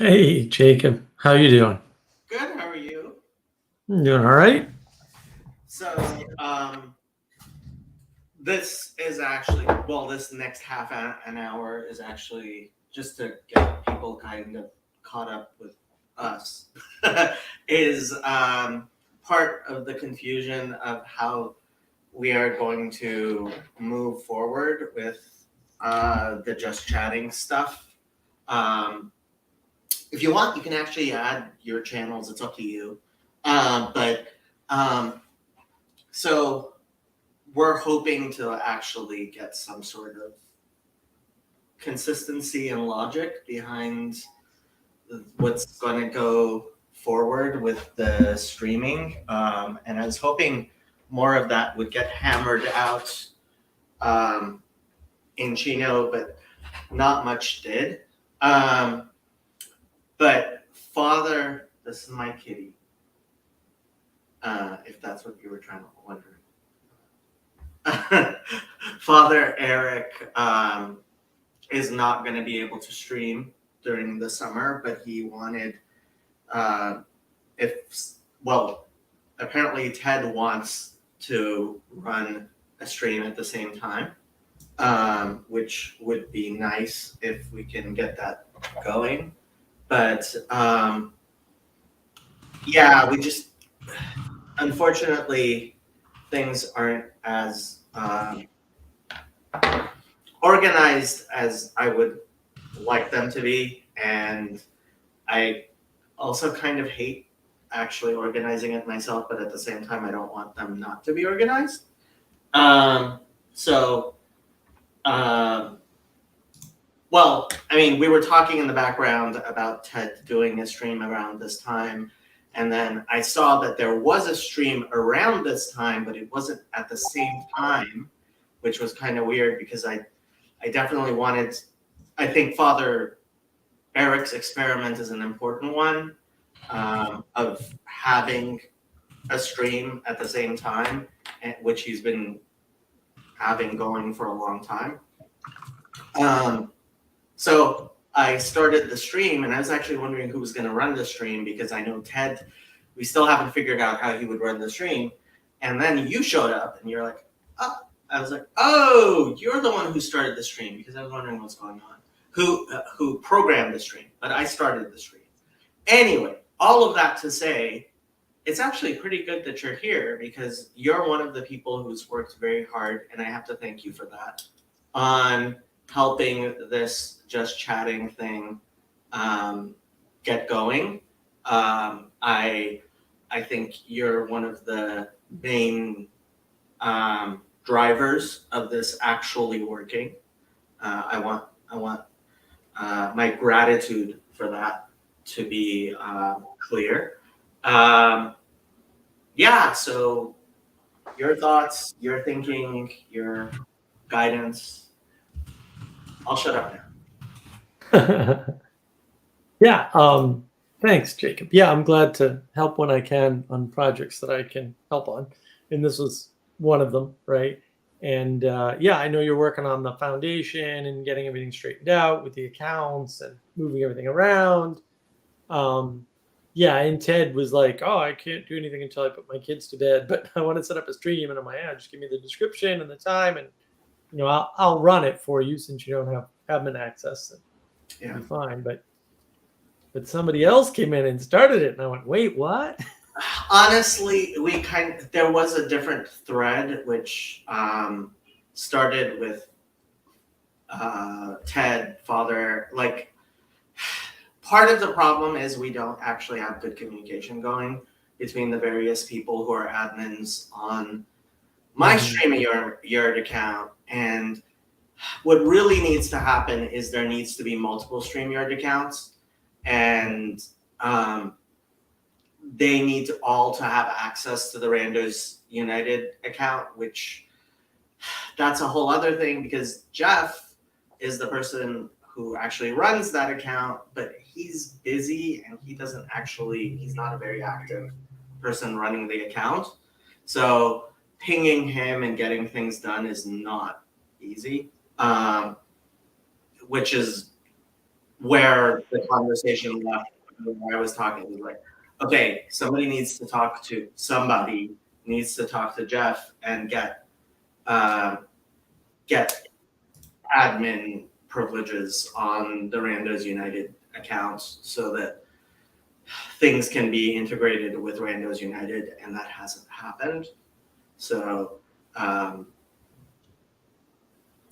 Hey, Jacob. How you doing? Good, how are you? I'm doing all right. So, this is actually, well, this next an hour is actually just to get people kind of caught up with us, is part of the confusion of how we are going to move forward with the just chatting stuff. Um, if you want, you can actually add your channels, it's up to you. But um, so we're hoping to actually get some sort of consistency and logic behind what's going to go forward with the streaming. And I was hoping more of that would get hammered out um, in Chino, but not much did. But Father, this is my kitty, if that's what you were trying to wonder. Father Eric is not going to be able to stream during the summer, but he wanted, uh, if, well, apparently Ted wants to run a stream at the same time, which would be nice if we can get that going. But yeah, we just, unfortunately, things aren't as organized as I would like them to be. And I also kind of hate actually organizing it myself, but at the same time, I don't want them not to be organized. So, um, well, I mean, we were talking in the background about Ted doing a stream around this time. And then I saw that there was a stream around this time, but it wasn't at the same time, which was kind of weird because I definitely wanted, I think Father Eric's experiment is an important one, of having a stream at the same time, which he's been having going for a long time. Um, so I started the stream, and I was actually wondering who was going to run the stream because I know Ted, we still haven't figured out how he would run the stream. And then you showed up, and you're like, oh, I was like, oh, you're the one who started the stream because I was wondering what's going on. Who programmed the stream? But I started the stream. Anyway, all of that to say, it's actually pretty good that you're here because you're one of the people who's worked very hard, and I have to thank you for that, on helping this just chatting thing get going. I think you're one of the main drivers of this actually working. I want my gratitude for that to be clear. Um, yeah, so your thoughts, your thinking, your guidance. I'll shut up now. Yeah. Thanks, Jacob. Yeah, I'm glad to help when I can on projects that I can help on, and this was one of them, right? And yeah, I know you're working on the foundation and getting everything straightened out with the accounts and moving everything around. Um, yeah, and Ted was like, "Oh, I can't do anything until I put my kids to bed, but I want to set up a stream." And I'm like, "Yeah, just give me the description and the time, and I'll run it for you since you don't have admin access, and Yeah. it'll be fine." But somebody else came in and started it, and I went, "Wait, what?" Honestly, there was a different thread which started with Ted, Father. Like, part of the problem is we don't actually have good communication going between the various people who are admins on my StreamYard account. And what really needs to happen is there needs to be multiple StreamYard accounts, and they need to all to have access to the Randos United account, which that's a whole other thing because Jeff is the person who actually runs that account, but he's busy and he's not a very active person running the account. So pinging him and getting things done is not easy, which is where the conversation left, where I was talking, was like, okay, somebody needs to talk to Jeff and get admin privileges on the Randos United accounts so that things can be integrated with Randos United, and that hasn't happened. So,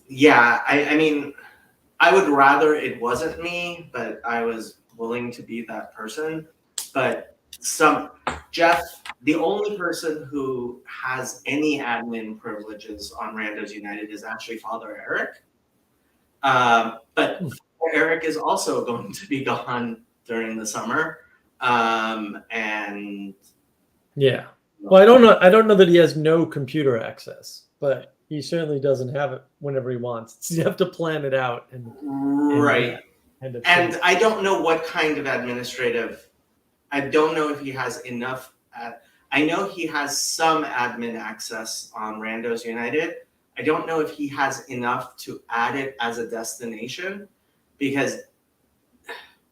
yeah, I mean, I would rather it wasn't me, but I was willing to be that person. But Jeff, the only person who has any admin privileges on Randos United is actually Father Eric. But Eric is also going to be gone during the summer. And yeah. Well, I don't know that he has no computer access, but he certainly doesn't have it whenever he wants. So you have to plan it out right. And I don't know what kind of administrative. I don't know if he has enough. I know he has some admin access on Randos United. I don't know if he has enough to add it as a destination, because,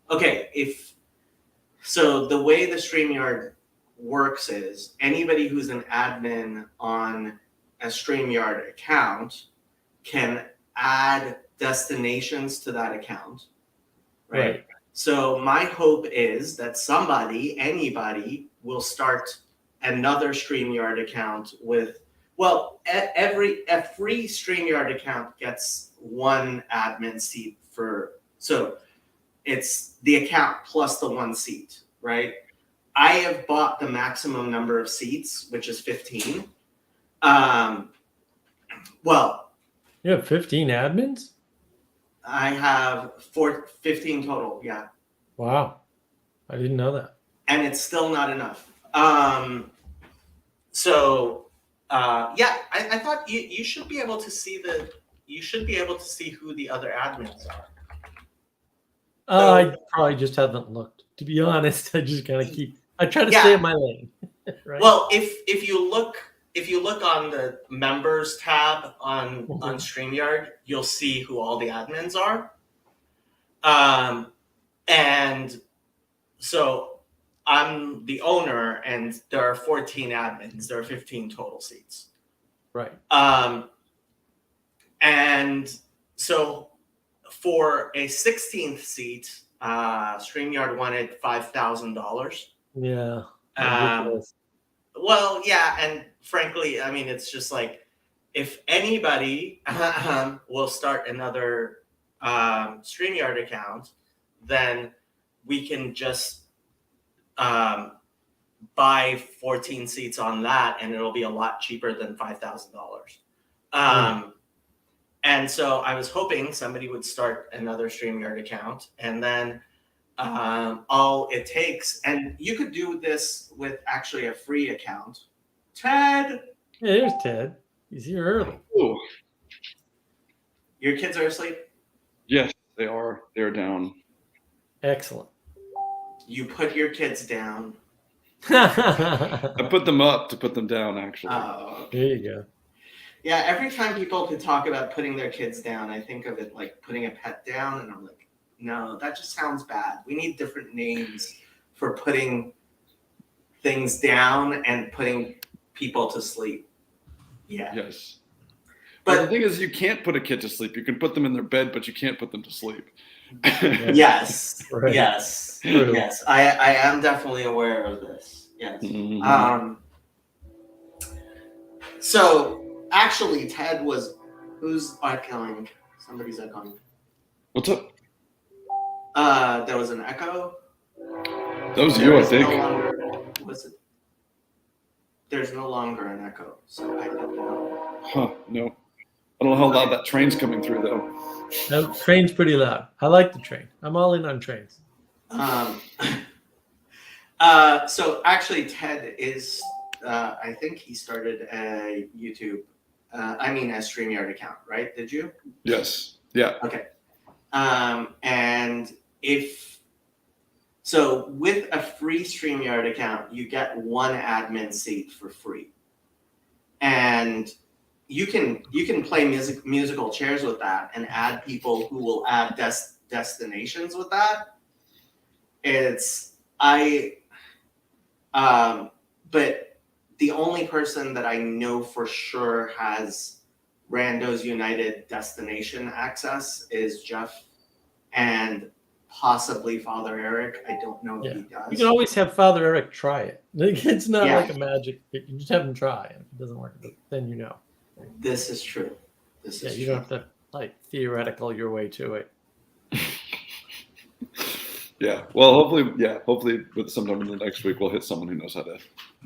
okay, so the way the StreamYard works is anybody who's an admin on a StreamYard account can add destinations to that account, right? So my hope is that anybody will start another StreamYard account with, well, a free StreamYard account gets one admin seat so it's the account plus the one seat, right? I have bought the maximum number of seats, which is 15. Well, you have 15 admins? I have 15 total, yeah. Wow. I didn't know that. And it's still not enough. Yeah, I thought you should be able to see who the other admins are. I probably just haven't looked. To be honest, I just kind of I try to stay in my lane. Right? Well, if you look on the members tab on StreamYard, you'll see who all the admins are. And so I'm the owner, and there are 14 admins. There are 15 total seats. Right. And so for a 16th seat, StreamYard wanted $5,000. Yeah. Well, yeah, and frankly, I mean, it's just like, if anybody will start another StreamYard account, then we can just buy 14 seats on that, and it'll be a lot cheaper than $5,000. And so I was hoping somebody would start another StreamYard account, and then all it takes, and you could do this with actually a free account. Ted! Yeah, there's Ted. He's here early. Ooh. Your kids are asleep? Yes, they are. They're down. Excellent. You put your kids down. I put them up to put them down, actually. Oh. There you go. Yeah, every time people could talk about putting their kids down, I think of it like putting a pet down, and I'm like, no, that just sounds bad. We need different names for putting things down and putting people to sleep. Yeah. Yes. But the thing is, you can't put a kid to sleep. You can put them in their bed, but you can't put them to sleep. Yes. Right. Yes. True. Yes. I am definitely aware of this. Yes. Mm-hmm. So actually, Ted was, who's echoing? Somebody's echoing. What's up? There was an echo. That was you, I think. There's no longer an echo, so I don't know. Huh, no. I don't know how loud that train's coming through, though. No, train's pretty loud. I like the train. I'm all in on trains. So actually, Ted is, I think he started a YouTube, a StreamYard account, right? Did you? Yes. Yeah. Okay. And so with a free StreamYard account, you get one admin seat for free. And you can play musical chairs with that and add people who will add destinations with that. But the only person that I know for sure has Randos United destination access is Jeff and possibly Father Eric. I don't know if he does. You can always have Father Eric try it. It's not Yeah. like a magic. You just have him try, and if it doesn't work, then you know. This is true. You don't have to like theoretical your way to it. Yeah. Well, hopefully with sometime in the next week we'll hit someone who knows how to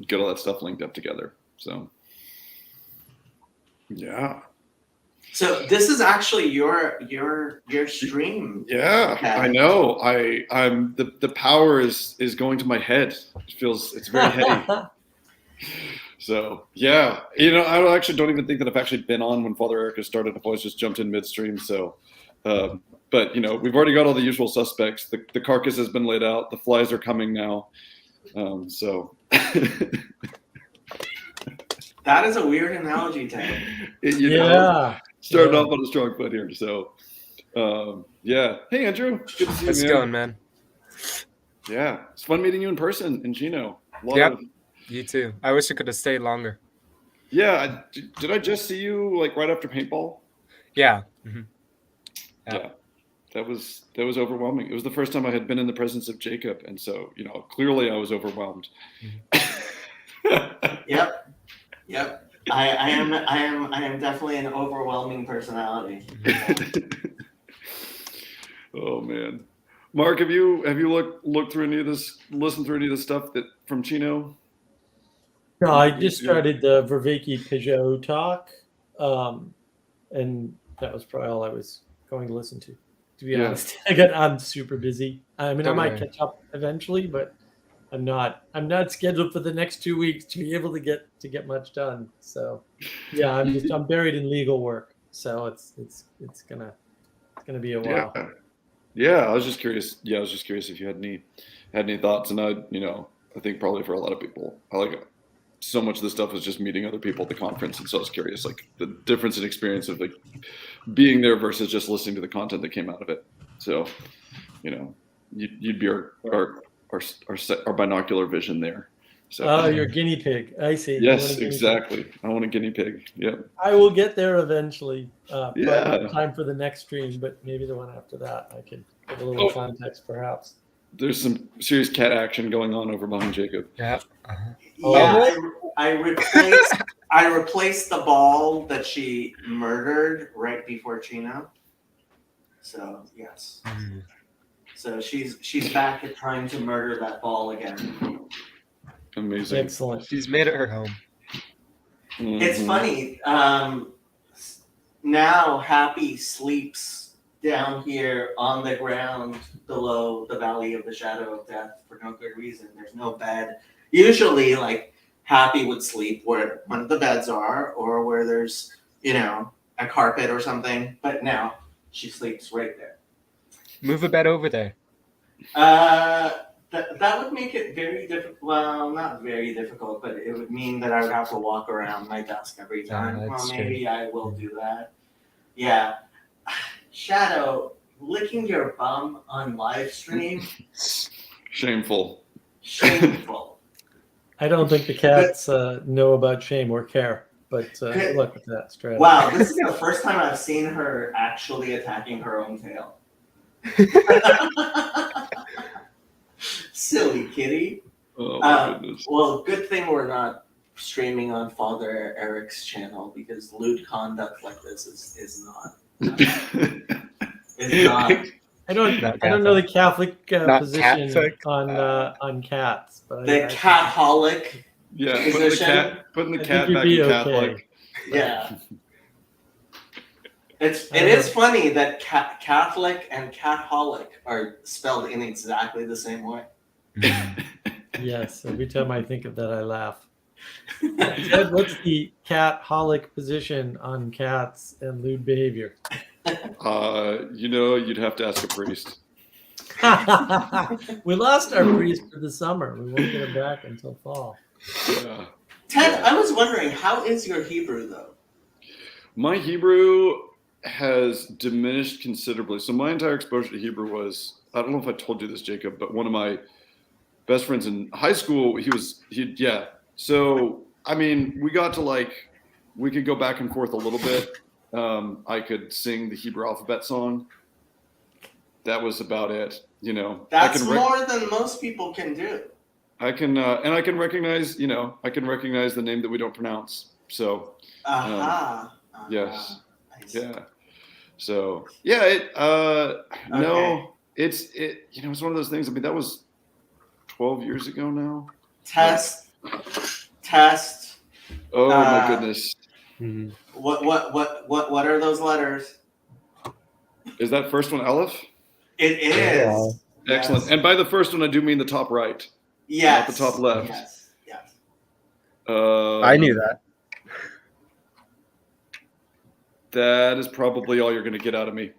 get all that stuff linked up together. So yeah. So this is actually your stream. Yeah, I know. I'm the power is going to my head. It's very heady. So yeah, I actually don't even think that I've actually been on when Father Eric has started. I've always just jumped in midstream. So, but we've already got all the usual suspects. The carcass has been laid out. The flies are coming now. So. That is a weird analogy, Ted. Started off on a strong foot here. So, yeah. Hey, Andrew. Good to see you, How's it going, man? Yeah. It's fun meeting you in person in Chino. Yep. You too. I wish I could have stayed longer. Yeah. Did I just see you like right after paintball? Yeah. Mm-hmm. Yeah. That was overwhelming. It was the first time I had been in the presence of Jacob. And so, clearly I was overwhelmed. Yep. I am definitely an overwhelming personality. Oh man, Mark, have you looked through any of this, listened through any of the stuff that from Chino? No, I just started the Vervaeke Pageau talk, and that was probably all I was going to listen to be honest. I'm super busy. I mean, I might catch up eventually, but I'm not scheduled for the next 2 weeks to be able to get much done. So yeah, I'm buried in legal work. So it's gonna be a while. Yeah. I was just curious. Yeah, I was just curious if you had any thoughts. And I think probably for a lot of people, I like so much of this stuff is just meeting other people at the conference. And so I was curious, like the difference in experience of like being there versus just listening to the content that came out of it. So, you'd be our binocular vision there. So, your guinea pig. I see. Yes, exactly. I want a guinea pig. Yep. I will get there eventually. Not time for the next stream, but maybe the one after that. I can give a little context, perhaps. There's some serious cat action going on over behind Jacob. Yeah. I replaced the ball that she murdered right before Chino. So yes. Mm. So she's back at trying to murder that ball again. Amazing. Excellent. She's made it her home. Mm-hmm. It's funny. Now Happy sleeps down here on the ground below the Valley of the Shadow of Death for no good reason. There's no bed. Usually, like Happy would sleep where one of the beds are, or where there's a carpet or something. But now she sleeps right there. Move a bed over there. That would make it very difficult. Well, not very difficult, but it would mean that I would have to walk around my desk every time. Maybe I will do that. Yeah. Shadow, licking your bum on live stream. Shameful. I don't think the cats know about shame or care, but good luck with that strategy. Wow, this is the first time I've seen her actually attacking her own tail. Silly kitty. Oh my goodness. Well, good thing we're not streaming on Father Eric's channel, because lewd conduct like this is not. Is not. I don't know the Catholic position on cats, but the catholic. Yeah, position. putting the cat back in Catholic. Okay. Yeah. It is funny that Catholic and Catholic are spelled in exactly the same way. Yes, every time I think of that, I laugh. Ted, what's the cat-holic position on cats and lewd behavior? You'd have to ask a priest. We lost our priest for the summer. We won't get him back until fall. Yeah. Ted, I was wondering, how is your Hebrew though? My Hebrew, has diminished considerably. So my entire exposure to Hebrew was, I don't know if I told you this, Jacob, but one of my best friends in high school, yeah. So, I mean, we got to we could go back and forth a little bit. I could sing the Hebrew alphabet song. That was about it, you know. That's more than most people can do. I can, and I can recognize, I can recognize the name that we don't pronounce. So, yes, yeah. So, yeah, no, it's one of those things. I mean, that was 12 years ago now. Test. Oh my goodness. What are those letters? Is that first one Aleph? It is. Yeah. Excellent. Yes. And by the first one, I do mean the top right. Yes. Not the top left. Yes. I knew that. That is probably all you're going to get out of me.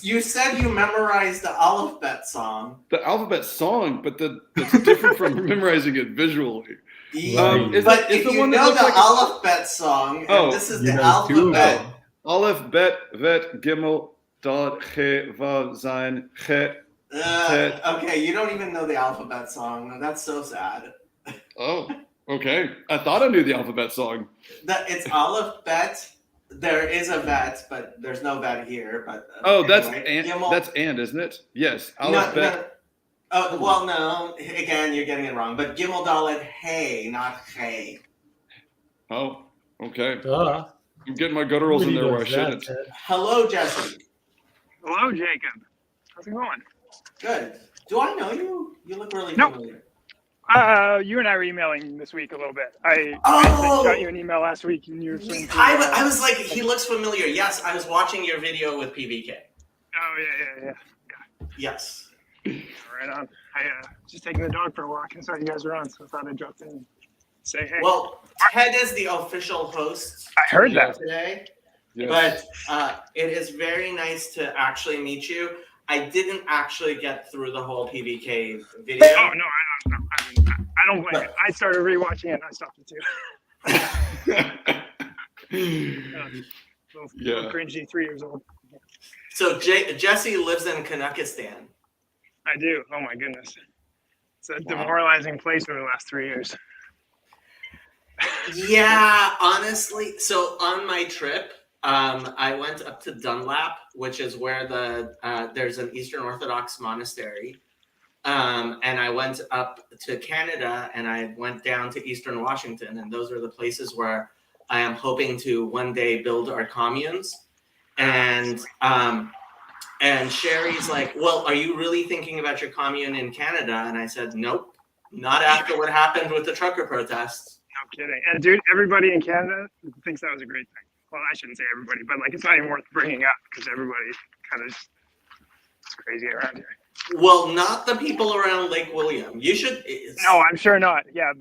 You said you memorized the alphabet song. The alphabet song, but it's different from memorizing it visually. But if you know the alphabet song, and this is the alphabet. Aleph, bet, vet, gimel, dal, che, vav, zayin, chet. Okay, you don't even know the alphabet song. That's so sad. Oh, okay. I thought I knew the alphabet song. It's Aleph, bet. There is a vet, but there's no vet here. But anyway, that's and, isn't it? Yes, Aleph, bet. No. Oh well, no. Again, you're getting it wrong. But gimel dalet hey, not hey. Oh, okay. I'm getting my gutturals in there where I shouldn't. Hello, Jesse. Hello, Jacob. How's it going? Good. Do I know you? You look really familiar. You and I were emailing this week a little bit. I shot you an email last week, and you were saying. I was like, he looks familiar. Yes, I was watching your video with PVK. Oh yeah. Yes. Right on. I just taking the dog for a walk and saw you guys were on, so I thought I'd drop in and say hey. Well, Ted is the official host. I heard that today. Yes. But it is very nice to actually meet you. I didn't actually get through the whole PVK video. Oh no, I don't blame it. I started rewatching it and I stopped it too. Little cringy, 3 years old. So Jesse lives in Canuckistan. I do. Oh my goodness. It's a demoralizing place for the last 3 years. Yeah, honestly. So on my trip, I went up to Dunlap, which is where there's an Eastern Orthodox monastery. And I went up to Canada and I went down to Eastern Washington. And those are the places where I am hoping to one day build our communes. And Sherry's like, well, are you really thinking about your commune in Canada? And I said, nope, not after what happened with the trucker protests. No kidding. And dude, everybody in Canada thinks that was a great thing. Well, I shouldn't say everybody, but it's not even worth bringing up because everybody kind of it's crazy around here. Well, not the people around Lake William. You should. No, I'm sure not. Yeah,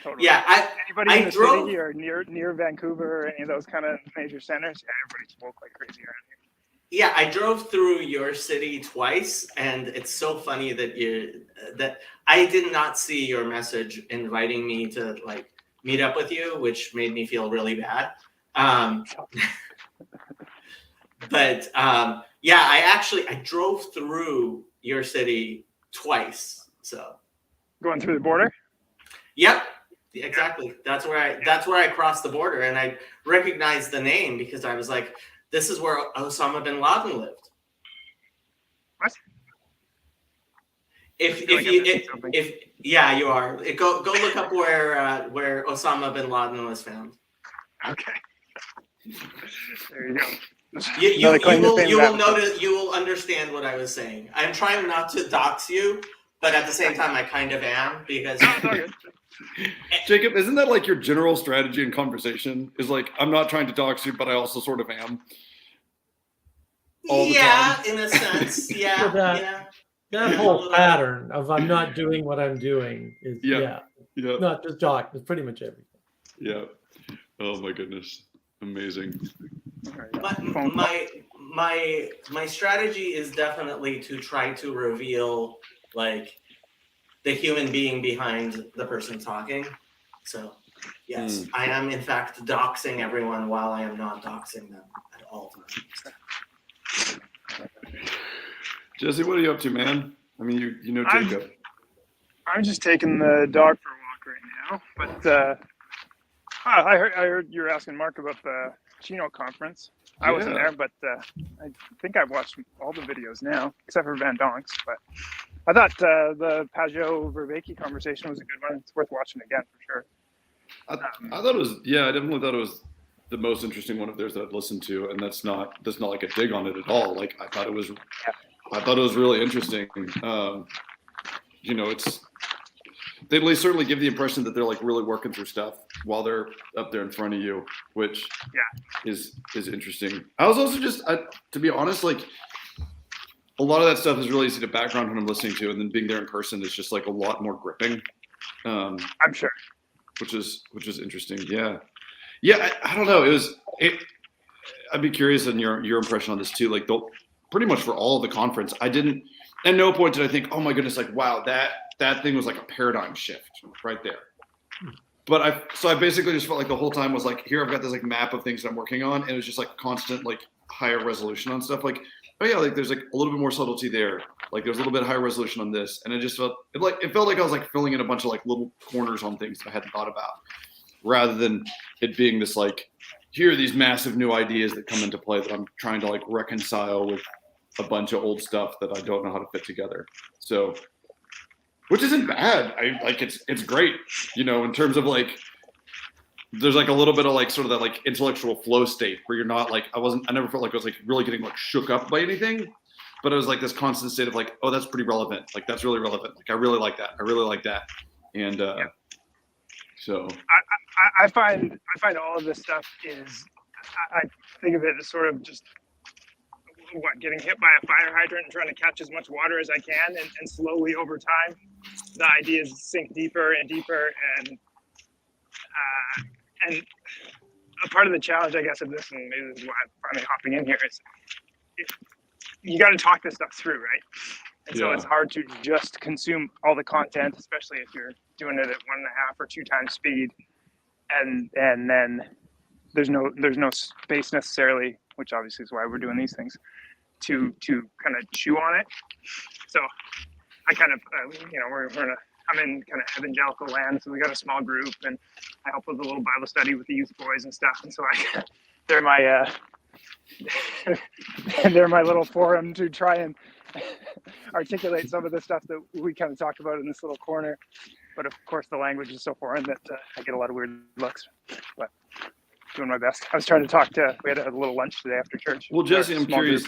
totally. Yeah, anybody in the city or near Vancouver or any of those kind of major centers, everybody smokes like crazy around here. Yeah, I drove through your city twice, and it's so funny that I did not see your message inviting me to meet up with you, which made me feel really bad. But I drove through your city twice. So going through the border? Yep, exactly. That's where I crossed the border, and I recognized the name because I was like, this is where Osama bin Laden lived. What? You are. Go look up where Osama bin Laden was found. Okay. There you go. You will understand what I was saying. I'm trying not to dox you, but at the same time, I kind of am because. Jacob, isn't that like your general strategy in conversation? Is I'm not trying to dox you, but I also sort of am. All the time. In a sense, yeah. That whole pattern of I'm not doing what I'm doing is not just dox. It's pretty much everything. Yeah. Oh my goodness. Amazing. My strategy is definitely to try to reveal the human being behind the person talking. So Yes, I am in fact doxing everyone while I am not doxing them at all times. Jesse, what are you up to, man? I mean, you know Jacob. I'm just taking the dog for a walk right now. But I heard you were asking Mark about the Chino conference. I wasn't there, but I think I've watched all the videos now, except for Van Donk's. But I thought the Pageau Vervaeke conversation was a good one. It's worth watching again for sure. I thought it was, I definitely thought it was the most interesting one of theirs that I've listened to, and that's not like a dig on it at all. Like I thought it was really interesting. They certainly give the impression that they're like really working through stuff while they're up there in front of you, which is interesting. I was also just, to be honest, like a lot of that stuff is really easy to background when I'm listening to, and then being there in person is just like a lot more gripping. I'm sure. Which is interesting. Yeah. I don't know. I'd be curious on your impression on this too. Like pretty much for all of the conference, I didn't, at no point did I think, oh my goodness, like, wow, that thing was like a paradigm shift right there. But I basically just felt like the whole time was like, here, I've got this like map of things that I'm working on. And it was just like constant, like higher resolution on stuff. Like, oh yeah, like there's like a little bit more subtlety there. Like there's a little bit higher resolution on this. And it just felt like I was like filling in a bunch of like little corners on things that I hadn't thought about, rather than it being this like, here are these massive new ideas that come into play that I'm trying to like reconcile with a bunch of old stuff that I don't know how to fit together. So, which isn't bad. It's great, in terms of like, there's like a little bit of like sort of that like intellectual flow state where you're not like, I never felt like I was like really getting like shook up by anything, but it was like this constant state of like, oh, that's pretty relevant. Like that's really relevant. Like I really like that. I really like that. And so I find all of this stuff is, I think of it as sort of just getting hit by a fire hydrant and trying to catch as much water as I can, and slowly over time, the ideas sink deeper and deeper, and a part of the challenge, I guess, of this, and maybe this is why I'm finally hopping in here, is you got to talk this stuff through, right? And so it's hard to just consume all the content, especially if you're doing it at 1.5 or 2 times speed, and then there's no space necessarily, which obviously is why we're doing these things, to kind of chew on it. So I kind of I'm in kind of evangelical land, so we got a small group, and I help with a little Bible study with the youth boys and stuff. And so they're my little forum to try and articulate some of the stuff that we kind of talk about in this little corner. But of course, the language is so foreign that I get a lot of weird looks. But doing my best. I was trying to we had a little lunch today after church. Well, Jesse, I'm curious.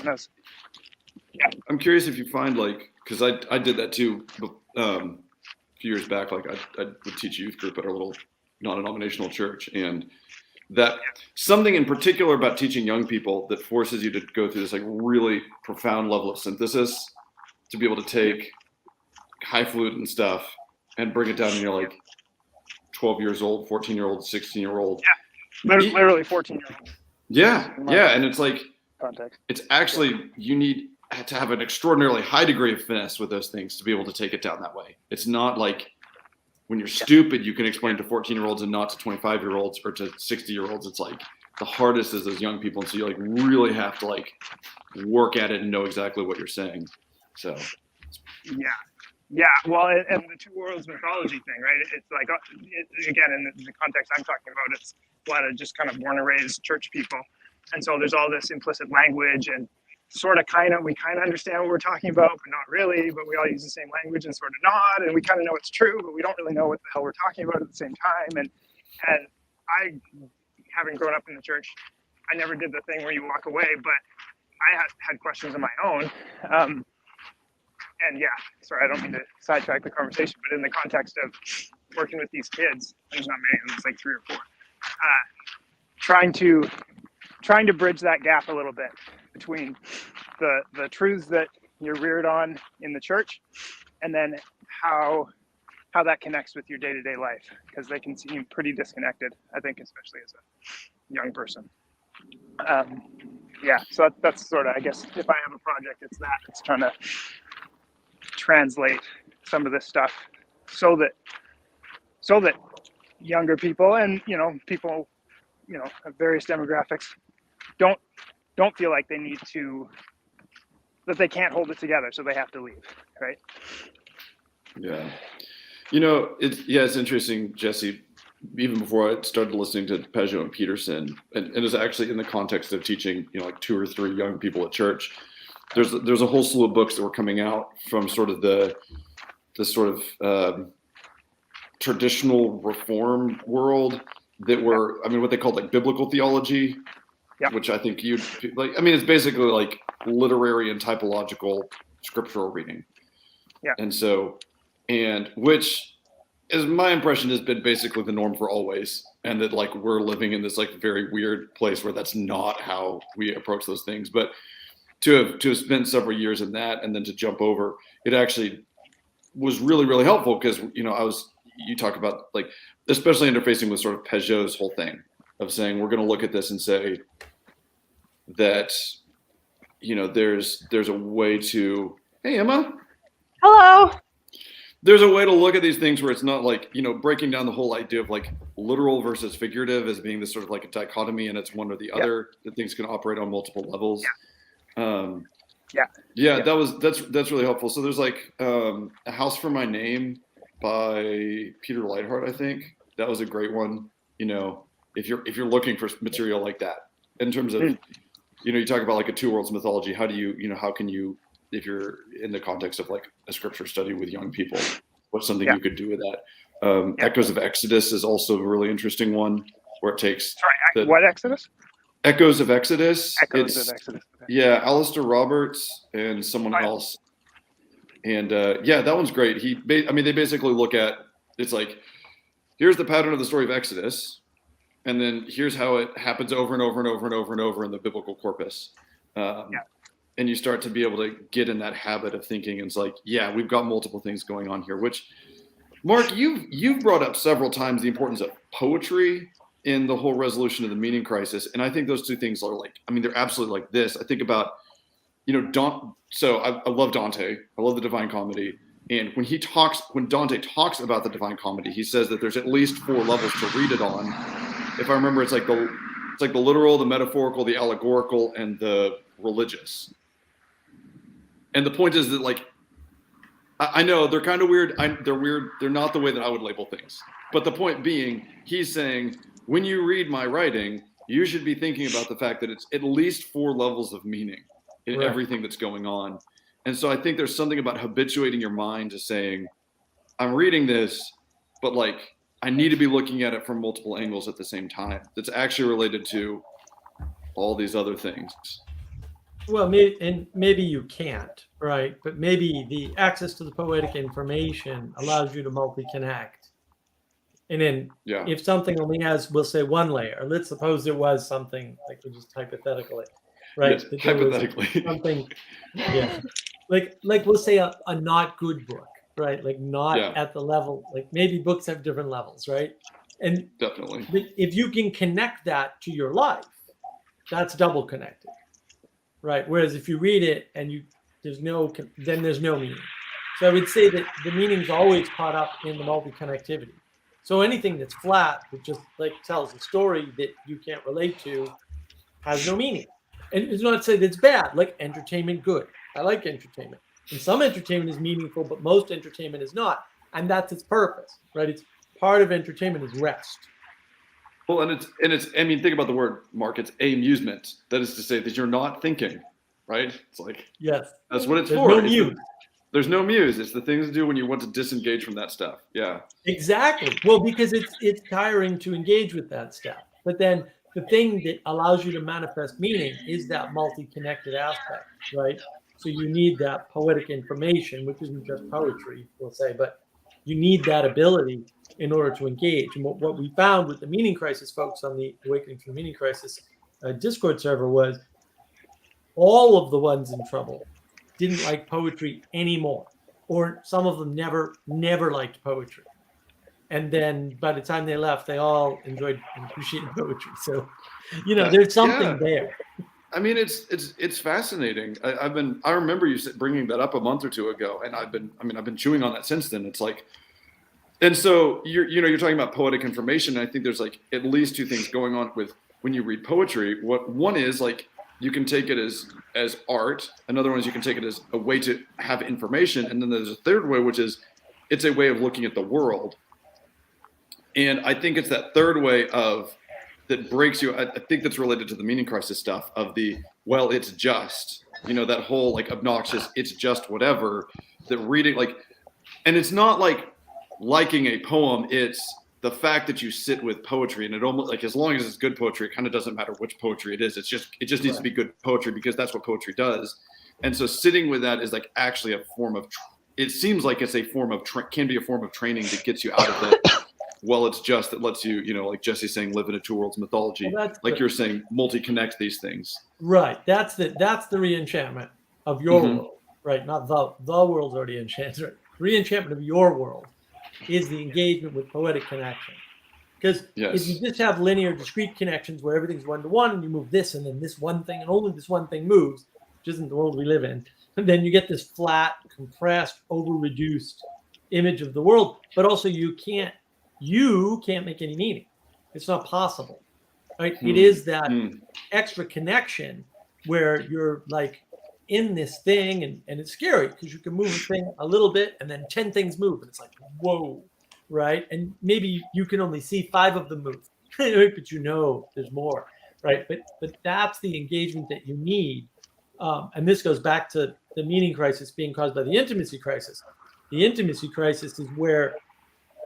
I'm curious if you find like, because I did that too a few years back. Like I would teach a youth group at our little non-denominational church, and that something in particular about teaching young people that forces you to go through this like really profound level of synthesis to be able to take highfalutin stuff and bring it down when you're like 12 years old, 14-year-old, 16-year-old. Yeah, literally 14-year-old. Yeah, and it's like context. It's actually you need to have an extraordinarily high degree of finesse with those things to be able to take it down that way. It's not like when you're stupid, you can explain to 14-year-olds and not to 25-year-olds or to 60-year-olds. It's like the hardest is those young people. And so you like really have to like work at it and know exactly what you're saying. So. Yeah. Well, and the two worlds mythology thing, right? It's like, again, in the context I'm talking about, it's a lot of just kind of born and raised church people. And so there's all this implicit language and we kind of understand what we're talking about, but not really, but we all use the same language and sort of nod, and we kind of know it's true, but we don't really know what the hell we're talking about at the same time. And I, having grown up in the church, I never did the thing where you walk away, but I had questions of my own. And sorry, I don't mean to sidetrack the conversation, but in the context of working with these kids, there's not many, there's like 3 or 4, trying to bridge that gap a little bit between the truths that you're reared on in the church, and then how that connects with your day-to-day life, because they can seem pretty disconnected, I think, especially as a young person. So that's sort of, I guess, if I have a project, it's trying to translate some of this stuff so that younger people and, people, of various demographics don't feel like they need to, that they can't hold it together, so they have to leave, right? Yeah. It's interesting, Jesse. Even before I started listening to Pageau and Peterson, and it's actually in the context of teaching, like 2 or 3 young people at church. There's a whole slew of books that were coming out from sort of the sort of traditional reform world that were, what they called like biblical theology, which I think you'd like. It's basically like literary and typological scriptural reading. Yeah. And which is my impression has been basically the norm for always, and that like we're living in this like very weird place where that's not how we approach those things. But to have spent several years in that and then to jump over, it actually was really, really helpful because you talk about like especially interfacing with sort of Pageau's whole thing of saying we're going to look at this and say that there's a way to, hey Emma, hello. There's a way to look at these things where it's not like, breaking down the whole idea of like literal versus figurative as being this sort of like a dichotomy and it's one or the other, that things can operate on multiple levels. That's really helpful. So there's like A House for My Name by Peter Leithart, I think. That was a great one. If you're looking for material like that in terms of, you talk about like a two worlds mythology, how do you, how can you, if you're in the context of like a scripture study with young people, what's something you could do with that? Echoes of Exodus is also a really interesting one where it takes. Sorry, what Exodus? Echoes of Exodus. Echoes of Exodus. Okay. Yeah, Alistair Roberts and someone else. And that one's great. They basically look at, it's like, here's the pattern of the story of Exodus, and then here's how it happens over and over and over and over and over in the biblical corpus. And you start to be able to get in that habit of thinking. And it's like, we've got multiple things going on here, which, Mark, you've brought up several times the importance of poetry in the whole resolution of the meaning crisis. And I think those two things are like, they're absolutely like this. I think about, so I love Dante. I love the Divine Comedy. And when Dante talks about the Divine Comedy, he says that there's at least 4 levels to read it on. If I remember, it's like the literal, the metaphorical, the allegorical, and the religious. And the point is that, like, I know they're kind of weird. They're weird. They're not the way that I would label things. But the point being, he's saying, when you read my writing, you should be thinking about the fact that it's at least 4 levels of meaning in everything that's going on. And so I think there's something about habituating your mind to saying, I'm reading this, but like, I need to be looking at it from multiple angles at the same time. That's actually related to all these other things. Well, maybe you can't, right? But maybe the access to the poetic information allows you to multi-connect. And then if something only has, we'll say 1 layer, let's suppose there was something, like just hypothetically, right? Yes, hypothetically. Something, like we'll say a not good book, right? Like not at the level, like maybe books have different levels, right? And definitely, if you can connect that to your life, that's double connected. Right. Whereas if you read it and there's no meaning. So I would say that the meaning's always caught up in the multi-connectivity. So anything that's flat, that just like tells a story that you can't relate to, has no meaning. And it's not to say that's bad. Like entertainment, good. I like entertainment. And some entertainment is meaningful, but most entertainment is not. And that's its purpose, right? It's part of entertainment is rest. Well, and it's think about the word, Mark, it's amusement. That is to say that you're not thinking, right? It's like, that's what it's for. No muse. There's no muse. It's the things to do when you want to disengage from that stuff. Yeah. Exactly. Well, because it's tiring to engage with that stuff. But then the thing that allows you to manifest meaning is that multi-connected aspect, right? So you need that poetic information, which isn't just poetry, we'll say, but you need that ability in order to engage. And what we found with the meaning crisis folks on the Awakening from the Meaning Crisis Discord server was all of the ones in trouble didn't like poetry anymore, or some of them never liked poetry. And then by the time they left, they all enjoyed and appreciated poetry. So, there's something there. It's fascinating. I remember you bringing that up a month or two ago, and I've been chewing on that since then. It's like, And so you're talking about poetic information. And I think there's like at least two things going on with when you read poetry. What one is like you can take it as art. Another one is you can take it as a way to have information. And then there's a third way, which is it's a way of looking at the world. And I think it's that third way that breaks you. I think that's related to the meaning crisis stuff of well, it's just, that whole like obnoxious, it's just whatever, that reading like, and it's not like liking a poem, it's the fact that you sit with poetry, and it almost like as long as it's good poetry, it kind of doesn't matter which poetry it is. It just needs to be good poetry because that's what poetry does. And so sitting with that is like actually a form of, it seems like it's a form of, can be a form of training that gets you out of the, well, it's just that lets you, like Jesse's saying, live in a two worlds mythology. Well, like you're saying, multi-connect these things. Right. That's the re-enchantment of your world, right? Not the world's already enchanted. Right? Re-enchantment of your world is the engagement with poetic connection. Because if you just have linear, discrete connections where everything's one-to-one and you move this and then this one thing and only this one thing moves, which isn't the world we live in, and then you get this flat, compressed, over-reduced image of the world, but also you can't make any meaning. It's not possible, right? It is that extra connection where you're like in this thing and it's scary because you can move a thing a little bit and then 10 things move and it's like, whoa, right? And maybe you can only see 5 of them move, but there's more, right? But that's the engagement that you need. And this goes back to the meaning crisis being caused by the intimacy crisis. The intimacy crisis is where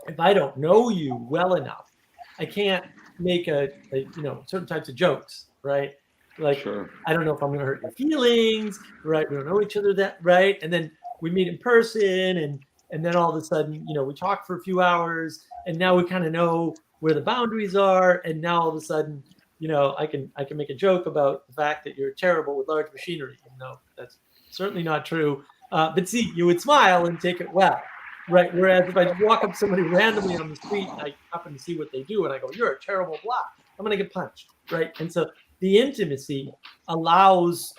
if I don't know you well enough, I can't make certain types of jokes, right? Like, sure. I don't know if I'm going to hurt your feelings, right? We don't know each other that, right? And then we meet in person and then all of a sudden, we talk for a few hours and now we kind of know where the boundaries are. And now all of a sudden, I can make a joke about the fact that you're terrible with large machinery, even though that's certainly not true. But see, you would smile and take it well. Right. Whereas if I just walk up to somebody randomly on the street and I happen to see what they do and I go, you're a terrible blah, I'm going to get punched. Right. And so the intimacy allows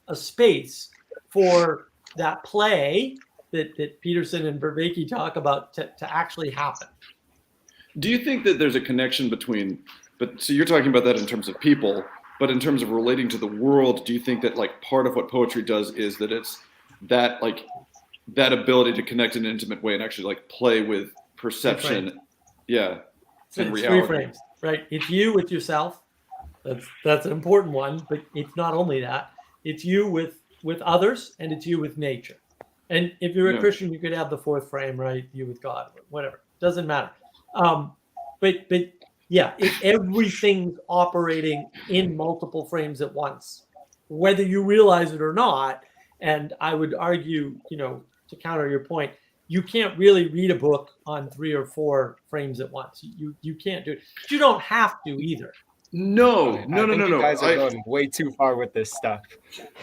a space for that play that Peterson and Vervaeke talk about to actually happen. Do you think that there's a connection so you're talking about that in terms of people, but in terms of relating to the world, do you think that like part of what poetry does is that it's that like that ability to connect in an intimate way and actually like play with perception, and reality. 3 frames, right? It's you with yourself. That's an important one, but it's not only that. It's you with others, and it's you with nature. And if you're a Christian, you could have the 4th frame, right? You with God, whatever. Doesn't matter. But if everything's operating in multiple frames at once, whether you realize it or not. And I would argue, to counter your point, you can't really read a book on 3 or 4 frames at once. You can't do it. But you don't have to either. No. You guys are going way too far with this stuff.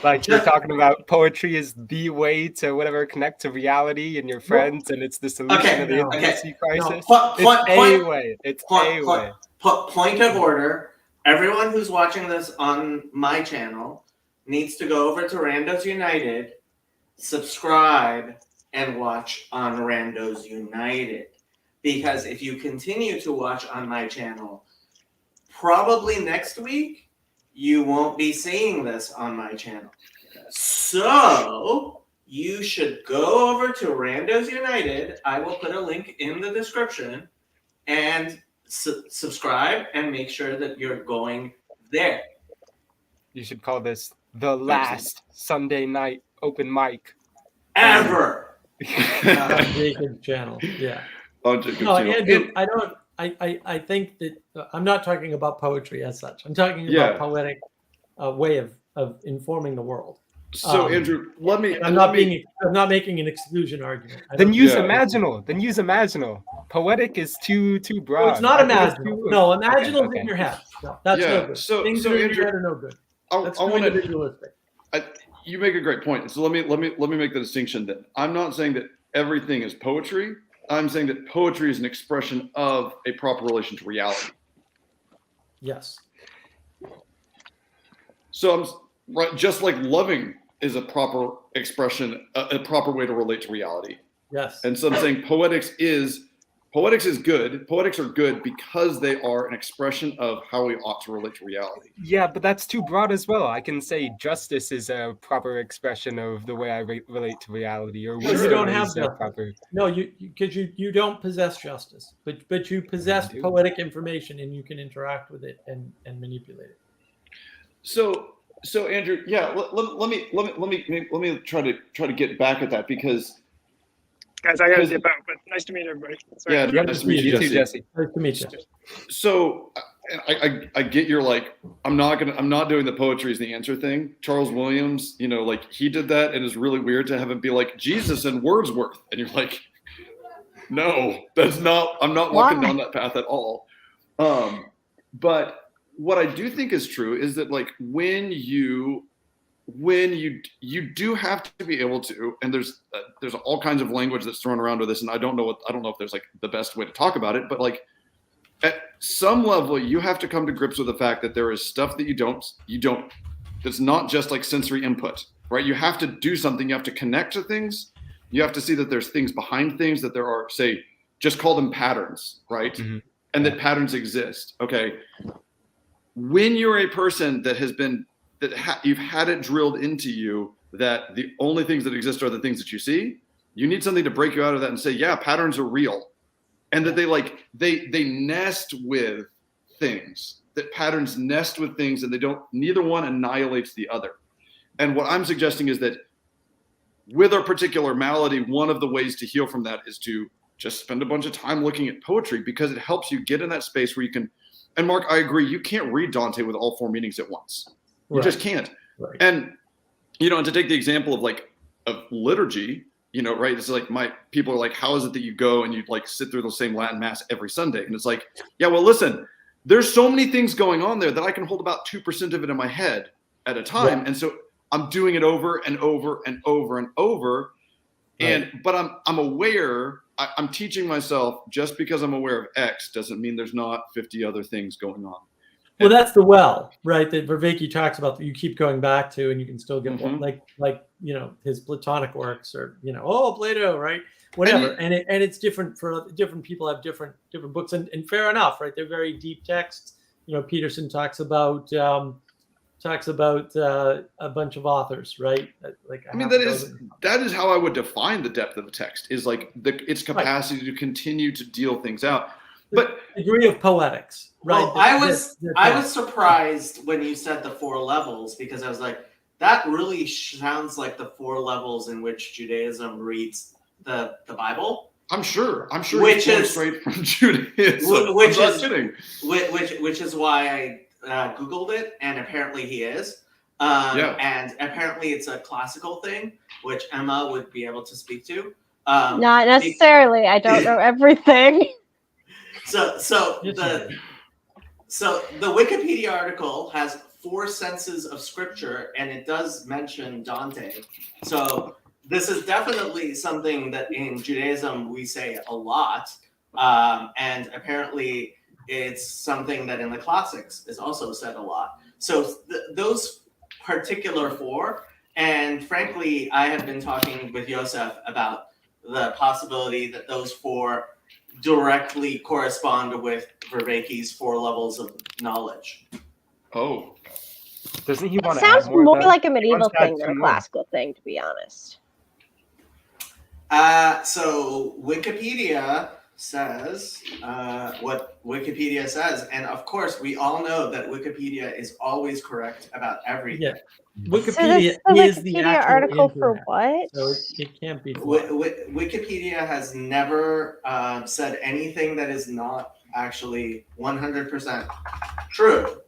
Like you're talking about poetry is the way to whatever connect to reality and your friends, and it's the solution of the intimacy crisis. It's a way. Point of order. Everyone who's watching this on my channel needs to go over to Randos United, subscribe, and watch on Randos United. Because if you continue to watch on my channel, probably next week, you won't be seeing this on my channel. So you should go over to Randos United. I will put a link in the description and subscribe and make sure that you're going there. You should call this the last Sunday night open mic ever. On Jacob's channel. Yeah. On Jacob's channel. Andrew, I think that I'm not talking about poetry as such. I'm talking about poetic way of informing the world. So Andrew, I'm not making an exclusion argument. Then use imaginal. Poetic is too broad. No, it's not imaginal. No, imaginal is in your head. No, that's no good. Things that are in your head are no good. That's individualistic. You make a great point. So let me make the distinction that I'm not saying that everything is poetry. I'm saying that poetry is an expression of a proper relation to reality. Yes. So just like loving is a proper expression, a proper way to relate to reality. Yes. And so I'm saying poetics is Poetics is good. Poetics are good because they are an expression of how we ought to relate to reality. Yeah, but that's too broad as well. I can say justice is a proper expression of the way I relate to reality, or you don't have is a proper. No, because you don't possess justice, but you possess poetic information, and you can interact with it and manipulate it. So Andrew, yeah, let me try to get back at that, because. Guys, I gotta dip out, but nice to meet everybody. Sorry. Yeah, nice to meet you, Jesse. Nice to meet you. So I get your like, I'm not doing the poetry is the answer thing. Charles Williams, like he did that, and it's really weird to have him be like Jesus and Wordsworth, and you're like, no, I'm not walking down that path at all. But what I do think is true is that like when you do have to be able to, and there's all kinds of language that's thrown around with this, and I don't know if there's like the best way to talk about it, but like at some level you have to come to grips with the fact that there is stuff that you don't that's not just like sensory input, right? You have to do something, you have to connect to things, you have to see that there's things behind things, that there are, say, just call them patterns, right? Mm-hmm. And that patterns exist. Okay, when you're a person that has been you've had it drilled into you that the only things that exist are the things that you see, you need something to break you out of that and say, yeah, patterns are real. And that they nest with things, that patterns nest with things, and neither one annihilates the other. And what I'm suggesting is that with our particular malady, one of the ways to heal from that is to just spend a bunch of time looking at poetry, because it helps you get in that space where you can, and Mark, I agree, you can't read Dante with all four meanings at once. You just can't. Right. And, and to take the example of liturgy, right? It's like people are like, how is it that you go and you like sit through the same Latin mass every Sunday? And it's like, yeah, well, listen, there's so many things going on there that I can hold about 2% of it in my head at a time. Right. And so I'm doing it over and over and over and over. Right. But I'm aware, I'm teaching myself, just because I'm aware of X doesn't mean there's not 50 other things going on. Well, that's the well, right? That Vervaeke talks about, that you keep going back to, and you can still get one, like his Platonic works, or Plato, right? Whatever, and it's different for different people. Have different books, and fair enough, right? They're very deep texts. Peterson talks about a bunch of authors, right? Like that is how I would define the depth of a text, is like its capacity to continue to deal things out. But degree of poetics, right? Well, I was surprised when you said the 4 levels, because I was like, that really sounds like the 4 levels in which Judaism reads the Bible. I'm sure. Which is straight from Judaism. Which is why I Googled it, and apparently he is. And apparently it's a classical thing, which Emma would be able to speak to. Not necessarily. I don't know everything. So the Wikipedia article has 4 senses of scripture, and it does mention Dante. So this is definitely something that in Judaism we say a lot, and apparently it's something that in the classics is also said a lot. So those particular 4, and frankly, I have been talking with Yosef about the possibility that those 4 directly correspond with Vervaeke's 4 levels of knowledge. Oh. Doesn't he want to add more? Sounds more like a medieval thing than a classical thing, to be honest. So Wikipedia says what Wikipedia says, and of course we all know that Wikipedia is always correct about everything. Yeah. Wikipedia is the actual article internet, for what? So it can't be. Wikipedia has never said anything that is not actually 100% true.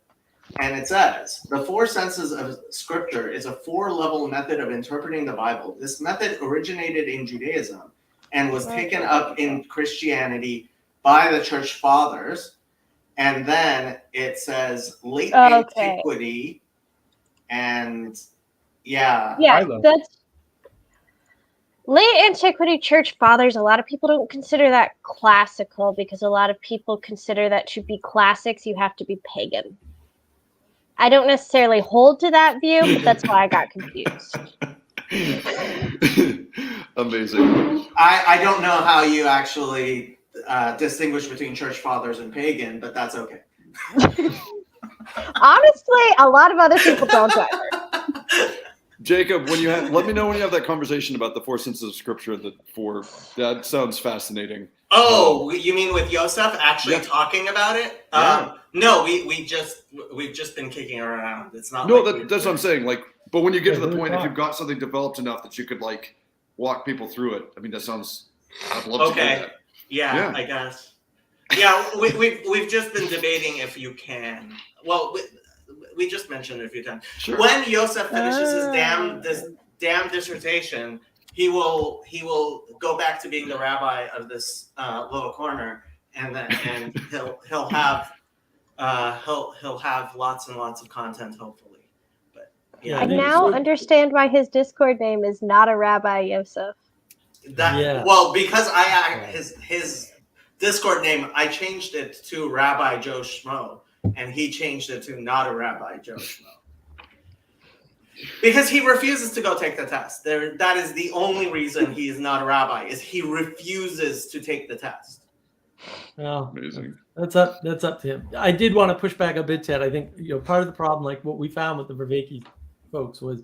And it says, the 4 senses of scripture is a 4-level method of interpreting the Bible. This method originated in Judaism and was taken up in Christianity by the church fathers. And then it says late antiquity. And that's late antiquity church fathers. A lot of people don't consider that classical, because a lot of people consider that to be classics, you have to be pagan. I don't necessarily hold to that view, but that's why I got confused. Amazing. I don't know how you actually distinguish between church fathers and pagan, but that's okay. Honestly, a lot of other people don't either. Jacob, let me know when you have that conversation about the 4 senses of Scripture. That sounds fascinating. Oh, you mean with Yosef actually talking about it? Yeah. No, we've just been kicking around. It's not. No, that's what I'm saying. Like, but when you get to the really point, if fun. you've got something developed enough that you could like walk people through it, I mean, that sounds. I'd love to do that. Yeah, I guess. Yeah, we've just been debating if you can. Well, we just mentioned it a few times. Sure. When Yosef finishes his damn dissertation, he will go back to being the rabbi of this little corner, and he'll have lots and lots of content, hopefully. But yeah, I now understand why his Discord name is not a Rabbi Yosef. Well, because his Discord name, I changed it to Rabbi Joe Schmo, and he changed it to not a Rabbi Joe Schmo. Because he refuses to go take the test. That is the only reason he is not a rabbi, is he refuses to take the test. Well, amazing. That's up to him. I did want to push back a bit, Ted. I think part of the problem, like what we found with the Vervaeke folks, was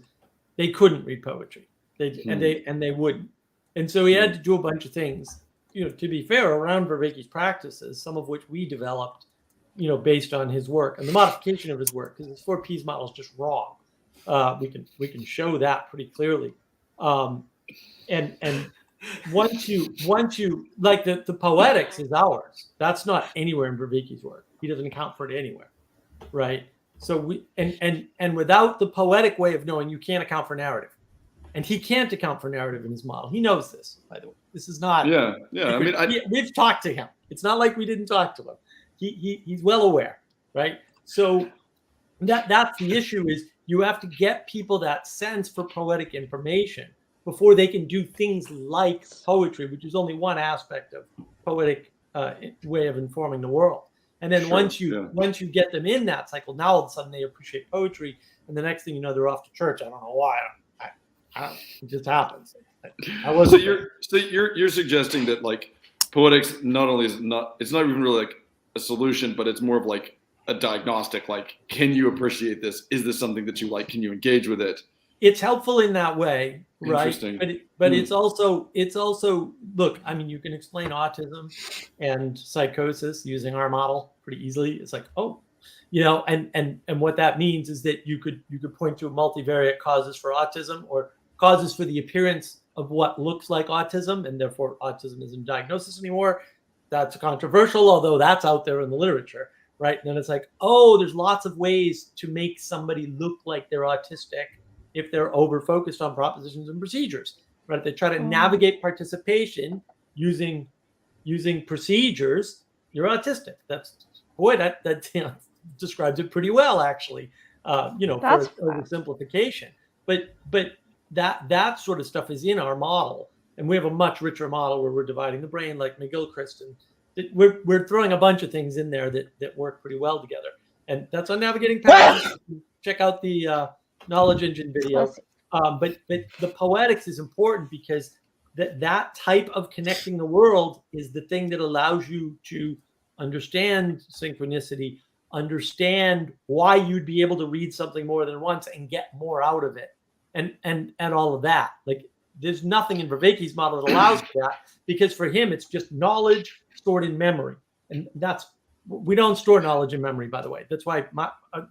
they couldn't read poetry. And they wouldn't. And so he had to do a bunch of things. To be fair, around Vervaeke's practices, some of which we developed, based on his work and the modification of his work, because his 4 Ps model is just wrong. We can show that pretty clearly. And once you like the poetics is ours. That's not anywhere in Vervaeke's work. He doesn't account for it anywhere, right? So we and without the poetic way of knowing, you can't account for narrative. And he can't account for narrative in his model. He knows this, by the way. This is not. Yeah. I mean, we've talked to him. It's not like we didn't talk to him. He's well aware, right? So that's the issue, is you have to get people that sense for poetic information before they can do things like poetry, which is only one aspect of poetic way of informing the world. And then once you get them in that cycle, now all of a sudden they appreciate poetry, and the next thing you know, they're off to church. I don't know why. It just happens. So you're suggesting that like poetics not only it's not even really like a solution, but it's more of like a diagnostic. Like, can you appreciate this? Is this something that you like? Can you engage with it? It's helpful in that way, right? Interesting. But it's also look. I mean, you can explain autism and psychosis using our model pretty easily. It's like, and what that means is that you could point to multivariate causes for autism, or causes for the appearance of what looks like autism, and therefore autism isn't diagnosis anymore. That's controversial, although that's out there in the literature, right? And then it's like, there's lots of ways to make somebody look like they're autistic if they're over focused on propositions and procedures, right? They try to navigate participation using procedures. You're autistic. That describes it pretty well, actually. For oversimplification. But that sort of stuff is in our model, and we have a much richer model where we're dividing the brain like McGilchrist, and we're throwing a bunch of things in there that work pretty well together. And that's on navigating patterns. Check out the knowledge engine video. But the poetics is important, because that type of connecting the world is the thing that allows you to understand synchronicity, understand why you'd be able to read something more than once and get more out of it, and all of that. Like, there's nothing in Vervaeke's model that allows for that, because for him it's just knowledge stored in memory, and we don't store knowledge in memory, by the way. That's why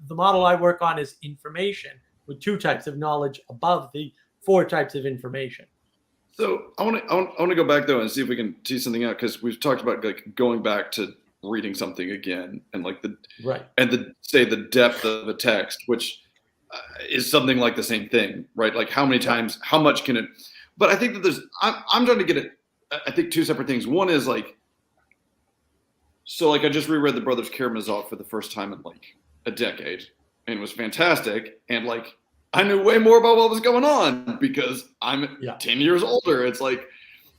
the model I work on is information with 2 types of knowledge above the 4 types of information. So I want to go back though and see if we can tease something out, because we've talked about like going back to reading something again, and like the depth of a text, which is something like the same thing, right? Like how many times, how much can it? But I think that I'm trying to get it. I think 2 separate things. One is like, so like I just reread the Brothers Karamazov for the first time in like a decade, and it was fantastic. And like I knew way more about what was going on because I'm 10 years older. It's like,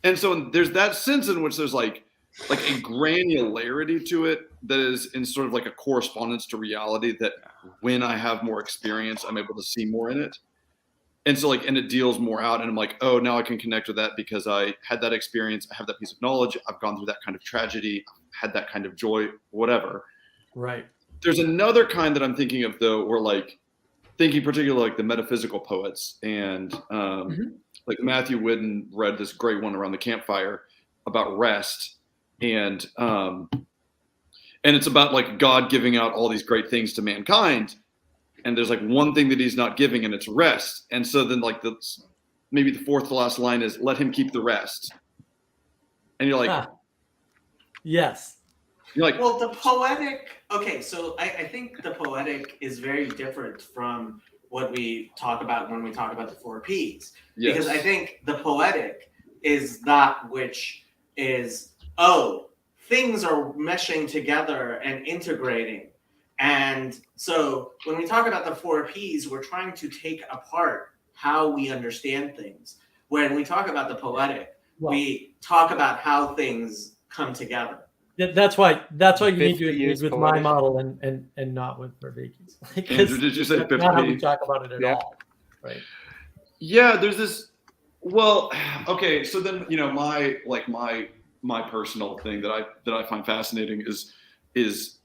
and so there's that sense in which there's like a granularity to it that is in sort of like a correspondence to reality, that when I have more experience, I'm able to see more in it. and so like, and it deals more out, and I'm like, oh, now I can connect with that because I had that experience. I have that piece of knowledge. I've gone through that kind of tragedy, had that kind of joy, whatever. Right. There's another kind that I'm thinking of though, or like thinking particularly like the metaphysical poets, and like Matthew Whidden read this great one around the campfire about rest, and it's about like God giving out all these great things to mankind, and there's like one thing that he's not giving, and it's rest. And so then like maybe the fourth to last line is let him keep the rest, and you're like, yes, you're like, well, the poetic. Okay, so I think the poetic is very different from what we talk about when we talk about the 4 Ps. yes. Because I think the poetic is that which is, oh, things are meshing together and integrating. And so when we talk about the 4 Ps, we're trying to take apart how we understand things. When we talk about the poetic, we talk about how things come together. That's why you need to engage with my model and not with Vervaeke's. Andrew, did you say 50? Not how we talk about it at all, right? Yeah, there's this. Well, okay, so then my personal thing that I find fascinating is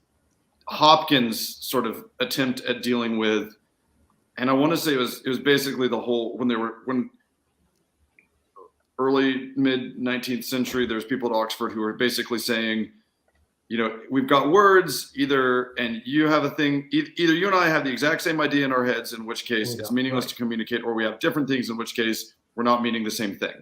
Hopkins' sort of attempt at dealing with, and I want to say it was basically the whole when early mid 19th century, there's people at Oxford who are basically saying, we've got words and you have a thing, either you and I have the exact same idea in our heads, in which case it's meaningless to communicate, or we have different things, in which case we're not meaning the same thing.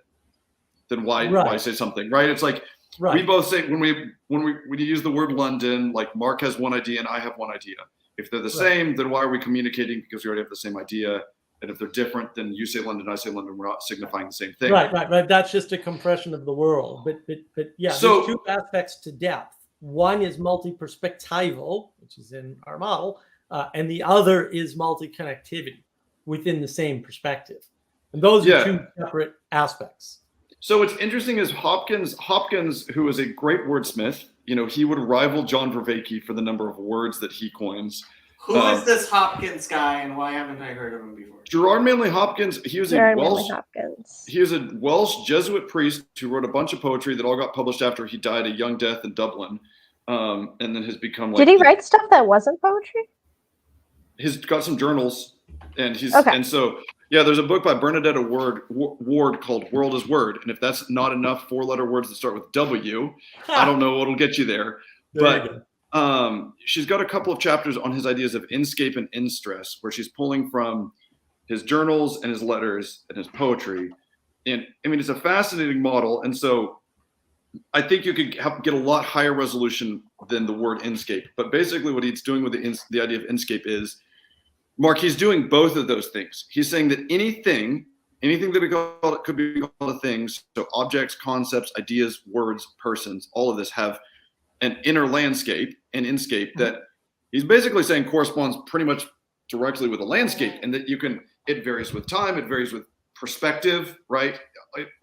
Then why say something, right? It's like, we both say when we use the word London, like Mark has one idea and I have one idea. If they're the same, then why are we communicating? Because we already have the same idea. And if they're different, then you say London, I say London, we're not signifying the same thing. Right. That's just a compression of the world. But yeah, so, there's 2 aspects to depth. One is multi-perspectival, which is in our model, and the other is multi-connectivity within the same perspective. And those are 2 separate aspects. So what's interesting is Hopkins, who is a great wordsmith, he would rival John Vervaeke for the number of words that he coins. Who is this Hopkins guy, and why haven't I heard of him before? Gerard Manley Hopkins. He was a Welsh Jesuit priest who wrote a bunch of poetry that all got published after he died a young death in Dublin, and then has become like. Did he write stuff that wasn't poetry? He's got some journals, and and so there's a book by Bernadette Ward called World is Word, and if that's not enough 4-letter words that start with W, I don't know what'll get you there. But she's got a couple of chapters on his ideas of inscape and in-stress, where she's pulling from his journals and his letters and his poetry. And I mean, it's a fascinating model. And so I think you could get a lot higher resolution than the word inscape. But basically what he's doing with the idea of inscape is, Mark, he's doing both of those things. He's saying that anything that we call it could be called a thing. So objects, concepts, ideas, words, persons, all of this have an inner landscape, an inscape, that he's basically saying corresponds pretty much directly with a landscape, and that it varies with time, it varies with perspective, right?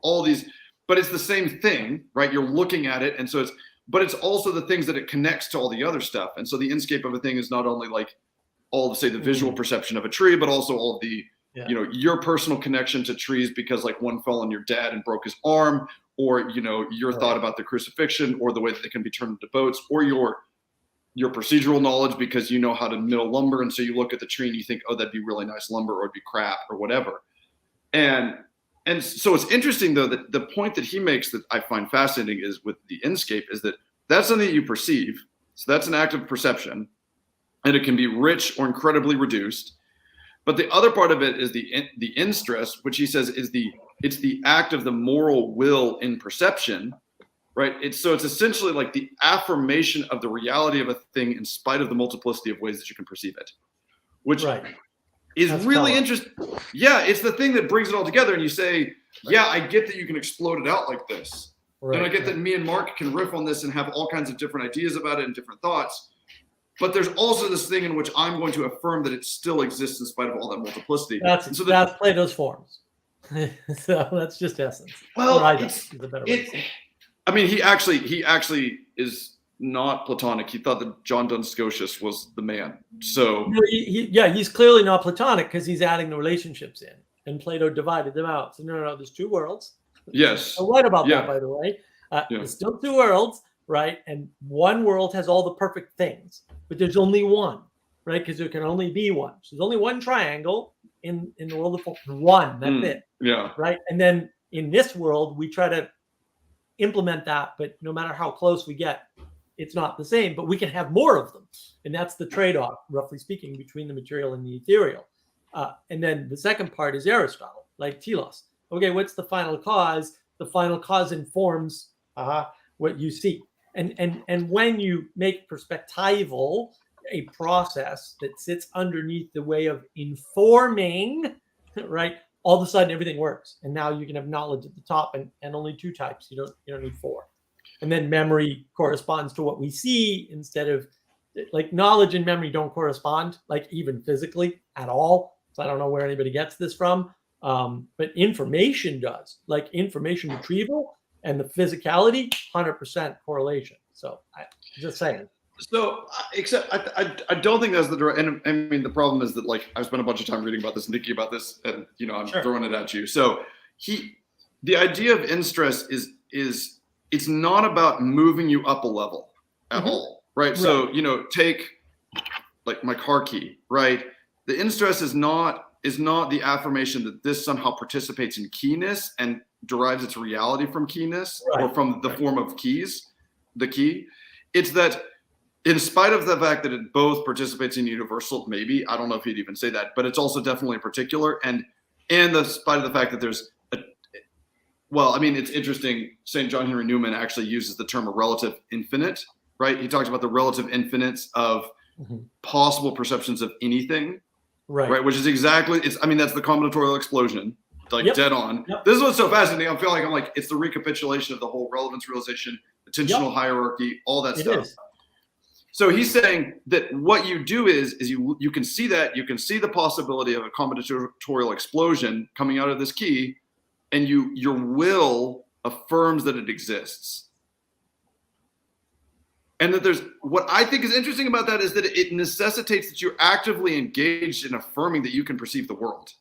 All these, but it's the same thing, right? You're looking at it, and so it's also the things that it connects to all the other stuff. And so the inscape of a thing is not only like all the visual perception of a tree, but also all of the, your personal connection to trees, because like one fell on your dad and broke his arm, or your thought about the crucifixion, or the way that they can be turned into boats, or your procedural knowledge because you know how to mill lumber, and so you look at the tree and you think, oh, that'd be really nice lumber, or it'd be crap, or whatever. And so it's interesting though that the point that he makes that I find fascinating is with the inscape is that that's something that you perceive, so that's an act of perception, and it can be rich or incredibly reduced. But the other part of it is the in-stress, which he says is it's the act of the moral will in perception, right? It's essentially like the affirmation of the reality of a thing in spite of the multiplicity of ways that you can perceive it, which is that's really interesting. Yeah, it's the thing that brings it all together. And you say, yeah, I get that you can explode it out like this. Right, and I get that me and Mark can riff on this and have all kinds of different ideas about it and different thoughts. But there's also this thing in which I'm going to affirm that it still exists in spite of all that multiplicity. That's Plato's forms. So that's just essence. Well, I mean, he actually is not Platonic. He thought that John Duns Scotius was the man. So he's clearly not Platonic because he's adding the relationships in. And Plato divided them out. So no, there's two worlds. Yes. I'm right about Yeah. that, by the way. There's still two worlds, right? And one world has all the perfect things, but there's only one, right? Because there can only be one. So there's only one triangle in the world of one. That's it. Yeah. Right. And then in this world, we try to implement that, but no matter how close we get, it's not the same. But we can have more of them, and that's the trade-off, roughly speaking, between the material and the ethereal. And then the second part is Aristotle, like telos. Okay, what's the final cause? The final cause informs what you see. And when you make perspectival a process that sits underneath the way of informing, right? All of a sudden everything works. And now you can have knowledge at the top and only two types. You don't need four. And then memory corresponds to what we see instead of like knowledge and memory don't correspond, like even physically at all. So I don't know where anybody gets this from. But information does, like information retrieval and the physicality, 100% correlation. So I just saying. So, except I don't think that's the direct. And I mean, the problem is that like I've spent a bunch of time reading about this and thinking about this, and I'm throwing it at you. So the idea of in-stress is it's not about moving you up a level at all, right? So take like my car key, right? The in-stress is not the affirmation that this somehow participates in keyness and derives its reality from keyness or from the form of keys, the key. It's that in spite of the fact that it both participates in universal, maybe, I don't know if he'd even say that, but it's also definitely particular. And the spite of the fact that there's it's interesting. St. John Henry Newman actually uses the term a relative infinite, right? He talks about the relative infinites of possible perceptions of anything. Right, which is exactly that's the combinatorial explosion, dead on. This is what's so fascinating. I feel like it's the recapitulation of the whole relevance realization, attentional hierarchy, all that stuff. So he's saying that what you do is you can see that, you can see the possibility of a combinatorial explosion coming out of this key, and your will affirms that it exists. And that there's what I think is interesting about that is that it necessitates that you're actively engaged in affirming that you can perceive the world.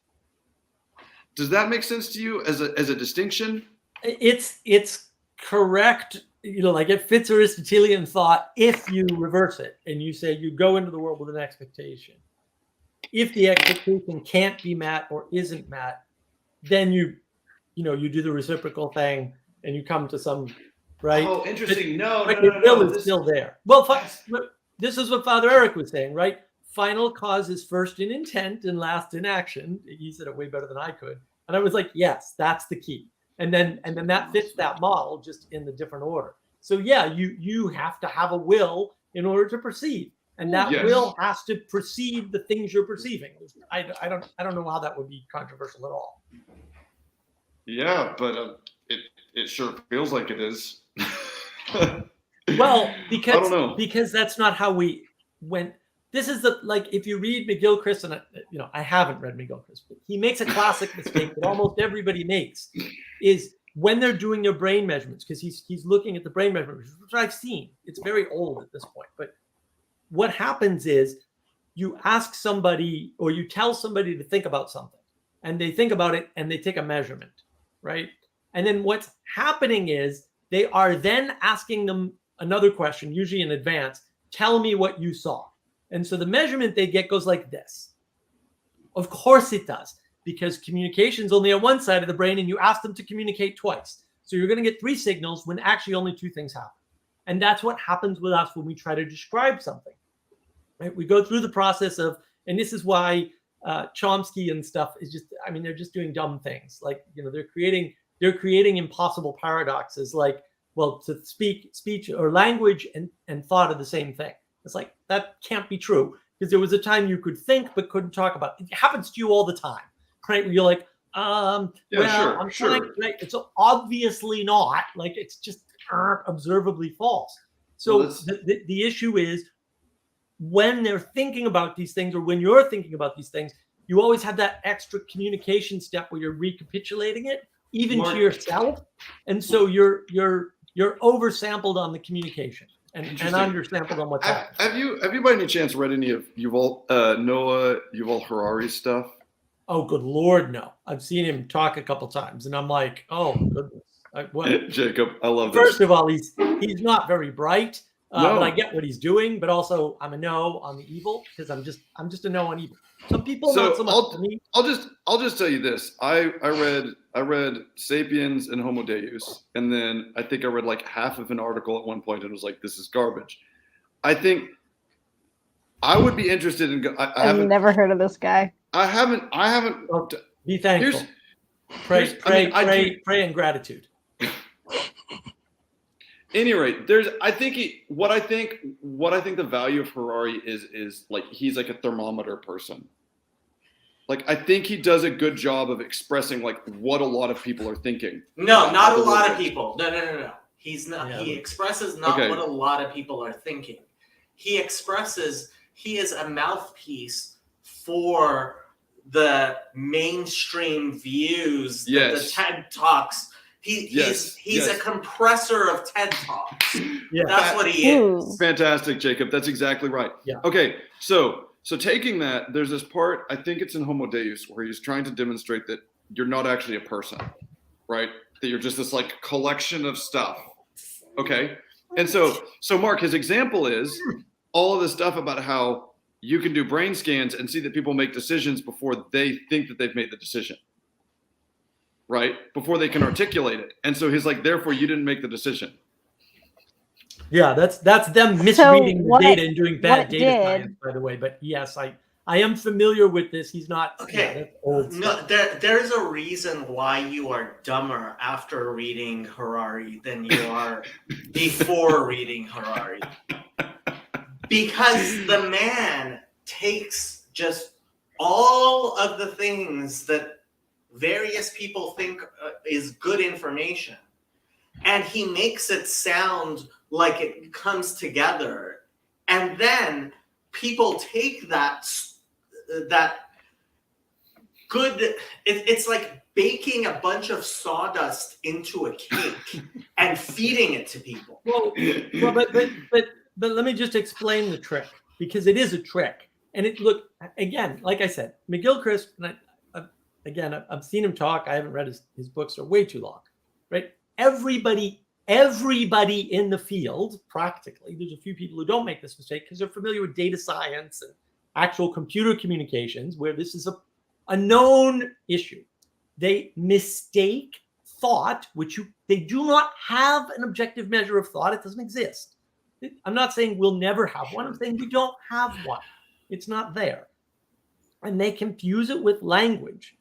Does that make sense to you as a distinction? It's correct. It fits Aristotelian thought if you reverse it and you say you go into the world with an expectation. If the expectation can't be met or isn't met, then you do the reciprocal thing and you come to some. Right. Oh, interesting. No. The will is still there. Well, this is what Father Eric was saying, right? Final cause is first in intent and last in action. He said it way better than I could. And I was like, yes, that's the key. And then that fits that model just in the different order. So yeah, you have to have a will in order to perceive. And that will has to precede the things you're perceiving. I don't know how that would be controversial at all. Yeah, but it sure feels like it is. Well, because I don't know. Because that's not how we went. This is if you read McGilchrist, and I haven't read McGilchrist, but he makes a classic mistake that almost everybody makes is when they're doing their brain measurements, because he's looking at the brain measurements, which I've seen. It's very old at this point, but what happens is you ask somebody or you tell somebody to think about something, and they think about it and they take a measurement, right? And then what's happening is they are then asking them another question, usually in advance. Tell me what you saw. And so the measurement they get goes like this. Of course it does, because communication's only on one side of the brain and you ask them to communicate twice. So you're going to get 3 signals when actually only 2 things happen. And that's what happens with us when we try to describe something, right? We go through the process of, and this is why Chomsky and stuff is just, they're just doing dumb things. They're creating impossible paradoxes to speech or language and thought are the same thing. It's like, that can't be true because there was a time you could think but couldn't talk about it. It happens to you all the time, right? Where you're like, I'm trying, right? It's obviously not, it's just observably false. So the issue is when they're thinking about these things or when you're thinking about these things, you always have that extra communication step where you're recapitulating it, even to yourself, and so you're oversampled on the communication and undersampled on what's happening. Have you by any chance read any of Noah Yuval Harari's stuff? Oh, good Lord, no. I've seen him talk a couple times, and I'm like, oh, goodness. What? Jacob, I love this. First of all, he's not very bright, No. but I get what he's doing. But also, I'm a no on the evil because I'm just a no on evil. Some people not so much. I'll just tell you this. I read Sapiens and Homo Deus, and then I think I read like half of an article at one point and was like, this is garbage. I think I would be interested in. I've never heard of this guy. I haven't. Well, be thankful. Pray in gratitude. Any rate, what I think the value of Harari is like he's like a thermometer person. Like I think he does a good job of expressing like what a lot of people are thinking. No, not a lot of people. No. He's not. Yeah. He expresses not what a lot of people are thinking. He is a mouthpiece for the mainstream views, the TED Talks. He's a compressor of TED Talks. Yeah. That's what he is. Fantastic, Jacob. That's exactly right. Yeah. Okay, so taking that, there's this part, I think it's in Homo Deus, where he's trying to demonstrate that you're not actually a person, right? That you're just this like collection of stuff. Okay? And so Mark, his example is all of this stuff about how you can do brain scans and see that people make decisions before they think that they've made the decision. Right? Before they can articulate it. And so he's like, therefore you didn't make the decision. Yeah, that's them misreading the data and doing bad data science, by the way. But yes, I am familiar with this. He's not okay. No, there's a reason why you are dumber after reading Harari than you are before reading Harari. Because the man takes just all of the things that various people think is good information, and he makes it sound like it comes together, and then people take that good. It's like baking a bunch of sawdust into a cake and feeding it to people. Well, but let me just explain the trick, because it is a trick. And look, again, like I said, McGilchrist, and I've seen him talk. I haven't read his books, are way too long, right? Everybody in the field, practically, there's a few people who don't make this mistake because they're familiar with data science and actual computer communications, where this is a known issue. They mistake thought, they do not have an objective measure of thought. It doesn't exist. I'm not saying we'll never have one. I'm saying we don't have one. It's not there. And they confuse it with language.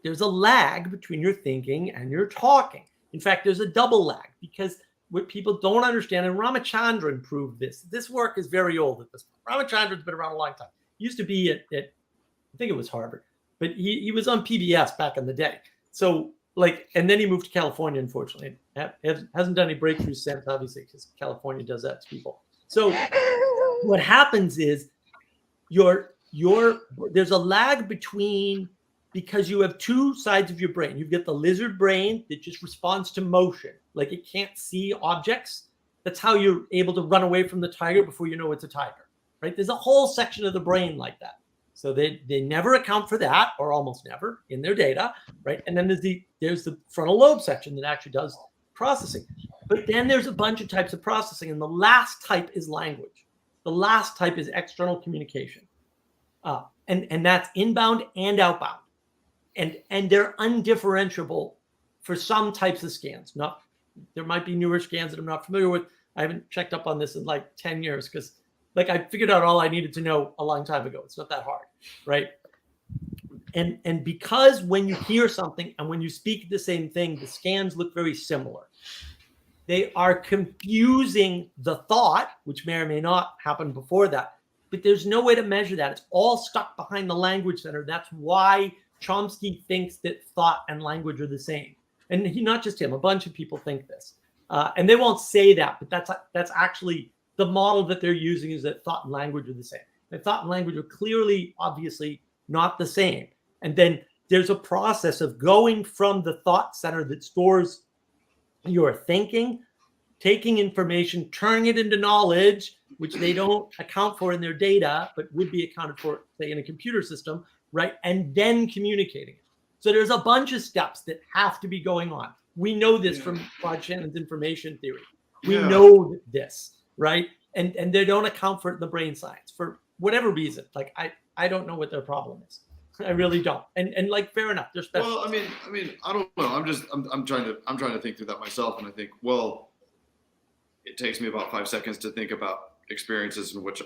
There's a lag between your thinking and your talking. In fact, there's a double lag, because what people don't understand, and Ramachandran proved this. This work is very old at this point. Ramachandran's been around a long time. He used to be at I think it was Harvard, but he was on PBS back in the day. So and then he moved to California, unfortunately. Hasn't done any breakthroughs since, obviously, because California does that to people. So what happens is there's a lag between, because you have two sides of your brain. You get the lizard brain that just responds to motion, like it can't see objects. That's how you're able to run away from the tiger before you know it's a tiger, right? There's a whole section of the brain like that. So they never account for that, or almost never, in their data, right? And then there's the frontal lobe section that actually does processing. But then there's a bunch of types of processing, and the last type is language. The last type is external communication. And that's inbound and outbound. And they're undifferentiable for some types of scans. There might be newer scans that I'm not familiar with. I haven't checked up on this in like 10 years, because I figured out all I needed to know a long time ago. It's not that hard, right? And because when you hear something and when you speak the same thing, the scans look very similar. They are confusing the thought, which may or may not happen before that, but there's no way to measure that. It's all stuck behind the language center. That's why Chomsky thinks that thought and language are the same. And not just him, a bunch of people think this. And they won't say that, but that's actually the model that they're using, is that thought and language are the same. And thought and language are clearly, obviously, not the same. And then there's a process of going from the thought center that stores your thinking, taking information, turning it into knowledge, which they don't account for in their data, but would be accounted for, say, in a computer system, right? And then communicating it. So there's a bunch of steps that have to be going on. We know this from Claude Shannon's information theory. We know this, right? And they don't account for it in the brain science for whatever reason. Like I don't know what their problem is. I really don't. And like, fair enough. They're special. Well, I mean, I don't know. I'm trying to think through that myself, and I think, well, it takes me about 5 seconds to think about experiences in which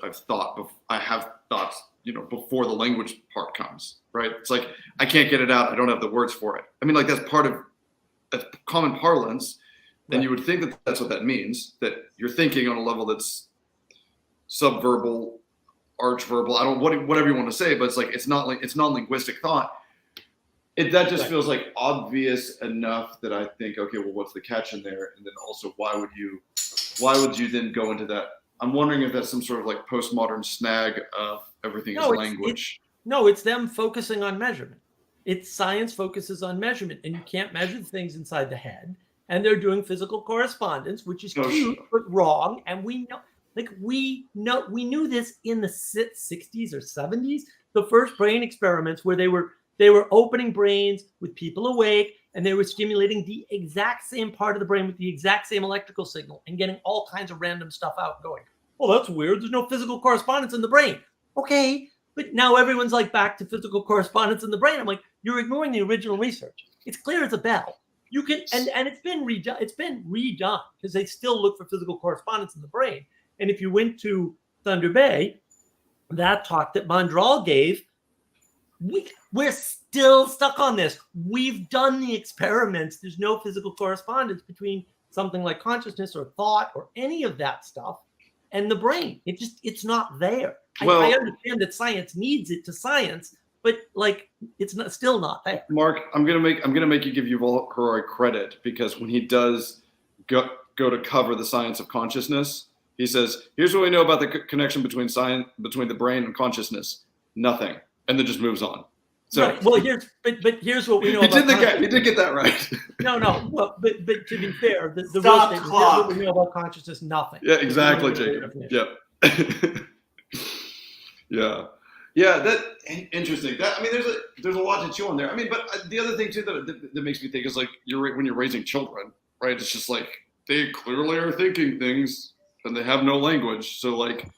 I have thoughts, before the language part comes, right? It's like, I can't get it out. I don't have the words for it. I mean, like, that's common parlance. And you would think that that's what that means, that you're thinking on a level that's subverbal, archverbal, whatever you want to say, but it's like, it's non-linguistic thought. That just feels like obvious enough that I think, okay, well, what's the catch in there? And then also, why would you then go into that? I'm wondering if that's some sort of like postmodern snag of everything is language. It's them focusing on measurement. Science focuses on measurement, and you can't measure things inside the head. And they're doing physical correspondence, which is cute but wrong. And we knew this in the 60s or 70s. The first brain experiments where they were opening brains with people awake, and they were stimulating the exact same part of the brain with the exact same electrical signal and getting all kinds of random stuff out and going, well, that's weird. There's no physical correspondence in the brain. Okay, but now everyone's like back to physical correspondence in the brain. I'm like, you're ignoring the original research. It's clear as a bell. You can, and it's been redone. It's been redone because they still look for physical correspondence in the brain. And if you went to Thunder Bay, that talk that Mondral gave, we're still stuck on this. We've done the experiments. There's no physical correspondence between something like consciousness or thought or any of that stuff and the brain. It's not there. Well, I understand that science needs it to science, but like, it's still not there. Mark, I'm gonna make you give Yuval Harari credit, because when he does go to cover the science of consciousness, he says, "Here's what we know about the connection between the brain and consciousness. Nothing," and then just moves on. So, right. Well, here's what we know. He did get that right. No. Well, but to be fair, the real statement, here's what we know about consciousness. Nothing. Yeah, exactly, Jacob. Yep. Yeah. Yeah, that interesting. There's a lot to chew on there. I mean, but the other thing too that makes me think is like, when you're raising children, right? It's just like, they clearly are thinking things and they have no language. So like,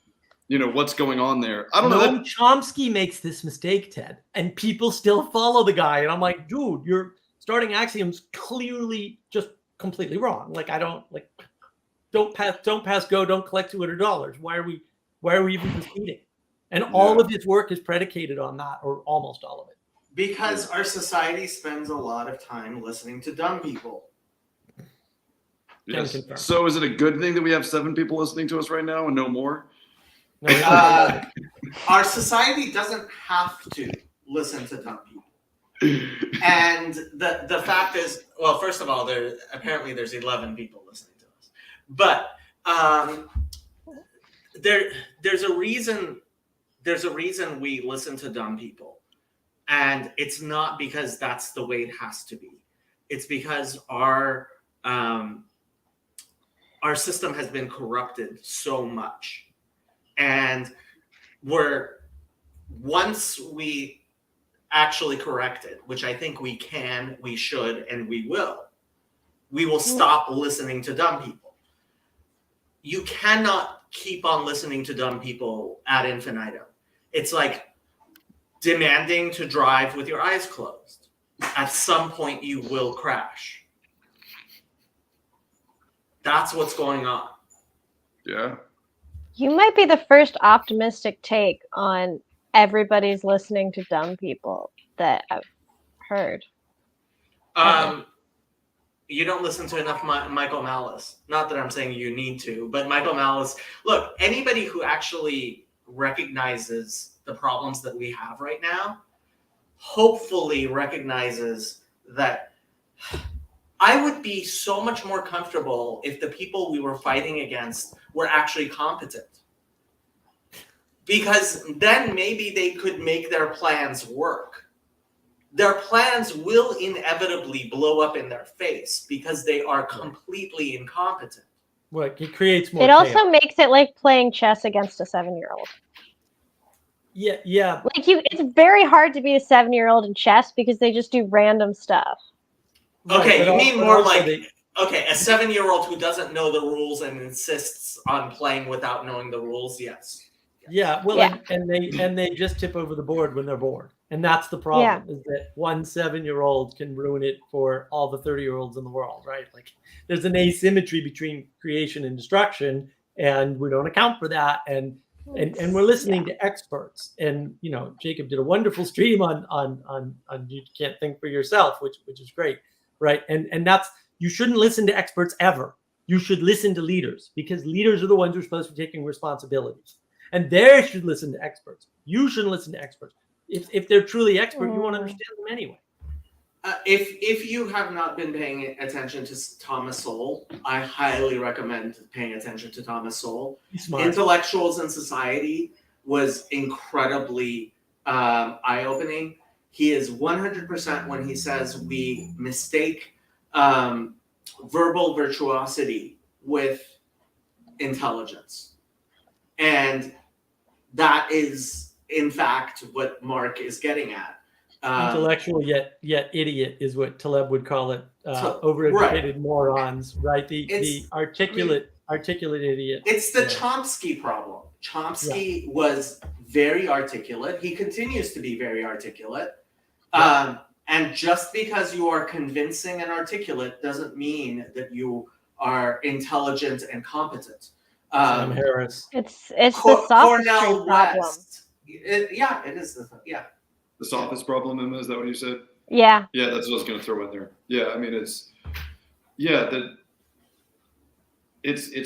what's going on there? I don't know. Noam Chomsky makes this mistake, Ted, and people still follow the guy. And I'm like, dude, your starting axioms clearly just completely wrong. Like, don't pass go, don't collect $200. Why are we even proceeding? And all of his work is predicated on that, or almost all of it. Because our society spends a lot of time listening to dumb people. Yes. So is it a good thing that we have 7 people listening to us right now and no more? Our society doesn't have to listen to dumb people. And the fact is, well, first of all, there's 11 people listening to us. But there's a reason we listen to dumb people. And it's not because that's the way it has to be. It's because our system has been corrupted so much. And once we actually correct it, which I think we can, we should, and we will stop listening to dumb people. You cannot keep on listening to dumb people ad infinitum. It's like demanding to drive with your eyes closed. At some point, you will crash. That's what's going on. Yeah. You might be the first optimistic take on everybody's listening to dumb people that I've heard. You don't listen to enough Michael Malice. Not that I'm saying you need to, but Michael Malice. Look, anybody who actually recognizes the problems that we have right now, hopefully recognizes that I would be so much more comfortable if the people we were fighting against were actually competent. Because then maybe they could make their plans work. Their plans will inevitably blow up in their face because they are completely incompetent. Well, it creates more chaos. Also makes it like playing chess against a 7-year-old. Yeah. Like it's very hard to be a 7-year-old in chess because they just do random stuff. Okay, Right, you mean more like a 7-year-old who doesn't know the rules and insists on playing without knowing the rules. Yes. Yeah, well, Yeah. And they just tip over the board when they're bored, and that's the problem. Is that one 7-year-old can ruin it for all the 30-year-olds in the world, right? Like, there's an asymmetry between creation and destruction, and we don't account for that. And we're listening to experts, and Jacob did a wonderful stream on you can't think for yourself, which is great, right? And that's, you shouldn't listen to experts ever. You should listen to leaders, because leaders are the ones who are supposed to be taking responsibilities. And they should listen to experts. You shouldn't listen to experts. If they're truly expert, you won't understand them anyway. If you have not been paying attention to Thomas Sowell, I highly recommend paying attention to Thomas Sowell. Intellectuals in Society was incredibly eye-opening. He is 100% when he says we mistake verbal virtuosity with intelligence. And that is, in fact, what Mark is getting at. Intellectual yet idiot is what Taleb would call it. Overeducated morons, right? The articulate idiot. It's the Chomsky problem. Chomsky was very articulate. He continues to be very articulate. And just because you are convincing and articulate doesn't mean that you are intelligent and competent. Sam Harris. It's the sophistry problem. It is The sophist problem, Emma, is that what you said? Yeah. Yeah, that's what I was going to throw in there. Yeah, I mean, it's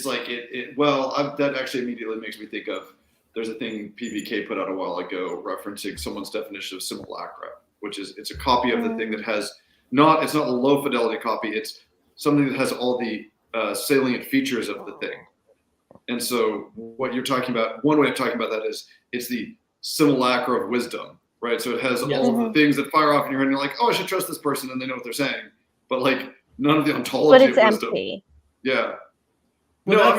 like that actually immediately makes me think of, there's a thing PBK put out a while ago referencing someone's definition of simulacra, which is, it's a copy of the thing that has it's not a low fidelity copy, it's something that has all the salient features of the thing. And so what you're talking about, one way of talking about that is, it's the simulacra of wisdom, right? So it has all of the things that fire off in your head, and you're like, oh, I should trust this person, and they know what they're saying. But like, none of the ontology of wisdom. But it's empty. Yeah. Well,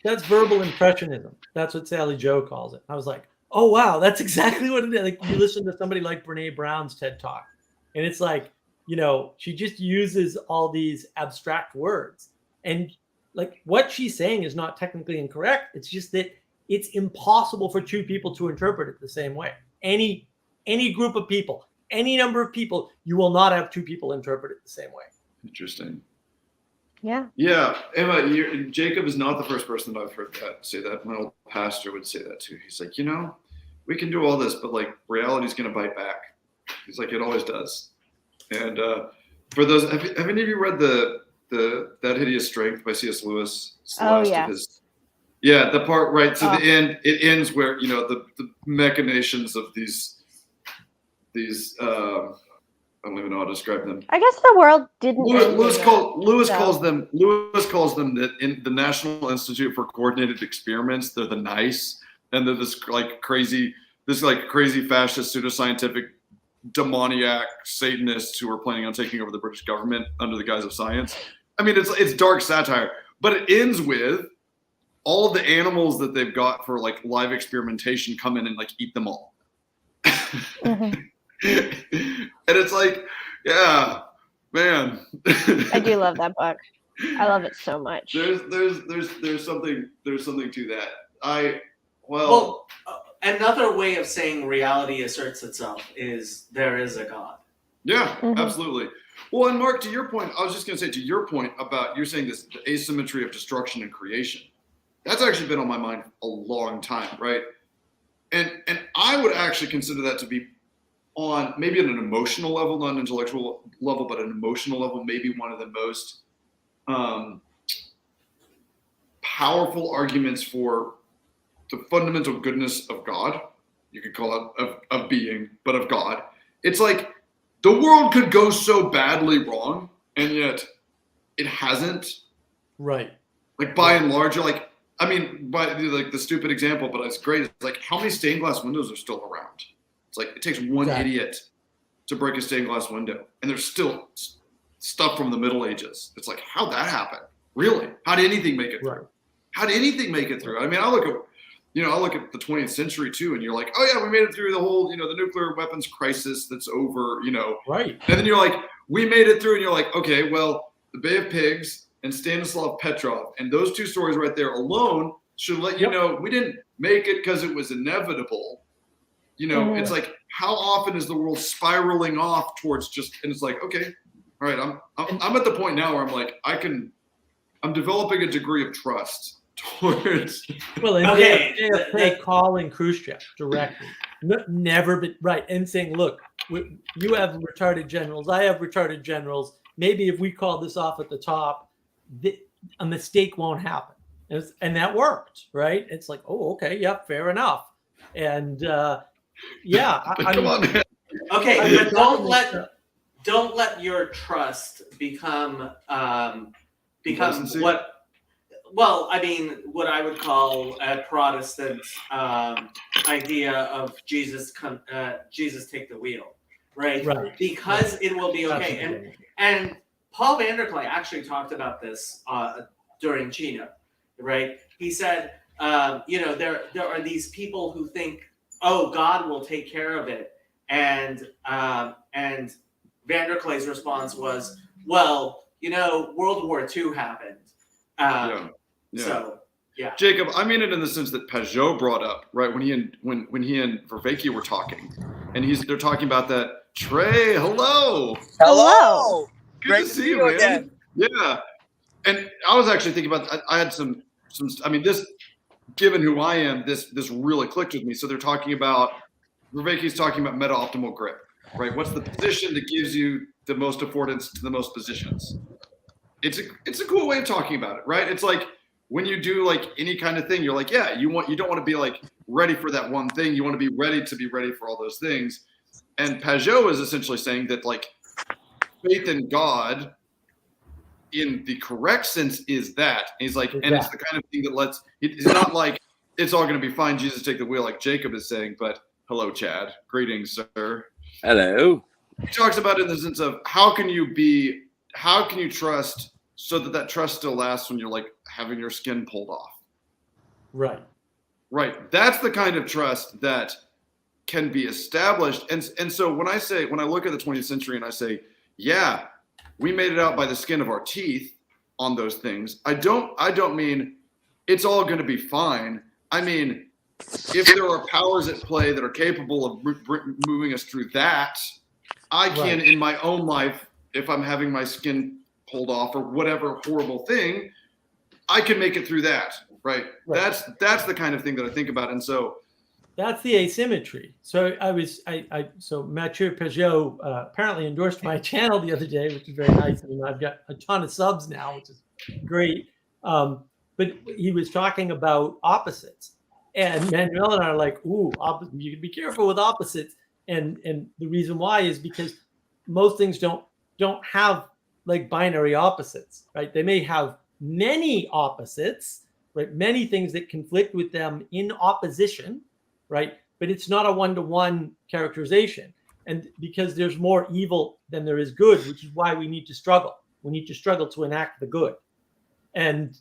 that's verbal impressionism. That's what Sally Joe calls it. I was like, oh, wow, that's exactly what it is. Like, you listen to somebody like Brene Brown's TED Talk, and it's like, she just uses all these abstract words. And like, what she's saying is not technically incorrect. It's just that it's impossible for two people to interpret it the same way. Any group of people, any number of people, you will not have two people interpret it the same way. Interesting. Yeah. Yeah, Emma, Jacob is not the first person that I've heard say that. My old pastor would say that too. He's like, we can do all this, but like, reality's going to bite back. He's like, it always does. And for those, have any of you read That Hideous Strength by C.S. Lewis? The part right to the end. It ends where the machinations of these I don't even know how to describe them. I guess the world didn't. Lewis calls them that in the National Institute for Coordinated Experiments, they're the nice, and they're this crazy fascist pseudoscientific demoniac Satanists who are planning on taking over the British government under the guise of science. I mean, it's dark satire, but it ends with all of the animals that they've got for like live experimentation come in and like eat them all. And it's like, yeah, man. I do love that book. I love it so much. There's something to that. Another way of saying reality asserts itself is there is a God. Yeah, absolutely. Well, and Mark, to your point, I was just going to say, to your point about, you're saying this, the asymmetry of destruction and creation. That's actually been on my mind a long time, right? And I would actually consider that to be on maybe on an emotional level, not an intellectual level, but an emotional level, maybe one of the most powerful arguments for the fundamental goodness of God. You could call it of being, but of God. It's like the world could go so badly wrong, and yet it hasn't. Right. Like by and large, you're like, I mean, by like the stupid example, but it's great. It's like, how many stained glass windows are still around? It's like, it takes one idiot to break a stained glass window, and there's still stuff from the Middle Ages. It's like, how'd that happen? Really? How did anything make it through? How did anything make it through? I mean, I look at, I look at the 20th century too, and you're like, oh yeah, we made it through the whole, the nuclear weapons crisis that's over, Right. And then you're like, we made it through, and you're like, okay, well, the Bay of Pigs and Stanislav Petrov, and those two stories right there alone should let you know we didn't make it because it was inevitable. It's like, how often is the world spiraling off towards and it's like, okay, all right, I'm at the point now where I'm like, I'm developing a degree of trust towards. Well, and they calling Khrushchev directly, never been right, and saying, look, you have retarded generals, I have retarded generals. Maybe if we call this off at the top, a mistake won't happen. And that worked, right? It's like, oh, okay, yeah, fair enough. And come on, man. Okay, but don't let your trust become what. Well, I mean, what I would call a Protestant idea of Jesus take the wheel, right? Right. Because it will be okay. And Paul Vanderklay actually talked about this during Chino, right? He said, there are these people who think, oh, God will take care of it, and Vanderklay's response was, well, World War II happened. So, yeah. Jacob, I mean it in the sense that Pageau brought up, right, when he and Vervaeke were talking, and they're talking about that. Trey, hello. Good Great to see you, man. Again. Yeah. And I was actually thinking about, I had some, I mean, this, given who I am, this really clicked with me. So they're talking about, Vervaeke's talking about meta-optimal grip, right? What's the position that gives you the most affordance to the most positions? It's a cool way of talking about it, right? It's like when you do like any kind of thing, you're like, yeah, you don't want to be like ready for that one thing. You want to be ready for all those things. And Pageau is essentially saying that like faith in God in the correct sense is that. And he's like, and it's the kind of thing that it's not like it's all going to be fine, Jesus take the wheel, like Jacob is saying, but hello, Chad. Greetings, sir. Hello. He talks about it in the sense of how can you trust so that trust still lasts when you're like having your skin pulled off? Right. That's the kind of trust that can be established. And so when I look at the 20th century and I say, yeah, we made it out by the skin of our teeth on those things, I don't mean it's all going to be fine. I mean, if there are powers at play that are capable of moving us through that, I can in my own life, if I'm having my skin pulled off or whatever horrible thing, I can make it through that, right? That's the kind of thing that I think about. And so that's the asymmetry. So so Mathieu Pageau apparently endorsed my channel the other day, which is very nice. I mean, I've got a ton of subs now, which is great. But he was talking about opposites, and Manuel and I are like, ooh, you can be careful with opposites. And the reason why is because most things don't have like binary opposites, right? They may have many opposites, right? Many things that conflict with them in opposition, right? But it's not a one-to-one characterization. And because there's more evil than there is good, which is why we need to struggle. We need to struggle to enact the good. And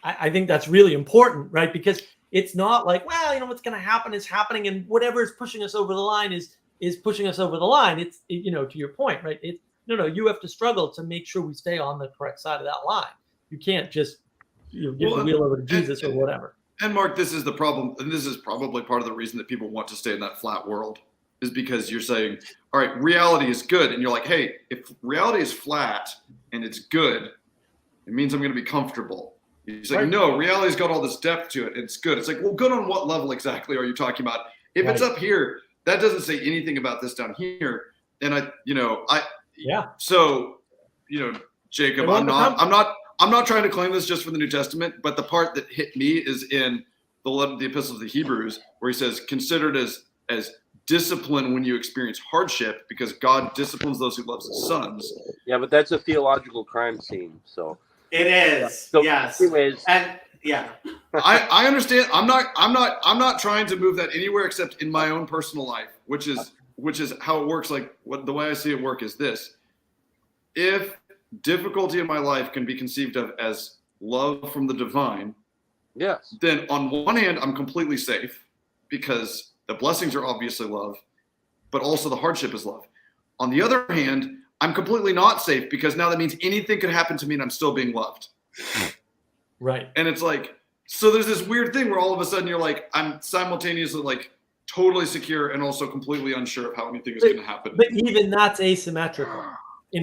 I think that's really important, right? Because it's not like, well, what's going to happen is happening, and whatever is pushing us over the line is pushing us over the line. It's, to your point, right? No, you have to struggle to make sure we stay on the correct side of that line. You can't just give the wheel over to Jesus or whatever. And Mark, this is the problem, and this is probably part of the reason that people want to stay in that flat world, is because you're saying, all right, reality is good. And you're like, hey, if reality is flat and it's good, it means I'm going to be comfortable. He's like, no, reality's got all this depth to it. It's good. It's like, well, good on what level exactly are you talking about? If it's up here, that doesn't say anything about this down here. And So, Jacob, I'm not trying to claim this just for the New Testament, but the part that hit me is in the Epistles of the Hebrews, where he says, consider it as discipline when you experience hardship, because God disciplines those who love his sons. Yeah, but that's a theological crime scene. So it is. So yes. Anyways, and yeah, I understand. I'm not trying to move that anywhere except in my own personal life, which is how it works. Like the way I see it work is this: if difficulty in my life can be conceived of as love from the divine, Yes. then on one hand, I'm completely safe because the blessings are obviously love, but also the hardship is love. On the other hand, I'm completely not safe because now that means anything could happen to me and I'm still being loved. Right. And it's like, so there's this weird thing where all of a sudden you're like, I'm simultaneously like totally secure and also completely unsure of how anything is going to happen. But even that's asymmetrical.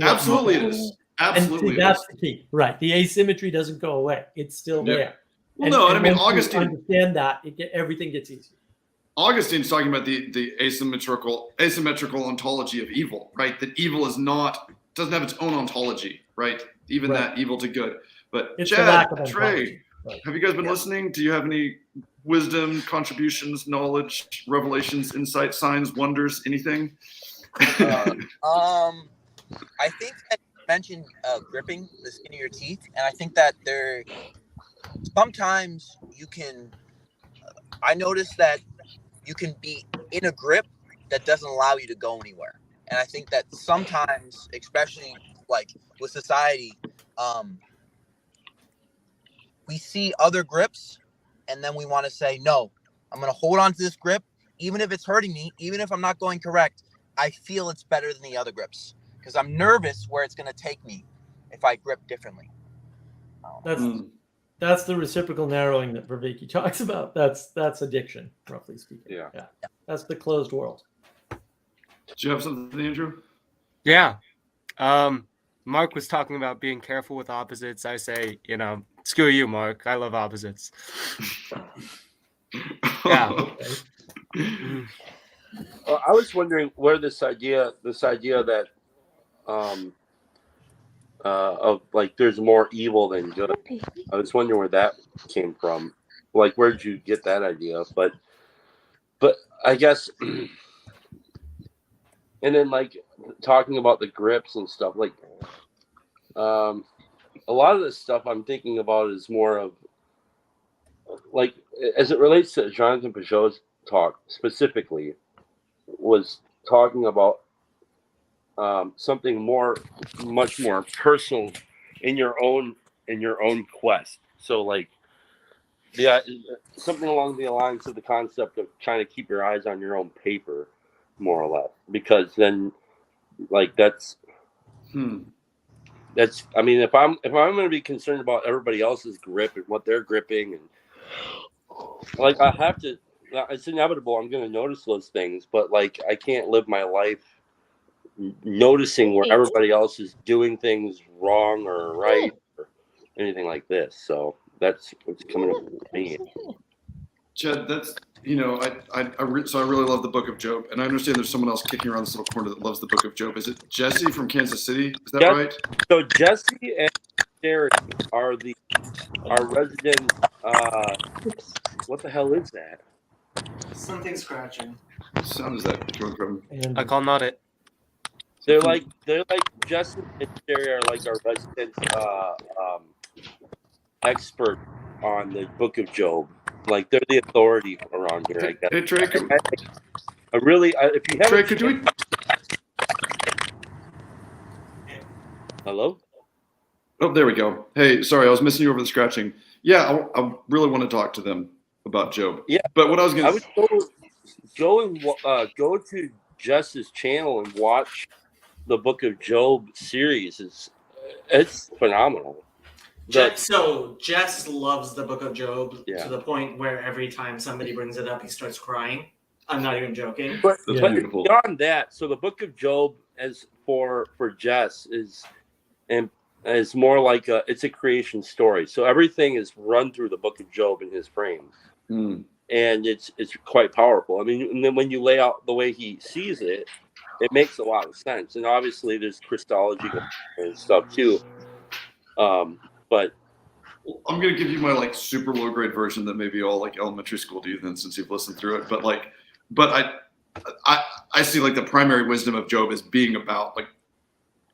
Absolutely it is. Absolutely And that's the key. Right. The asymmetry doesn't go away. It's still there. Well, no, and I mean, once you Augustine understand that, everything gets easier. Augustine's talking about the asymmetrical ontology of evil, right? That evil doesn't have its own ontology, right? Even that evil to good. But It's Chad, Trey, have you guys been listening? Do you have any wisdom, contributions, knowledge, revelations, insights, signs, wonders, anything? I think that you mentioned gripping the skin of your teeth, and I think that sometimes you can. I noticed that you can be in a grip that doesn't allow you to go anywhere, and I think that sometimes, especially like with society, we see other grips, and then we want to say, no, I'm going to hold on to this grip, even if it's hurting me, even if I'm not going correct. I feel it's better than the other grips because I'm nervous where it's going to take me if I grip differently. That's the reciprocal narrowing that Vervaeke talks about. That's addiction, roughly speaking. Yeah. That's the closed world. Did you have something, Andrew? Yeah. Mark was talking about being careful with opposites. I say, screw you, Mark. I love opposites. Yeah. Well, I was wondering where this idea that of like there's more evil than good. I was wondering where that came from. Like, where did you get that idea? But I guess, and then like talking about the grips and stuff, like a lot of this stuff I'm thinking about is more of like as it relates to Jonathan Pageau's talk specifically, was talking about something much more personal in your own quest. So like, yeah, something along the lines of the concept of trying to keep your eyes on your own paper, more or less, because then, like that's. I mean, if I'm going to be concerned about everybody else's grip and what they're gripping, and like I have to, it's inevitable. I'm going to notice those things, but like I can't live my life noticing where everybody else is doing things wrong or right or anything like this. So that's what's coming up with me. Chad, that's so I really love the Book of Job, and I understand there's someone else kicking around this little corner that loves the Book of Job. Is it Jesse from Kansas City? Is that right? So Jesse and Derek are our resident. What the hell is that? Something scratching. What sound is that coming from? I call not it. They're like Jesse and Derek are like our resident expert on the Book of Job. Like they're the authority around here. I guess. Hey Trey, if you haven't. Trey, could we? Hello. Oh, there we go. Hey, sorry, I was missing you over the scratching. Yeah, I really want to talk to them about Job. Yeah, but what I would go to Jess's channel and watch the Book of Job series. It's phenomenal. So Jess loves the Book of Job to the point where every time somebody brings it up, he starts crying. I'm not even joking. But beyond that, so the Book of Job, as for Jess, is more like it's a creation story. So everything is run through the Book of Job in his frame, and it's quite powerful. I mean, and then when you lay out the way he sees it, it makes a lot of sense. And obviously, there's Christology and stuff too. But I'm gonna give you my like super low grade version that maybe all like elementary school do then, since you've listened through it. But I see like the primary wisdom of Job as being about like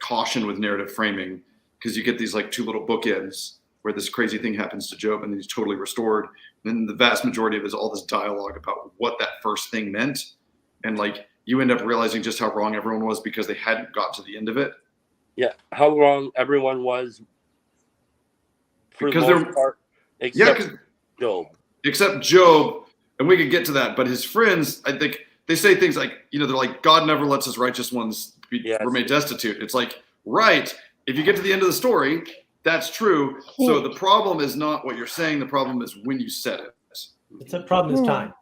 caution with narrative framing, because you get these like two little bookends where this crazy thing happens to Job and then he's totally restored. And then the vast majority of it is all this dialogue about what that first thing meant, and like you end up realizing just how wrong everyone was because they hadn't got to the end of it. Yeah, how wrong everyone was. Because they're except Job. Except Job, and we could get to that, but his friends, I think, they say things like, they're like, God never lets his righteous ones remain destitute. It's like, right, if you get to the end of the story, that's true. So the problem is not what you're saying. The problem is when you said it. The problem is time.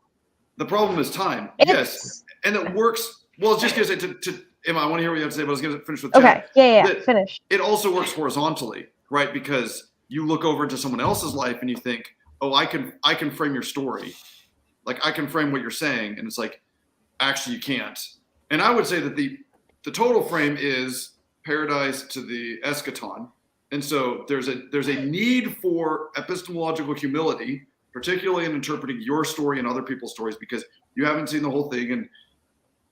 The problem is time. Yes. And it works. Well, just going to say to Emma, I want to hear what you have to say, but I was going to finish with Chad. Okay. Yeah. Finish. It also works horizontally, right? Because you look over into someone else's life and you think, oh, I can frame your story. Like, I can frame what you're saying. And it's like, actually, you can't. And I would say that the total frame is paradise to the eschaton. And so there's a need for epistemological humility, particularly in interpreting your story and other people's stories, because you haven't seen the whole thing. And,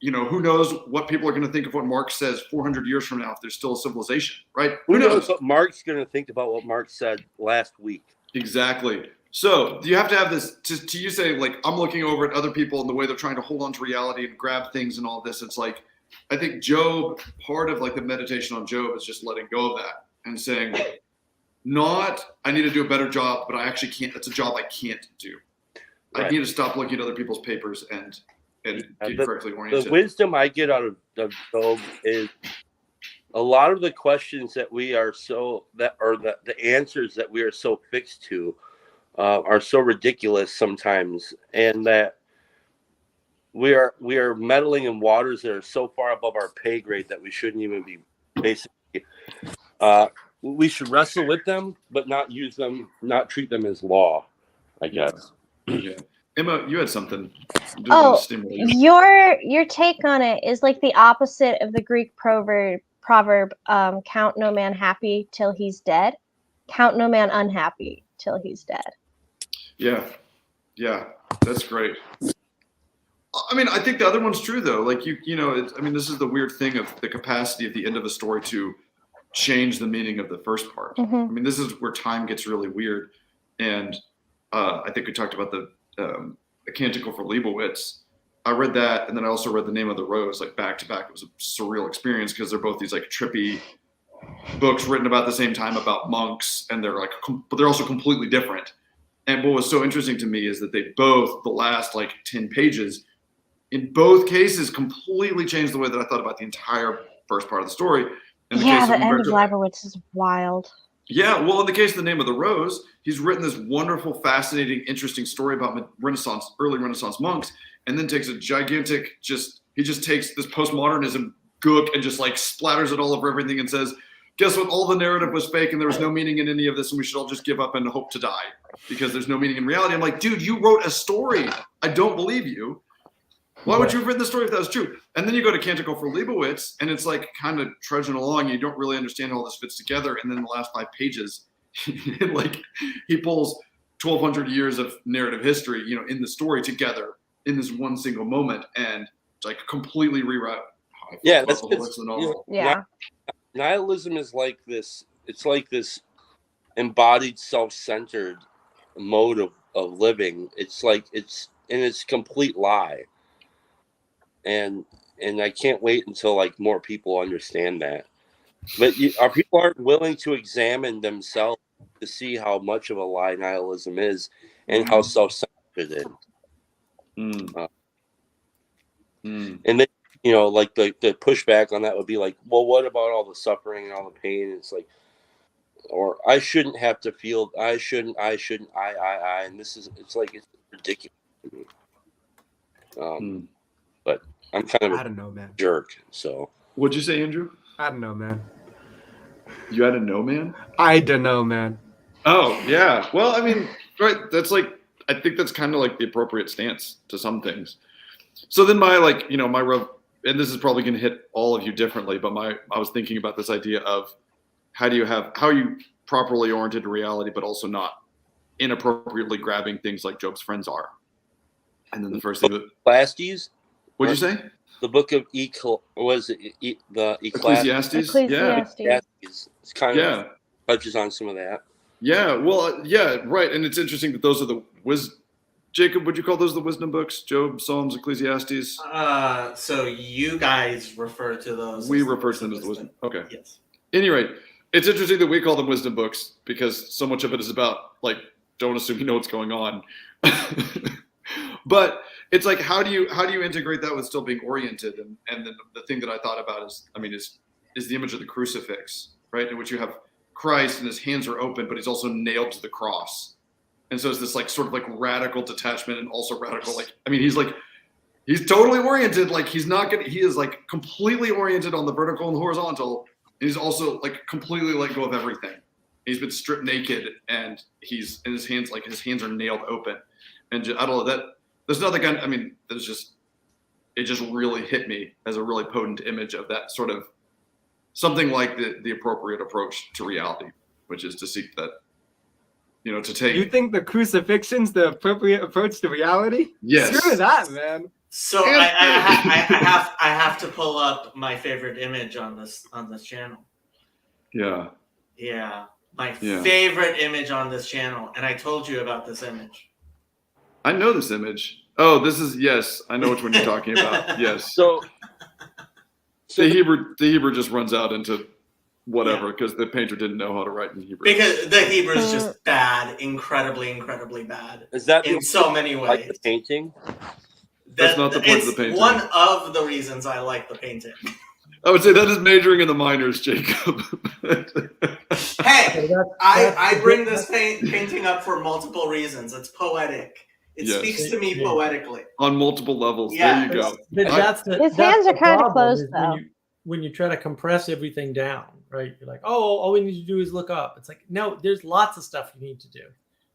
who knows what people are going to think of what Marx says 400 years from now if there's still a civilization, right? Who knows what Mark's going to think about what Marx said last week? Exactly. So you have to have this to you say, like, I'm looking over at other people and the way they're trying to hold on to reality and grab things and all this. It's like, I think Job, part of like the meditation on Job is just letting go of that and saying, not, I need to do a better job, but I actually can't. That's a job I can't do. Right. I need to stop looking at other people's papers and get correctly oriented. The wisdom I get out of Job is a lot of the questions that we are the answers that we are so fixed to are so ridiculous sometimes, and that we are meddling in waters that are so far above our pay grade that we shouldn't even be basically. We should wrestle with them, but not use them, not treat them as law, I guess. Yeah. Emma, you had something. Your take on it is like the opposite of the Greek proverb, count no man happy till he's dead. Count no man unhappy till he's dead. Yeah, that's great. I mean, I think the other one's true though. Like this is the weird thing of the capacity of the end of a story to change the meaning of the first part. Mm-hmm. I mean, this is where time gets really weird. And I think we talked about the Canticle for Leibowitz. I read that, and then I also read The Name of the Rose, like back to back. It was a surreal experience because they're both these like trippy books written about the same time about monks, and they're like, but they're also completely different. And what was so interesting to me is that they both, the last like 10 pages, in both cases, completely changed the way that I thought about the entire first part of the story. The end of Leibowitz is wild. Yeah, well, in the case of The Name of the Rose, he's written this wonderful, fascinating, interesting story about early Renaissance monks, and then takes a gigantic, he just takes this postmodernism gook and just like splatters it all over everything and says, guess what? All the narrative was fake and there was no meaning in any of this, and we should all just give up and hope to die because there's no meaning in reality. I'm like, dude, you wrote a story. I don't believe you. Why would you have written the story if that was true? And then you go to Canticle for Leibowitz, and it's like kind of trudging along. And you don't really understand how all this fits together. And then the last 5 pages, like he pulls 1,200 years of narrative history, in the story together in this one single moment, and like completely rewrite. That's the novel. Nihilism is like this. It's like this embodied, self-centered mode of living. It's like it's complete lie. And I can't wait until like more people understand that. But our people aren't willing to examine themselves to see how much of a lie nihilism is and how self-centered it is. And then like the pushback on that would be like, well, what about all the suffering and all the pain? It's like, or I shouldn't have to feel. I shouldn't. And it's like it's ridiculous to me. But I'm kind of a jerk. So what'd you say, Andrew? I don't know, man. You had a no, man? I don't know, man. Oh, yeah. Well, I mean, right. That's like, I think that's kind of like the appropriate stance to some things. So then my and this is probably going to hit all of you differently, but I was thinking about this idea of how are you properly oriented to reality, but also not inappropriately grabbing things like Job's friends are. And then the first thing Ecclesiastes? What'd you say? The book of Ecclesiastes? Yeah. It's kind of touches on some of that. Yeah, well, yeah, right. And it's interesting that those are the Jacob, would you call those the wisdom books? Job, Psalms, Ecclesiastes? So you guys refer to those. We refer to them as the wisdom. Okay. Yes. At any rate, it's interesting that we call them wisdom books because so much of it is about like don't assume you know what's going on. But it's like, how do you integrate that with still being oriented? And then the thing that I thought about is the image of the crucifix, right? In which you have Christ and his hands are open, but he's also nailed to the cross. And so it's this like sort of like radical detachment and also radical, like, I mean, he's totally oriented. Like he is like completely oriented on the vertical and the horizontal. And he's also like completely let go of everything. He's been stripped naked and he's in his hands, like his hands are nailed open. And I don't know there's another guy. I mean, it just really hit me as a really potent image of that sort of something like the appropriate approach to reality, which is to seek that, to take. You think the crucifixion's the appropriate approach to reality? Yes. Screw that, man. So I have to pull up my favorite image on this channel. Yeah. Yeah. My favorite image on this channel. And I told you about this image. I know this image. Oh, this is, yes. I know which one you're talking about. Yes. So the Hebrew just runs out into whatever because the painter didn't know how to write in Hebrew. Because the Hebrew is just bad, incredibly, incredibly bad. Is that in so many ways? Like the painting? That's not the point of the painting. One of the reasons I like the painting. I would say that is majoring in the minors, Jacob. Hey, I bring this painting up for multiple reasons. It's poetic. It speaks to me poetically. On multiple levels. Yeah. There you go. His hands are kind of closed, though. When you try to compress everything down, right? You're like, oh, all we need to do is look up. It's like, no, there's lots of stuff you need to do.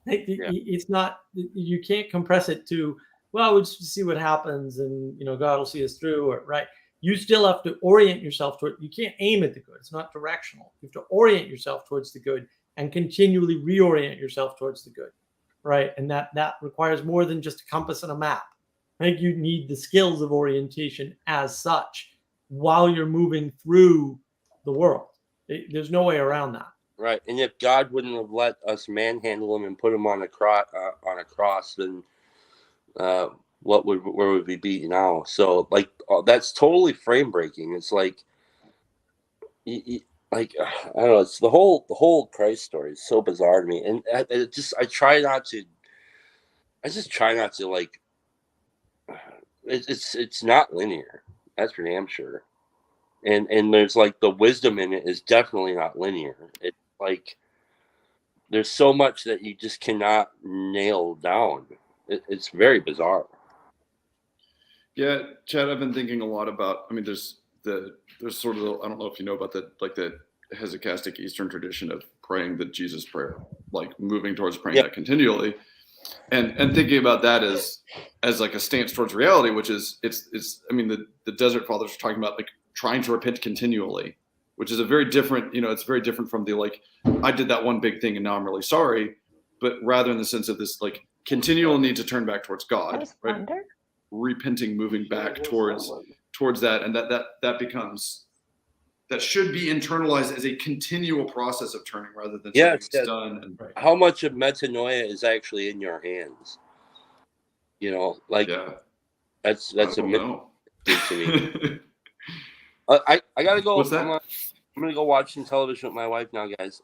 It's not, you can't compress it to, well, we'll just see what happens and, God will see us through, right? You still have to orient yourself toward, you can't aim at the good. It's not directional. You have to orient yourself towards the good and continually reorient yourself towards the good, right? And that requires more than just a compass and a map. I think you need the skills of orientation as such while you're moving through the world. There's no way around that. Right. And if God wouldn't have let us manhandle him and put him on a cross, then where would we be now? So like that's totally frame breaking. It's like I don't know. It's the whole Christ story is so bizarre to me, and I just try not to like. It's not linear. That's for damn sure. And there's like the wisdom in it is definitely not linear. It's like there's so much that you just cannot nail down. It's very bizarre. Yeah, Chad, I've been thinking a lot about. I mean, there's sort of I don't know if you know about the hesychastic Eastern tradition of praying the Jesus prayer, like moving towards praying that continually, and thinking about that as like a stance towards reality, which is it's. I mean, the Desert Fathers are talking about like trying to repent continually, which is a very different. It's very different from the like I did that one big thing and now I'm really sorry, but rather in the sense of this like continual need to turn back towards God, right? Repenting, moving back towards that, and that becomes that should be internalized as a continual process of turning rather than something that's done. And, how much of metanoia is actually in your hands? That's a myth to me. I gotta go. What's that? I'm gonna go watch some television with my wife now, guys.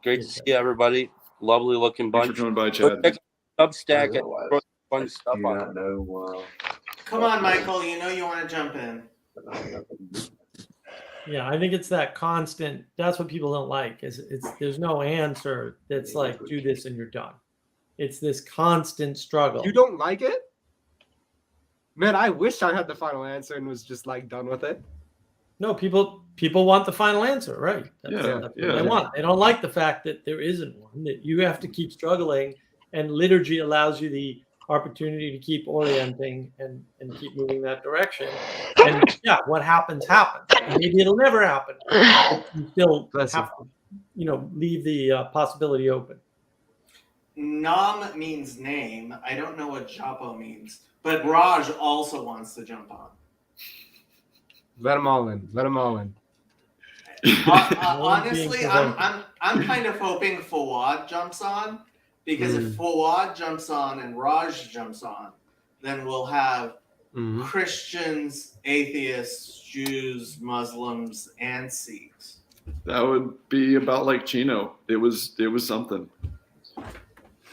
Great to see everybody. Lovely looking bunch. Thanks for coming by, Chad. Substack and fun stuff on. Come on, Michael. You want to jump in. Yeah, I think it's that constant. That's what people don't like. There's no answer that's like do this and you're done. It's this constant struggle. You don't like it? Man, I wish I had the final answer and was just like done with it. No, people want the final answer, right? That's what they want. They don't like the fact that there isn't one. That you have to keep struggling, and liturgy allows you the opportunity to keep orienting and keep moving that direction. And what happens. Maybe it'll never happen. But you still have to, leave the possibility open. Nam means name. I don't know what Japo means, but Raj also wants to jump on. Let them all in. Honestly, I'm kind of hoping Fawad jumps on, because if Fawad jumps on and Raj jumps on, then we'll have Christians, atheists, Jews, Muslims, and Sikhs. That would be about like Chino. It was something.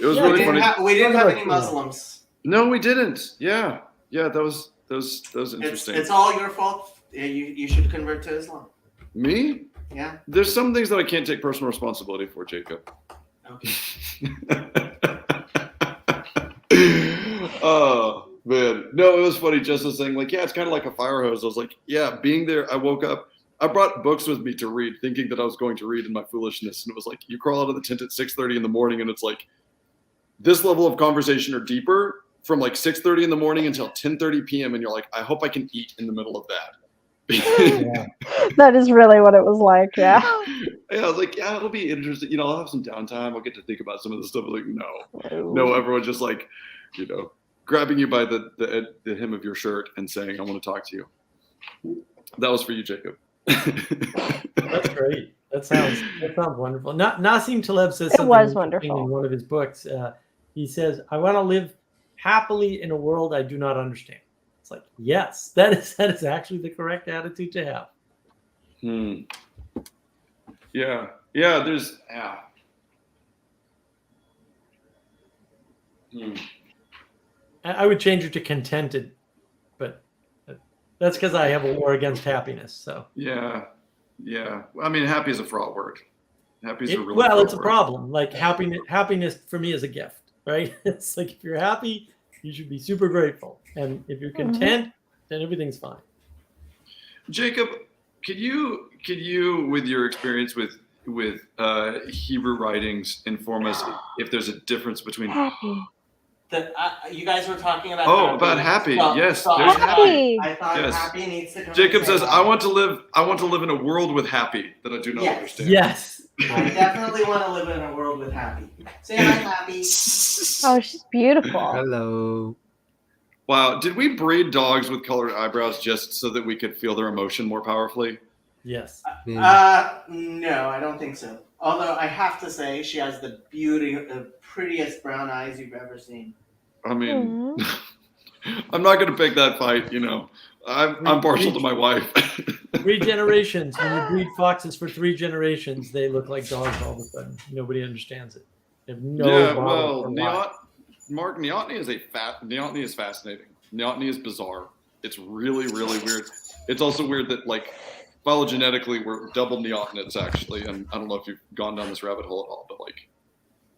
It was Yeah, really funny. We didn't have any Muslims. No, we didn't. Yeah, that was interesting. It's all your fault. You should convert to Islam. Me? Yeah. There's some things that I can't take personal responsibility for, Jacob. Okay. Oh man, no, it was funny. Just was saying, like, yeah, it's kind of like a fire hose. I was like, yeah, being there. I woke up. I brought books with me to read, thinking that I was going to read in my foolishness, and it was like you crawl out of the tent at 6:30 in the morning, and it's like this level of conversation or deeper from like 6:30 in the morning until 10:30 p.m. And you're like, I hope I can eat in the middle of that. Yeah. That is really what it was like. Yeah. Yeah, I was like, yeah, it'll be interesting. You know, I'll have some downtime. I'll get to think about some of the stuff. I was like, no, everyone's just like, you know, grabbing you by the hem of your shirt and saying, I want to talk to you. That was for you, Jacob. That's great. That sounds wonderful. Nassim Taleb says It something was interesting wonderful. in one of his books. He says, I want to live happily in a world I do not understand. It's like, yes, that is actually the correct attitude to have. Yeah. There's I would change it to contented, but that's because I have a war against happiness. So yeah. I mean, happy is a fraught word. Happy is a really well, it's a word. problem. Like happiness for me is a gift, right? It's like if you're happy, you should be super grateful, and if you're content, then everything's fine. Jacob, could you, with your experience with Hebrew writings, inform us if there's a difference between Happy. You guys were talking about about happy. Well, Yes, so there's happy. I thought Yes. happy needs to come. Jacob and says, say I want to live in a world with happy that I do not Yes. understand. Yes. I definitely want to live in a world with happy. Say I'm happy. Oh, she's beautiful. Hello. Wow, did we breed dogs with colored eyebrows just so that we could feel their emotion more powerfully? Yes. No, I don't think so. Although I have to say, she has the prettiest brown eyes you've ever seen. I mean, I'm not going to pick that fight, you know. I'm partial to my wife. 3 generations. When you breed foxes for 3 generations, they look like dogs all of a sudden. Nobody understands it. They have no model for why. Mark, neoteny is fascinating. Neoteny is bizarre. It's really, really weird. It's also weird that, like, phylogenetically, we're double neotenates, actually. And I don't know if you've gone down this rabbit hole at all, but, like,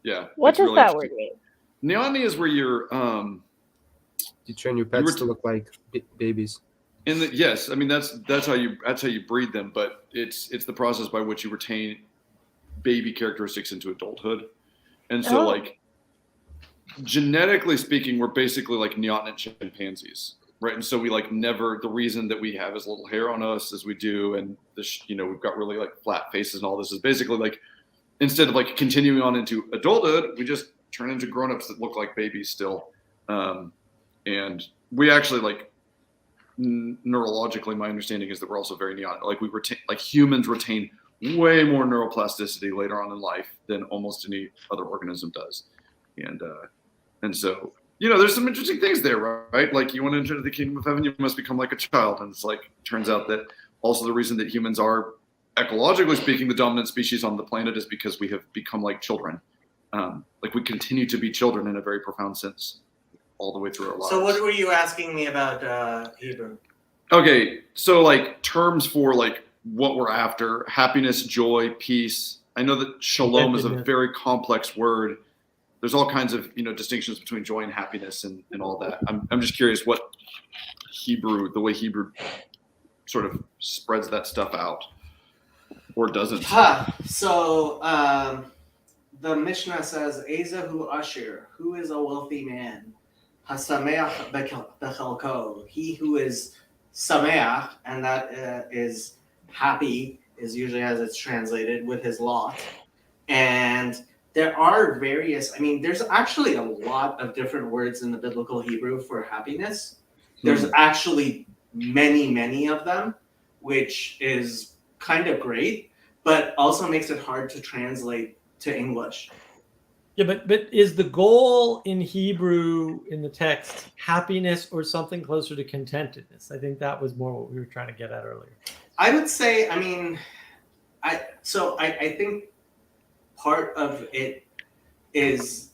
yeah. What does really that word mean? Neoteny is where you're You train your pets to look like babies. Yes, I mean that's how you breed them, but it's the process by which you retain baby characteristics into adulthood. And so like genetically speaking, we're basically like neotenate chimpanzees, right? And so we like never, the reason that we have as little hair on us as we do, and this, you know, we've got really like flat faces and all this is basically like, instead of like continuing on into adulthood, we just turn into grownups that look like babies still. And we actually like neurologically, my understanding is that we're also very neotenate. Like we retain, like humans retain way more neuroplasticity later on in life than almost any other organism does. And so, you know, there's some interesting things there, right? Like you want to enter the kingdom of heaven, you must become like a child. And it's like, turns out that also the reason that humans are, ecologically speaking, the dominant species on the planet is because we have become like children. Like we continue to be children in a very profound sense all the way through our lives. So what were you asking me about Hebrew? Okay, so like terms for like what we're after, happiness, joy, peace. I know that shalom is a very complex word. There's all kinds of, you know, distinctions between joy and happiness and all that. I'm just curious what Hebrew, the way Hebrew sort of spreads that stuff out or doesn't. So the Mishnah says, Ezahu Ashir, who is a wealthy man? Hasameach bechalko, he who is sameach, and that is happy, is usually as it's translated, with his lot. And there are various, I mean, there's actually a lot of different words in the biblical Hebrew for happiness. There's actually many, many of them, which is kind of great, but also makes it hard to translate to English. Yeah, but is the goal in Hebrew in the text happiness or something closer to contentedness? I think that was more what we were trying to get at earlier. I would say, I mean, I think part of it is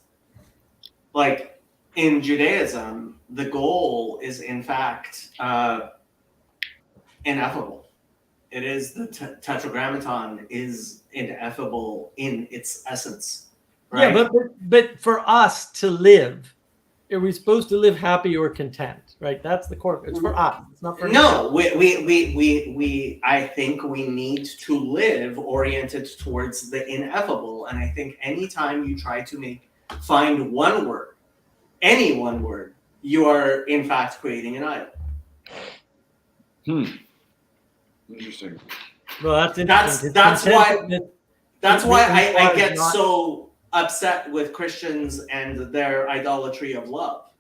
like in Judaism, the goal is in fact ineffable. It is the tetragrammaton is ineffable in its essence. Right? Yeah, but for us to live, are we supposed to live happy or content? Right? That's the core. It's for us. It's not for no. We I think we need to live oriented towards the ineffable, and I think anytime you try to find one word, any one word, you are in fact creating an idol. Interesting. Well, that's interesting. That's why I get so upset with Christians and their idolatry of love,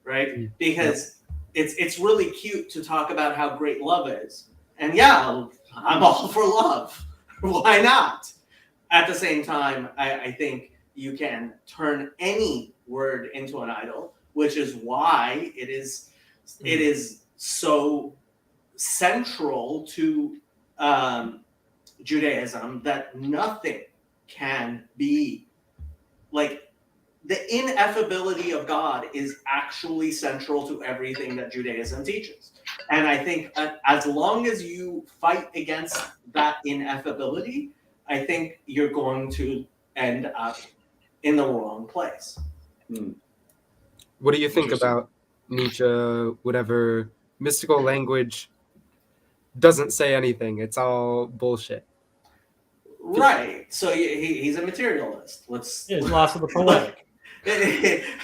right? Because it's really cute to talk about how great love is, and yeah, I'm all for love. Why not? At the same time, I think you can turn any word into an idol, which is why it is so central to Judaism that nothing can be like the ineffability of God is actually central to everything that Judaism teaches. And I think as long as you fight against that ineffability, I think you're going to end up in the wrong place. What do you think about Nietzsche, whatever mystical language doesn't say anything? It's all bullshit. Right. So he's a materialist. He's lost of the poetic.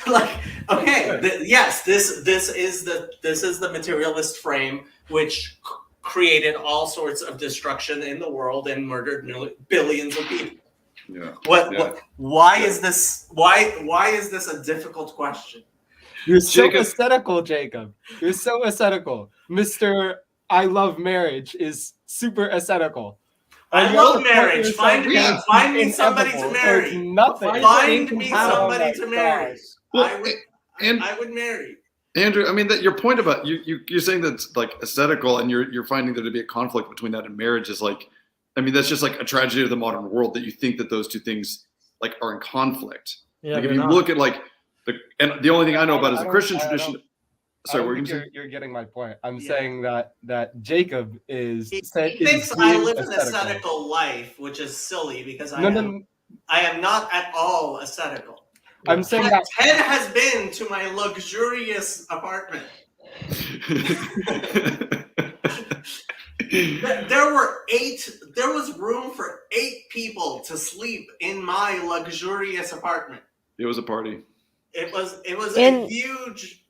Like, okay, yes, this is the materialist frame which created all sorts of destruction in the world and murdered billions of people. Yeah. Why is this a difficult question? You're so ascetical, Jacob. You're so ascetical. Mr. I love marriage is super ascetical. I love marriage. Find me somebody to marry. Nothing. Find me somebody to marry. I would marry. Andrew, I mean that your point about you're saying that's like ascetical, and you're finding there to be a conflict between that and marriage is like, I mean that's just like a tragedy of the modern world that you think that those two things like are in conflict. Yeah, like if you look at like the only thing I know about is the Christian tradition. Sorry, you're getting my point. I'm saying that Jacob is. He thinks I live an ascetical life, which is silly because I am not at all ascetical. I'm saying that Ted has been to my luxurious apartment. There was room for 8 people to sleep in my luxurious apartment. It was a party. It was a huge.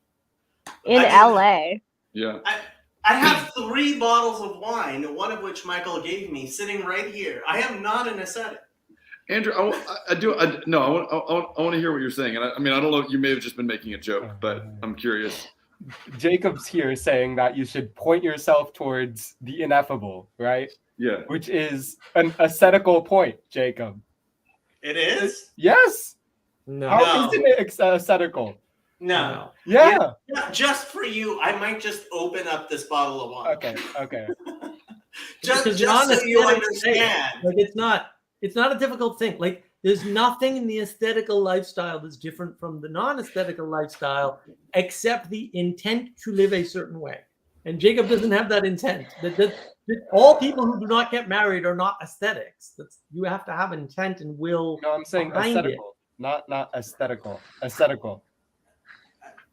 In LA. Yeah. I have 3 bottles of wine, one of which Michael gave me, sitting right here. I am not an ascetic. Andrew, I want to hear what you're saying. And I mean, I don't know, you may have just been making a joke, but I'm curious. Jacob's here saying that you should point yourself towards the ineffable, right? Yeah. Which is an ascetical point, Jacob. It is? Yes. No. How isn't it ascetical? No. Yeah. Just for you, I might just open up this bottle of wine. Okay. just so you understand. Like it's not a difficult thing. Like there's nothing in the aesthetical lifestyle that's different from the non-aesthetical lifestyle except the intent to live a certain way. And Jacob doesn't have that intent. That all people who do not get married are not aesthetics. You have to have intent and will. No, I'm saying aesthetical, not aesthetical. Aesthetical.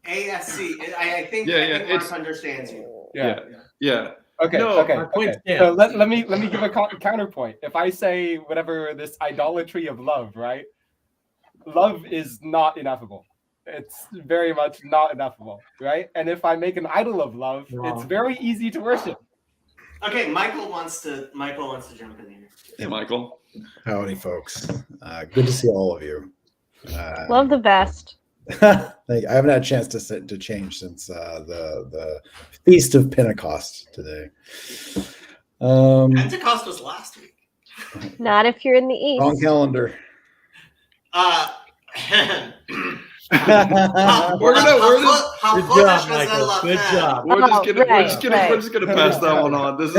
ASC. I think Mark understands you. Yeah. Okay. So let me give a counterpoint. If I say whatever this idolatry of love, right? Love is not ineffable. It's very much not ineffable, right? And if I make an idol of love, it's very easy to worship. Okay, Michael wants to jump in here. Hey, Michael. Howdy, folks. Good to see all of you. Love the best. I haven't had a chance to change since the Feast of Pentecost today. Pentecost was last week. Not if you're in the East. Wrong calendar. How We're Good foolish job, is Michael. La Good Femme? job. We're just Right. gonna pass that one on. This is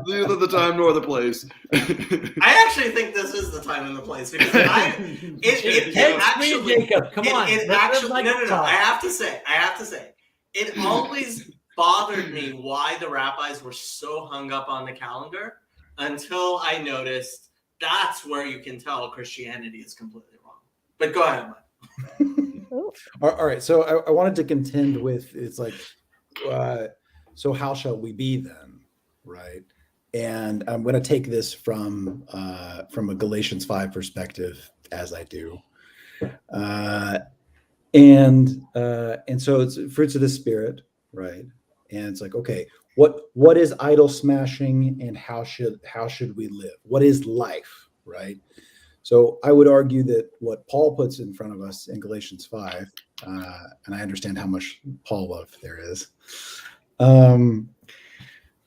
neither the time nor the place. I actually think this is the time and the place because it actually, Jacob, come on. It Let actually, Michael no. talk. I have to say, it always bothered me why the rabbis were so hung up on the calendar until I noticed that's where you can tell Christianity is completely wrong. But go ahead, Mike. All right. So I wanted to contend with, it's like, so how shall we be then, right? And I'm going to take this from a Galatians 5 perspective, as I do, and so it's fruits of the Spirit, right? And it's like, okay, what is idol smashing, and how should we live? What is life, right? So I would argue that what Paul puts in front of us in Galatians 5, and I understand how much Paul love there is.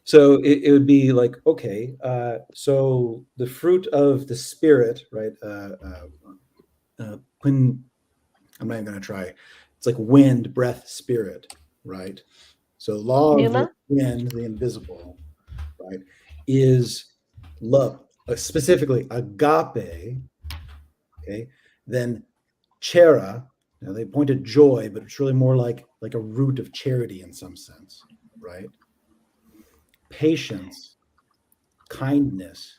So it would be like, okay, so the fruit of the Spirit, right? When I'm not even going to try, it's like wind, breath, spirit, right? So law of the wind, the invisible, right, is love, specifically agape. Okay, then chera. Now they point at joy, but it's really more like a root of charity in some sense, right? Patience, kindness,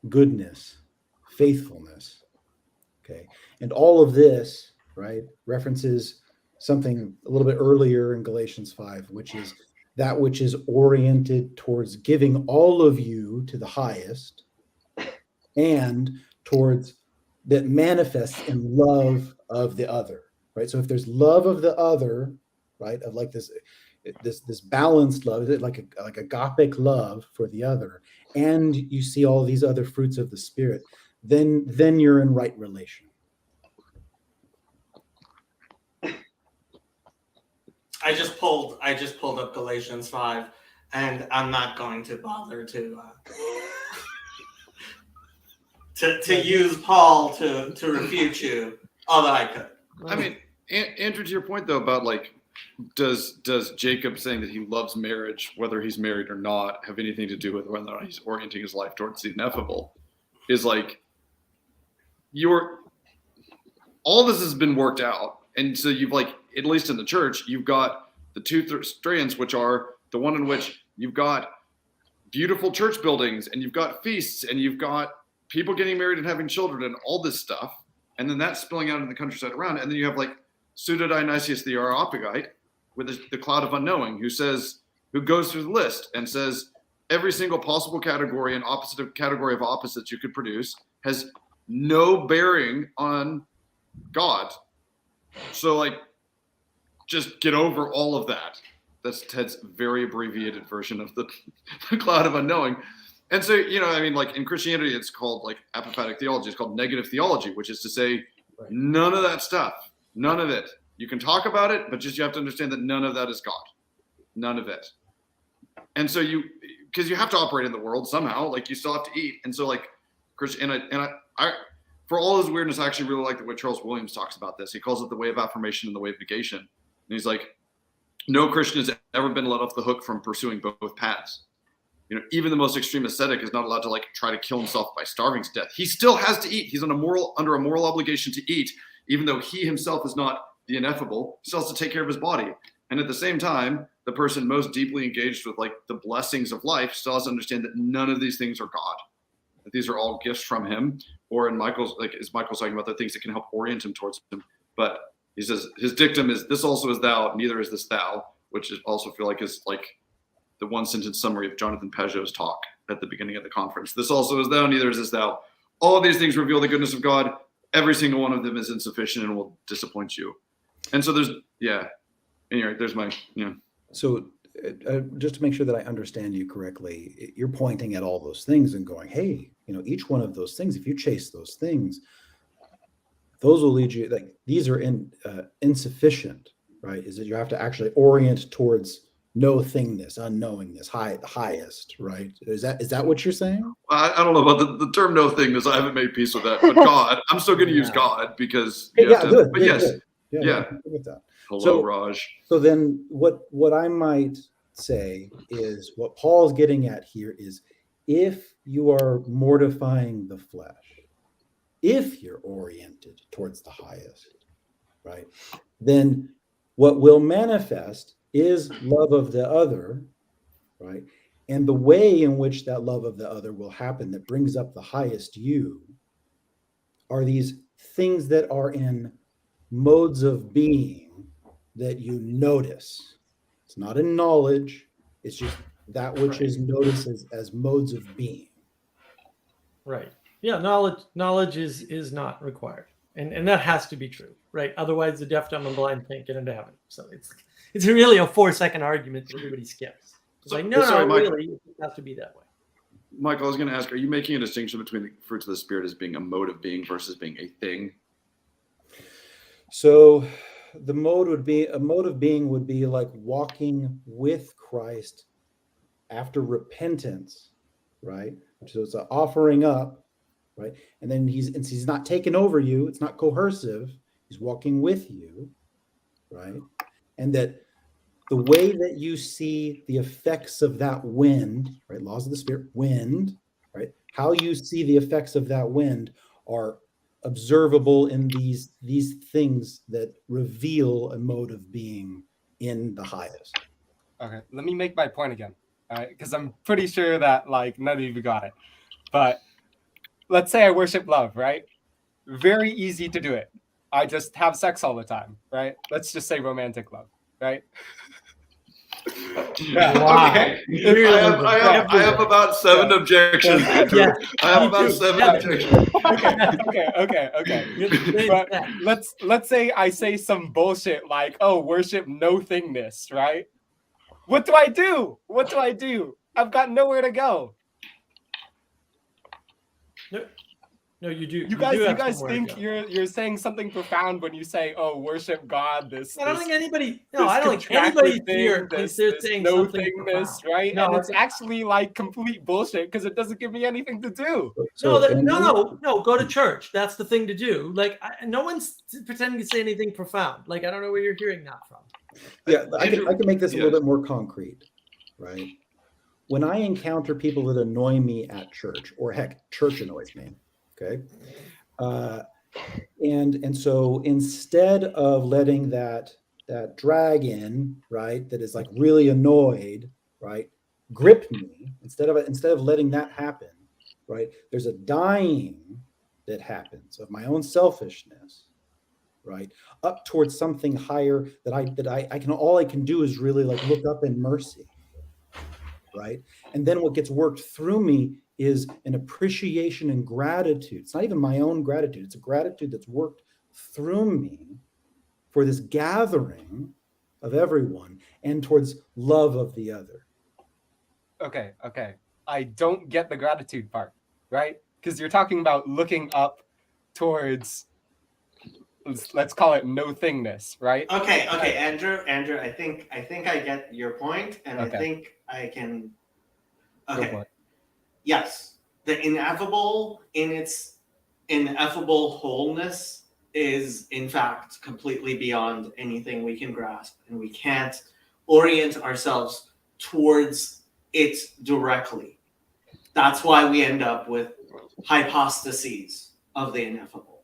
goodness, faithfulness. Okay, and all of this, right, references something a little bit earlier in Galatians 5, which is that which is oriented towards giving all of you to the highest, and towards that manifests in love of the other, right? So if there's love of the other, right, of like this balanced love, like agapic love for the other, and you see all these other fruits of the Spirit, then you're in right relation. I just pulled up Galatians 5, and I'm not going to bother to use Paul to refute you, although I could. I mean, Andrew, to your point though about like, does Jacob saying that he loves marriage, whether he's married or not, have anything to do with whether or not he's orienting his life towards the ineffable? Is like all this has been worked out, and so you've like, at least in the church, you've got the two strands, which are the one in which you've got beautiful church buildings, and you've got feasts, and you've got people getting married and having children and all this stuff, and then that's spilling out in the countryside around, and then you have like Pseudo-Dionysius the Areopagite with the cloud of unknowing, who goes through the list and says every single possible category and category of opposites you could produce has no bearing on God. So like, just get over all of that. That's Ted's very abbreviated version of the cloud of unknowing. And so, I mean, like in Christianity, it's called like apophatic theology. It's called negative theology, which is to say none of that stuff, none of it. You can talk about it, but just you have to understand that none of that is God. None of it. And so because you have to operate in the world somehow, like you still have to eat. And so like, I for all his weirdness, I actually really like the way Charles Williams talks about this. He calls it the way of affirmation and the way of negation. And he's like, no Christian has ever been let off the hook from pursuing both paths. Even the most extreme ascetic is not allowed to like try to kill himself by starving to death. He still has to eat. He's under a moral obligation to eat, even though he himself is not the ineffable. He still has to take care of his body. And at the same time, the person most deeply engaged with like the blessings of life still has to understand that none of these things are God. That these are all gifts from him. Or in Michael's, like as Michael's talking about, the things that can help orient him towards him. But he says his dictum is, this also is thou, neither is this thou, which is also feel like is like the one sentence summary of Jonathan Pageau's talk at the beginning of the conference. This also is thou, neither is this thou. All of these things reveal the goodness of God. Every single one of them is insufficient and will disappoint you. And so anyway, there's my, So just to make sure that I understand you correctly, you're pointing at all those things and going, hey, each one of those things, if you chase those things, those will lead you, like these are insufficient, right? Is that you have to actually orient towards no thingness, unknowingness, highest, right? Is that what you're saying? I don't know about the term no thingness. I haven't made peace with that. But God, I'm still going to use God because you have to. Good. But yes, good. Yeah. With that. Hello, Raj. So then what I might say is what Paul's getting at here is if you are mortifying the flesh, if you're oriented towards the highest, right, then what will manifest is love of the other, right? And the way in which that love of the other will happen that brings up the highest you are these things that are in modes of being that you notice. It's not in knowledge, it's just that which is noticed as modes of being. Right. Yeah, knowledge is not required. And that has to be true, right? Otherwise the deaf, dumb, and blind can't get into heaven. So it's really a 4-second argument that everybody skips. It's like, no, really, it has to be that way. Michael, I was going to ask, are you making a distinction between the fruits of the Spirit as being a mode of being versus being a thing? So a mode of being would be like walking with Christ after repentance, right? So it's an offering up, right? And then he's not taking over you. It's not coercive. He's walking with you, right? And that the way that you see the effects of that wind, right? Laws of the Spirit, wind, right? How you see the effects of that wind are observable in these things that reveal a mode of being in the highest. Okay, let me make my point again, all right? Because I'm pretty sure that like none of you got it. But let's say I worship love, right? Very easy to do it. I just have sex all the time, right? Let's just say romantic love, right? Wow. Okay. I have about 7 objections. Yeah. I have about 7 objections. Okay. But let's say I say some bullshit like, oh, worship no thingness, right? What do I do? I've got nowhere to go. No, you do. You guys think you're saying something profound when you say, "Oh, worship God." I don't think anybody here thinks they're saying no something thingness, profound. right? No, and it's actually like complete bullshit because it doesn't give me anything to do. No. Go to church. That's the thing to do. Like, no one's pretending to say anything profound. Like, I don't know where you're hearing that from. Yeah, I can make this a little bit more concrete, right? When I encounter people that annoy me at church, or heck, church annoys me. Okay. And so instead of letting that dragon, right, that is like really annoyed, right, grip me, instead of letting that happen, right, there's a dying that happens of my own selfishness, right, up towards something higher that all I can do is really like look up in mercy, right? And then what gets worked through me is an appreciation and gratitude. It's not even my own gratitude. It's a gratitude that's worked through me for this gathering of everyone and towards love of the other. Okay. I don't get the gratitude part, right? Because you're talking about looking up towards, let's call it no thingness, right? Okay, Andrew, I think I get your point, and I think I can. Okay. Yes, the ineffable in its ineffable wholeness is in fact completely beyond anything we can grasp, and we can't orient ourselves towards it directly. That's why we end up with hypostases of the ineffable.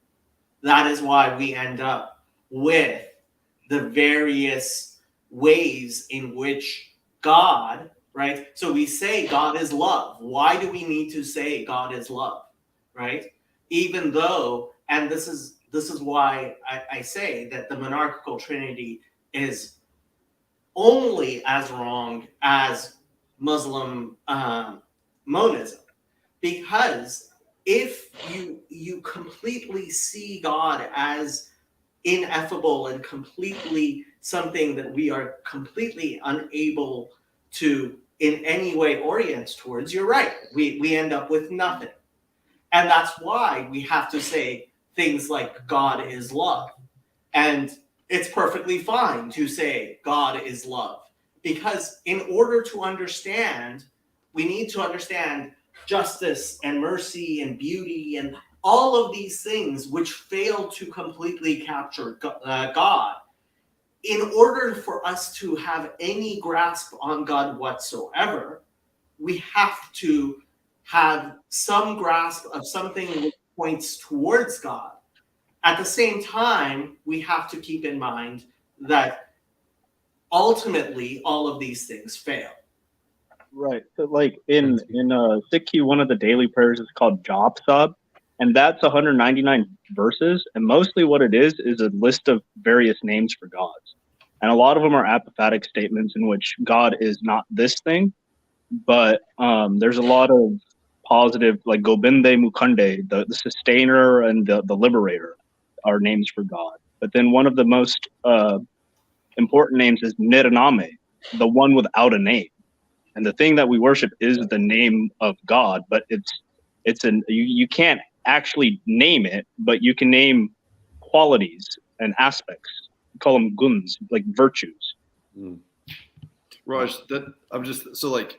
That is why we end up with the various ways in which God, right? So we say God is love. Why do we need to say God is love, right? Even though, and this is why I say that the monarchical trinity is only as wrong as Muslim monism, because if you completely see God as ineffable and completely something that we are completely unable to in any way orient towards, you're right. We end up with nothing. And that's why we have to say things like God is love. And it's perfectly fine to say God is love, because in order to understand, we need to understand justice and mercy and beauty and all of these things which fail to completely capture God. In order for us to have any grasp on God whatsoever, we have to have some grasp of something which points towards God. At the same time, we have to keep in mind that ultimately all of these things fail. Right. So like in Sikh, one of the daily prayers is called Jop Sab, and that's 199 verses, and mostly what it is a list of various names for gods. And a lot of them are apophatic statements in which God is not this thing, but there's a lot of positive, like Gobinde Mukande, the sustainer and the liberator are names for God. But then one of the most important names is Niraname, the one without a name. And the thing that we worship is the name of God, but you can't actually name it, but you can name qualities and aspects. We call them guns, like virtues. Raj, like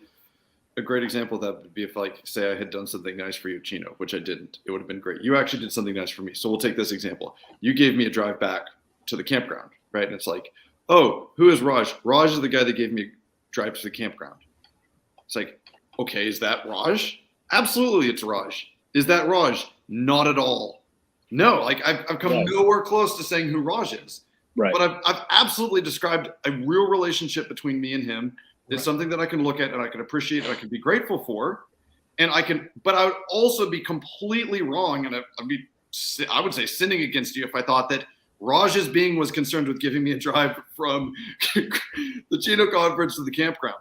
a great example of that would be if, like, say I had done something nice for you, Chino, which I didn't. It would have been great. You actually did something nice for me. So we'll take this example. You gave me a drive back to the campground, right? And it's like, oh, who is Raj? Raj is the guy that gave me a drive to the campground. It's like, okay, is that Raj? Absolutely, it's Raj. Is that Raj? Not at all. No, like I've come nowhere close to saying who Raj is. Right. But I've absolutely described a real relationship between me and him. It's something that I can look at and I can appreciate and I can be grateful for. And but I would also be completely wrong. And I would say sinning against you if I thought that Raj's being was concerned with giving me a drive from the Chino conference to the campground.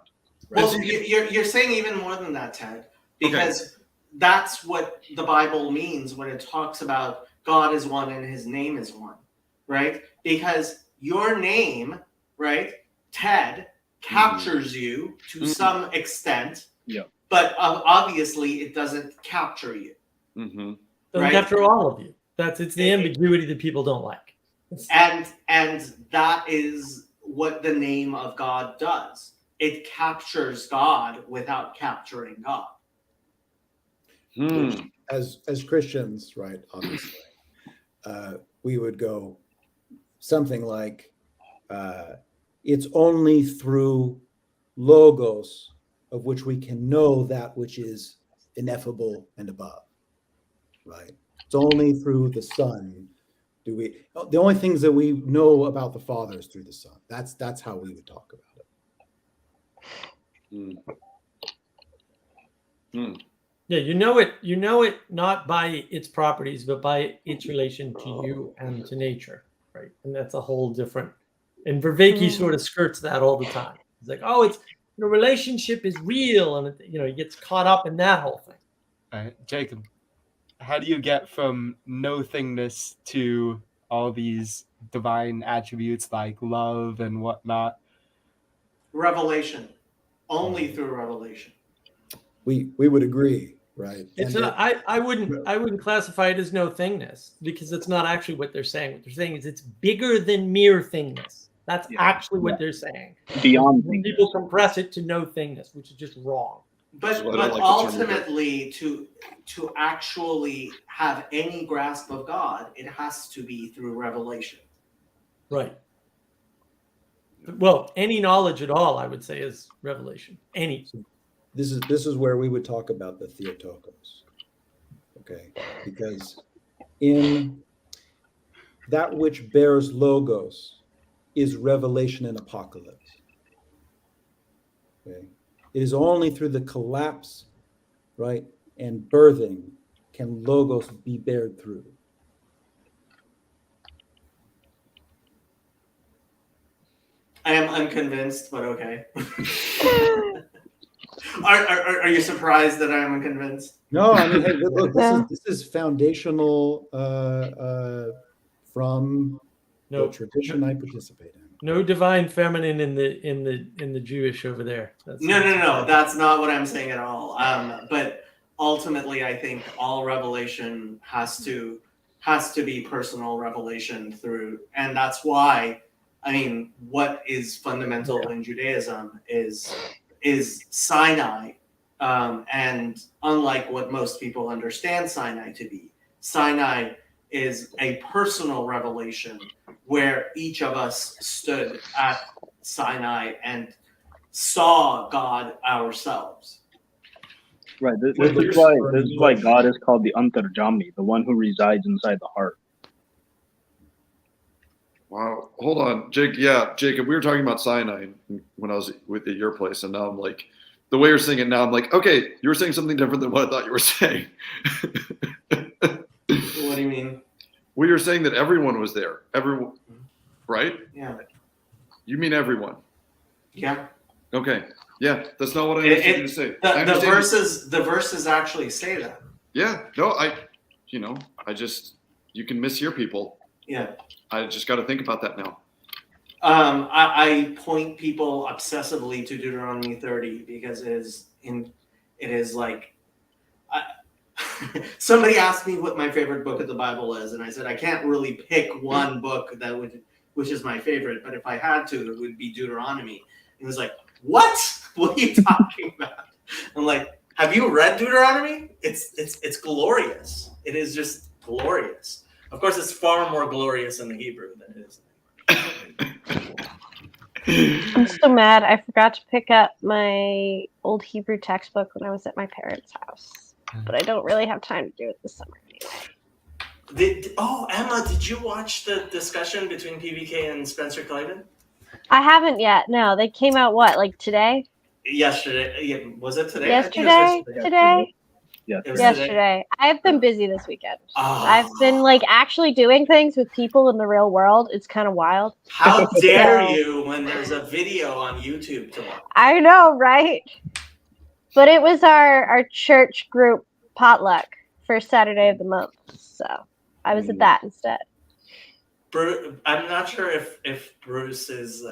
Right? Well, you're saying even more than that, Ted, because that's what the Bible means when it talks about God is one and his name is one, right? Because your name, right, Ted, captures you to some extent, but obviously it doesn't capture you. Doesn't capture all of you. It's the ambiguity that people don't like. And that is what the name of God does. It captures God without capturing God. As Christians, right, obviously, we would go something like, it's only through logos of which we can know that which is ineffable and above, right? It's only through the Son the only things that we know about the Father is through the Son. That's how we would talk about it. Yeah, you know it not by its properties, but by its relation to you and to nature, right? And that's a whole different. And Vervaeke sort of skirts that all the time. He's like, oh, it's the relationship is real, and he gets caught up in that whole thing. All right, Jacob, how do you get from no-thingness to all these divine attributes like love and whatnot? Revelation, only through revelation. We would agree, right? I wouldn't classify it as no thingness, because it's not actually what they're saying. What they're saying is it's bigger than mere thingness. That's actually what they're saying. Beyond people compress it to no thingness, which is just wrong. But ultimately, to actually have any grasp of God, it has to be through revelation. Right. Well, any knowledge at all, I would say, is revelation. Any. This is where we would talk about the Theotokos, okay? Because in that which bears logos is revelation and apocalypse. Okay, it is only through the collapse, right, and birthing can logos be bared through. I am unconvinced, but okay. Are you surprised that I'm unconvinced? No, I mean, hey, look, this is foundational from the tradition I participate in. No divine feminine in the Jewish over there. No. That's not what I'm saying at all. But ultimately, I think all revelation has to be personal revelation through, and that's why I mean, what is fundamental in Judaism is Sinai, and unlike what most people understand Sinai to be, Sinai is a personal revelation where each of us stood at Sinai and saw God ourselves. Right. This is why God is called the Antarjami, the one who resides inside the heart. Wow. Hold on, Jake. Yeah, Jacob, we were talking about Sinai when I was at your place, and now I'm like, the way you're saying it now, I'm like, okay, you were saying something different than what I thought you were saying. What do you mean? Well, you're saying that everyone was there. Everyone, right? Yeah. You mean everyone? Yeah. Okay. Yeah, that's not what I understood you to say. The verses actually say that. Yeah. No, you can mishear people. Yeah. I just got to think about that now. I point people obsessively to Deuteronomy 30 because it is like, somebody asked me what my favorite book of the Bible is, and I said I can't really pick one book which is my favorite, but if I had to, it would be Deuteronomy. And he was like, "What? What are you talking about?" I'm like, "Have you read Deuteronomy? It's glorious. It is just glorious. Of course, it's far more glorious in the Hebrew than it is." I'm so mad. I forgot to pick up my old Hebrew textbook when I was at my parents' house, but I don't really have time to do it this summer anyway. Emma, did you watch the discussion between PBK and Spencer Clavin? I haven't yet. No, they came out like today? Yesterday. Yeah, was it today? Yesterday? Today? Yeah. Yesterday. I've been busy this weekend. Oh. I've been actually doing things with people in the real world. It's kind of wild. How dare you when there's a video on YouTube to watch? I know, right? But it was our church group potluck first Saturday of the month, so I was at that instead. I'm not sure if Bruce is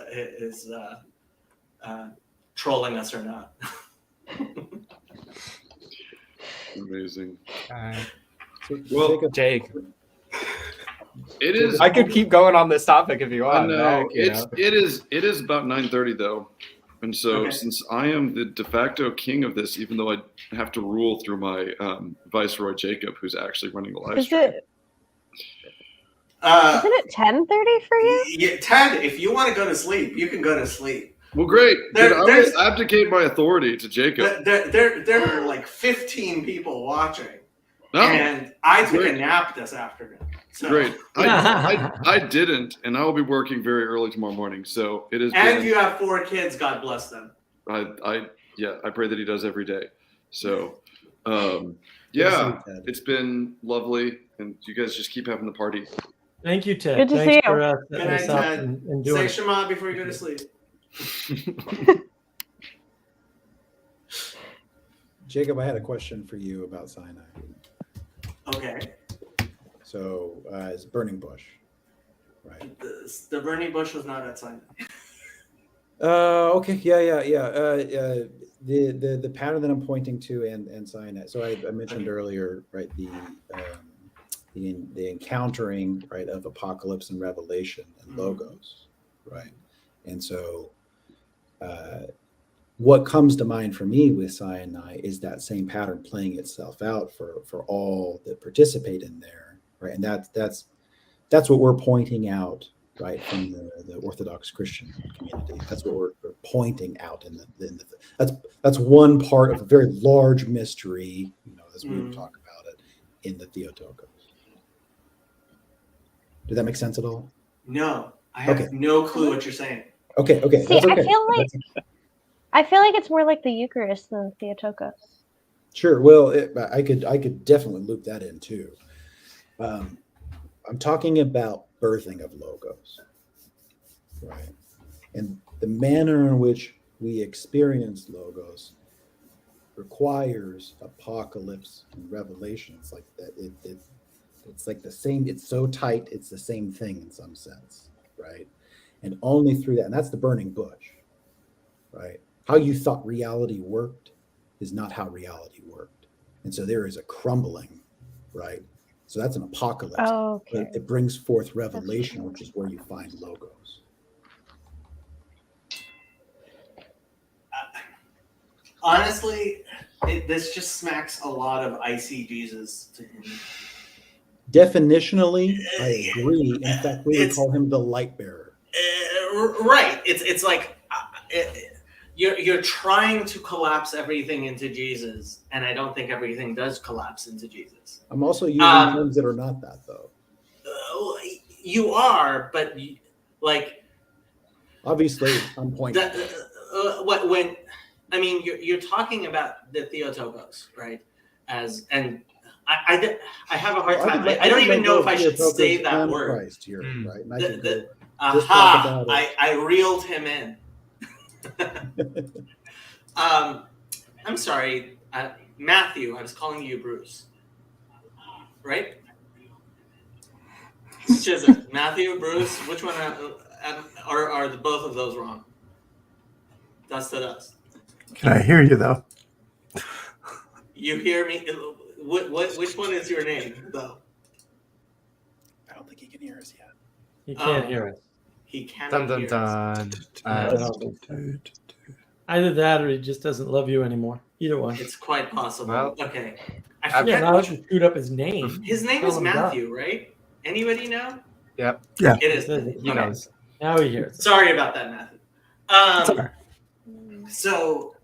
trolling us or not. Amazing. Well, Jake, it is. I could keep going on this topic if you want. I know. It is about 9:30 though, and so since I am the de facto king of this, even though I have to rule through my viceroy Jacob, who's actually running the live stream. Isn't it 10:30 for you? Yeah, 10. If you want to go to sleep, you can go to sleep. Well, great. I will abdicate my authority to Jacob. There are like 15 people watching, and I took a nap this afternoon. So. Great. I didn't, and I will be working very early tomorrow morning. So it is. And you have 4 kids. God bless them. I pray that he does every day. So, it's been lovely, and you guys just keep having the party. Thank you, Ted. Good to see you. Good night, Ted. And say Shema before you go to sleep. Jacob, I had a question for you about Sinai. Okay. So, it's burning bush, right? The burning bush was not at Sinai. Okay. Yeah. The pattern that I'm pointing to and Sinai. So I mentioned earlier, right? The encountering, right, of apocalypse and revelation and logos, right? And so what comes to mind for me with Sinai is that same pattern playing itself out for all that participate in there, right? And that's what we're pointing out, right, from the Orthodox Christian community. That's what we're pointing out in the that's one part of a very large mystery, as we would talk about it in the Theotokos. Did that make sense at all? No, I have no clue what you're saying. Okay. See, I feel like it's more like the Eucharist than the Theotokos. Sure. Well, I could definitely loop that in too. I'm talking about birthing of logos, right? And the manner in which we experience logos requires apocalypse and revelation. It's like that. It's like the same. It's so tight. It's the same thing in some sense, right? And only through that, and that's the burning bush, right? How you thought reality worked is not how reality worked. And so there is a crumbling, right? So that's an apocalypse. Oh, okay. It brings forth revelation, which is where you find logos. honestly, this just smacks a lot of icy Jesus to him. Definitionally, I agree. In fact, we would call him the light bearer. Right. It's like you're trying to collapse everything into Jesus, and I don't think everything does collapse into Jesus. I'm also using terms that are not that, though. You are, but like obviously, I'm pointing. When I mean, you're talking about the Theotokos, right? And I have a hard time. I don't even know if I should say that word. Christ here, right? And I reeled him in. I'm sorry, Matthew. I was calling you Bruce, right? Which is it? Matthew, Bruce? Which one? Are both of those wrong? Dust to dust. Can I hear you though? You hear me? Which one is your name though? I don't think he can hear us yet. He can't hear us. He cannot hear us. Either that, or he just doesn't love you anymore. Either one. It's quite possible. Well, okay. I forget how to shoot up his name. His name is Matthew, right? Anybody know? Yep. Yeah. It is. He knows. Now he hears. Sorry about that, Matthew. Sorry. So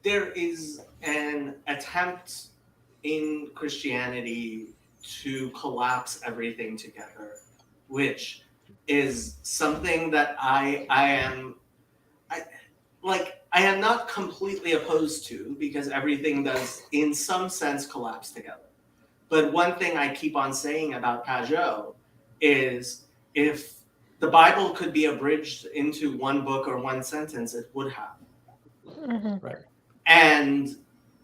there is an attempt in Christianity to collapse everything together, which is something that I am not completely opposed to, because everything does in some sense collapse together. But one thing I keep on saying about Pageau is, if the Bible could be abridged into one book or one sentence, it would have. Mm-hmm. Right. And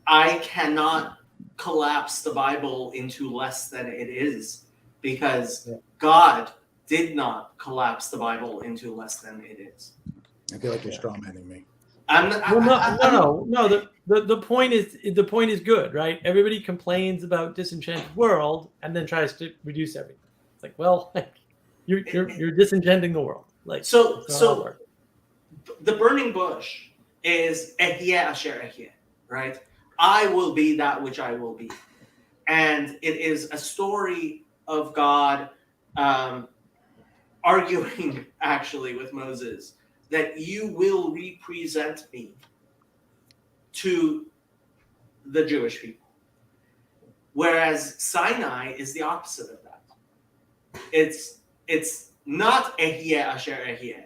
I cannot collapse the Bible into less than it is, because God did not collapse the Bible into less than it is. I feel like you're strawmanning me. No. The point is good, right? Everybody complains about Disenchanted World and then tries to reduce everything. It's like, well, you're disenchanting the world. Like, so the burning bush is Ehyeh Asher Ehyeh, right? I will be that which I will be. And it is a story of God arguing actually with Moses that you will represent me to the Jewish people. Whereas Sinai is the opposite of that. It's not Ehyeh Asher Ehyeh.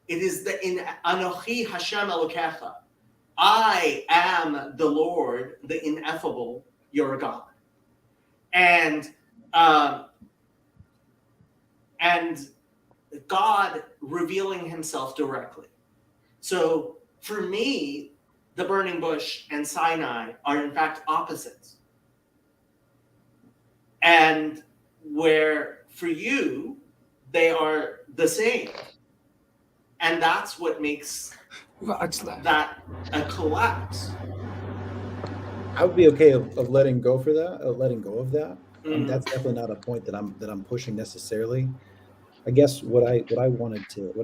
It is the in Anochi Hashem Elokecha. I am the Lord, the ineffable, your God. And God revealing himself directly. So for me, the burning bush and Sinai are in fact opposites. And where for you, they are the same. And that's what makes that a collapse. I would be okay of letting go of that. That's definitely not a point that I'm pushing necessarily. I guess what I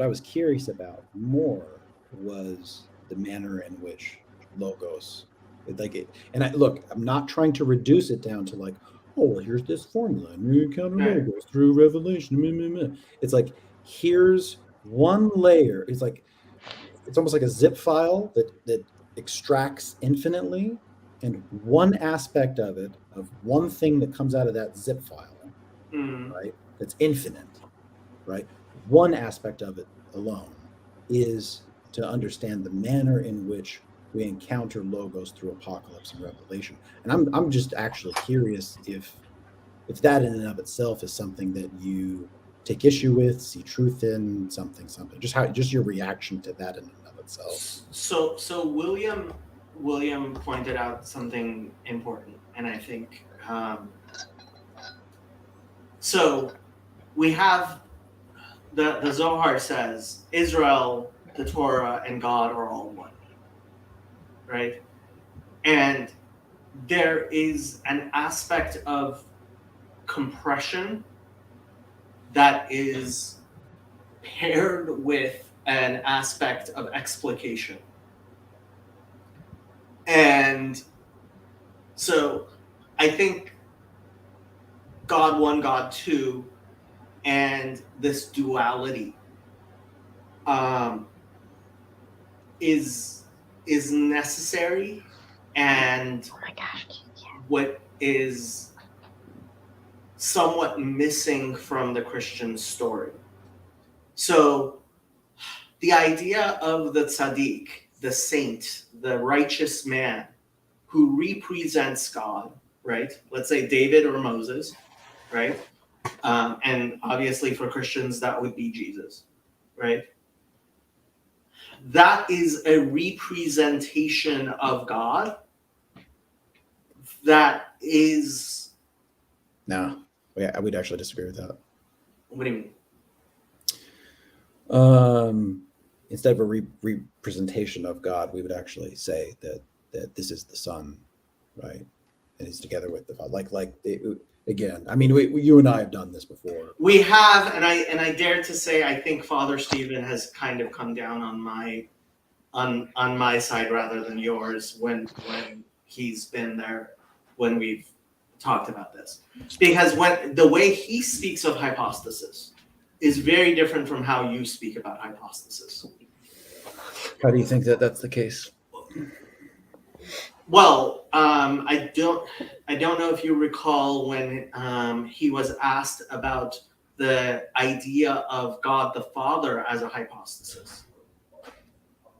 was curious about more was the manner in which logos, I'm not trying to reduce it down to like, oh, well, here's this formula and you encounter logos through revelation. It's like, here's one layer. It's almost like a zip file that extracts infinitely, and one aspect of it, of one thing that comes out of that zip file, right? That's infinite, right? One aspect of it alone is to understand the manner in which we encounter logos through Apocalypse and Revelation. And I'm just actually curious if that in and of itself is something that you take issue with, see truth in, something, just your reaction to that in and of itself. So William pointed out something important, and I think so we have the Zohar says Israel, the Torah, and God are all one, right? And there is an aspect of compression that is paired with an aspect of explication. And so I think God 1, God 2, and this duality is necessary, and Oh my gosh. what is somewhat missing from the Christian story. So the idea of the tzaddik, the saint, the righteous man who represents God, right? Let's say David or Moses, right? And obviously for Christians, that would be Jesus, right? That is a representation of God that is... No, yeah, I would actually disagree with that. What do you mean? Instead of a representation of God, we would actually say that this is the Son, right? And he's together with the Father. Again, I mean, you and I have done this before. We have, and I dare to say, I think Father Stephen has kind of come down on my side rather than yours when he's been there when we've talked about this, because when the way he speaks of hypostasis is very different from how you speak about hypostasis. How do you think that that's the case? Well, I don't know if you recall when he was asked about the idea of God the Father as a hypostasis.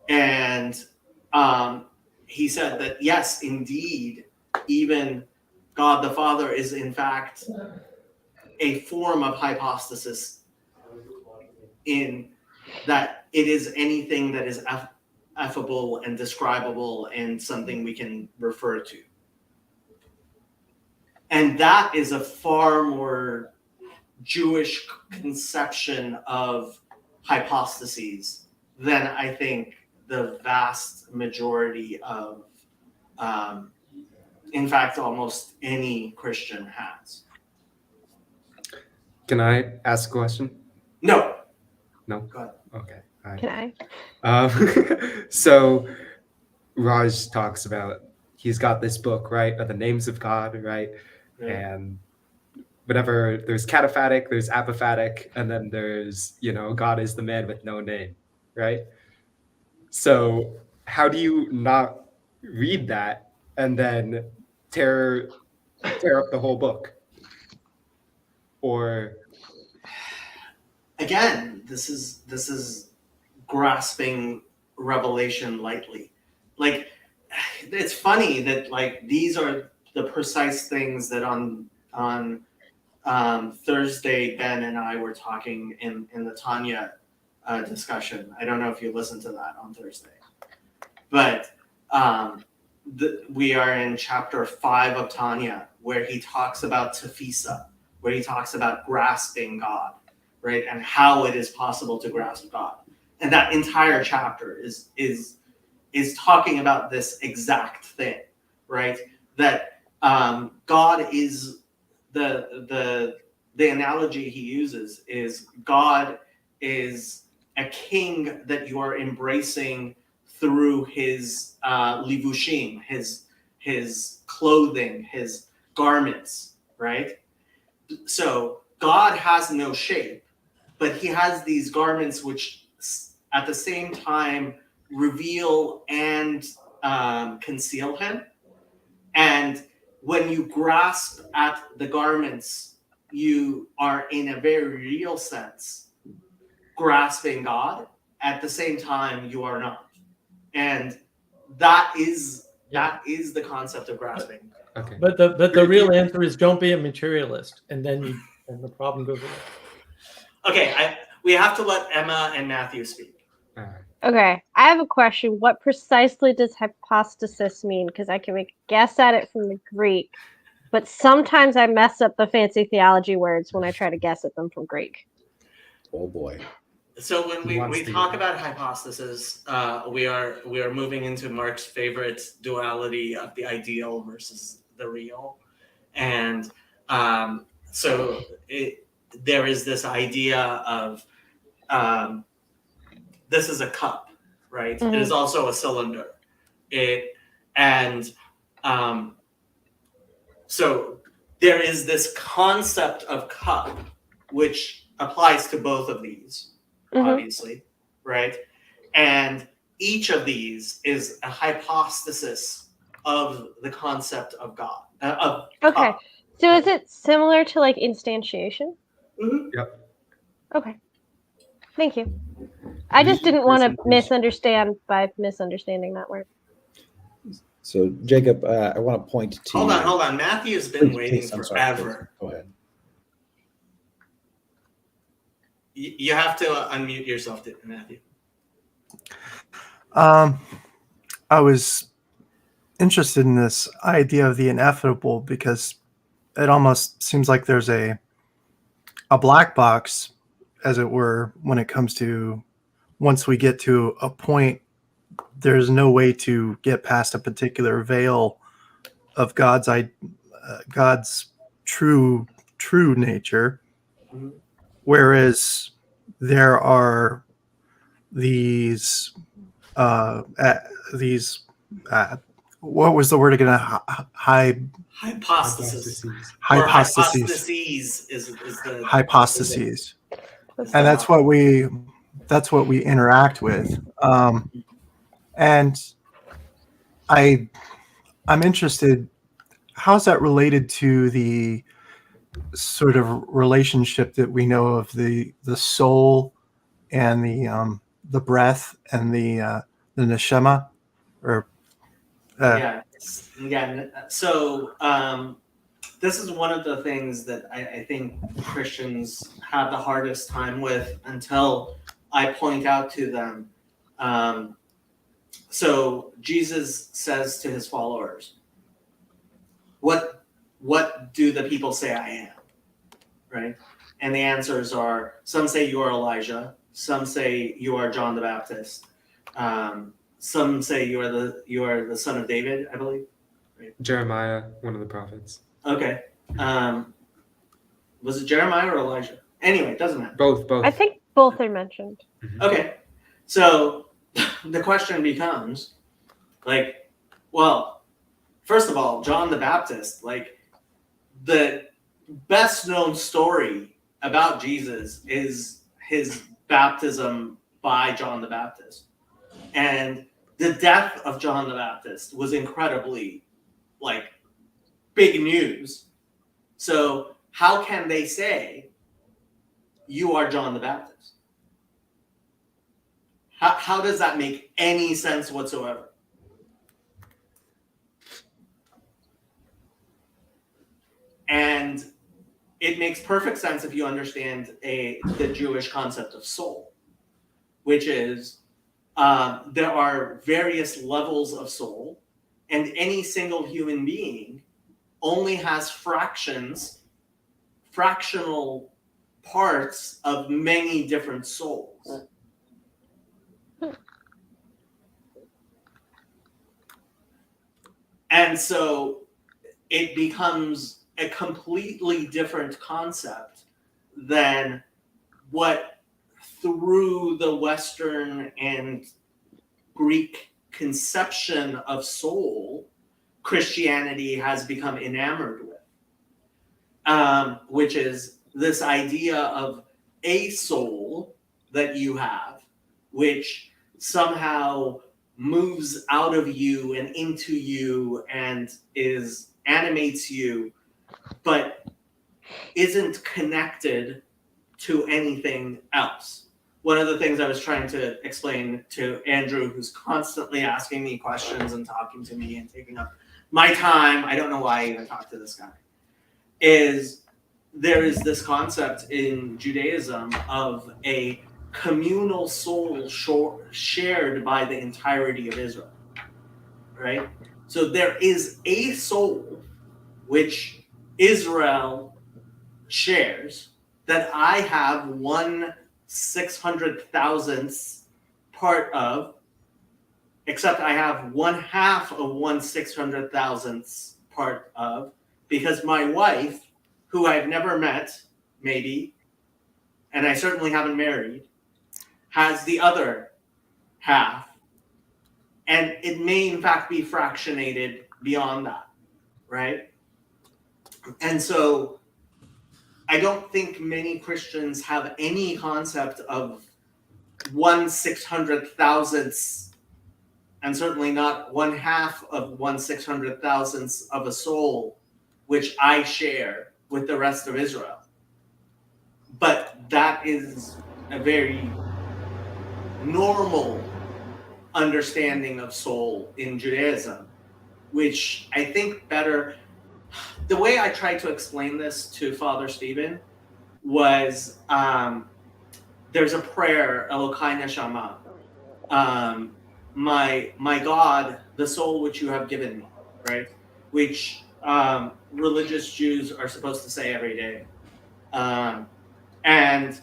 And he said that, yes, indeed, even God the Father is in fact a form of hypostasis, in that it is anything that is affable and describable and something we can refer to. And that is a far more Jewish conception of hypostases than I think the vast majority of, in fact, almost any Christian has. Can I ask a question? No. No? Go ahead. Okay. All right. Can I? So Raj talks about, he's got this book, right, of the names of God, right? Yeah. And whatever, there's cataphatic, there's apophatic, and then there's, God is the man with no name, right? So how do you not read that and then tear up the whole book? Or again, this is grasping revelation lightly. Like, it's funny that like these are the precise things that on Thursday Ben and I were talking in the Tanya discussion. I don't know if you listened to that on Thursday, but we are in chapter 5 of Tanya, where he talks about tefisa, where he talks about grasping God, right, and how it is possible to grasp God. And that entire chapter is talking about this exact thing, right? That God is the analogy he uses is God is a king that you are embracing through his livushim, his clothing, his garments, right? So God has no shape, but he has these garments which at the same time reveal and conceal him. And when you grasp at the garments, you are in a very real sense grasping God. At the same time, you are not. And that is the concept of grasping. Okay. But the real answer is don't be a materialist, and then the problem goes away. Okay, we have to let Emma and Matthew speak. Okay, I have a question. What precisely does hypostasis mean? Because I can make a guess at it from the Greek, but sometimes I mess up the fancy theology words when I try to guess at them from Greek. Oh boy. So when we talk about hypostasis, we are moving into Mark's favorite duality of the ideal versus the real, and so there is this idea of this is a cup, right? Mhm. It is also a cylinder. So there is this concept of cup, which applies to both of these, obviously, right? And each of these is a hypostasis of the concept of God. Okay. So is it similar to like instantiation? Mhm. Yep. Okay. Thank you. I just didn't want to misunderstand by misunderstanding that word. So, Jacob, I want to point to. Hold on. Matthew's been waiting I'm forever. sorry, go ahead. You have to unmute yourself, Matthew. I was interested in this idea of the inevitable because it almost seems like there's a black box, as it were, when it comes to once we get to a point, there's no way to get past a particular veil of God's true nature, whereas there are these what was the word again? Hypostasis. Hypostases is the hypostases, and that's what we interact with. And I'm interested. How's that related to the sort of relationship that we know of the soul and the breath and the neshama, or yeah. So this is one of the things that I think Christians have the hardest time with until I point out to them. So Jesus says to his followers, what do the people say I am? Right? And the answers are, some say you are Elijah, some say you are John the Baptist, some say you are the son of David, I believe. Right? Jeremiah, one of the prophets. Okay. Was it Jeremiah or Elijah? Anyway, it doesn't matter. Both. I think both are mentioned. Okay. So the question becomes, like, well, first of all, John the Baptist, like, the best known story about Jesus is his baptism by John the Baptist. And the death of John the Baptist was incredibly, like, big news. So how can they say you are John the Baptist? How does that make any sense whatsoever? And it makes perfect sense if you understand the Jewish concept of soul, which is there are various levels of soul, and any single human being only has fractional parts of many different souls. And so it becomes a completely different concept than what, through the Western and Greek conception of soul, Christianity has become enamored with, which is this idea of a soul that you have, which somehow moves out of you and into you and animates you, but isn't connected to anything else. One of the things I was trying to explain to Andrew, who's constantly asking me questions and talking to me and taking up my time, I don't know why I even talk to this guy, is there is this concept in Judaism of a communal soul shared by the entirety of Israel, right? So there is a soul which Israel shares that I have 1/600,000th part of, except I have 1/2 of 1/600,000th part of, because my wife, who I've never met, maybe, and I certainly haven't married, has the other half, and it may in fact be fractionated beyond that, right? And so I don't think many Christians have any concept of 1/600,000th, and certainly not 1/2 of 1/600,000th of a soul, which I share with the rest of Israel. But that is a very normal understanding of soul in Judaism, which I think better. The way I tried to explain this to Father Stephen was there's a prayer, Elokai Neshama, my God, the soul which you have given me, right? Which religious Jews are supposed to say every day. And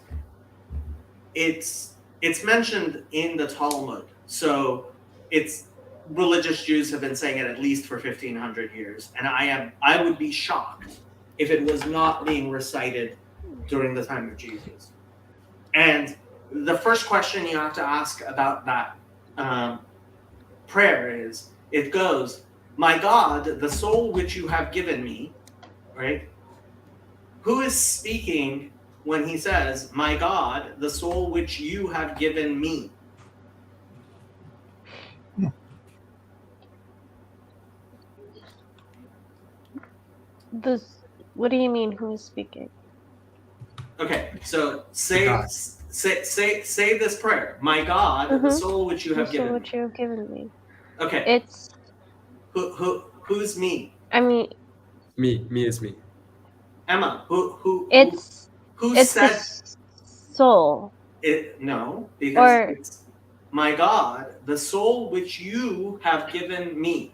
it's mentioned in the Talmud. So it's religious Jews have been saying it at least for 1,500 years. And I would be shocked if it was not being recited during the time of Jesus. And the first question you have to ask about that prayer is, it goes, my God, the soul which you have given me, right? Who is speaking when he says, my God, the soul which you have given me? What do you mean, who is speaking? Okay, so say this prayer. My God, the soul which you have given me. Which you have given me. Okay. It's who's me? I mean, me is me. Emma, who it's said the soul? It no, because it's my God, the soul which you have given me.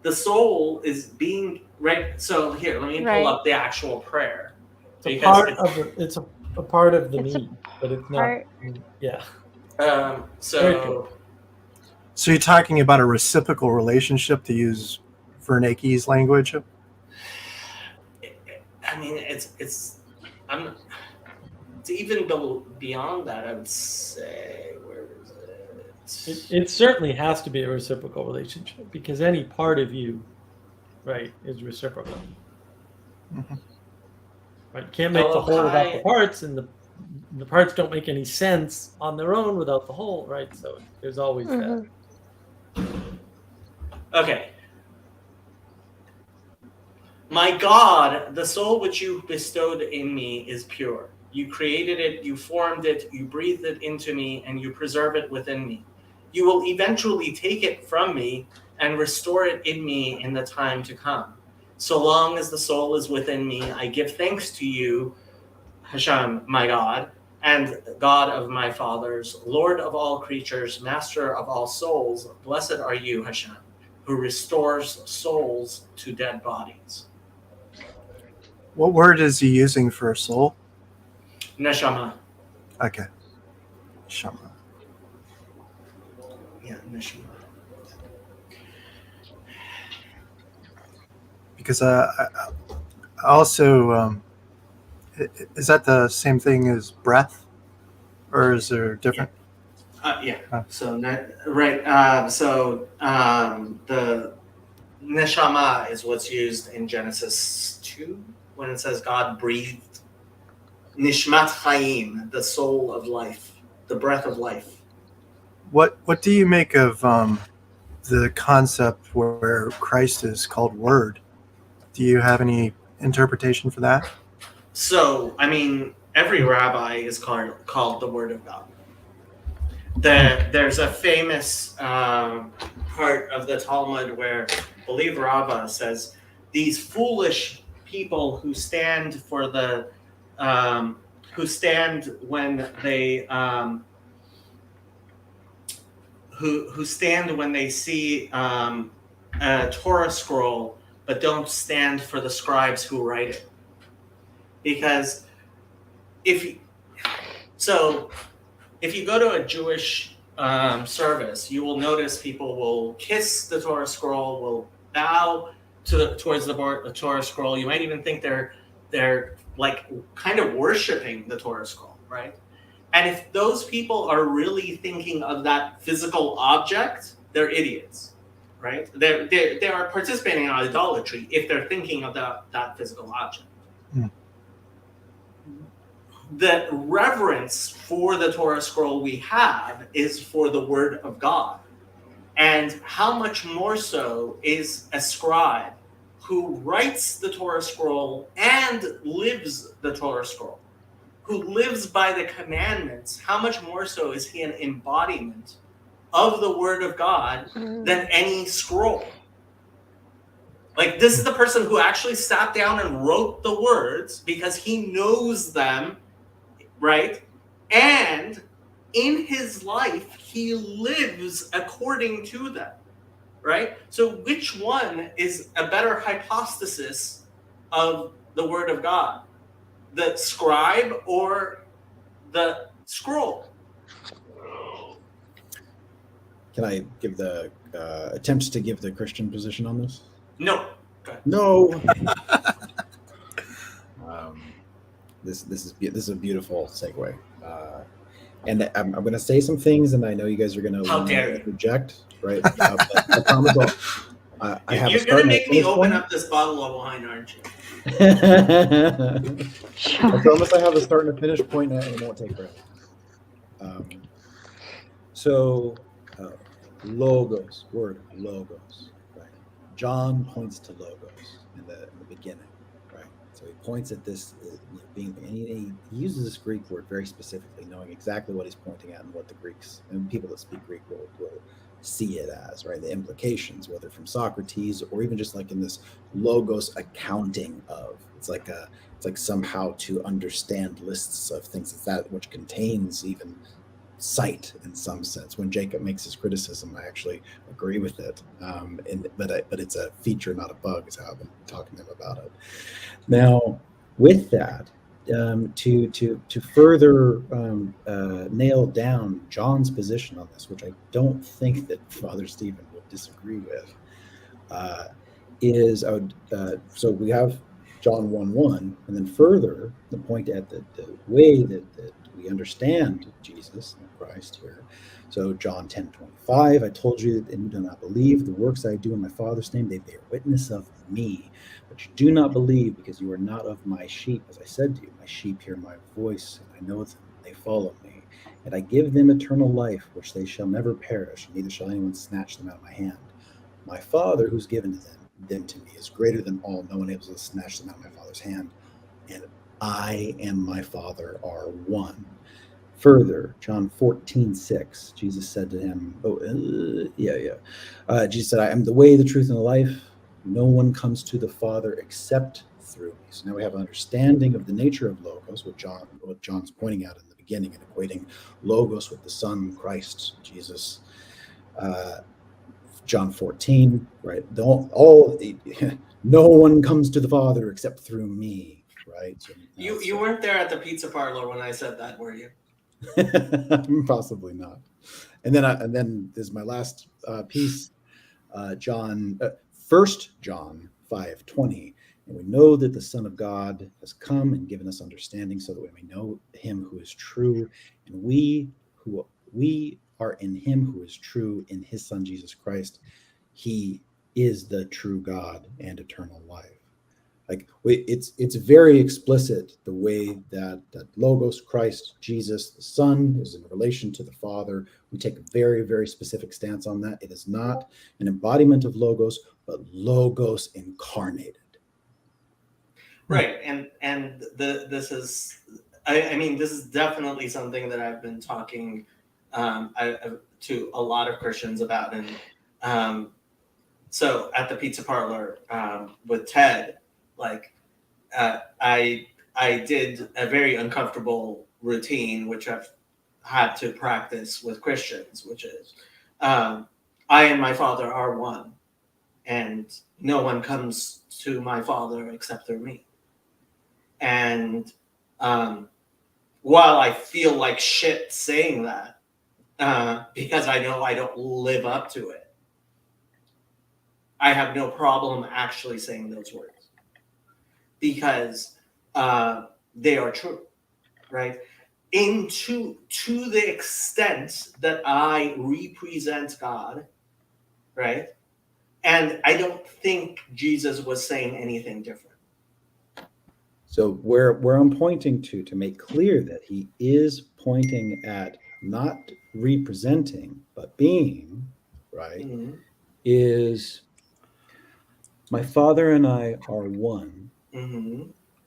The soul is being right. So here, let me pull up the actual prayer. It's a part of the me, but it's not. Yeah. So you're talking about a reciprocal relationship, to use Wernicke's language? I mean, it's even beyond that, I would say. Where is it? It certainly has to be a reciprocal relationship, because any part of you, right, is reciprocal. Mm-hmm. Right? You can't make the whole without the parts, and the parts don't make any sense on their own without the whole, right? So there's always that. Okay. My God, the soul which you bestowed in me is pure. You created it, you formed it, you breathed it into me, and you preserve it within me. You will eventually take it from me and restore it in me in the time to come. So long as the soul is within me, I give thanks to you, Hashem, my God, and God of my fathers, Lord of all creatures, master of all souls. Blessed are you, Hashem, who restores souls to dead bodies. What word is he using for soul? Neshama. Okay. Neshama. Yeah, neshama. Because I also, is that the same thing as breath? Or is there different? Yeah. So, the neshama is what's used in Genesis 2 when it says God breathed. Nishmat Chaim, the soul of life, the breath of life. What do you make of the concept where Christ is called Word? Do you have any interpretation for that? So, I mean, every rabbi is called the Word of God. There's a famous part of the Talmud where I believe Rabbah says, these foolish people who stand for the who stand when they who stand when they see a Torah scroll, but don't stand for the scribes who write it. Because if you go to a Jewish service, you will notice people will kiss the Torah scroll, will bow towards the Torah scroll. You might even think they're like kind of worshiping the Torah scroll, right? And if those people are really thinking of that physical object, they're idiots, right? They are participating in idolatry if they're thinking of that physical object. Mm. The reverence for the Torah scroll we have is for the Word of God. And how much more so is a scribe who writes the Torah scroll and lives the Torah scroll, who lives by the commandments, how much more so is he an embodiment of the Word of God than any scroll? Like, this is the person who actually sat down and wrote the words because he knows them, right? And in his life, he lives according to them, right? So which one is a better hypostasis of the Word of God? The scribe or the scroll? Can I give the attempts to give the Christian position on this? No. No. This is a beautiful segue, and I'm going to say some things, and I know you guys are going to reject, right? I promise You're going to make me open up this bottle of wine, aren't you? I promise I have a start and a finish point, and it won't take forever. Logos, word logos, right? John points to logos in the beginning, right? So he points at this being, and he uses this Greek word very specifically, knowing exactly what he's pointing at and what the Greeks and people that speak Greek will see it as, right? The implications, whether from Socrates or even just like in this logos accounting of, it's like somehow to understand lists of things. It's that which contains even sight in some sense. When Jacob makes his criticism, I actually agree with it. But it's a feature, not a bug, is how I've been talking to him about it. Now, with that, to further nail down John's position on this, which I don't think that Father Stephen would disagree with, so we have John 1:1, and then further the point at the way that we understand Jesus and Christ here. So John 10:25, I told you that you do not believe the works I do in my Father's name, they bear witness of me, but you do not believe because you are not of my sheep. As I said to you, my sheep hear my voice, and I know them, they follow me, and I give them eternal life, which they shall never perish, neither shall anyone snatch them out of my hand. My Father, who's given to them to me, is greater than all. No one able to snatch them out of my Father's hand. And I and my Father are one. Further, John 14:6, Jesus said to him, Jesus said, I am the way, the truth, and the life. No one comes to the Father except through me. So now we have an understanding of the nature of logos, what John's pointing out in the beginning and equating logos with the Son, Christ, Jesus. John 14, right? No one comes to the Father except through me, right? So you weren't there at the pizza parlor when I said that, were you? Possibly not. And then there's my last piece, 1 John 5:20, and we know that the Son of God has come and given us understanding so that we may know him who is true, and we are in him who is true, in his Son Jesus Christ. He is the true God and eternal life. Like it's very explicit the way that Logos, Christ, Jesus, the Son, is in relation to the Father. We take a very, very specific stance on that. It is not an embodiment of Logos, but Logos incarnated. Right, and this is, I mean, this is definitely something that I've been talking to a lot of Christians about, and so at the pizza parlor with Ted, like I did a very uncomfortable routine, which I've had to practice with Christians, which is I and my Father are one, and no one comes to my Father except through me. And while I feel like shit saying that, because I know I don't live up to it, I have no problem actually saying those words because they are true, right? to the extent that I represent God, right? And I don't think Jesus was saying anything different. So where I'm pointing to make clear that he is pointing at not representing but being, right, is my Father and I are one.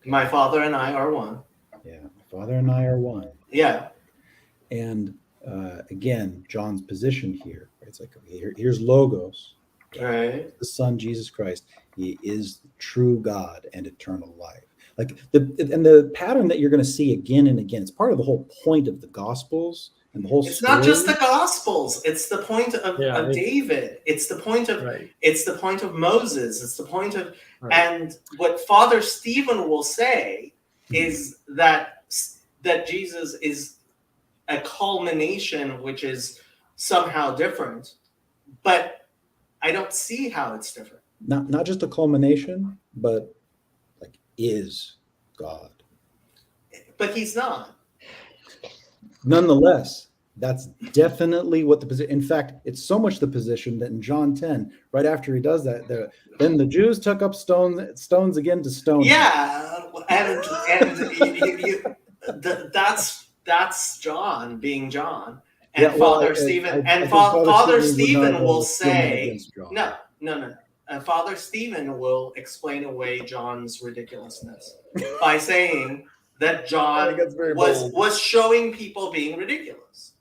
My Father and I are one. Yeah, my Father and I are one. Yeah. And again, John's position here, right? It's like, okay, here's Logos, right? The Son, Jesus Christ. He is true God and eternal life. Like the pattern that you're going to see again and again. It's part of the whole point of the Gospels and the whole It's story. not just the Gospels. It's the point of David. It's the point of it's the point of Moses. It's the point of and what Father Stephen will say is that Jesus is a culmination, which is somehow different, but I don't see how it's different. Not just a culmination, but like is God. But he's not. Nonetheless, that's definitely what the position. In fact, it's so much the position that in John 10, right after he does that, then the Jews took up stones again to stone him. Yeah, and that's John being John, and Father Stephen Father Stephen will say no. Father Stephen will explain away John's ridiculousness by saying that John was showing people being ridiculous.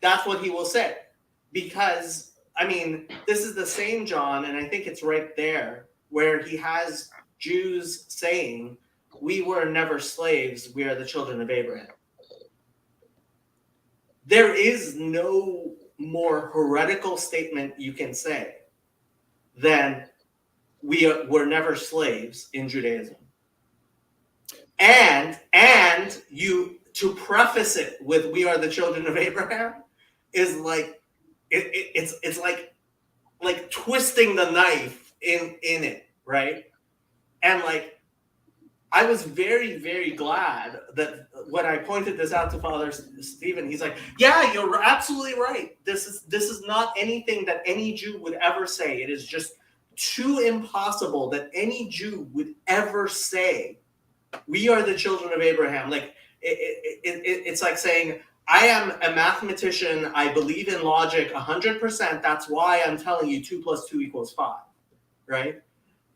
That's what he will say, because I mean, this is the same John, and I think it's right there where he has Jews saying, "We were never slaves; we are the children of Abraham." There is no more heretical statement you can say than we're never slaves in Judaism. And you to preface it with "we are the children of Abraham" is like it's like twisting the knife in it, right? And like I was very, very glad that when I pointed this out to Father Stephen, he's like, "Yeah, you're absolutely right. This is not anything that any Jew would ever say. It is just too impossible that any Jew would ever say, 'We are the children of Abraham.'" Like it's like saying, "I am a mathematician. I believe in logic 100%. That's why I'm telling you 2 + 2 = 5," right?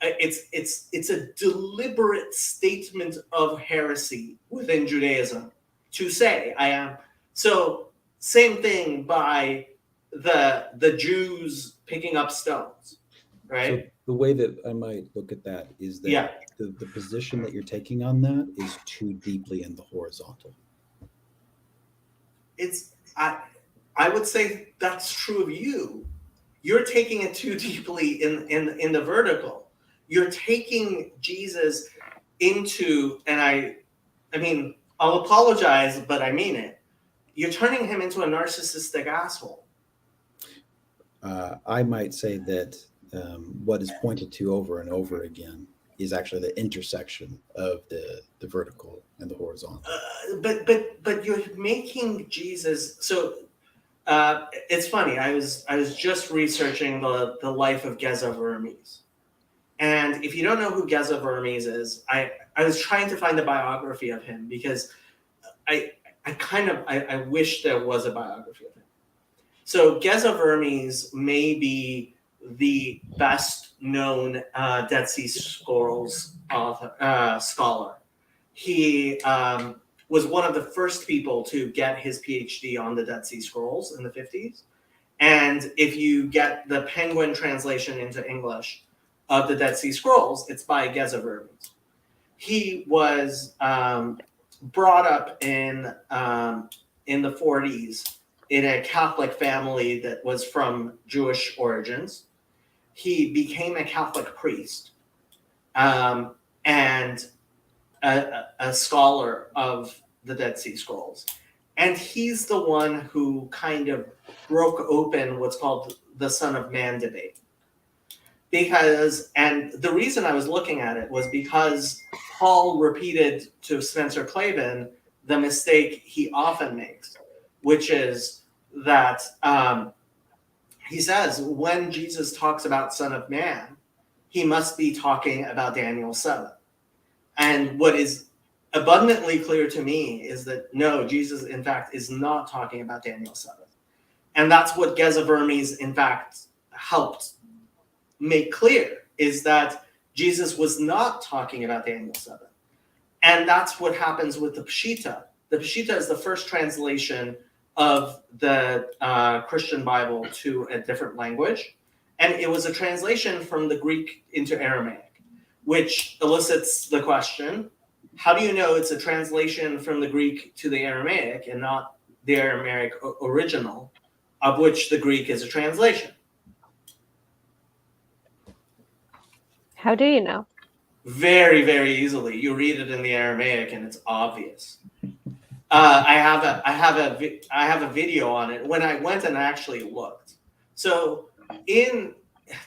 It's a deliberate statement of heresy within Judaism to say I am. So same thing by the Jews picking up stones, right? So the way that I might look at that is that the position that you're taking on that is too deeply in the horizontal. I would say that's true of you. You're taking it too deeply in the vertical. You're taking Jesus into, and I mean, I'll apologize, but I mean it. You're turning him into a narcissistic asshole. I might say that what is pointed to over and over again is actually the intersection of the vertical and the horizontal. But you're making Jesus so. It's funny. I was just researching the life of Geza Vermes. And if you don't know who Geza Vermes is, I was trying to find a biography of him because I wish there was a biography of him. So Geza Vermes may be the best known Dead Sea Scrolls scholar. He was one of the first people to get his PhD on the Dead Sea Scrolls in the 50s. And if you get the Penguin translation into English of the Dead Sea Scrolls, it's by Geza Vermes. He was brought up in the 40s in a Catholic family that was from Jewish origins. He became a Catholic priest and a scholar of the Dead Sea Scrolls. And he's the one who kind of broke open what's called the Son of Man debate. And the reason I was looking at it was because Paul repeated to Spencer Clavin the mistake he often makes, which is that he says when Jesus talks about Son of Man, he must be talking about Daniel 7. And what is abundantly clear to me is that no, Jesus, in fact, is not talking about Daniel 7. And that's what Geza Vermes, in fact, helped make clear, is that Jesus was not talking about Daniel 7. And that's what happens with the Peshitta. The Peshitta is the first translation of the Christian Bible to a different language. And it was a translation from the Greek into Aramaic, which elicits the question, how do you know it's a translation from the Greek to the Aramaic and not the Aramaic original, of which the Greek is a translation? How do you know? Very, very easily. You read it in the Aramaic and it's obvious. I have a video on it when I went and actually looked. So in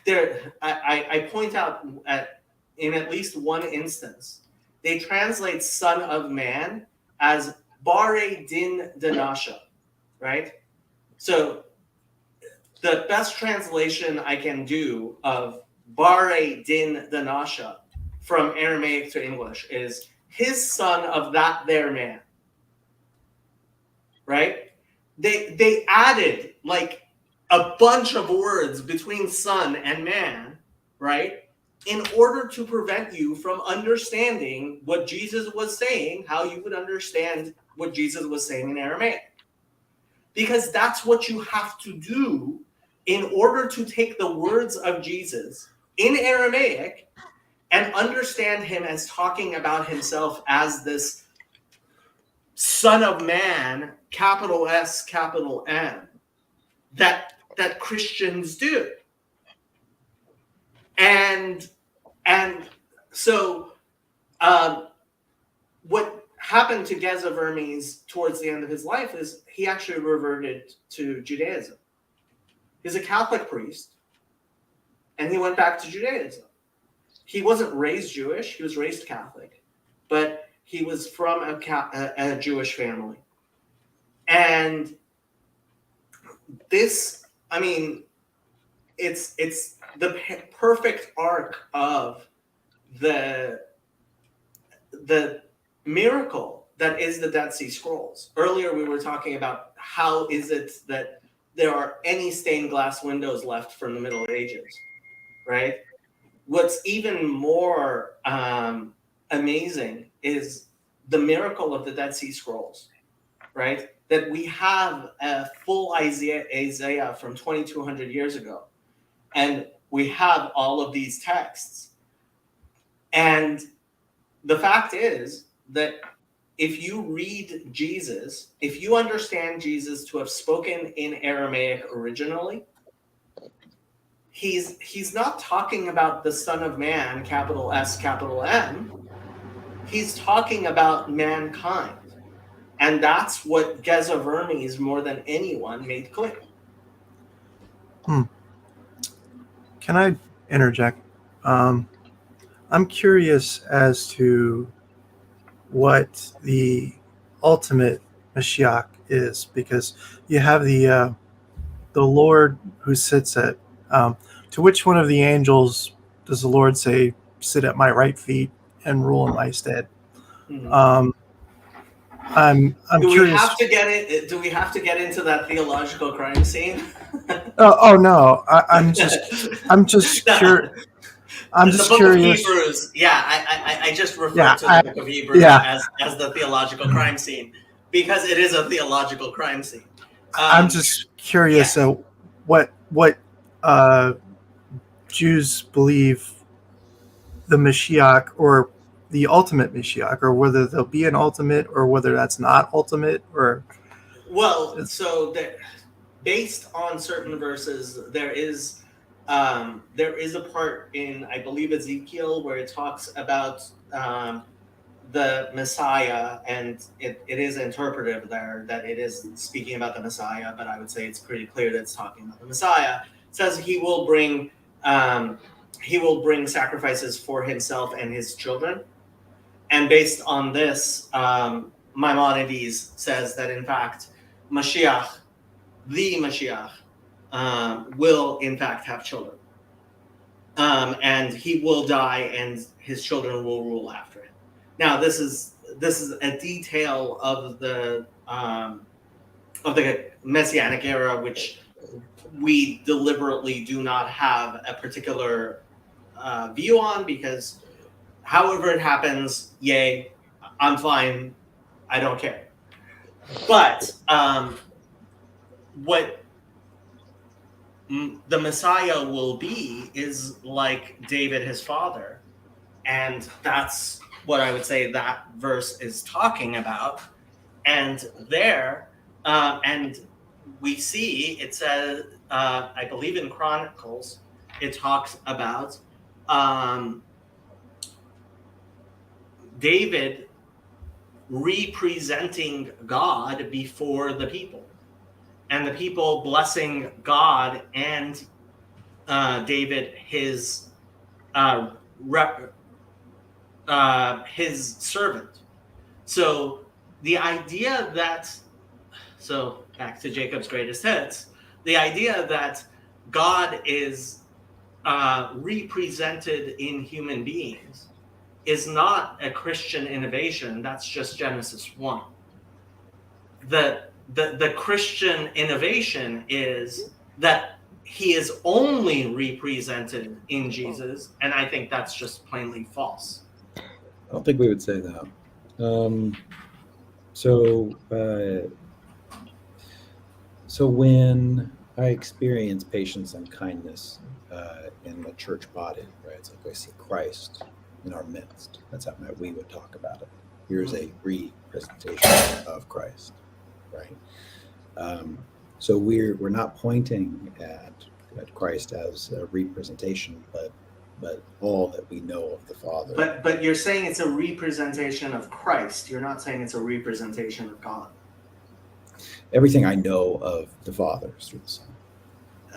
there, I point out in at least one instance, they translate Son of Man as Bare Din Danasha, right? So the best translation I can do of Bare Din Danasha from Aramaic to English is his son of that there man, right? They added like a bunch of words between son and man, right? In order to prevent you from understanding what Jesus was saying, how you would understand what Jesus was saying in Aramaic. Because that's what you have to do in order to take the words of Jesus in Aramaic and understand him as talking about himself as this Son of Man, capital S, capital M, that Christians do. And so what happened to Geza Vermes towards the end of his life is he actually reverted to Judaism. He's a Catholic priest, and he went back to Judaism. He wasn't raised Jewish, he was raised Catholic, but he was from a Jewish family. And this, I mean, it's the perfect arc of the miracle that is the Dead Sea Scrolls. Earlier we were talking about how is it that there are any stained glass windows left from the Middle Ages, right? What's even more amazing is the miracle of the Dead Sea Scrolls, right? That we have a full Isaiah from 2,200 years ago. And we have all of these texts. And the fact is that if you read Jesus, if you understand Jesus to have spoken in Aramaic originally, he's not talking about the Son of Man, capital S, capital M. He's talking about mankind. And that's what Geza Vermes, more than anyone, made clear. Can I interject? I'm curious as to what the ultimate Mashiach is, because you have the Lord who sits at, to which one of the angels does the Lord say, sit at my right feet and rule in my stead? I'm do curious. We have to get it? Do we have to get into that theological crime scene? Oh no! I'm just curious. I'm just curious. Book of Hebrews, yeah, I just referred to the Book of Hebrews as the theological crime scene because it is a theological crime scene. I'm just curious what Jews believe the Mashiach or the ultimate Mashiach, or whether there'll be an ultimate, or whether that's not ultimate, or so based on certain verses, there is a part in, I believe, Ezekiel where it talks about the Messiah, and it is interpretive there that it is speaking about the Messiah, but I would say it's pretty clear that it's talking about the Messiah. It says he will bring sacrifices for himself and his children. And based on this, Maimonides says that in fact Mashiach, the Mashiach, will in fact have children, and he will die, and his children will rule after him. Now, this is a detail of the Messianic era, which we deliberately do not have a particular view on, because however it happens, yay, I'm fine, I don't care. But what the Messiah will be is like David, his father. And that's what I would say that verse is talking about. And there, and we see, it says, I believe in Chronicles, it talks about David representing God before the people, and the people blessing God and David, his servant. So the idea that, so back to Jacob's greatest hits, the idea that God is represented in human beings is not a Christian innovation. That's just Genesis 1. The Christian innovation is that he is only represented in Jesus, and I think that's just plainly false. I don't think we would say that. So when I experience patience and kindness in the church body, right? It's like I see Christ in our midst. That's how we would talk about it. Here's a representation of Christ, right? So we're not pointing at Christ as a representation, but all that we know of the Father. But you're saying it's a representation of Christ. You're not saying it's a representation of God. Everything I know of the Father is through the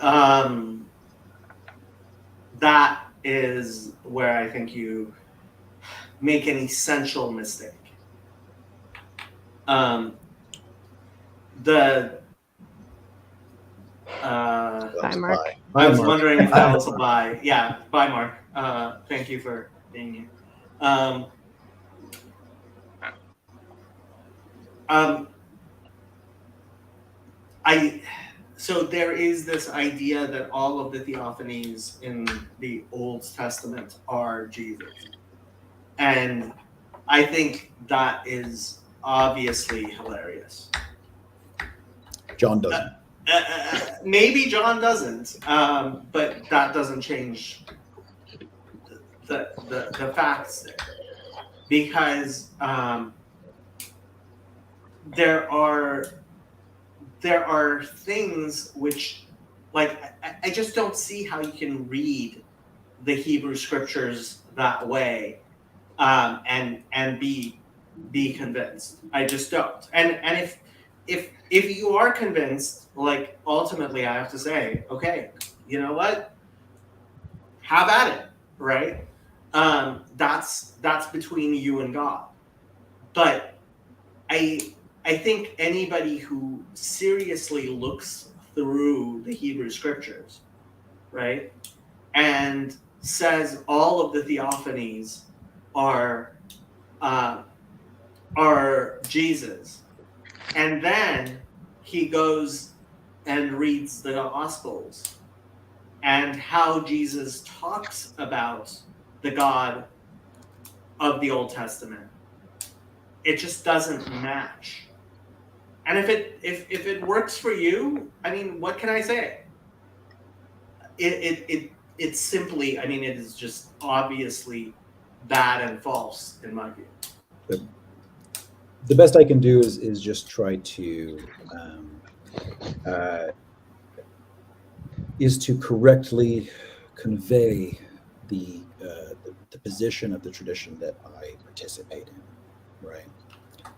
Son. That is where I think you make an essential mistake. Bye, Mark. I was wondering if that was a bye. Yeah, bye, Mark. Thank you for being here. So there is this idea that all of the theophanies in the Old Testament are Jesus. And I think that is obviously hilarious. John doesn't. Maybe John doesn't, but that doesn't change the facts there. Because there are things which, like, I just don't see how you can read the Hebrew scriptures that way and be convinced. I just don't. And if you are convinced, like, ultimately I have to say, okay, you know what? Have at it, right? That's between you and God. But I think anybody who seriously looks through the Hebrew scriptures, right, and says all of the theophanies are Jesus, and then he goes and reads the Gospels and how Jesus talks about the God of the Old Testament, it just doesn't match. And if it works for you, I mean, what can I say? It's simply, I mean, it is just obviously bad and false in my view. But the best I can do is just try to correctly convey the position of the tradition that I participate in, right?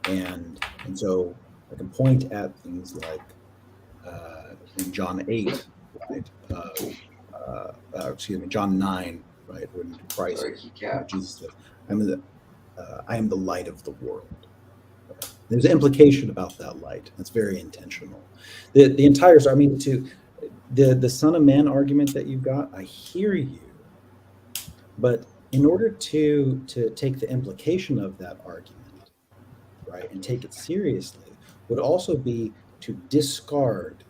And so I can point at things like in John 8, right? John 9, right? When Christ, Jesus said, I am the light of the world. There's an implication about that light. That's very intentional. The entire, I mean, to the Son of Man argument that you've got, I hear you, but in order to take the implication of that argument, right, and take it seriously, would also be to discard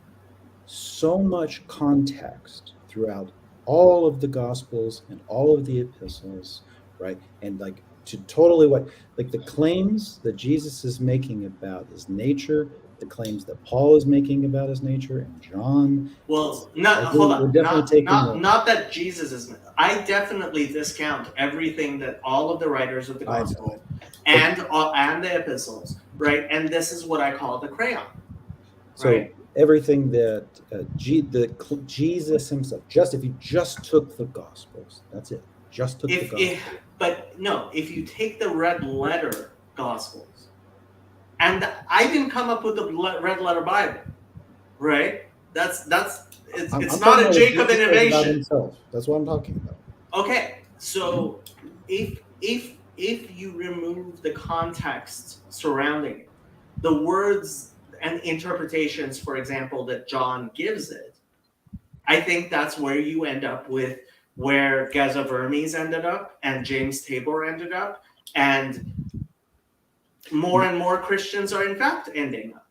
so much context throughout all of the Gospels and all of the epistles, right, and like to totally like the claims that Jesus is making about his nature, the claims that Paul is making about his nature, and John. Well, hold on. Not that Jesus is. I definitely discount everything that all of the writers of the gospel and the epistles, right? And this is what I call the crayon. So right? Everything that Jesus himself, just if you just took the gospels, that's it. Just took the gospels. But no, if you take the red letter gospels, and I didn't come up with the red letter Bible, right? It's not a Jacob innovation. That's what I'm talking about. Okay, so if you remove the context surrounding it, the words and interpretations, for example, that John gives it, I think that's where you end up with where Geza Vermes ended up and James Tabor ended up, and more Christians are in fact ending up,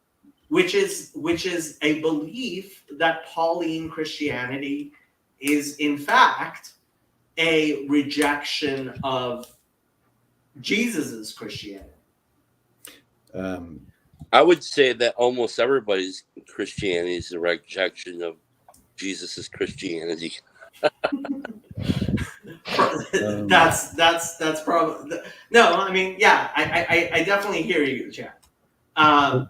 which is a belief that Pauline Christianity is in fact a rejection of Jesus's Christianity. I would say that almost everybody's Christianity is a rejection of Jesus's Christianity. That's probably no. I mean, yeah, I definitely hear you, Chad.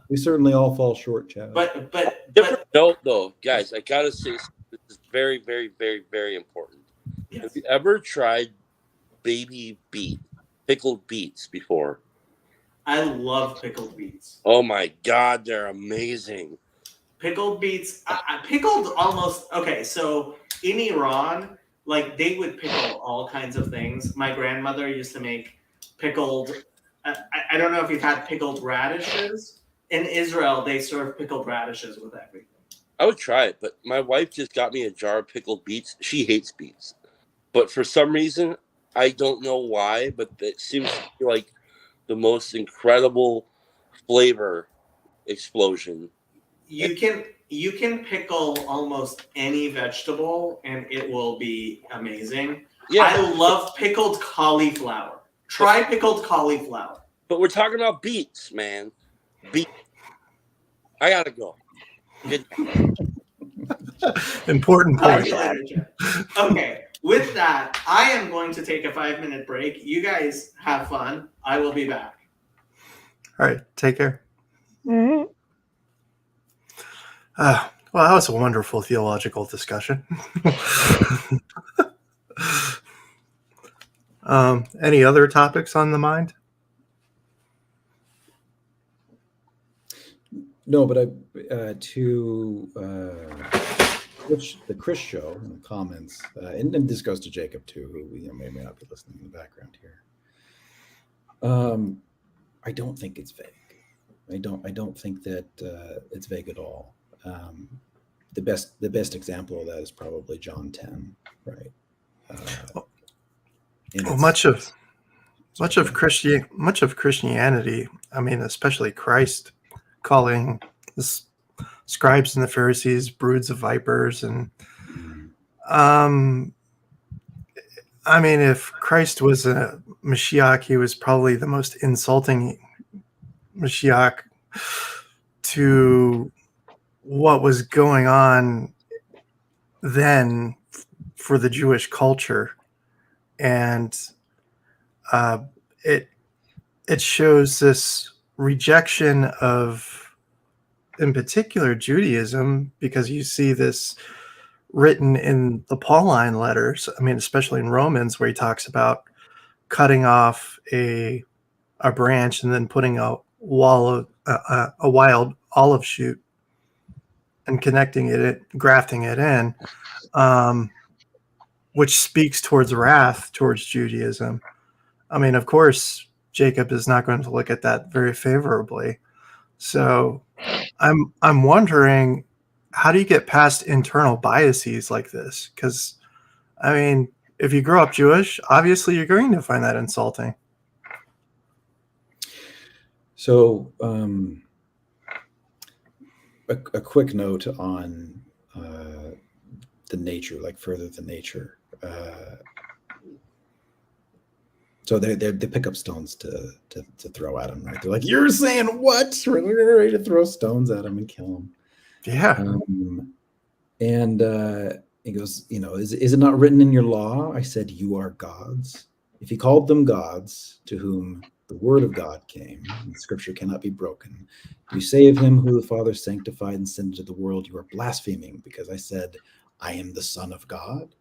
We certainly all fall short, Chad. But different note though, guys. I gotta say this is very, very, very, very important. Yes. Have you ever tried pickled beets before? I love pickled beets. Oh my God, they're amazing. Pickled beets, pickled almost, okay, so in Iran, like they would pickle all kinds of things. My grandmother used to make pickled, I don't know if you've had pickled radishes. In Israel, they serve pickled radishes with everything. I would try it, but my wife just got me a jar of pickled beets. She hates beets. But for some reason, I don't know why, but it seems to be like the most incredible flavor explosion. You can pickle almost any vegetable and it will be amazing. Yeah. I love pickled cauliflower. Try pickled cauliflower. But we're talking about beets, man. Beets. I gotta go. Important point. Okay. With that, I am going to take a 5-minute break. You guys have fun. I will be back. All right. Take care. Mm-hmm. Well, that was a wonderful theological discussion. Any other topics on the mind? No, but to the Chris show in the comments, and this goes to Jacob too, who may not be listening in the background here. I don't think it's vague. I don't think that it's vague at all. The best example of that is probably John 10, right? Well, much of Christianity, I mean, especially Christ calling the scribes and the Pharisees broods of vipers, and I mean, if Christ was a Mashiach, he was probably the most insulting Mashiach to what was going on then for the Jewish culture. And it shows this rejection of, in particular, Judaism, because you see this written in the Pauline letters. I mean, especially in Romans, where he talks about cutting off a branch and then putting a wild olive shoot and connecting it, grafting it in, which speaks towards wrath towards Judaism. I mean, of course, Jacob is not going to look at that very favorably. So I'm wondering, how do you get past internal biases like this? Because, I mean, if you grow up Jewish, obviously you're going to find that insulting. So a quick note on the nature, like further the nature. So they pick up stones to throw at him, right? They're like, "You're saying what? We're ready to throw stones at him and kill him." Yeah. And he goes, is it not written in your law? I said, you are gods. If he called them gods, to whom the word of God came, and scripture cannot be broken, you say of him who the Father sanctified and sent into the world, you are blaspheming, because I said, I am the Son of God.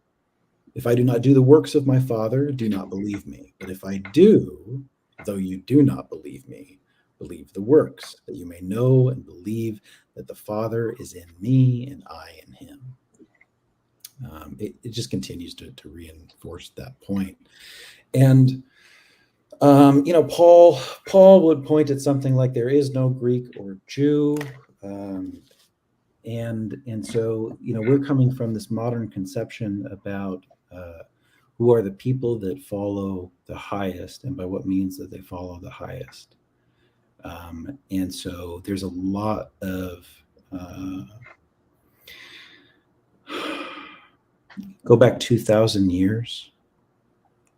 If I do not do the works of my Father, do not believe me. But if I do, though you do not believe me, believe the works, that you may know and believe that the Father is in me and I in him. It just continues to reinforce that point. And Paul would point at something like there is no Greek or Jew, and so we're coming from this modern conception about who are the people that follow the highest, and by what means that they follow the highest. And so there's a lot of go back 2,000 years,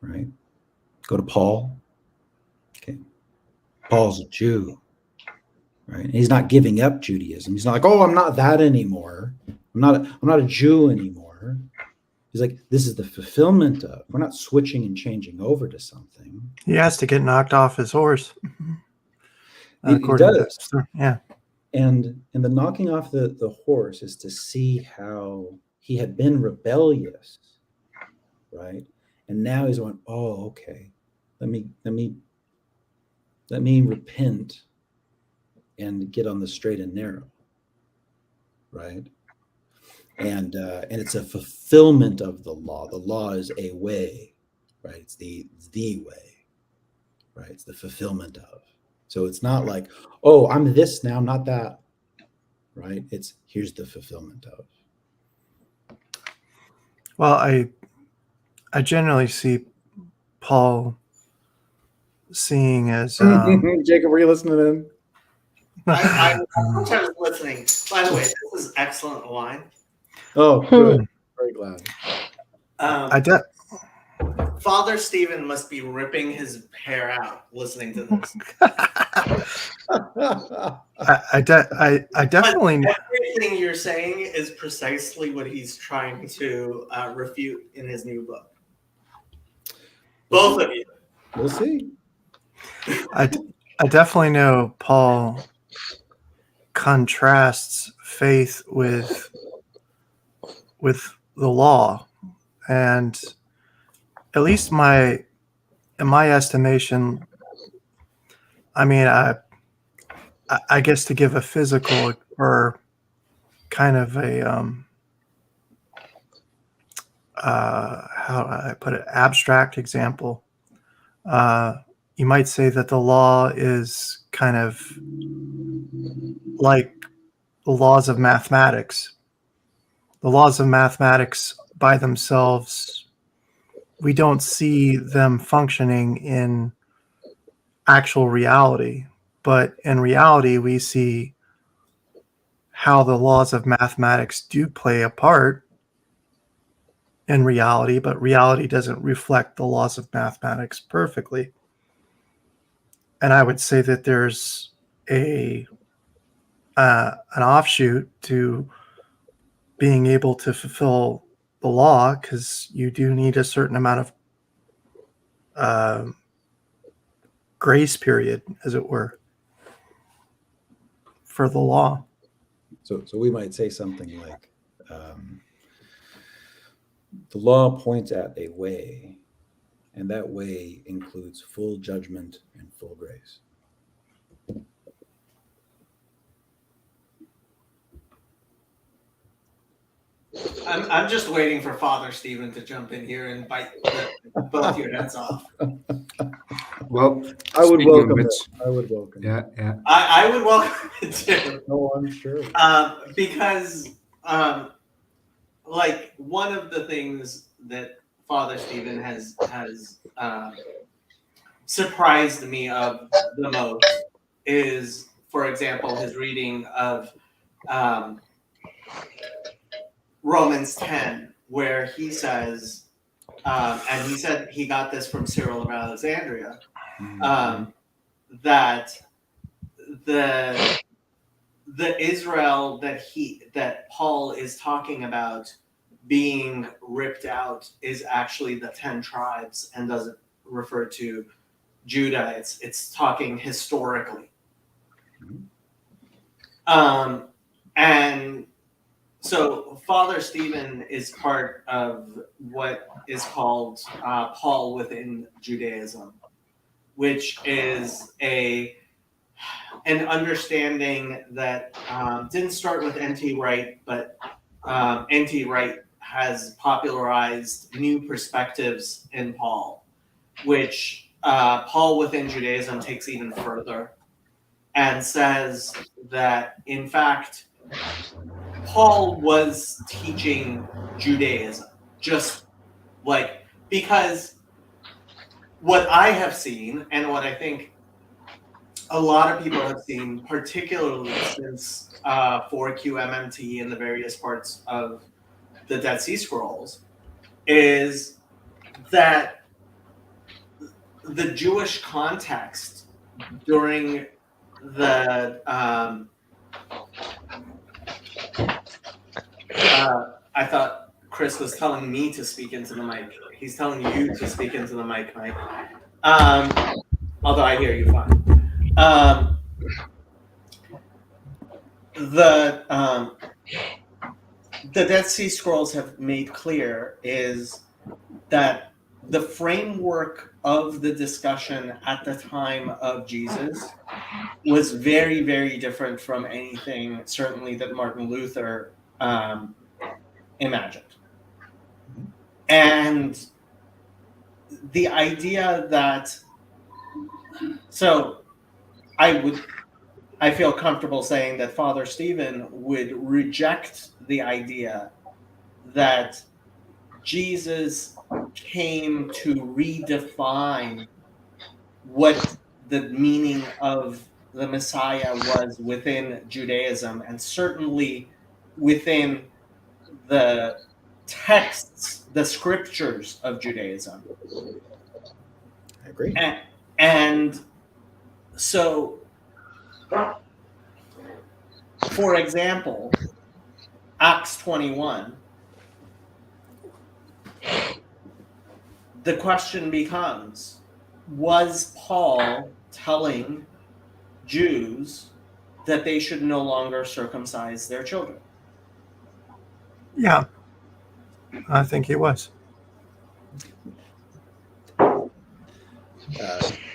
right? Go to Paul. Okay, Paul's a Jew, right? And he's not giving up Judaism. He's not like, oh, I'm not that anymore. I'm not a Jew anymore. He's like, this is the fulfillment of. We're not switching and changing over to something. He has to get knocked off his horse. He does. Yeah. And the knocking off the horse is to see how he had been rebellious, right? And now he's going, oh, okay. Let me repent and get on the straight and narrow, right? And it's a fulfillment of the law. The law is a way, right? It's the way, right? It's the fulfillment of. So it's not like, oh, I'm this now, not that, right? It's here's the fulfillment of. Well, I generally see Paul seeing as Jacob, were you listening in? I was listening. By the way, this is excellent wine. Oh, good. Very glad. Father Stephen must be ripping his hair out listening to this. I definitely. But everything you're saying is precisely what he's trying to refute in his new book. Both of you. We'll see. I definitely know Paul contrasts faith with the law, and at least in my estimation, I mean, I guess to give a physical or kind of a how do I put it, abstract example, you might say that the law is kind of like the laws of mathematics. The laws of mathematics by themselves, we don't see them functioning in actual reality, but in reality, we see how the laws of mathematics do play a part in reality, but reality doesn't reflect the laws of mathematics perfectly. And I would say that there's an offshoot to being able to fulfill the law, because you do need a certain amount of grace period, as it were, for the law. So we might say something like, the law points at a way, and that way includes full judgment and full grace. I'm just waiting for Father Stephen to jump in here and bite both your heads off. Well, I would speaking of welcome which, it. I would welcome it. yeah. I would welcome it too. No, I'm sure. Because like one of the things that Father Stephen has surprised me of the most is, for example, his reading of Romans 10, where he says, and he said he got this from Cyril of Alexandria, that the Israel that Paul is talking about being ripped out is actually the 10 tribes and doesn't refer to Judah. It's talking historically. And so Father Stephen is part of what is called Paul within Judaism, which is an understanding that didn't start with N.T. Wright, but N.T. Wright has popularized new perspectives in Paul, which Paul within Judaism takes even further and says that, in fact, Paul was teaching Judaism, just like, because what I have seen and what I think a lot of people have seen, particularly since 4QMMT and the various parts of the Dead Sea Scrolls, is that the Jewish context during the I thought Chris was telling me to speak into the mic. He's telling you to speak into the mic, Mike. Although I hear you fine. The Dead Sea Scrolls have made clear is that the framework of the discussion at the time of Jesus was very, very different from anything, certainly, that Martin Luther imagined. And the idea that, so I feel comfortable saying that Father Stephen would reject the idea that Jesus came to redefine what the meaning of the Messiah was within Judaism, and certainly within the texts, the scriptures of Judaism. I agree. And so, for example, Acts 21, the question becomes, was Paul telling Jews that they should no longer circumcise their children? Yeah, I think he was. The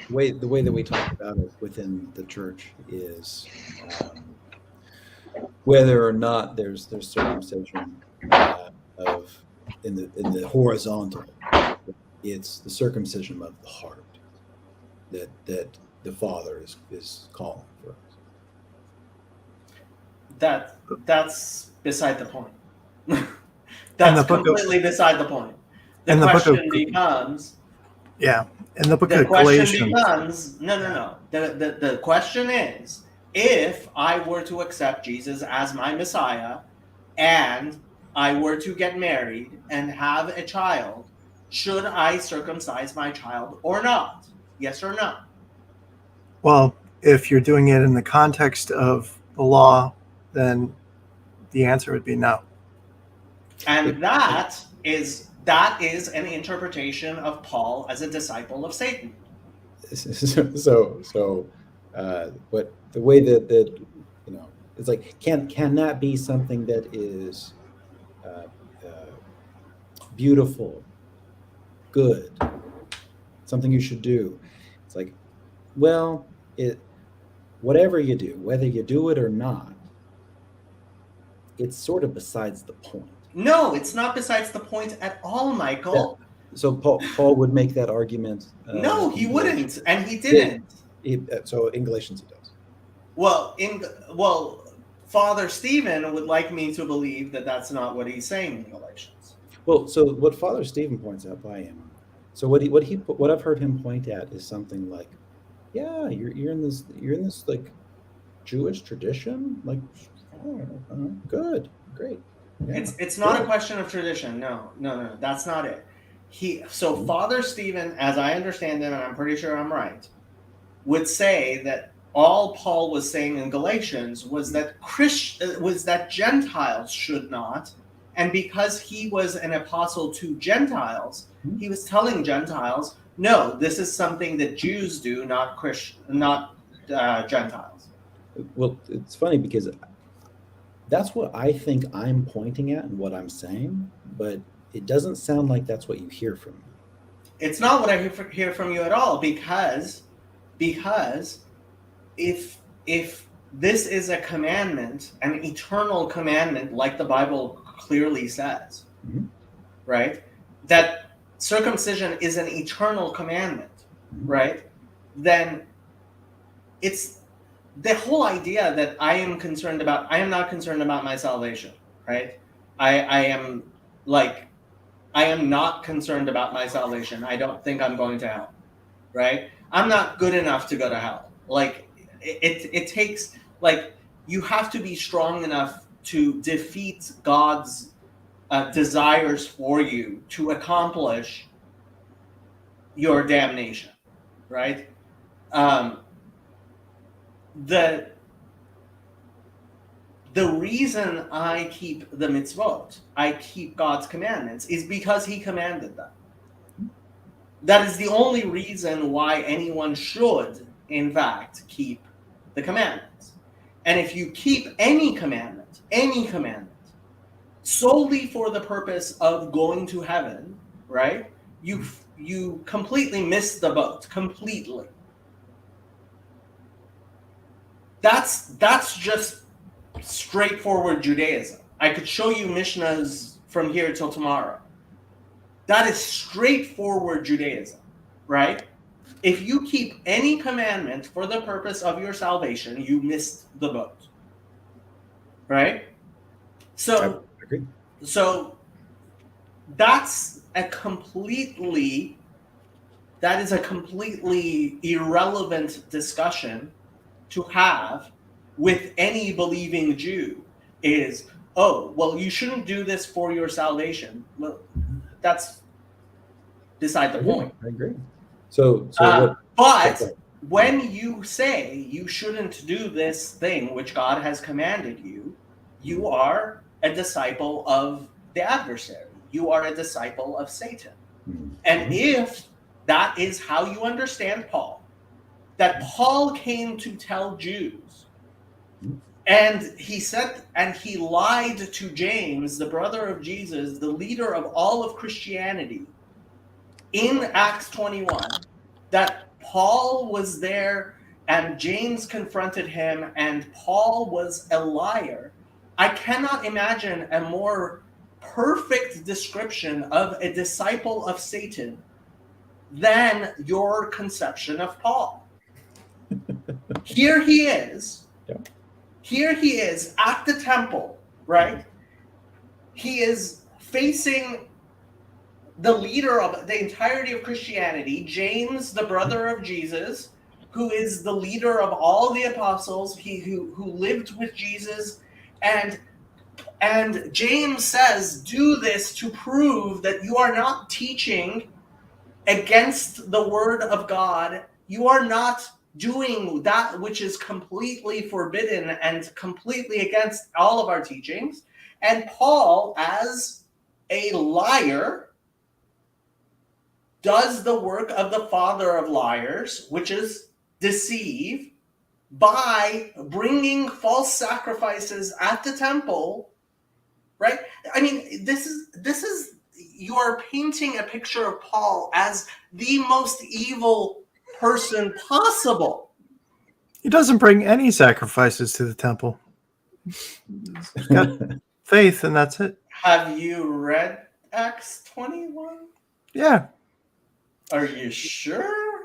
way that we talk about it within the church is whether or not there's circumcision of in the horizontal, it's the circumcision of the heart that the Father is calling for us. That's beside the point. That's completely beside the point. The question becomes. Yeah, in the book of Galatians. No. The question is, if I were to accept Jesus as my Messiah and I were to get married and have a child, should I circumcise my child or not? Yes or no? Well, if you're doing it in the context of the law, then the answer would be no. And that is an interpretation of Paul as a disciple of Satan. So what the way that it's like, can that be something that is beautiful, good, something you should do? It's like, well, whatever you do, whether you do it or not, it's sort of besides the point. No, it's not besides the point at all, Michael. So Paul would make that argument. No, he wouldn't, and he didn't. So in Galatians he does. Well, Father Stephen would like me to believe that that's not what he's saying in Galatians. Well, so what Father Stephen points out by him. So what I've heard him point at is something like, yeah, you're in this like Jewish tradition, like, good, great. Yeah, it's not a question of tradition. No, that's not it. Father Stephen, as I understand him, and I'm pretty sure I'm right, would say that all Paul was saying in Galatians was that Gentiles should not, and because he was an apostle to Gentiles, he was telling Gentiles, no, this is something that Jews do, not Gentiles. Well, it's funny because that's what I think I'm pointing at and what I'm saying, but it doesn't sound like that's what you hear from me. It's not what I hear from you at all, because if this is a commandment, an eternal commandment, like the Bible clearly says, right, that circumcision is an eternal commandment, right, then it's the whole idea that I am not concerned about my salvation, right? I am not concerned about my salvation. I don't think I'm going to hell, right? I'm not good enough to go to hell. Like, it takes, like, you have to be strong enough to defeat God's desires for you to accomplish your damnation, right? The reason I keep the mitzvot, I keep God's commandments, is because he commanded them. That is the only reason why anyone should, in fact, keep the commandments. And if you keep any commandment, solely for the purpose of going to heaven, right, you completely miss the boat, completely. That's just straightforward Judaism. I could show you Mishnahs from here till tomorrow. That is straightforward Judaism, right? If you keep any commandment for the purpose of your salvation, you missed the boat, right? So, I agree. So that's a completely irrelevant discussion to have with any believing Jew. Is, oh, well, you shouldn't do this for your salvation. Well, that's beside the point. I agree. So but when you say you shouldn't do this thing which God has commanded you, you are a disciple of the adversary. You are a disciple of Satan. And if that is how you understand Paul, that Paul came to tell Jews, and he said, and he lied to James, the brother of Jesus, the leader of all of Christianity, in Acts 21, that Paul was there and James confronted him and Paul was a liar. I cannot imagine a more perfect description of a disciple of Satan than your conception of Paul. Here he is. Here he is at the temple, right? He is facing the leader of the entirety of Christianity, James, the brother of Jesus, who is the leader of all the apostles, who lived with Jesus. And James says, do this to prove that you are not teaching against the word of God. You are not doing that which is completely forbidden and completely against all of our teachings. And Paul, as a liar, does the work of the father of liars, which is deceive, by bringing false sacrifices at the temple, right? I mean, this is you are painting a picture of Paul as the most evil person possible. He doesn't bring any sacrifices to the temple. He's got faith, and that's it. Have you read Acts 21? Yeah. Are you sure?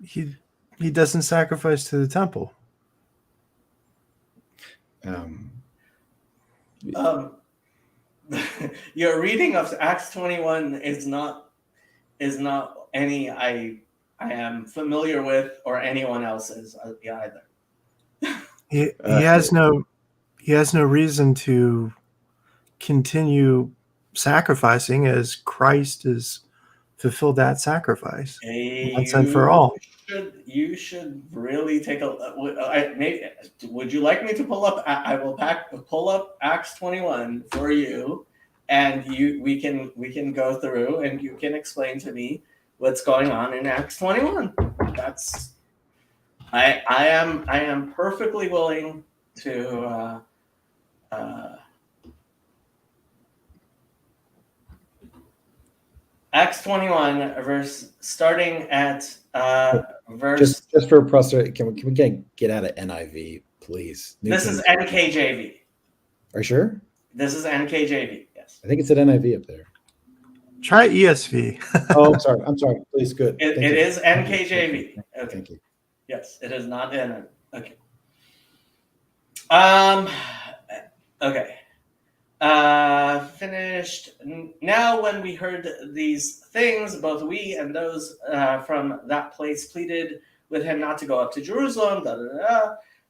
He doesn't sacrifice to the temple. Your reading of Acts 21 is not any I am familiar with or anyone else's either. He has no reason to continue sacrificing as Christ has fulfilled that sacrifice once and for all. You should really take a. Would you like me to pull up? I will pull up Acts 21 for you, and we can go through, and you can explain to me what's going on in Acts 21. That's I am perfectly willing to. Acts 21, starting at verse. Just for prosperity, can we get out of NIV, please? This is NKJV. Are you sure? This is NKJV. Yes. I think it's at NIV up there. Try ESV. Oh, I'm sorry. Please, good. It is NKJV. Okay. Thank you. Yes, it is not NIV. Okay. Okay. Finished. Now when we heard these things, both we and those from that place pleaded with him not to go up to Jerusalem.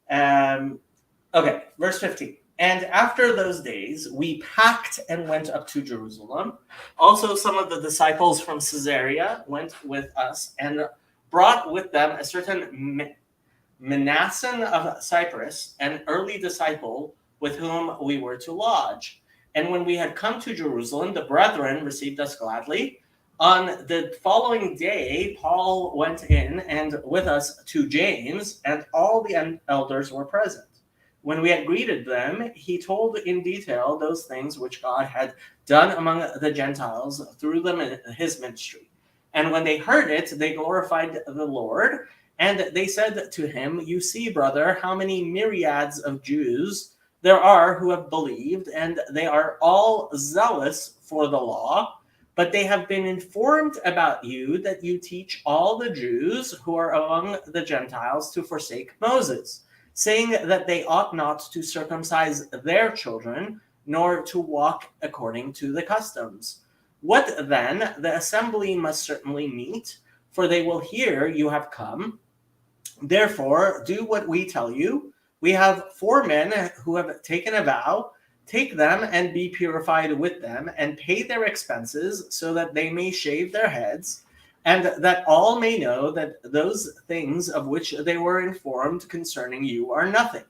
Okay, verse 15. And after those days, we packed and went up to Jerusalem. Also, some of the disciples from Caesarea went with us and brought with them a certain Manasseh of Cyprus, an early disciple with whom we were to lodge. And when we had come to Jerusalem, the brethren received us gladly. On the following day, Paul went in and with us to James, and all the elders were present. When we had greeted them, he told in detail those things which God had done among the Gentiles through his ministry. And when they heard it, they glorified the Lord. And they said to him, "You see, brother, how many myriads of Jews there are who have believed, and they are all zealous for the law. But they have been informed about you that you teach all the Jews who are among the Gentiles to forsake Moses, saying that they ought not to circumcise their children, nor to walk according to the customs. What then? The assembly must certainly meet, for they will hear you have come. Therefore, do what we tell you. We have 4 men who have taken a vow. Take them and be purified with them, and pay their expenses, so that they may shave their heads, and that all may know that those things of which they were informed concerning you are nothing,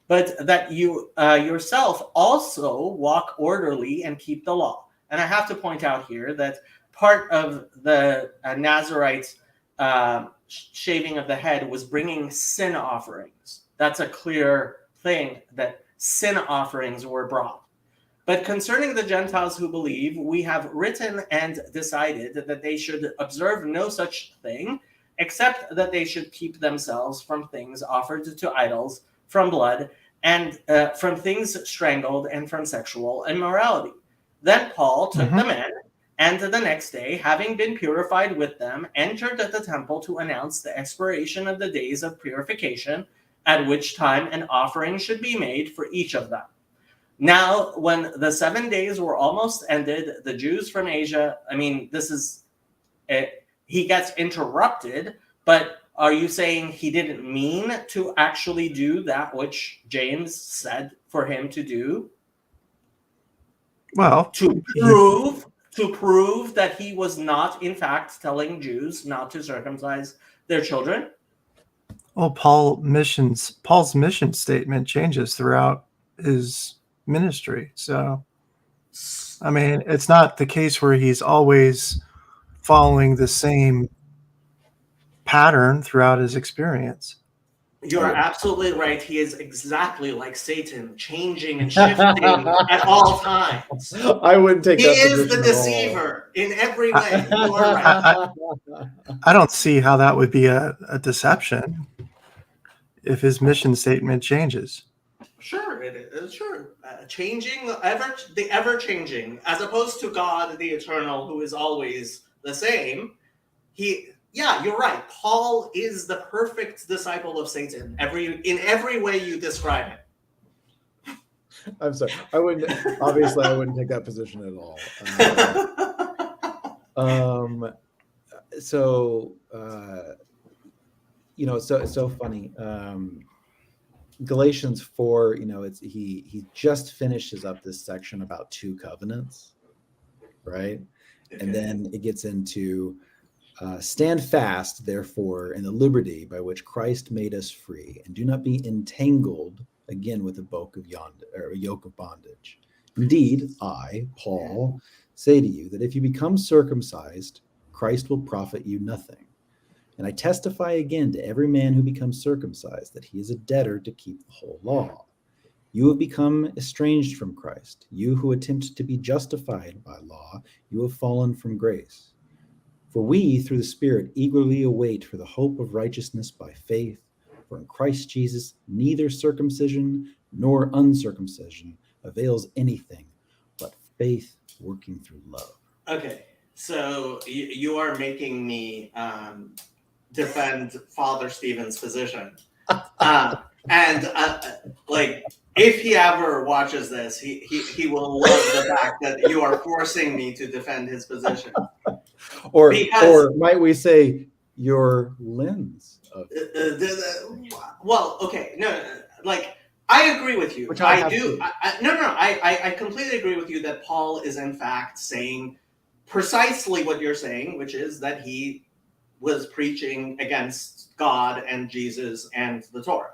but that you yourself also walk orderly and keep the law." And I have to point out here that part of the Nazarite shaving of the head was bringing sin offerings. That's a clear thing, that sin offerings were brought. But concerning the Gentiles who believe, we have written and decided that they should observe no such thing, except that they should keep themselves from things offered to idols, from blood, and from things strangled, and from sexual immorality. Then Paul took them in, and the next day, having been purified with them, entered the temple to announce the expiration of the days of purification, at which time an offering should be made for each of them. Now, when the 7 days were almost ended, the Jews from Asia, he gets interrupted, but are you saying he didn't mean to actually do that which James said for him to do? Well, to prove that he was not, in fact, telling Jews not to circumcise their children? Well, Paul's mission statement changes throughout his ministry. So, it's not the case where he's always following the same pattern throughout his experience. You're absolutely right. He is exactly like Satan, changing and shifting at all times. I wouldn't take that. He is the deceiver in every way. You are right. I don't see how that would be a deception if his mission statement changes. Sure, it is sure changing, the ever changing, as opposed to God the eternal, who is always the same. Yeah, you're right. Paul is the perfect disciple of Satan. In every way you describe it. I'm sorry. I wouldn't take that position at all. So it's so funny. Galatians 4, he just finishes up this section about two covenants, right? Okay. And then it gets into stand fast, therefore, in the liberty by which Christ made us free, and do not be entangled again with a yoke of bondage. Indeed, I, Paul, say to you that if you become circumcised, Christ will profit you nothing. And I testify again to every man who becomes circumcised that he is a debtor to keep the whole law. You have become estranged from Christ. You who attempt to be justified by law, you have fallen from grace. For we, through the Spirit, eagerly await for the hope of righteousness by faith. For in Christ Jesus, neither circumcision nor uncircumcision avails anything, but faith working through love. Okay, so you are making me defend Father Stephen's position. If he ever watches this, he will love the fact that you are forcing me to defend his position. Or might we say your lens of well, okay, no, I agree with you. I completely agree with you that Paul is in fact saying precisely what you're saying, which is that he was preaching against God and Jesus and the Torah.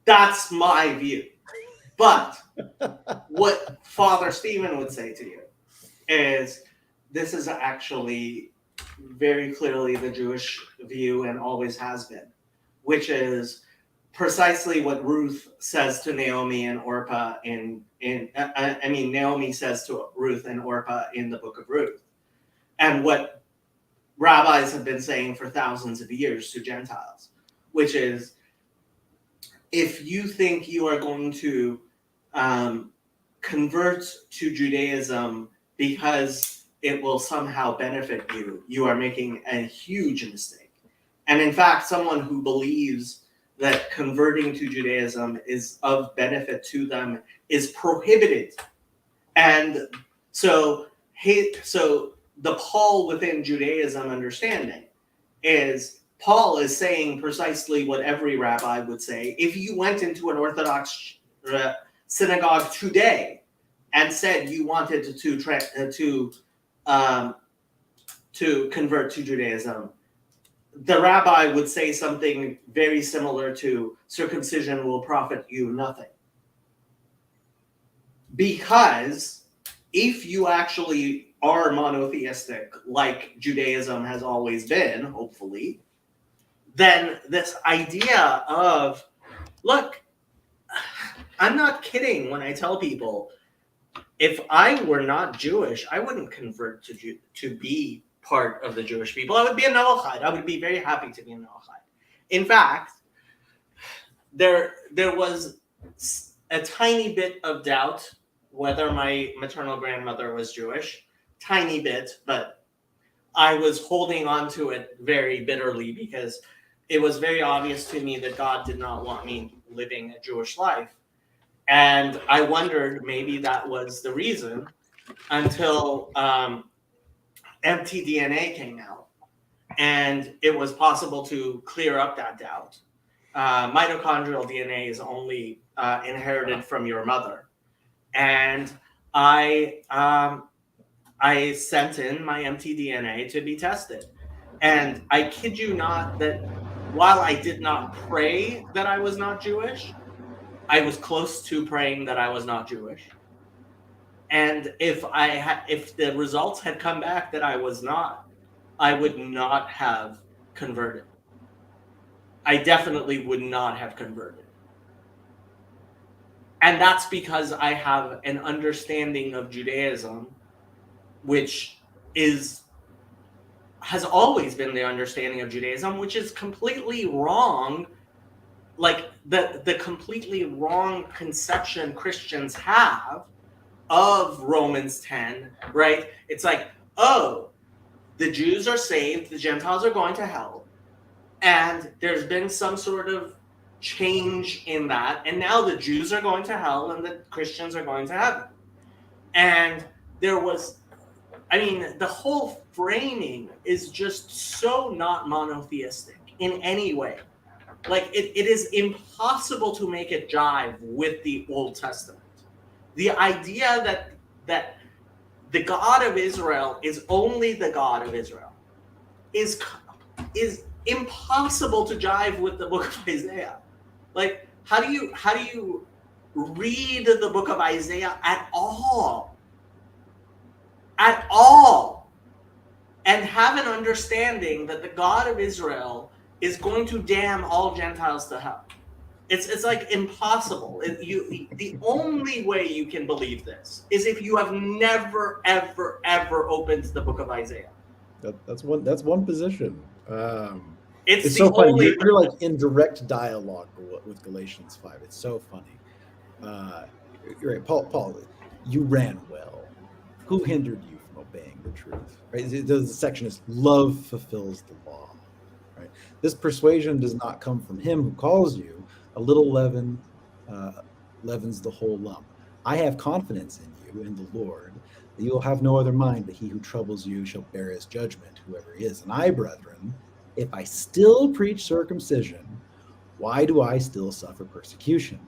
That's my view. But what Father Stephen would say to you is this is actually very clearly the Jewish view and always has been, which is precisely what Ruth says to Naomi and Orpah Naomi says to Ruth and Orpah in the book of Ruth, and what rabbis have been saying for thousands of years to Gentiles, which is if you think you are going to convert to Judaism because it will somehow benefit you, you are making a huge mistake. And in fact, someone who believes that converting to Judaism is of benefit to them is prohibited. And so the Paul within Judaism understanding is Paul is saying precisely what every rabbi would say. If you went into an Orthodox synagogue today and said you wanted to convert to Judaism, the rabbi would say something very similar to circumcision will profit you nothing. Because if you actually are monotheistic, like Judaism has always been, hopefully, then this idea of, look, I'm not kidding when I tell people, if I were not Jewish, I wouldn't convert to be part of the Jewish people. I would be a Noachide. I would be very happy to be a Noachide. In fact, there was a tiny bit of doubt whether my maternal grandmother was Jewish. Tiny bit, but I was holding on to it very bitterly because it was very obvious to me that God did not want me living a Jewish life. And I wondered maybe that was the reason until mtDNA came out. And it was possible to clear up that doubt. Mitochondrial DNA is only inherited from your mother. And I sent in my mtDNA to be tested. And I kid you not that while I did not pray that I was not Jewish, I was close to praying that I was not Jewish. And if the results had come back that I was not, I would not have converted. I definitely would not have converted. And that's because I have an understanding of Judaism, which has always been the understanding of Judaism, which is completely wrong. like the completely wrong conception Christians have of Romans 10, right? It's like, oh, the Jews are saved, the Gentiles are going to hell, and there's been some sort of change in that, and now the Jews are going to hell and the Christians are going to heaven. And there was, I mean, the whole framing is just so not monotheistic in any way. Like, it is impossible to make it jive with the Old Testament. The idea that the God of Israel is only the God of Israel is impossible to jive with the book of Isaiah. Like, how do you read the book of Isaiah at all and have an understanding that the God of Israel is going to damn all Gentiles to hell? It's like impossible. The only way you can believe this is if you have never, ever, ever opened the book of Isaiah. That's one position. It's so funny. You're like in direct dialogue with Galatians 5. It's so funny. You're right, Paul. You ran well. Who hindered you from obeying the truth? Right. The section is love fulfills the law. Right. This persuasion does not come from him who calls you. A little leaven leavens the whole lump. I have confidence in you, in the Lord, that you will have no other mind, but he who troubles you shall bear his judgment, whoever he is. And I, brethren, if I still preach circumcision, why do I still suffer persecution?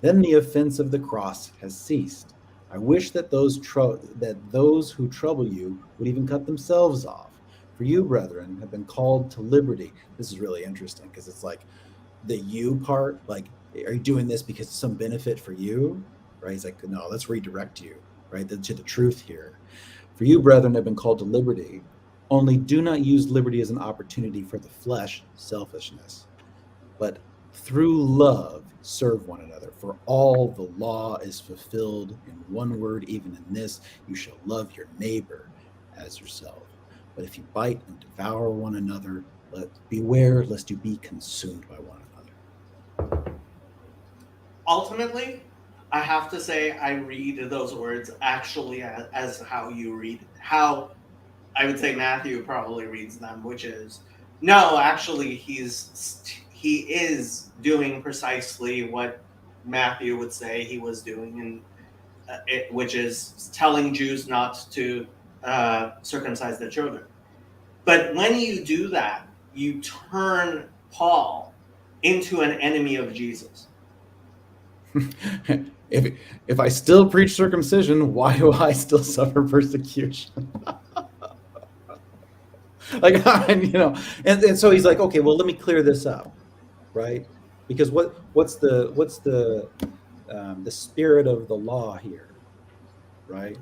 Then the offense of the cross has ceased. I wish that those who trouble you would even cut themselves off. For you, brethren, have been called to liberty. This is really interesting because it's like the you part, like, are you doing this because it's some benefit for you? Right? He's like, no, let's redirect you, right, to the truth here. For you, brethren, have been called to liberty. Only do not use liberty as an opportunity for the flesh, selfishness, but through love serve one another. For all the law is fulfilled in one word, even in this, you shall love your neighbor as yourself. But if you bite and devour one another, beware lest you be consumed by one another. Ultimately, I have to say I read those words actually as how you read, how I would say Matthew probably reads them, which is, no, actually he is doing precisely what Matthew would say he was doing, which is telling Jews not to circumcise their children. But when you do that, you turn Paul into an enemy of Jesus. If I still preach circumcision, why do I still suffer persecution? Like, and so he's like, okay, well, let me clear this up, right? Because what's the spirit of the law here, right?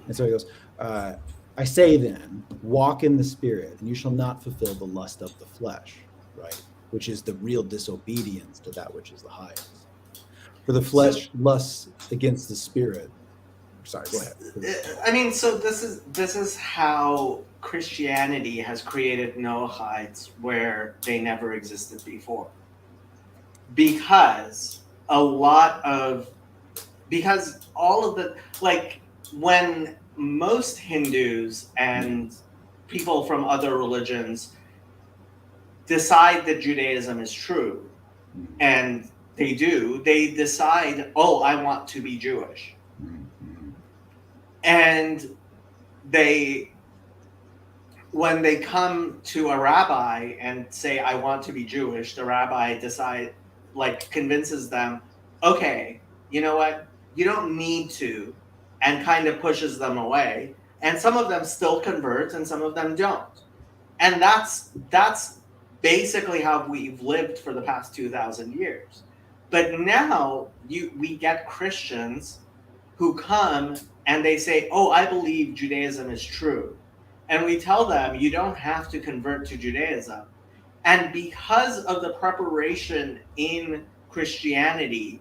And so he goes, I say then, walk in the spirit, and you shall not fulfill the lust of the flesh, right? Which is the real disobedience to that which is the highest. For the flesh lusts against the spirit. Sorry, go ahead. I mean, so this is how Christianity has created Noahites where they never existed before. Because all of the, like, when most Hindus and people from other religions decide that Judaism is true, and they decide, oh, I want to be Jewish. And when they come to a rabbi and say, I want to be Jewish, the rabbi convinces them, okay, you know what? You don't need to, and kind of pushes them away. And some of them still convert and some of them don't. And that's basically how we've lived for the past 2,000 years. But now we get Christians who come and they say, oh, I believe Judaism is true. And we tell them, you don't have to convert to Judaism. And because of the preparation in Christianity,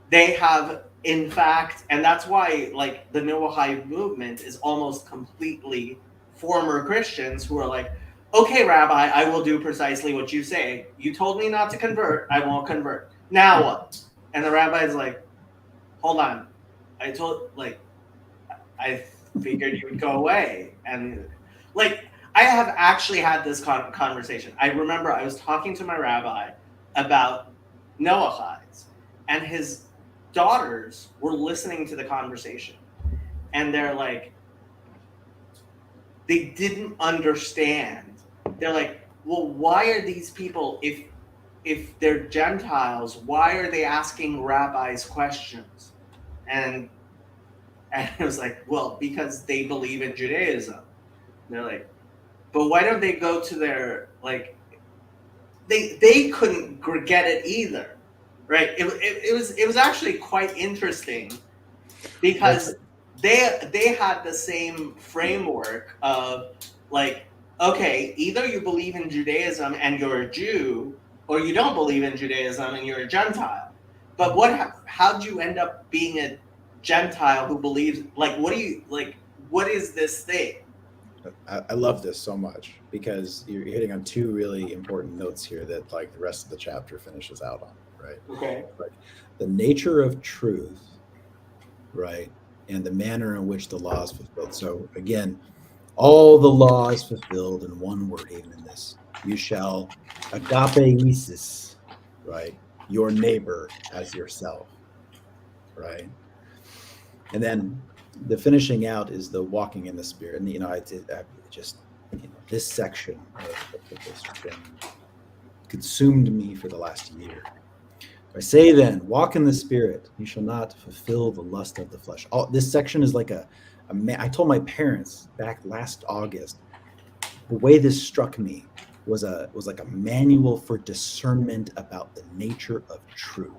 they have, in fact, and that's why, like, the Noahide movement is almost completely former Christians who are like, okay, Rabbi, I will do precisely what you say. You told me not to convert. I won't convert. Now what? And the rabbi's like, hold on. I figured you would go away. And like, I have actually had this conversation. I remember I was talking to my rabbi about Noachides, and his daughters were listening to the conversation. And they're like, they didn't understand. They're like, well, why are these people, if they're Gentiles, why are they asking rabbis questions? And it was like, well, because they believe in Judaism. And they're like, but why don't they go to their, like, they couldn't get it either, right? It was actually quite interesting because they had the same framework of like, okay, either you believe in Judaism and you're a Jew, or you don't believe in Judaism and you're a Gentile. But how'd you end up being a Gentile who believes, like, what is this thing? I love this so much because you're hitting on two really important notes here that like the rest of the chapter finishes out on, right? Okay. Like the nature of truth, right? And the manner in which the law is fulfilled. So again, all the law is fulfilled in one word, even in this. You shall agapeesis, right? Your neighbor as yourself, right? And then the finishing out is the walking in the Spirit. And, I just, this section of this has been consumed me for the last year. I say then, walk in the Spirit, you shall not fulfill the lust of the flesh. This section is like I told my parents back last August, the way this struck me was like a manual for discernment about the nature of truth,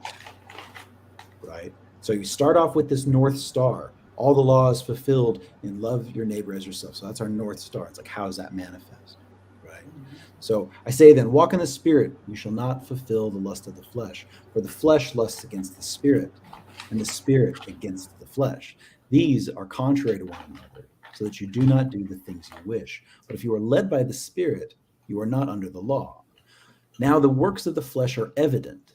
right? So you start off with this North Star. All the law is fulfilled in love your neighbor as yourself. So that's our North Star. It's like, how does that manifest, right? So I say then, walk in the Spirit. You shall not fulfill the lust of the flesh. For the flesh lusts against the Spirit, and the Spirit against the flesh. These are contrary to one another, so that you do not do the things you wish. But if you are led by the Spirit, you are not under the law. Now the works of the flesh are evident,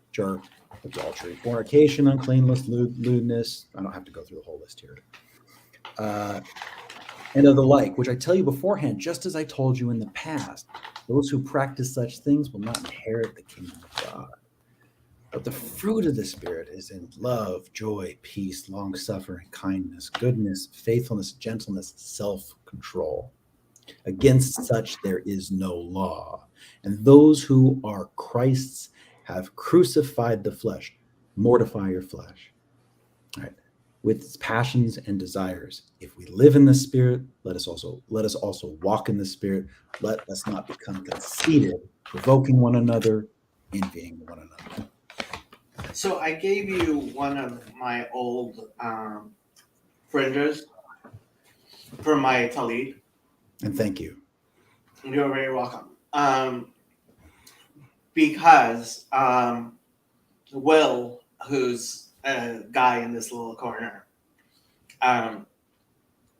which are adultery, fornication, uncleanness, lewdness. I don't have to go through the whole list here. And of the like, which I tell you beforehand, just as I told you in the past, those who practice such things will not inherit the kingdom of God. But the fruit of the Spirit is in love, joy, peace, long-suffering, kindness, goodness, faithfulness, gentleness, self-control. Against such there is no law. And those who are Christ's have crucified the flesh. Mortify your flesh, right, with its passions and desires. If we live in the Spirit, let us also walk in the Spirit. Let us not become conceited, provoking one another, envying one another. So I gave you one of my old fringes for my talit. And thank you. You're very welcome. Because Will, who's a guy in this little corner,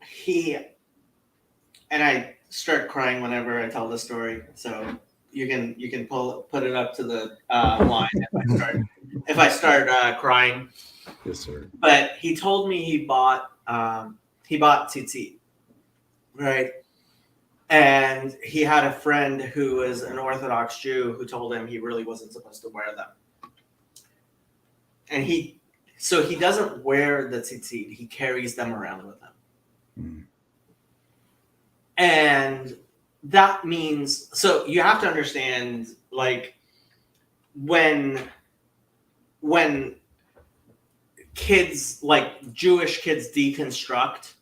he and I start crying whenever I tell the story. So you can put it up to the line if I start crying. Yes, sir. But he told me he bought tzitzit, right? And he had a friend who was an Orthodox Jew who told him he really wasn't supposed to wear them. And he doesn't wear the tzitzit, he carries them around with him. Mm. And that means, so you have to understand, like, when kids, like Jewish kids, deconstruct,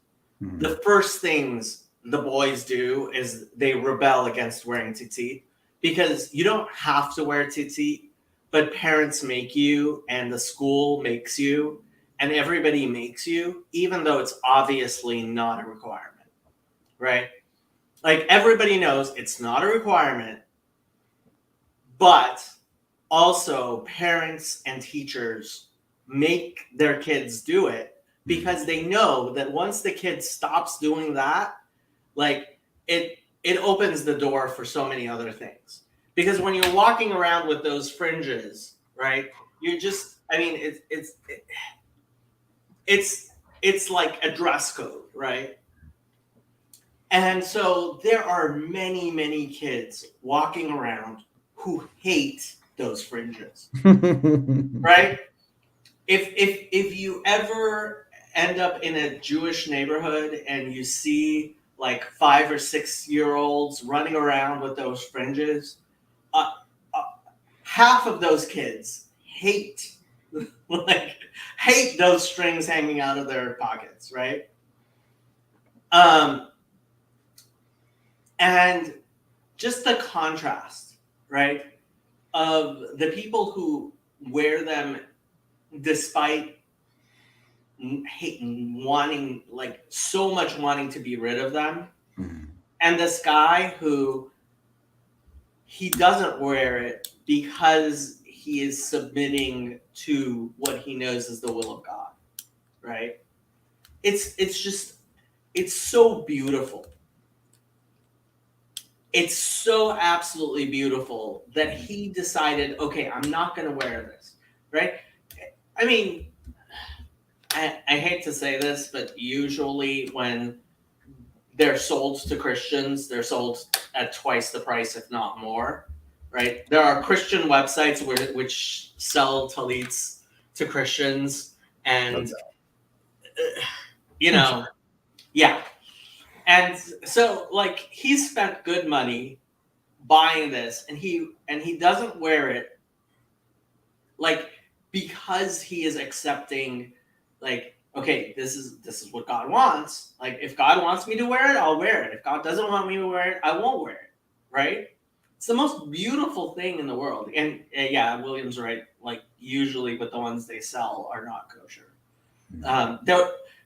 the first things the boys do is they rebel against wearing tzitzit, because you don't have to wear tzitzit, but parents make you, and the school makes you, and everybody makes you, even though it's obviously not a requirement, right? Like, everybody knows it's not a requirement, but also parents and teachers make their kids do it because they know that once the kid stops doing that, like, it it opens the door for so many other things. Because when you're walking around with those fringes, right, you're just, I mean, it's like a dress code, right? And so there are many, many kids walking around who hate those fringes, right? If you ever end up in a Jewish neighborhood and you see like 5 or 6 year olds running around with those fringes, half of those kids hate those strings hanging out of their pockets, right? And just the contrast, right, of the people who wear them despite wanting, like, so much wanting to be rid of them, and this guy who he doesn't wear it because he is submitting to what he knows is the will of God, right? It's so beautiful. It's so absolutely beautiful that he decided, okay, I'm not going to wear this, right? I mean, I hate to say this, but usually when they're sold to Christians, they're sold at twice the price, if not more, right? There are Christian websites which sell talits to Christians, and yeah. And so, like, he spent good money buying this, and he doesn't wear it, like, because he is accepting, like, okay, this is what God wants. Like, if God wants me to wear it, I'll wear it. If God doesn't want me to wear it, I won't wear it, right? It's the most beautiful thing in the world. And yeah, William's right. Like, usually, but the ones they sell are not kosher.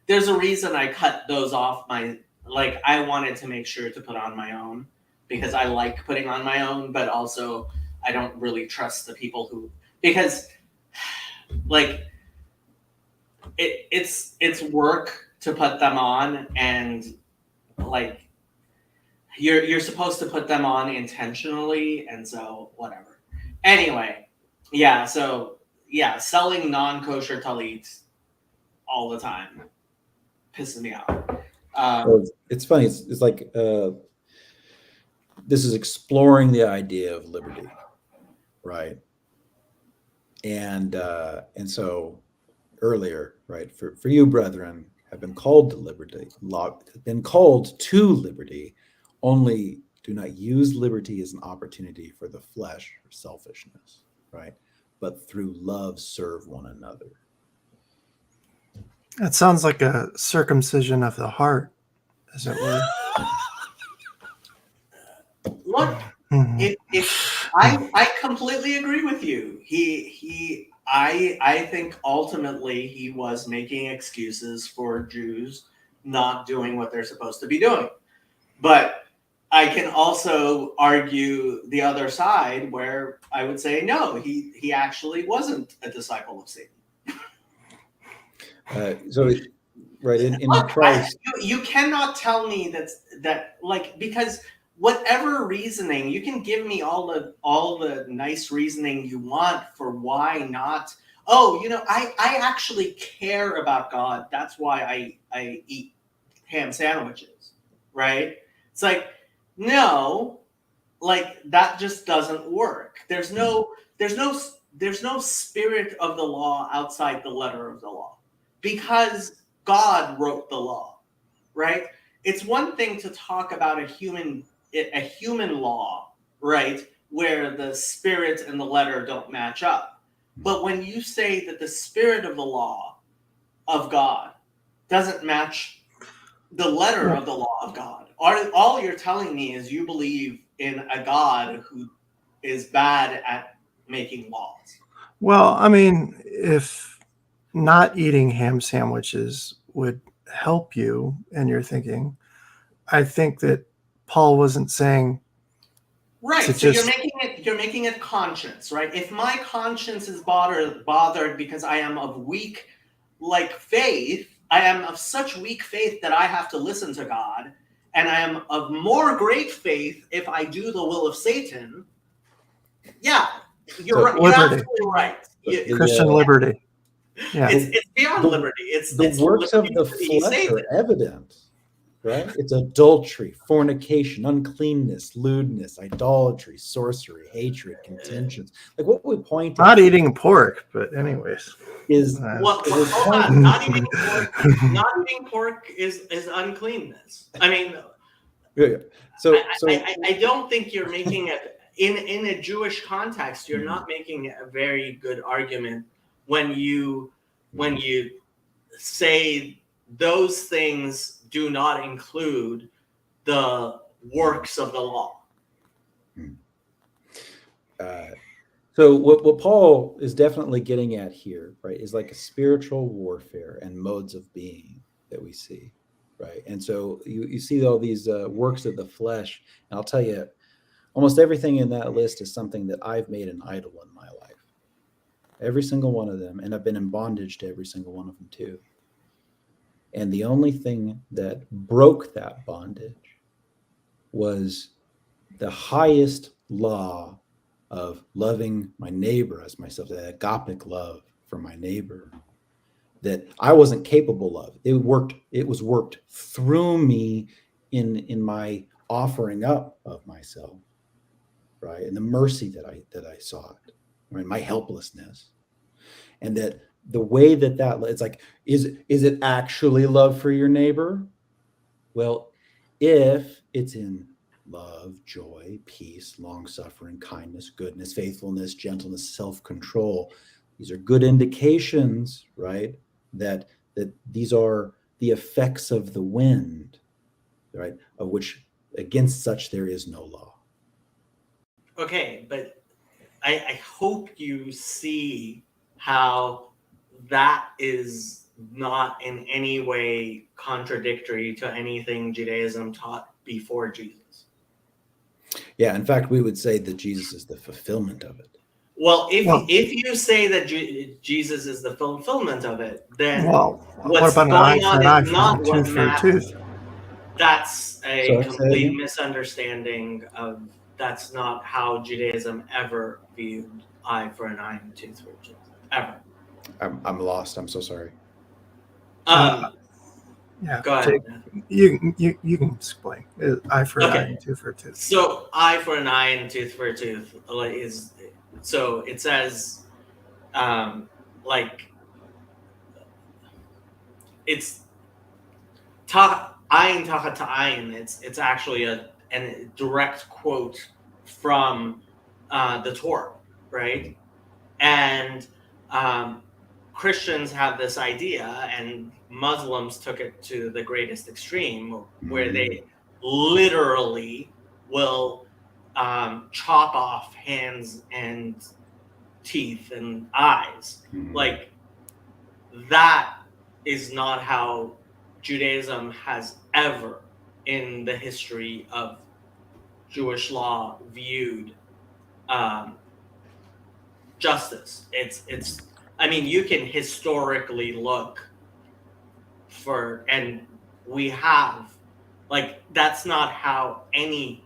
There's a reason I cut those off like, I wanted to make sure to put on my own because I like putting on my own, but also I don't really trust the people who, because, like, it's work to put them on, and, like, you're supposed to put them on intentionally, and so whatever. Anyway, yeah, so yeah, selling non-kosher talit all the time pisses me off. So it's funny. It's like this is exploring the idea of liberty, right? And so earlier, right, for you, brethren, have been called to liberty, been called to liberty. Only do not use liberty as an opportunity for the flesh or selfishness, right? But through love, serve one another. It sounds like a circumcision of the heart, as it were. Look, I completely agree with you. I think ultimately he was making excuses for Jews not doing what they're supposed to be doing. But I can also argue the other side where I would say, no, he actually wasn't a disciple of Satan. Right in Look, Christ, you cannot tell me that like, because whatever reasoning you can give me, all the nice reasoning you want for why not. Oh, I actually care about God. That's why I eat ham sandwiches, right? It's like, no, like, that just doesn't work. There's no spirit of the law outside the letter of the law, because God wrote the law, right? It's one thing to talk about a human law, right, where the spirit and the letter don't match up. But when you say that the spirit of the law of God doesn't match the letter of the law of God, all you're telling me is you believe in a God who is bad at making laws. Well, I mean, if not eating ham sandwiches would help you in your thinking, I think that Paul wasn't saying right. So you're making it conscience, right? If my conscience is bothered because I am of weak, like, faith, I am of such weak faith that I have to listen to God, and I am of more great faith if I do the will of Satan. Yeah, you're absolutely right. Christian liberty. Yeah, it's beyond liberty. It's works of the flesh are evident, right? It's adultery, fornication, uncleanness, lewdness, idolatry, sorcery, hatred, contentions. Like what we point not eating pork, but anyways, is not eating pork is uncleanness. I mean, so I don't think you're making it in a Jewish context. You're not making a very good argument when you say those things do not include the works of the law. So what Paul is definitely getting at here, right, is like a spiritual warfare and modes of being that we see, right? And so you see all these works of the flesh, and I'll tell you, almost everything in that list is something that I've made an idol in my life. Every single one of them, and I've been in bondage to every single one of them too. And the only thing that broke that bondage was the highest law of loving my neighbor as myself, that agapic love for my neighbor that I wasn't capable of. It was worked through me in my offering up of myself, right? And the mercy that I saw it, right? My helplessness. And that the way that it's like, is it actually love for your neighbor? Well, if it's in love, joy, peace, long-suffering, kindness, goodness, faithfulness, gentleness, self-control, these are good indications, right? That these are the effects of the wind, right? Of which against such there is no law. Okay, but I hope you see how that is not in any way contradictory to anything Judaism taught before Jesus. Yeah, in fact, we would say that Jesus is the fulfillment of it. Well, if you say that Jesus is the fulfillment of it, then what's going on is not what matters. That's a complete misunderstanding of. That's not how Judaism ever viewed eye for an eye and tooth for a tooth. Ever. I'm lost. I'm so sorry. Yeah. Go ahead. You can explain. Eye for an eye and tooth for a tooth. So eye for an eye and tooth for a tooth is. So it says, like, it's ayin tachat ayin. It's actually a direct quote from the Torah, right? And Christians have this idea, and Muslims took it to the greatest extreme, where they literally will chop off hands and teeth and eyes. Like, that is not how Judaism has ever in the history of Jewish law viewed justice. It's I mean, you can historically look for, and we have, like, that's not how any,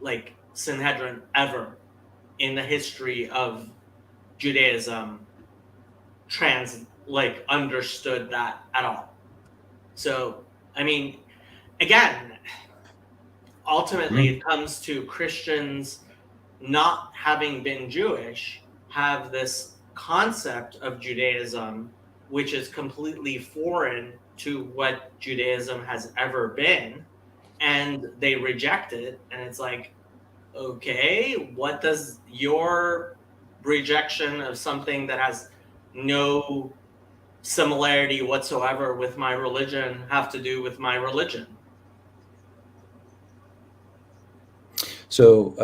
like, Sanhedrin ever in the history of Judaism understood that at all. So, I mean, again, ultimately it comes to Christians not having been Jewish have this concept of Judaism which is completely foreign to what Judaism has ever been, and they reject it, and it's like, okay, what does your rejection of something that has no similarity whatsoever with my religion have to do with my religion? So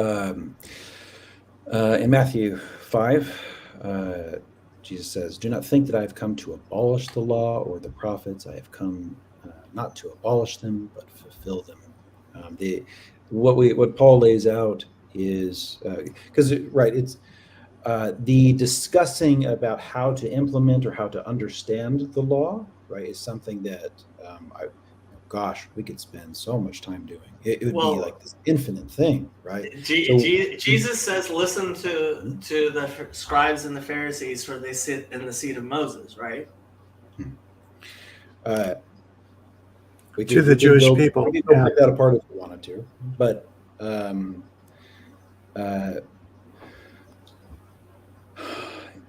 in Matthew 5, Jesus says, "Do not think that I have come to abolish the law or the prophets. I have come not to abolish them, but fulfill them." What Paul lays out is because it's the discussing about how to implement or how to understand the law, right, is something that gosh, we could spend so much time doing. It would be like this infinite thing, right? Jesus says, "Listen to the scribes and the Pharisees, for they sit in the seat of Moses." Right? We To the Jewish people. We could pick that apart if we wanted to, but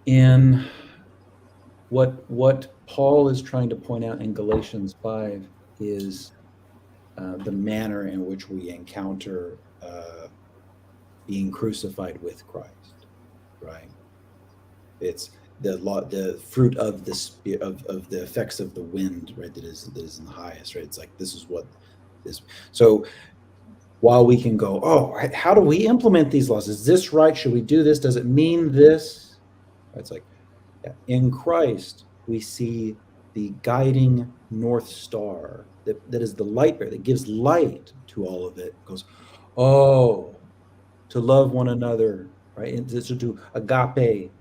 in what Paul is trying to point out in Galatians 5 is the manner in which we encounter being crucified with Christ, right? It's the fruit of the of the effects of the wind, right? That is in the highest, right? It's like this is what this. So while we can go, oh, how do we implement these laws? Is this right? Should we do this? Does it mean this? It's like in Christ we see the guiding North Star that is the light bearer that gives light to all of it. It goes, oh, to love one another, right? And to agape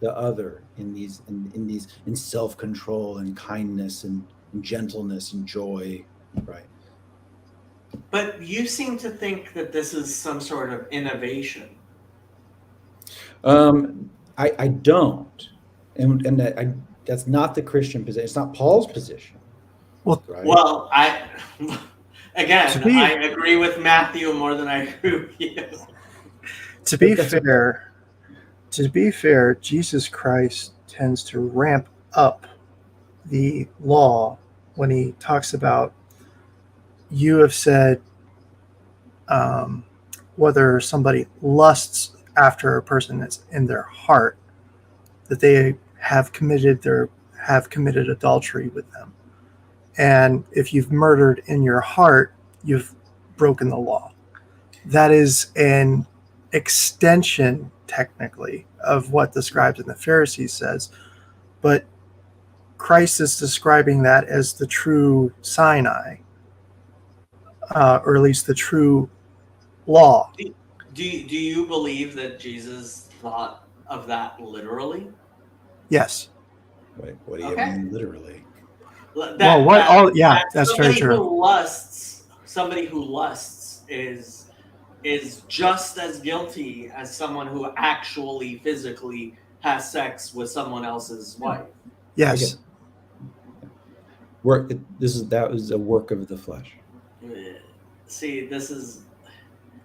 the other in self-control and kindness and gentleness and joy, right? But you seem to think that this is some sort of innovation. I don't, and that's not the Christian position. It's not Paul's position. Well, I agree with Matthew more than I agree with you. To be fair, Jesus Christ tends to ramp up the law when he talks about, you have said whether somebody lusts after a person that's in their heart, that they have committed adultery with them. And if you've murdered in your heart, you've broken the law. That is an extension, technically, of what the scribes and the Pharisees says. But Christ is describing that as the true Sinai, or at least the true law. Do you believe that Jesus thought of that literally? Yes. Wait, what do you mean literally? That's very true. Somebody who lusts is just as guilty as someone who actually physically has sex with someone else's wife. Yes. That was a work of the flesh. See, this is.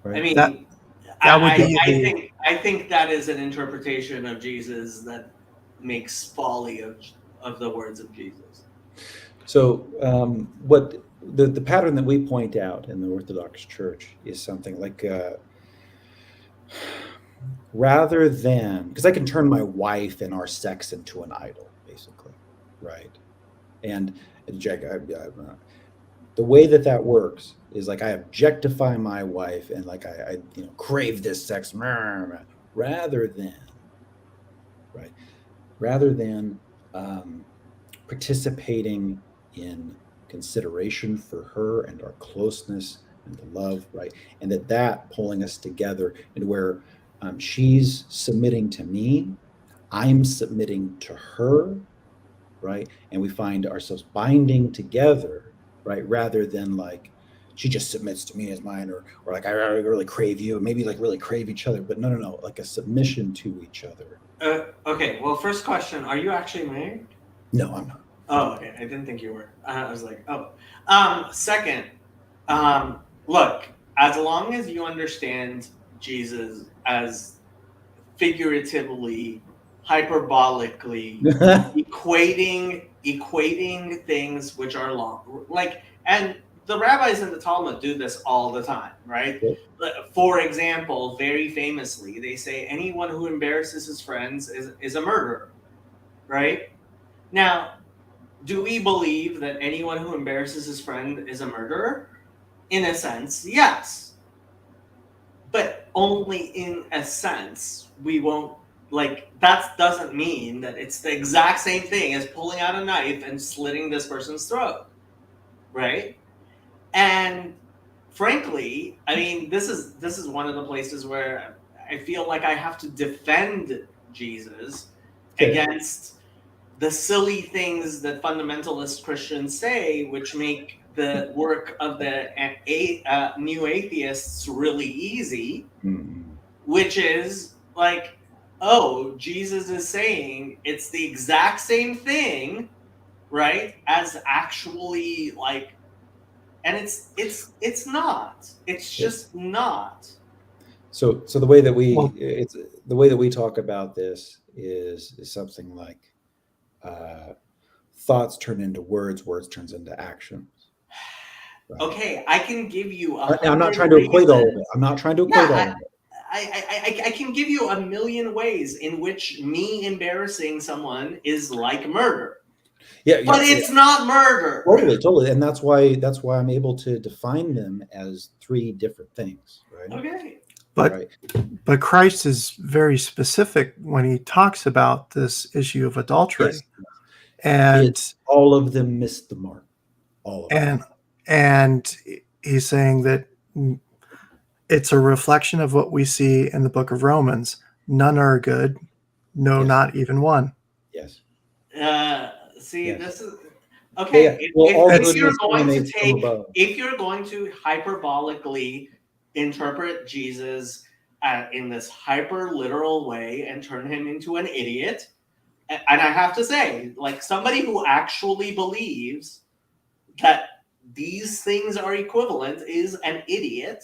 Right. I mean, I think that is an interpretation of Jesus that makes folly of the words of Jesus. So, what the pattern that we point out in the Orthodox Church is something like, rather than, because I can turn my wife and our sex into an idol, basically, right? And Jack, the way that works is like I objectify my wife and like I crave this sex, rather than participating in consideration for her and our closeness and the love, right? And that pulling us together into where she's submitting to me, I'm submitting to her, right? And we find ourselves binding together, right? Rather than like she just submits to me as mine, or like I really crave you, and maybe like really crave each other, but no, like a submission to each other. Okay. Well, first question: are you actually married? No, I'm not. Oh, okay. I didn't think you were. I was like, oh. Second, look. As long as you understand Jesus as figuratively, hyperbolically equating things which are long, like, and the rabbis in the Talmud do this all the time, right? For example, very famously, they say anyone who embarrasses his friends is a murderer, right? Now, do we believe that anyone who embarrasses his friend is a murderer? In a sense, yes. But only in a sense. We won't, like, that doesn't mean that it's the exact same thing as pulling out a knife and slitting this person's throat, right? And frankly, I mean, this is one of the places where I feel like I have to defend Jesus against the silly things that fundamentalist Christians say, which make the work of the new atheists really easy, which is like, oh, Jesus is saying it's the exact same thing, right? As actually like, and it's not. It's just not. So the way that we talk about this is something like thoughts turn into words, words turns into actions. Right? Okay, I can give you I'm not trying to equate all of it. I'm not trying to equate all of it. I can give you a million ways in which me embarrassing someone is like murder. Yeah, but it's not murder. Totally, and that's why I'm able to define them as three different things, right? Okay. But Christ is very specific when he talks about this issue of adultery. Yes. And all of them missed the mark. All of them. And he's saying that it's a reflection of what we see in the book of Romans. None are good, no, not even one. Yes. This is okay. Yeah. Well, if you're going to hyperbolically interpret Jesus in this hyper literal way and turn him into an idiot, and I have to say, like somebody who actually believes that these things are equivalent is an idiot,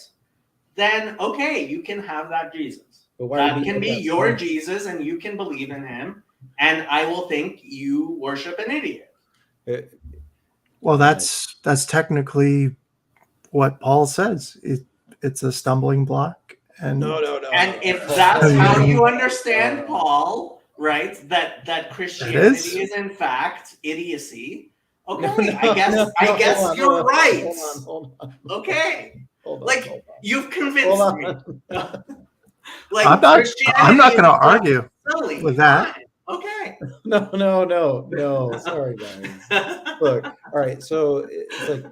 then okay, you can have that Jesus. That can be your Jesus, and you can believe in him, and I will think you worship an idiot. Well, that's technically what Paul says. It's a stumbling block. And no. And if that's how you understand Paul, right? That Christianity is in fact idiocy. Okay, I guess you're right. Hold on. Okay. You've convinced me. Like I'm not going to argue with that. Okay. No. Sorry, guys. Look, all right. So it's like,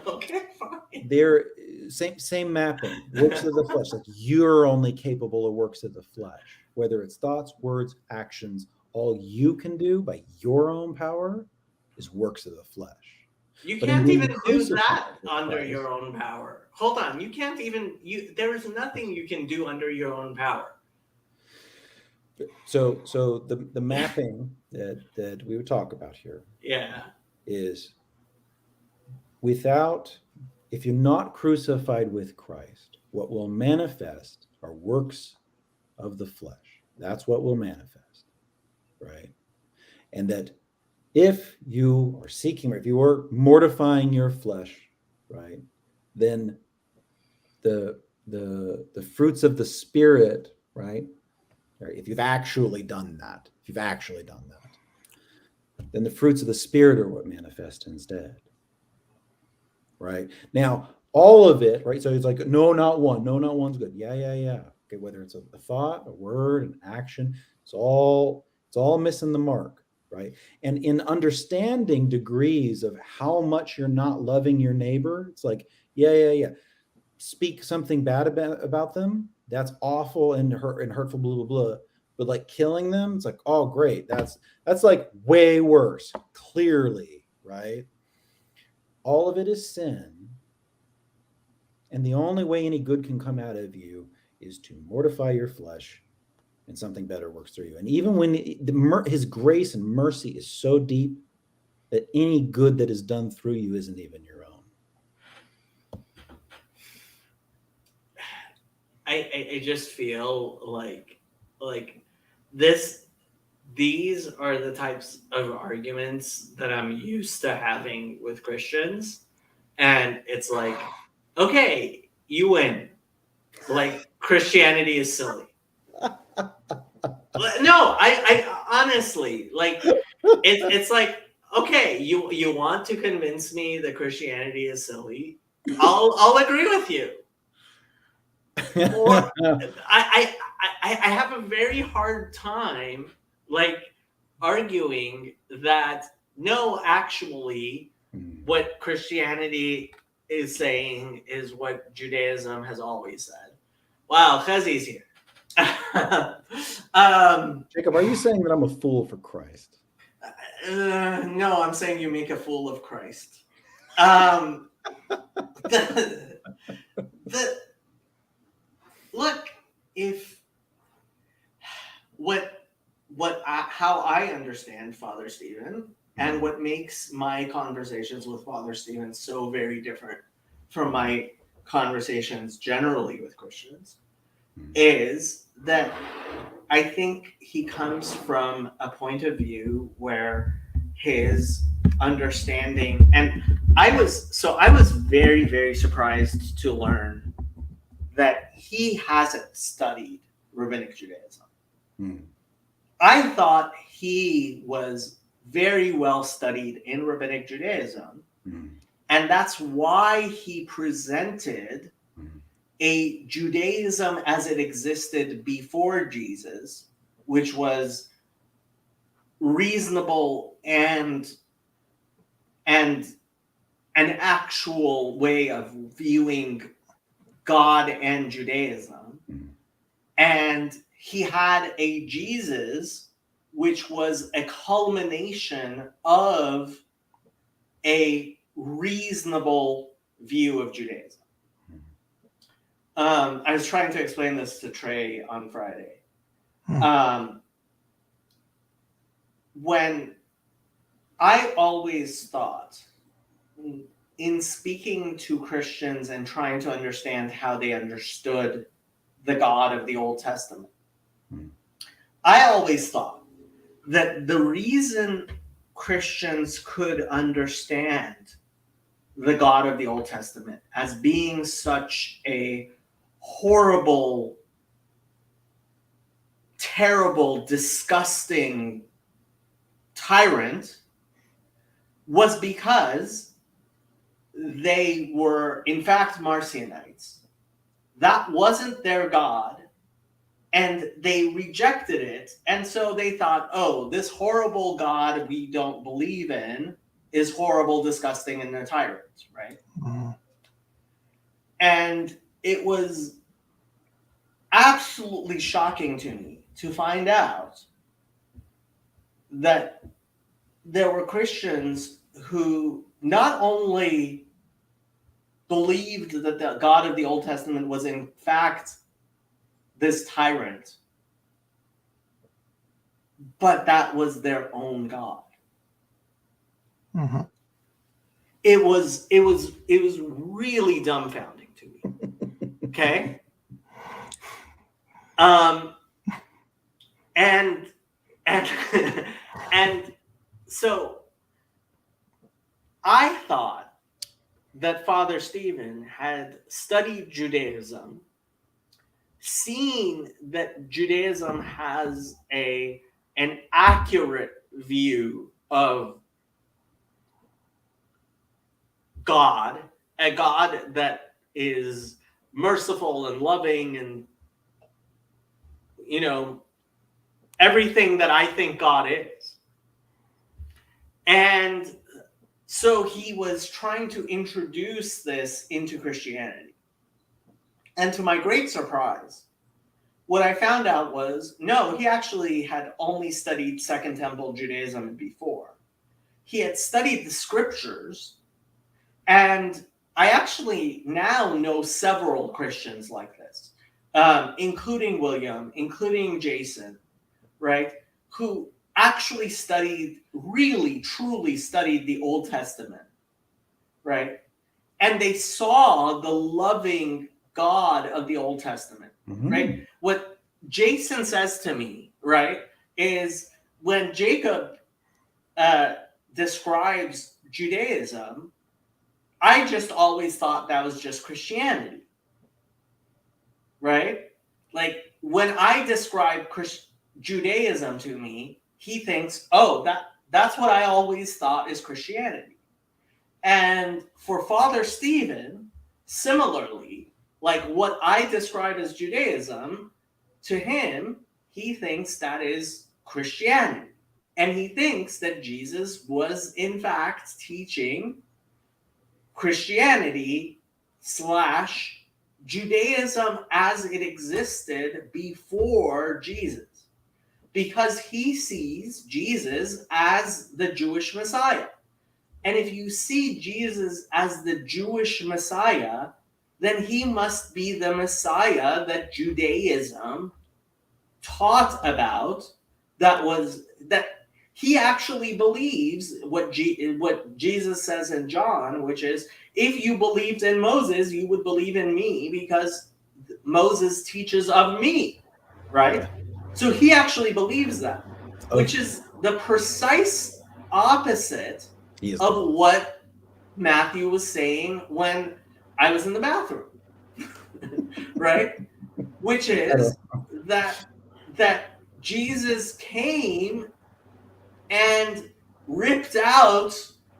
okay, fine. They're same mapping. Works of the flesh. Like you're only capable of works of the flesh, whether it's thoughts, words, actions. All you can do by your own power is works of the flesh. You can't even do that under your own power. Hold on. You can't even. There is nothing you can do under your own power. So the mapping that we would talk about here, is if you're not crucified with Christ, what will manifest are works of the flesh. That's what will manifest, right? And that if you are seeking, if you are mortifying your flesh, right, then the fruits of the Spirit, right, if you've actually done that, then the fruits of the Spirit are what manifest instead, right? Now, all of it, right? So it's like, no, not one. No, not one's good. Yeah. Okay, whether it's a thought, a word, an action, it's all missing the mark, right? And in understanding degrees of how much you're not loving your neighbor, it's like, yeah. Speak something bad about them. That's awful and hurtful, blah, blah, blah. But like killing them, it's like, oh, great. That's like way worse, clearly, right? All of it is sin. And the only way any good can come out of you is to mortify your flesh and something better works through you. And even when his grace and mercy is so deep that any good that is done through you isn't even your own. I just feel like this. These are the types of arguments that I'm used to having with Christians, and it's like, okay, you win. Like Christianity is silly. No, I honestly like it's like, okay, you want to convince me that Christianity is silly. I'll agree with you. Or I have a very hard time like arguing that no, actually what Christianity is saying is what Judaism has always said. Wow, Chazi's here. Jacob, are you saying that I'm a fool for Christ? No, I'm saying you make a fool of Christ. Look, how I understand Father Stephen, and what makes my conversations with Father Stephen so very different from my conversations generally with Christians, is that I think he comes from a point of view where his understanding, and I was very, very surprised to learn that he hasn't studied Rabbinic Judaism. I thought he was very well studied in Rabbinic Judaism, and that's why he presented a Judaism as it existed before Jesus, which was reasonable and an actual way of viewing God and Judaism. And he had a Jesus which was a culmination of a reasonable view of Judaism. I was trying to explain this to Trey on Friday. When I always thought, in speaking to Christians and trying to understand how they understood the God of the Old Testament, I always thought that the reason Christians could understand the God of the Old Testament as being such a horrible, terrible, disgusting tyrant was because they were, in fact, Marcionites. That wasn't their God, and they rejected it. And so they thought, oh, this horrible God we don't believe in is horrible, disgusting, and a tyrant, right? And it was absolutely shocking to me to find out that there were Christians who not only believed that the God of the Old Testament was in fact this tyrant, but that was their own God. It was really dumbfounding to me. Okay. And so I thought that Father Stephen had studied Judaism, seen that Judaism has an accurate view of God, a God that is merciful and loving and, everything that I think God is. And so he was trying to introduce this into Christianity. And to my great surprise, what I found out was, no, he actually had only studied Second Temple Judaism before. He had studied the scriptures, and I actually now know several Christians like this, including William, including Jason, right, who actually really, truly studied the Old Testament, right? And they saw the loving God of the Old Testament, right? What Jason says to me, right, is when Jacob describes Judaism, I just always thought that was just Christianity, right? Like when I describe Judaism to me, he thinks, oh, that's what I always thought is Christianity. And for Father Stephen, similarly, like what I describe as Judaism, to him, he thinks that is Christianity. And he thinks that Jesus was, in fact, teaching Christianity / Judaism as it existed before Jesus. Because he sees Jesus as the Jewish Messiah. And if you see Jesus as the Jewish Messiah, then he must be the Messiah that Judaism taught about, that he actually believes what Jesus says in John, which is, if you believed in Moses, you would believe in me because Moses teaches of me, right? So he actually believes that, which is the precise opposite of what Matthew was saying when I was in the bathroom, right? Which is that Jesus came and ripped out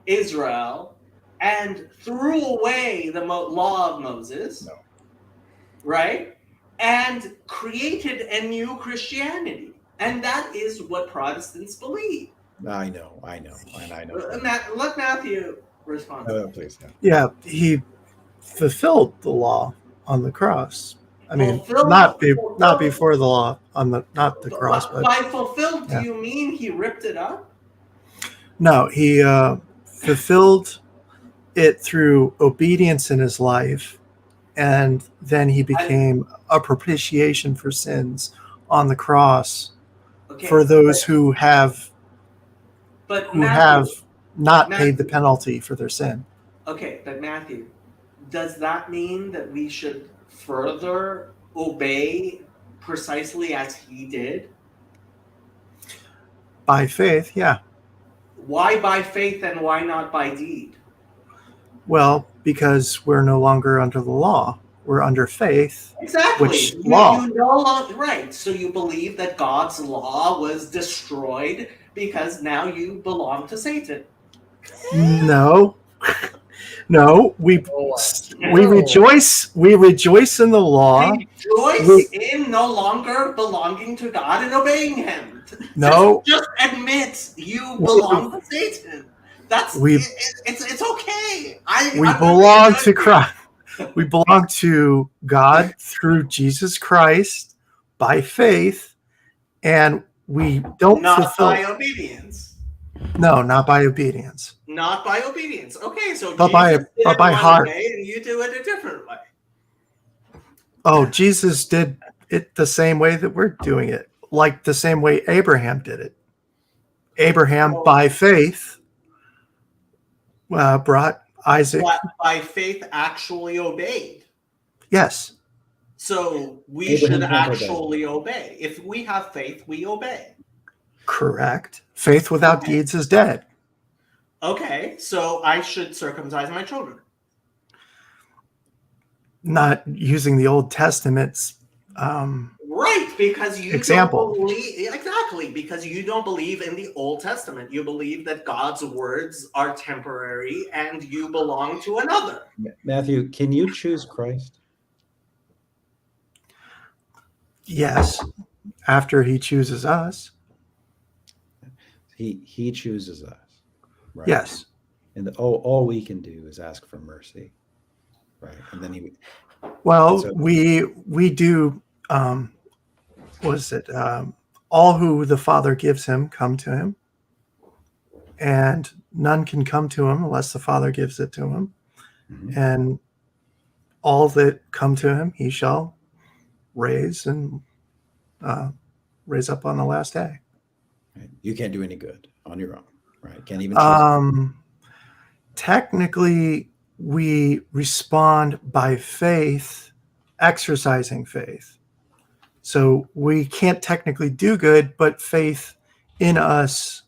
Israel and threw away the law of Moses, right? And created a new Christianity. And that is what Protestants believe. I know. Let Matthew respond. Please. Yeah, he fulfilled the law on the cross. I mean, Fulfilled- not fulfilled- before the law on the not the cross, but By fulfilled, yeah. do you mean he ripped it up? No, he fulfilled it through obedience in his life, and then he became a propitiation for sins on the cross for those who have not paid the penalty for their sin. Okay, but Matthew, does that mean that we should further obey precisely as he did? By faith, yeah. Why by faith and why not by deed? Well, because we're no longer under the law. We're under faith. Exactly. Which law? You no longer, right. So you believe that God's law was destroyed because now you belong to Satan. No. No, we rejoice. We rejoice in the law. Rejoice in no longer belonging to God and obeying Him. No, just admit you belong to Satan. It's okay. We belong to Christ. We belong to God through Jesus Christ by faith, and we don't not fulfill. By obedience. No, not by obedience. Not by obedience. Okay, so but Jesus did by it heart. one way and you do it a different way. Oh, Jesus did it the same way that we're doing it, like the same way Abraham did it. Abraham, by faith, brought Isaac. By faith, actually obeyed. Yes. So we Abraham should actually obey. If we have faith, we obey. Correct. Faith without deeds is dead. Okay, so I should circumcise my children. Not using the Old Testament's right, because you example. Don't believe, exactly, because you don't believe in the Old Testament. You believe that God's words are temporary and you belong to another. Matthew, can you choose Christ? Yes, after he chooses us. He chooses us. Right? Yes. And all we can do is ask for mercy. Right. And then he. Well, we do. What is it? All who the Father gives him come to him, and none can come to him unless the Father gives it to him. Mm-hmm. And all that come to him, he shall raise up on the last day. Right. You can't do any good on your own, right? Can't even. Choose technically, we respond by faith, exercising faith. So we can't technically do good, but faith in us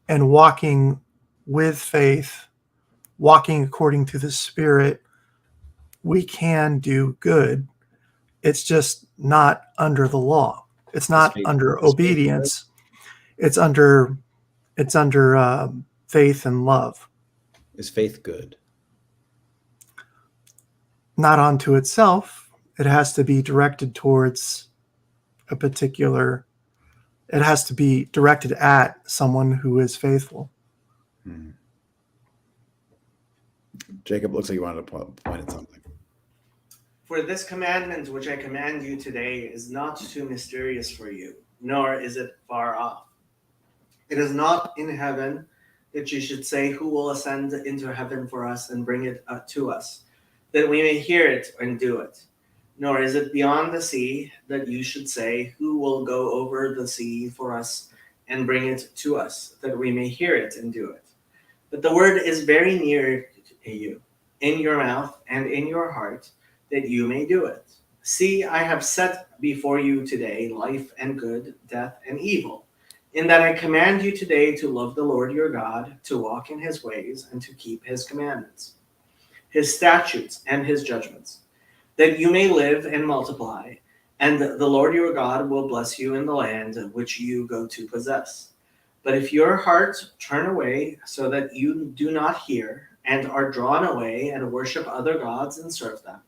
and walking with faith, walking according to the Spirit, we can do good. It's just not under the law. It's not under obedience. It's under faith and love. Is faith good? Not unto itself. It has to be directed towards a particular. It has to be directed at someone who is faithful. Hmm. Jacob, looks like you wanted to point at something. For this commandment which I command you today is not too mysterious for you, nor is it far off. It is not in heaven. that you should say, who will ascend into heaven for us and bring it to us, that we may hear it and do it. Nor is it beyond the sea that you should say, who will go over the sea for us and bring it to us, that we may hear it and do it. But the word is very near to you, in your mouth and in your heart, that you may do it. See, I have set before you today life and good, death and evil, in that I command you today to love the Lord your God, to walk in his ways, and to keep his commandments, his statutes, and his judgments, that you may live and multiply, and the Lord your God will bless you in the land which you go to possess. But if your heart turn away so that you do not hear, and are drawn away and worship other gods and serve them,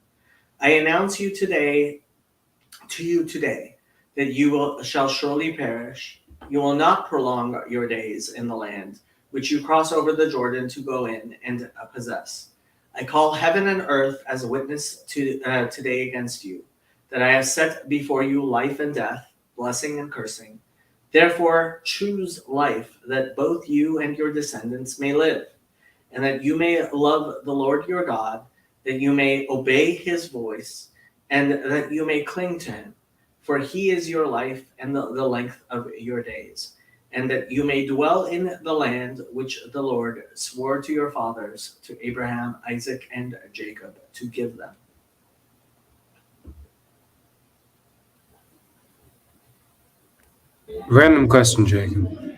I announce to you today that you shall surely perish. You will not prolong your days in the land which you cross over the Jordan to go in and possess. I call heaven and earth as a witness today against you, that I have set before you life and death, blessing and cursing. Therefore choose life, that both you and your descendants may live, and that you may love the Lord your God, that you may obey his voice, and that you may cling to him. For he is your life and the length of your days, and that you may dwell in the land which the Lord swore to your fathers, to Abraham, Isaac, and Jacob, to give them. Random question, Jacob.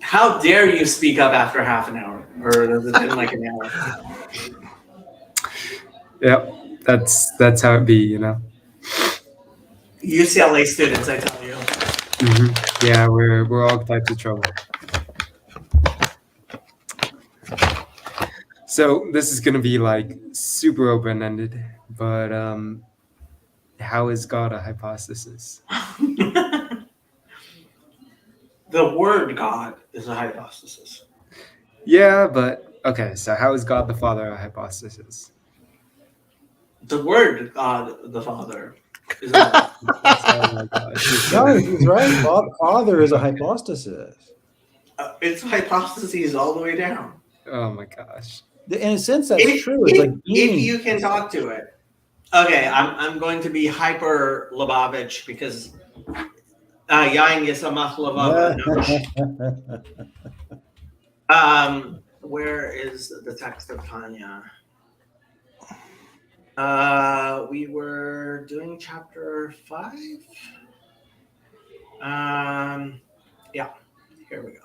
How dare you speak up after half an hour? Or has it been like an hour? Yeah, that's how it be, you know. UCLA students, I tell you. Mm-hmm. Yeah, we're all types of trouble. So this is gonna be like super open-ended, but how is God a hypostasis? The word God is a hypostasis. Yeah, but okay, so how is God the Father a hypostasis? The word God the Father is a hypostasis. Oh my gosh. No, he's right. Father is a hypostasis. It's hypostases all the way down. Oh my gosh. In a sense, that's true. It's like if you can talk to it. Okay, I'm going to be hyper Lubavitch because Yain Yisamach Lubava. Where is the text of Tanya? We were doing chapter 5. Yeah, here we go.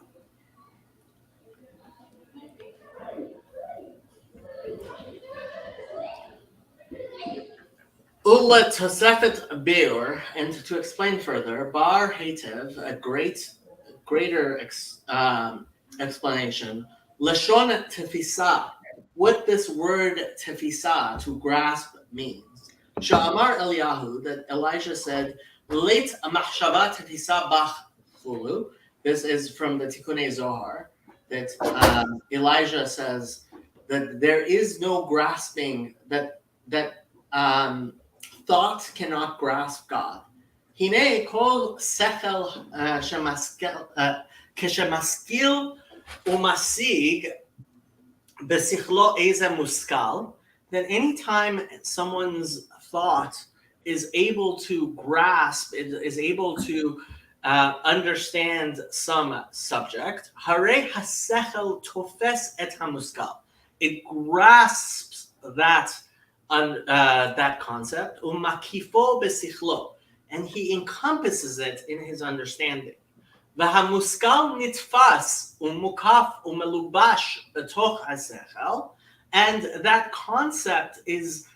Ulla Tosefet Beor, and to explain further, Bar Hatev, a greater explanation. Lashon Tefisa, what this word Tefisa, to grasp, means. Sha'amar Eliyahu, that Elijah said, Leit Machshava Tefisa Bach Chulu. This is from the Tikkunei Zohar, that Elijah says that there is no grasping, that thought cannot grasp God. Hine kol sechel keshemaskil umasig besichlo eze muskal, that anytime someone's thought is able to grasp, is able to understand some subject, hare hasechel tofes et hamuskal, it grasps that concept, umakifo besichlo, and he encompasses it in his understanding. V'hamuskal nitfas umukaf umelubash betoch hasechel, and that concept is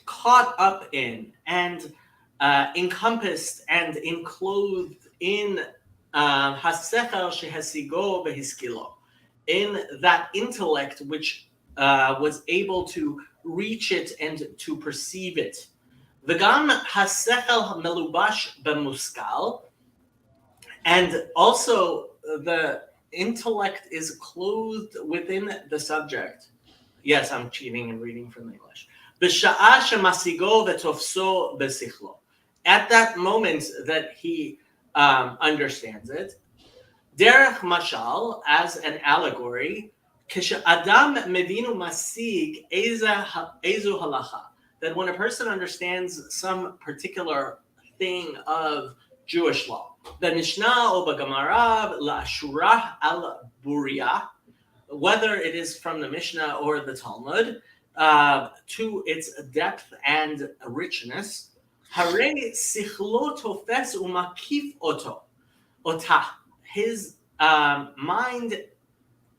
caught up in and encompassed and enclosed in hasechel shehasigo behiskilo, in that intellect which was able to reach it and to perceive it. V'gam hasechel melubash b'muskal, and also the intellect is clothed within the subject. Yes, I'm cheating and reading from English. B'sha'a shemasigo v'tofso b'sichlo. At that moment that he understands it, Derech mashal, as an allegory, Adam mevinu masig ezu halacha, that when a person understands some particular thing of Jewish law, the Mishnah or Gemara la'ashurah al buriyah, whether it is from the Mishnah or the Talmud, to its depth and richness, hare sichlo tofes umakif ota, his mind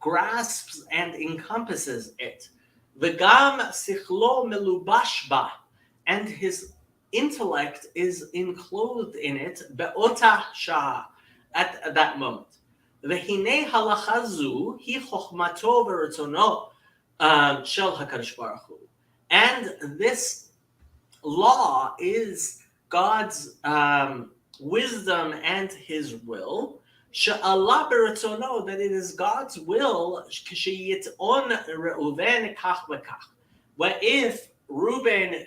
grasps and encompasses it. V'gam sichlo melubash ba, and his intellect is enclosed in it, be'ota shah, at that moment. V'hinei halacha zu hi chochmato v'retzono shel HaKadosh Baruch Hu. And this law is God's wisdom and his will. She'ala b'retzono, that it is God's will, k'sheyit'on Reuven kach v'kach. Where if Reuben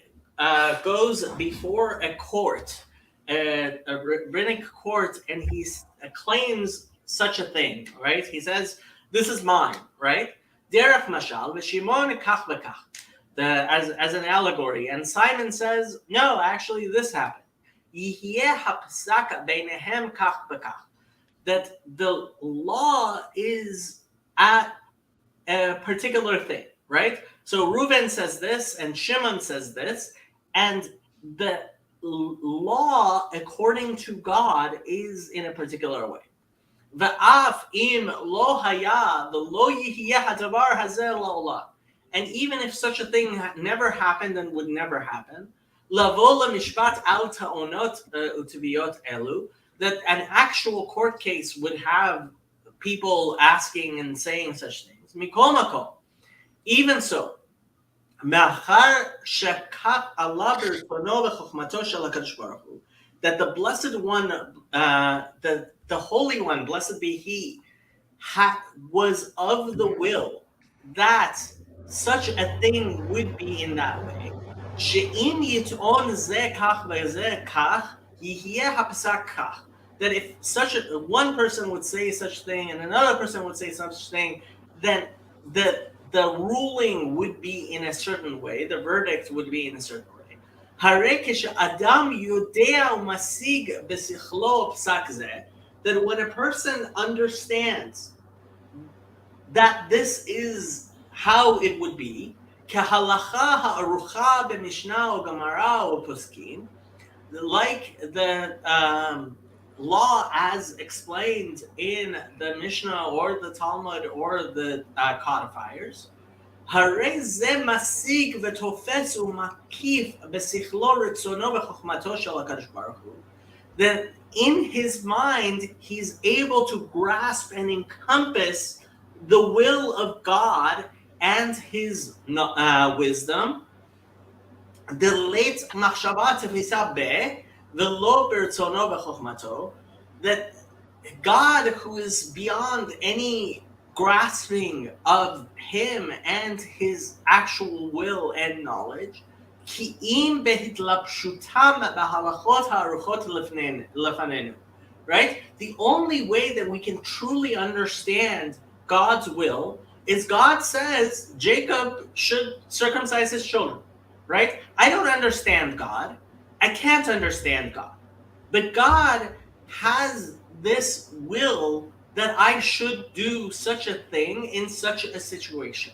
goes before a court, a rabbinic court, and he claims such a thing, right? He says, "This is mine," right? Derech mashal v'Shimon kach v'kach, as an allegory, and Simon says, "No, actually, this happened." Yihyeh hapsak beinehem kach v'kach, that the law is at a particular thing, right? So Reuben says this, and Shimon says this, and the law, according to God, is in a particular way. V'af im lo haya, the lo yihyeh hadavar hazeh la'olam. And even if such a thing never happened and would never happen, lavo lemishpat al ta'onot u'tviyot elu, that an actual court case would have people asking and saying such things. Mikol makom. Even so, machar shekach Allah b'ritono v'chochmato shel HaKadosh Baruch Hu, that the Blessed One, the Holy One, blessed be He, was of the will that such a thing would be in that way. She'im yit'on zeh kach ve'zeh kach, yihyeh hapsak kach. That if one person would say such thing and another person would say such thing, then the ruling would be in a certain way, the verdict would be in a certain way. Hare adam yodea umasig besichlo psak zeh, that when a person understands that this is how it would be, kahalacha ha'arucha b'mishnah or gemara or poskim, like the law as explained in the Mishnah or the Talmud or the codifiers, הרי זה משיג ותופס ומקיף בשכלו רצונו וחוכמתו של הקדוש ברוך הוא, that in his mind he's able to grasp and encompass the will of God and his wisdom, דלית מחשבה תפיסה ב ולא ברצונו וחוכמתו, that God, who is beyond any grasping of him and his actual will and knowledge, כי אם בהתלבשותם בהלכות הערוכות לפנינו, right? The only way that we can truly understand God's will is God says Jacob should circumcise his children, right? I don't understand God. I can't understand God. But God has this will that I should do such a thing in such a situation.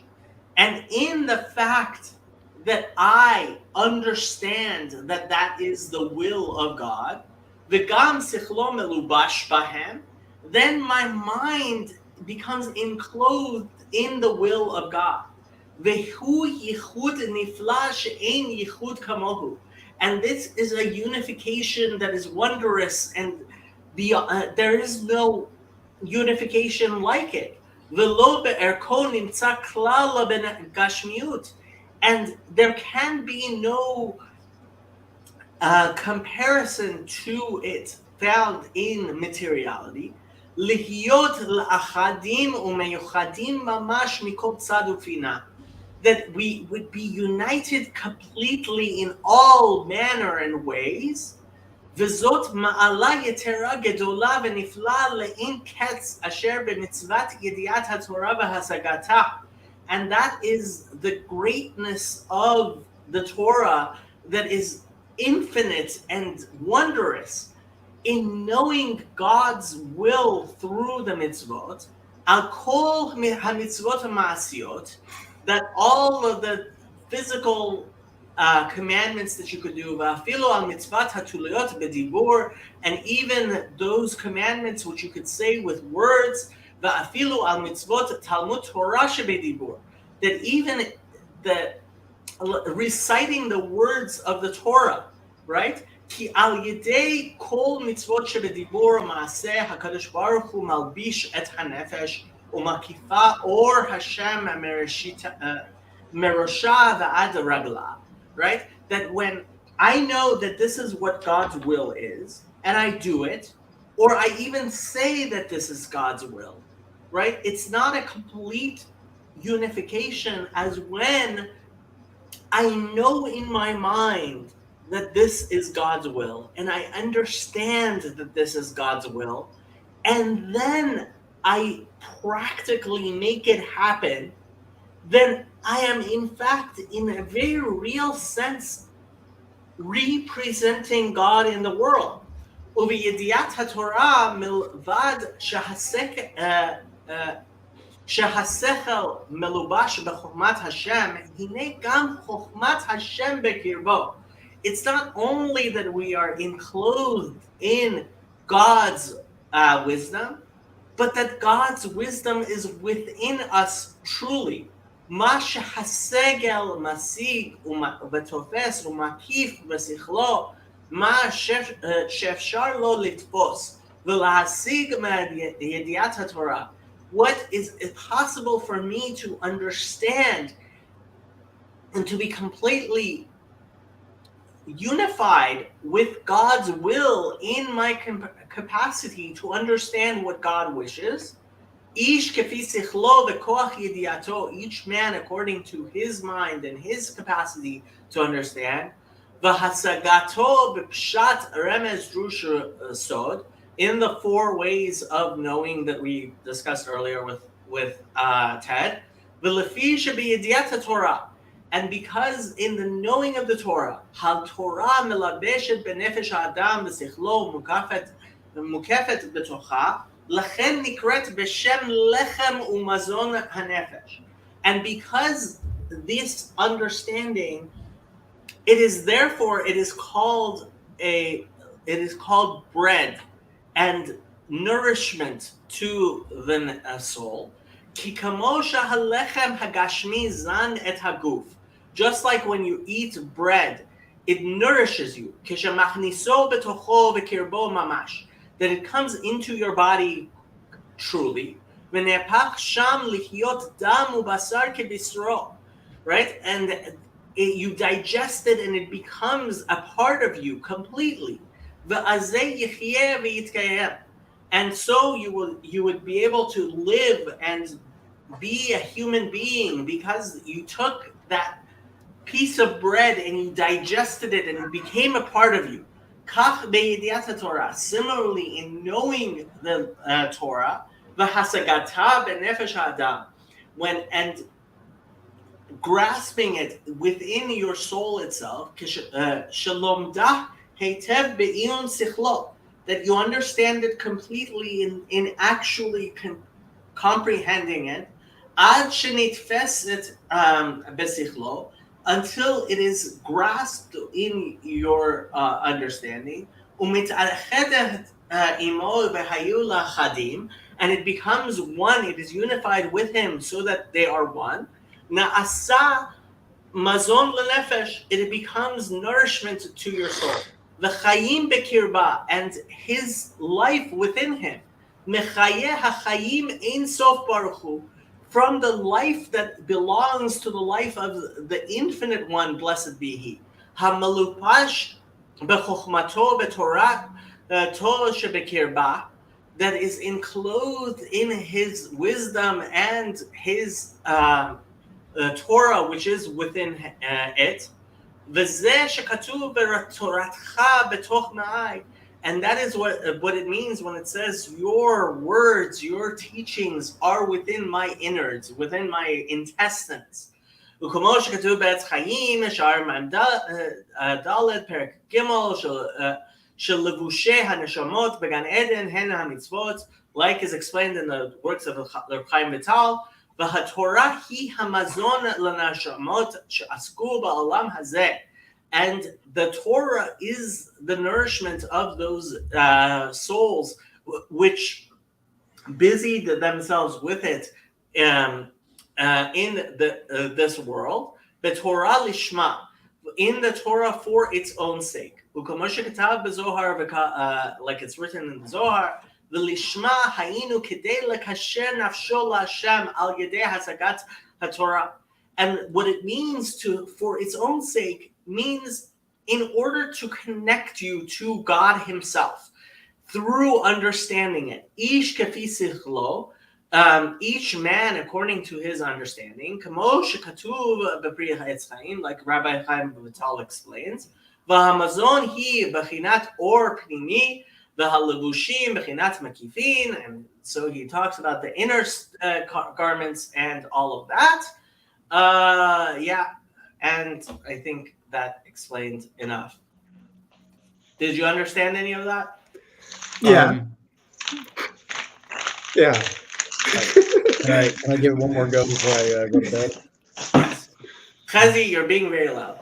And in the fact that I understand that that is the will of God, v'gam sichlo melubash bahem, then my mind becomes enclosed in the will of God. V'hu yichud nifla she'ein yichud kamohu. And this is a unification that is wondrous, and there is no unification like it. V'lo be'erko nimtza klal gashmiut. And there can be no comparison to it found in materiality. Lihyot la'achadim u'meyuchadim mamash mikol tzad ufina. That we would be united completely in all manner and ways. וזאת מעלה יתרה גדולה ונפלאה לאין קץ אשר במצוות ידיעת התורה והשגתה. And that is the greatness of the Torah that is infinite and wondrous in knowing God's will through the mitzvot, al kol ha-mitzvot ha-ma'asiyot, that all of the physical commandments that you could do, va'afilu al mitzvat hatuliyot bedibur, and even those commandments which you could say with words, va'afilu al mitzvot talmud Torah shebedibur, that even the reciting the words of the Torah, right? Ki al yedei kol mitzvot shebedibur ma'aseh hakadosh baruch hu malbish et hanefesh umakifa or Hashem merosha va'ad ragla, right? That when I know that this is what God's will is, and I do it, or I even say that this is God's will, right? It's not a complete unification as when I know in my mind that this is God's will, and I understand that this is God's will, and then I practically make it happen, then I am in fact, in a very real sense, representing God in the world. ובידיעת התורה מלבד שהשכל מלובש בחוכמת השם, הנה גם חוכמת השם בקרבו. It's not only that we are enclosed in God's wisdom, but that God's wisdom is within us truly. מה שהסגל משיג ותופס ומקיף בשכלו, מה שאפשר לו לתפוס ולהשיג מידיעת התורה. What is possible for me to understand and to be completely unified with God's will in my capacity to understand what God wishes. Ish kefi sichlo v'koach yediato, each man according to his mind and his capacity to understand. V'hasagato b'pshat remez drush sod, in the 4 ways of knowing that we discussed earlier with Ted. V'lefi shebiyediat Torah, and because in the knowing of the Torah, hal Torah melabeshet benefesh ha'adam v'sichlo mukefet betocha, lachem nikret b'shem lechem umazon hanefesh. And because this understanding, it is called bread and nourishment to the soul. Ki kamosha halechem hagashmi zan et haguf. Just like when you eat bread, it nourishes you. Kishamachniso betocho v'kirbo mamash. That it comes into your body truly. V'nepach sham lihyot dam ubasar kebisro. Right? And you digest it and it becomes a part of you completely. And so you would be able to live and be a human being because you took that piece of bread and you digested it and it became a part of you. Similarly, in knowing the Torah, and grasping it within your soul itself, that you understand it completely in actually comprehending it, until it is grasped in your understanding, and it becomes one, it is unified with him so that they are one. Na'asa mazon lenefesh, it becomes nourishment to your soul. V'chayim bekirba, and his life within him. Mechayeh hachayim ein sof baruch hu, from the life that belongs to the life of the infinite one, blessed be he. Hamalupash bechokhmato betorah Torah shebekirba, that is enclosed in his wisdom and his Torah, which is within it. וזה שכתוב בתורתך בתוך מעי. And that is what it means when it says your words, your teachings are within my innards, within my intestines. וכמו שכתוב בעץ חיים, שער ד' פרק ג' של לבושי הנשמות בגן עדן הן המצוות, like is explained in the works of Reb Chaim Vital, והתורה היא המזון לנשמות שעסקו בעולם הזה. And the Torah is the nourishment of those souls which busied themselves with it in this world. The Torah lishma, in the Torah for its own sake. Like it's written in the Zohar, the lishma hayinu kedei lekasher nafsho laHashem al yedei hasagat haTorah. And what it means to for its own sake means in order to connect you to God Himself through understanding it. Ish kafi sichlo, each man according to his understanding. Kamo shekatuv b'Pri Ha'etz Chaim, like Rabbi Chaim Vital explains. V'hamazon hi b'chinat or pnimi, v'halevushim b'chinat makifin, and so he talks about the inner garments and all of that. Yeah, and I think that explains enough. Did you understand any of that? Yeah. Yeah. Can I give it one more go before I go to bed? Chazi, you're being very loud.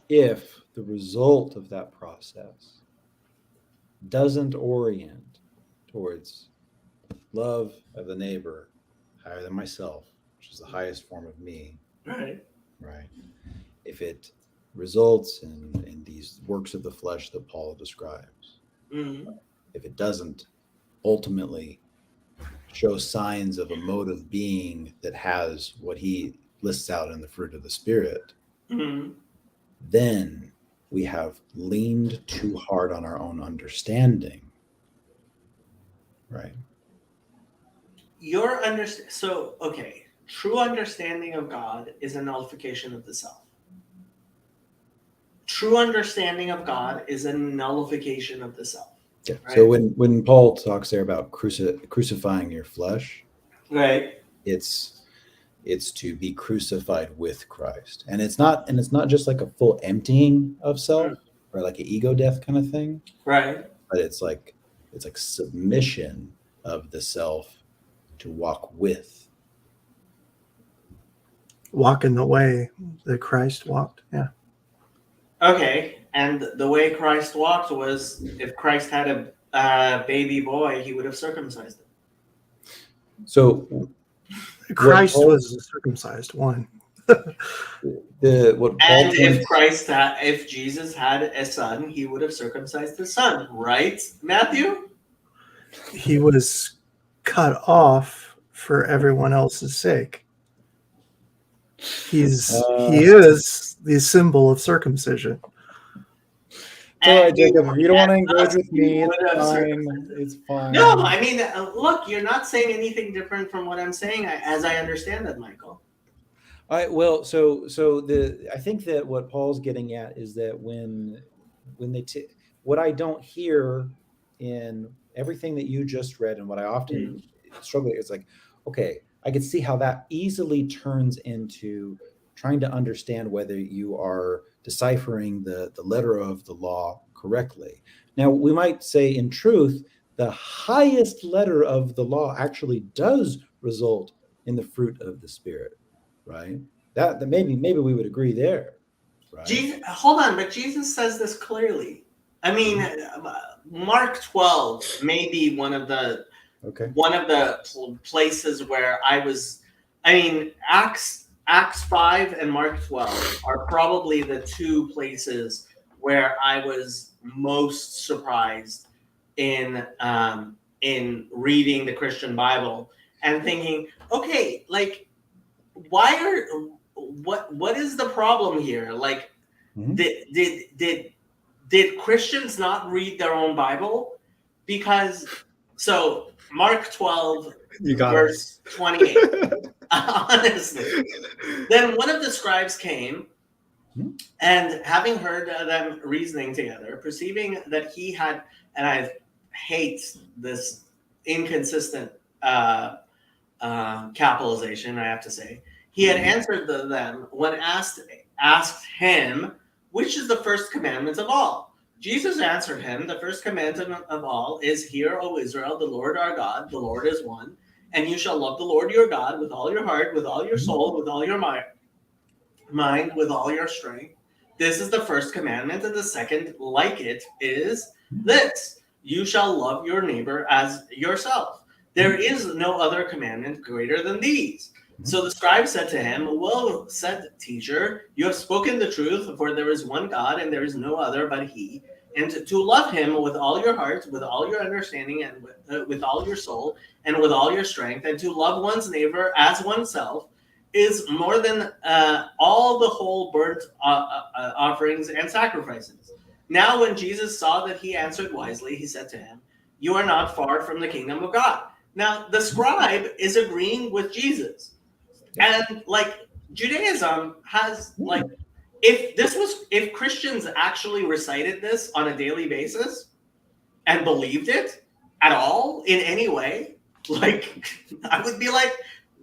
If the result of that process doesn't orient towards love of the neighbor higher than myself, which is the highest form of me, Right. If it results in these works of the flesh that Paul describes, if it doesn't ultimately show signs of a mode of being that has what he lists out in the fruit of the Spirit, then we have leaned too hard on our own understanding. Right. True understanding of God is a nullification of the self. True understanding of God is a nullification of the self. Yeah. Right? So when Paul talks there about crucifying your flesh, right, it's to be crucified with Christ, and it's not just like a full emptying of self or like an ego death kind of thing, right? But it's like submission of the self to walk with. Walk in the way that Christ walked. Yeah. Okay, and the way Christ walked was if Christ had a baby boy, he would have circumcised him. So Christ was a circumcised one. If Jesus had a son, he would have circumcised his son, right, Matthew? He was cut off for everyone else's sake. He is the symbol of circumcision. All right, Jacob, if you don't want to engage with me, it's fine. No, I mean, look, you're not saying anything different from what I'm saying, as I understand it, Michael. All right. Well, I think that what Paul's getting at is that when what I don't hear in everything that you just read and what I often struggle with is like, okay, I could see how that easily turns into trying to understand whether you are deciphering the letter of the law correctly. Now, we might say in truth, the highest letter of the law actually does result in the fruit of the Spirit, right? That maybe we would agree there, right? Jesus, hold on, but Jesus says this clearly. I mean, Mark 12 may be one of the places where I was. I mean, Acts 5 and Mark 12 are probably the two places where I was most surprised in reading the Christian Bible and thinking, okay, like, what is the problem here? Like, did Christians not read their own Bible? Because so Mark 12, You got verse 28. Honestly. Then one of the scribes came, and having heard them reasoning together, perceiving that he had, and I hate this inconsistent capitalization, I have to say, he had answered them when asked him, which is the first commandment of all? Jesus answered him, the first commandment of all is, Hear, O Israel, the Lord our God, the Lord is one, and you shall love the Lord your God with all your heart, with all your soul, with all your mind, with all your strength. This is the first commandment, and the second, like it, is this: you shall love your neighbor as yourself. There is no other commandment greater than these. So the scribe said to him, Well said, teacher, you have spoken the truth, for there is one God, and there is no other but he. And to love him with all your heart, with all your understanding, and with all your soul, and with all your strength, and to love one's neighbor as oneself, is more than all the whole burnt offerings and sacrifices. Now when Jesus saw that he answered wisely, he said to him, You are not far from the kingdom of God. Now the scribe is agreeing with Jesus. And like Judaism has like, if Christians actually recited this on a daily basis and believed it at all in any way, like I would be like,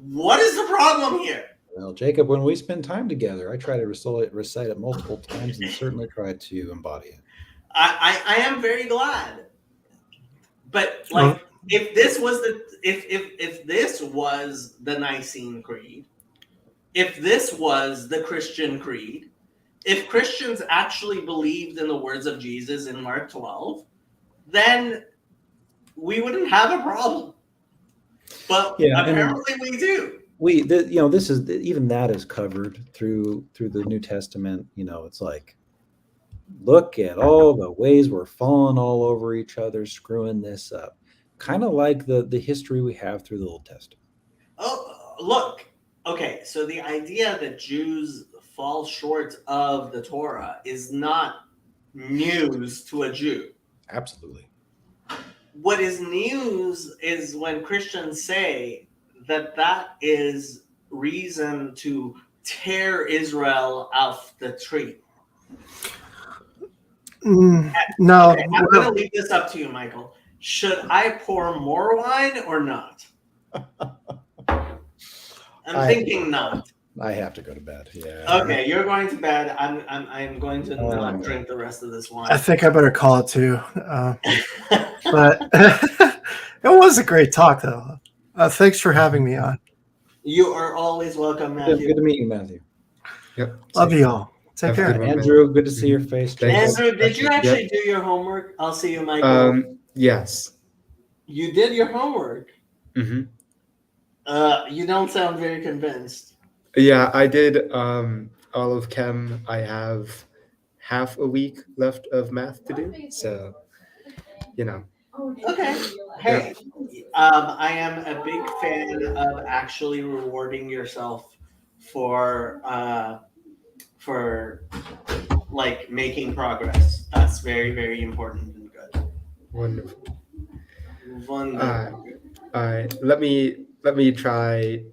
what is the problem here? Well, Jacob, when we spend time together, I try to recite it multiple times and certainly try to embody it. I am very glad. But like, if this was if this was the Nicene Creed, if this was the Christian creed, if Christians actually believed in the words of Jesus in Mark 12, then we wouldn't have a problem. But apparently we do. This is even that is covered through the New Testament. It's like, look at all the ways we're falling all over each other, screwing this up. Kind of like the history we have through the Old Testament. Oh, look. Okay, so the idea that Jews fall short of the Torah is not news to a Jew. Absolutely. What is news is when Christians say that is reason to tear Israel off the tree. No. Okay, I'm going to leave this up to you, Michael. Should I pour more wine or not? I'm thinking not. I have to go to bed. Yeah. Okay, you're going to bed. I'm going to not drink the rest of this wine. I think I better call it too. But it was a great talk, though. Thanks for having me on. You are always welcome, Matthew. Good to meet you, Matthew. Yep. Love you all. Take care. Andrew, good to see your face. Andrew, did you actually do your homework? I'll see you, Michael. Yes. You did your homework. Mm-hmm. You don't sound very convinced. Yeah, I did all of chem. I have half a week left of math to do. So, Okay. Hey, I am a big fan of actually rewarding yourself for like making progress. That's very, very important and good. Wonderful. Wonderful. All right. Let me try.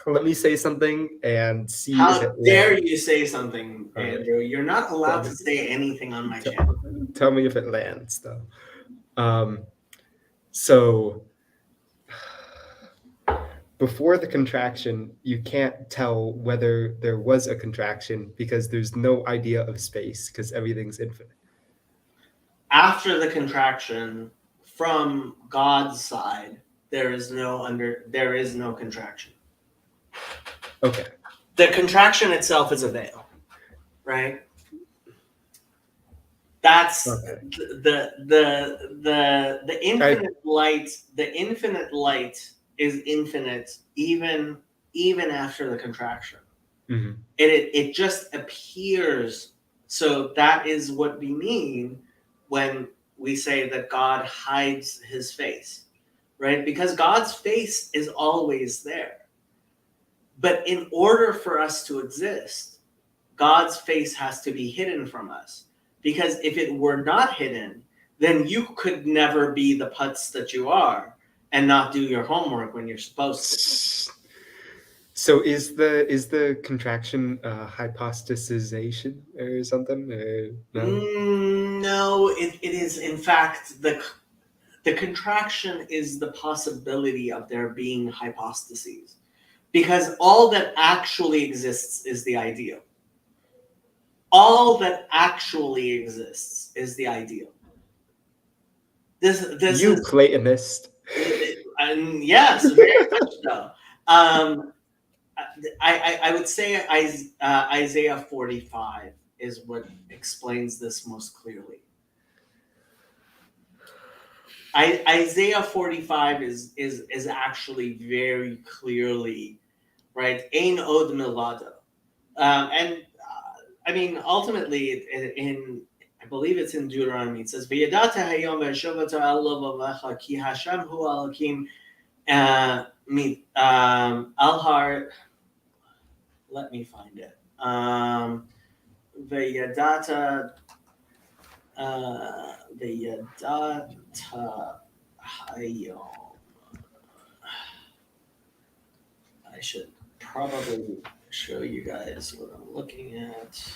Let me say something and see. How dare you say something, Andrew? You're not allowed to say anything on my channel. Tell me if it lands, though. So before the contraction, you can't tell whether there was a contraction because there's no idea of space because everything's infinite. After the contraction, from God's side, there is no contraction. Okay. The contraction itself is a veil, right? That's the infinite light. The infinite light is infinite even after the contraction. Mm-hmm. It just appears. So that is what we mean when we say that God hides his face, right? Because God's face is always there. But in order for us to exist, God's face has to be hidden from us. Because if it were not hidden, then you could never be the putz that you are and not do your homework when you're supposed to. So is the contraction hypostasization or something? No, No, it is in fact the contraction is the possibility of there being hypostases, because all that actually exists is the ideal. All that actually exists is the ideal. This you is Platonist. and yes, very much so. I would say Isaiah 45 is what explains this most clearly. Isaiah 45 is actually very clearly, right, Ein od milado. And I mean, ultimately, I believe it's in Deuteronomy, it says, V'yadata hayom v'shavata Allah v'vacha ki Hashem hu alakim alhar. Let me find it. V'yadata hayom. I should probably show you guys what I'm looking at.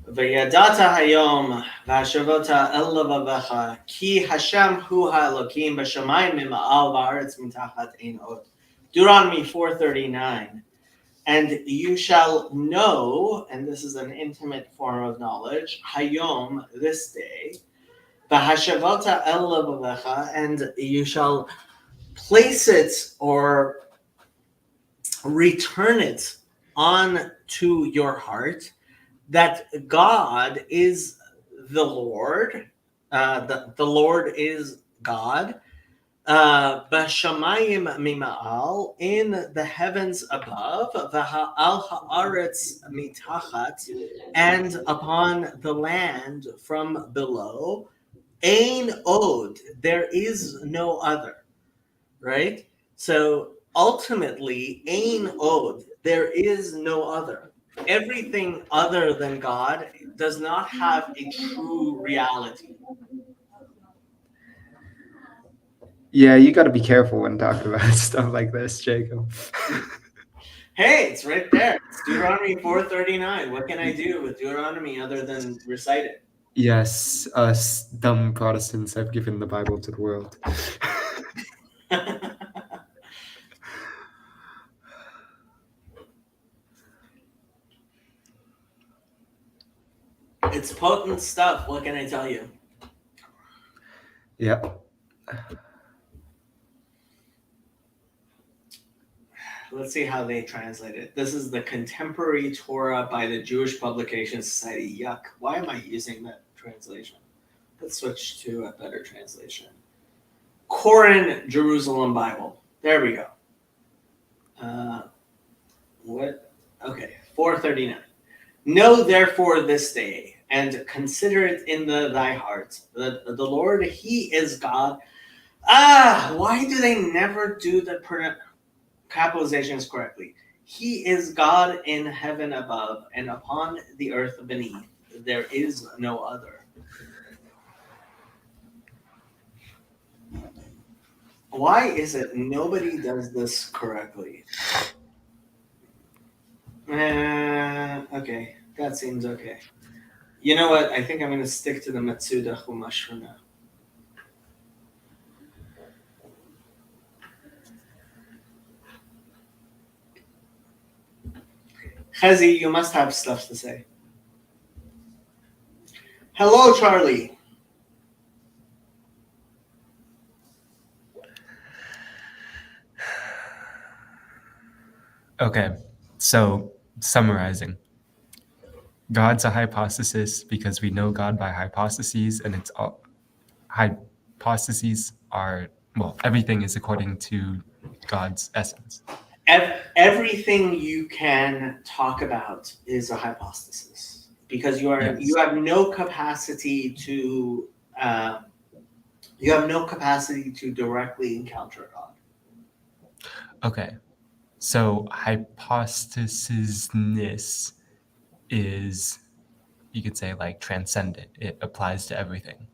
V'yadata hayom v'ashavota el levavecha ki Hashem hu ha'elokim b'shamayim mima'al v'aretz mitachat ein od. Deuteronomy 4:39. And you shall know, and this is an intimate form of knowledge, hayom, this day, v'hashavota el levavecha, and you shall place it or return it on to your heart, that God is the Lord, the Lord is God, b'shamayim mima'al, in the heavens above, v'ha'al ha'aretz mitachat, and upon the land from below, ein od, there is no other, right? So ultimately, ein od, there is no other. Everything other than God does not have a true reality. Yeah, you got to be careful when talking about stuff like this, Jacob. Hey, it's right there. It's Deuteronomy 4:39. What can I do with Deuteronomy other than recite it? Yes, us dumb Protestants have given the Bible to the world. It's potent stuff. What can I tell you? Yeah. Let's see how they translate it. This is the Contemporary Torah by the Jewish Publication Society. Yuck. Why am I using that translation? Let's switch to a better translation. Koran Jerusalem Bible. There we go. What? Okay, 439. Know therefore this day, and consider it in thy heart, that the Lord, He is God. Why do they never do the capitalizations correctly? He is God in heaven above, and upon the earth beneath. There is no other. Why is it nobody does this correctly? Okay, that seems okay. You know what? I think I'm going to stick to the Matsuda Chumash for now. Chazi, you must have stuff to say. Hello, Charlie. Okay, so summarizing. God's a hypostasis because we know God by hypostases, and it's all hypostases are, well, everything is according to God's essence. Everything you can talk about is a hypostasis, because you have no capacity to directly encounter God. Okay, so hypostasisness is you could say like transcendent. It applies to everything.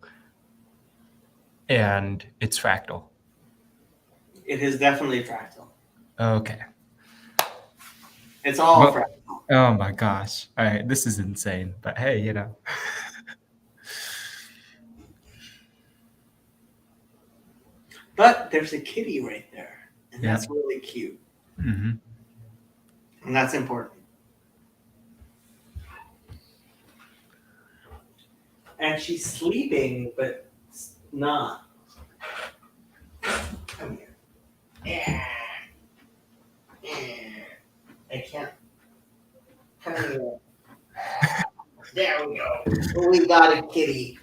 And it's fractal. It is definitely fractal. Okay. It's all fractal. Oh my gosh. All right, this is insane. But hey, you know. But there's a kitty right there. And Yeah. that's really cute. Mm-hmm. And that's important. And she's sleeping, but not. Come here. Yeah. I can't. Come here. There we go. We got a kitty.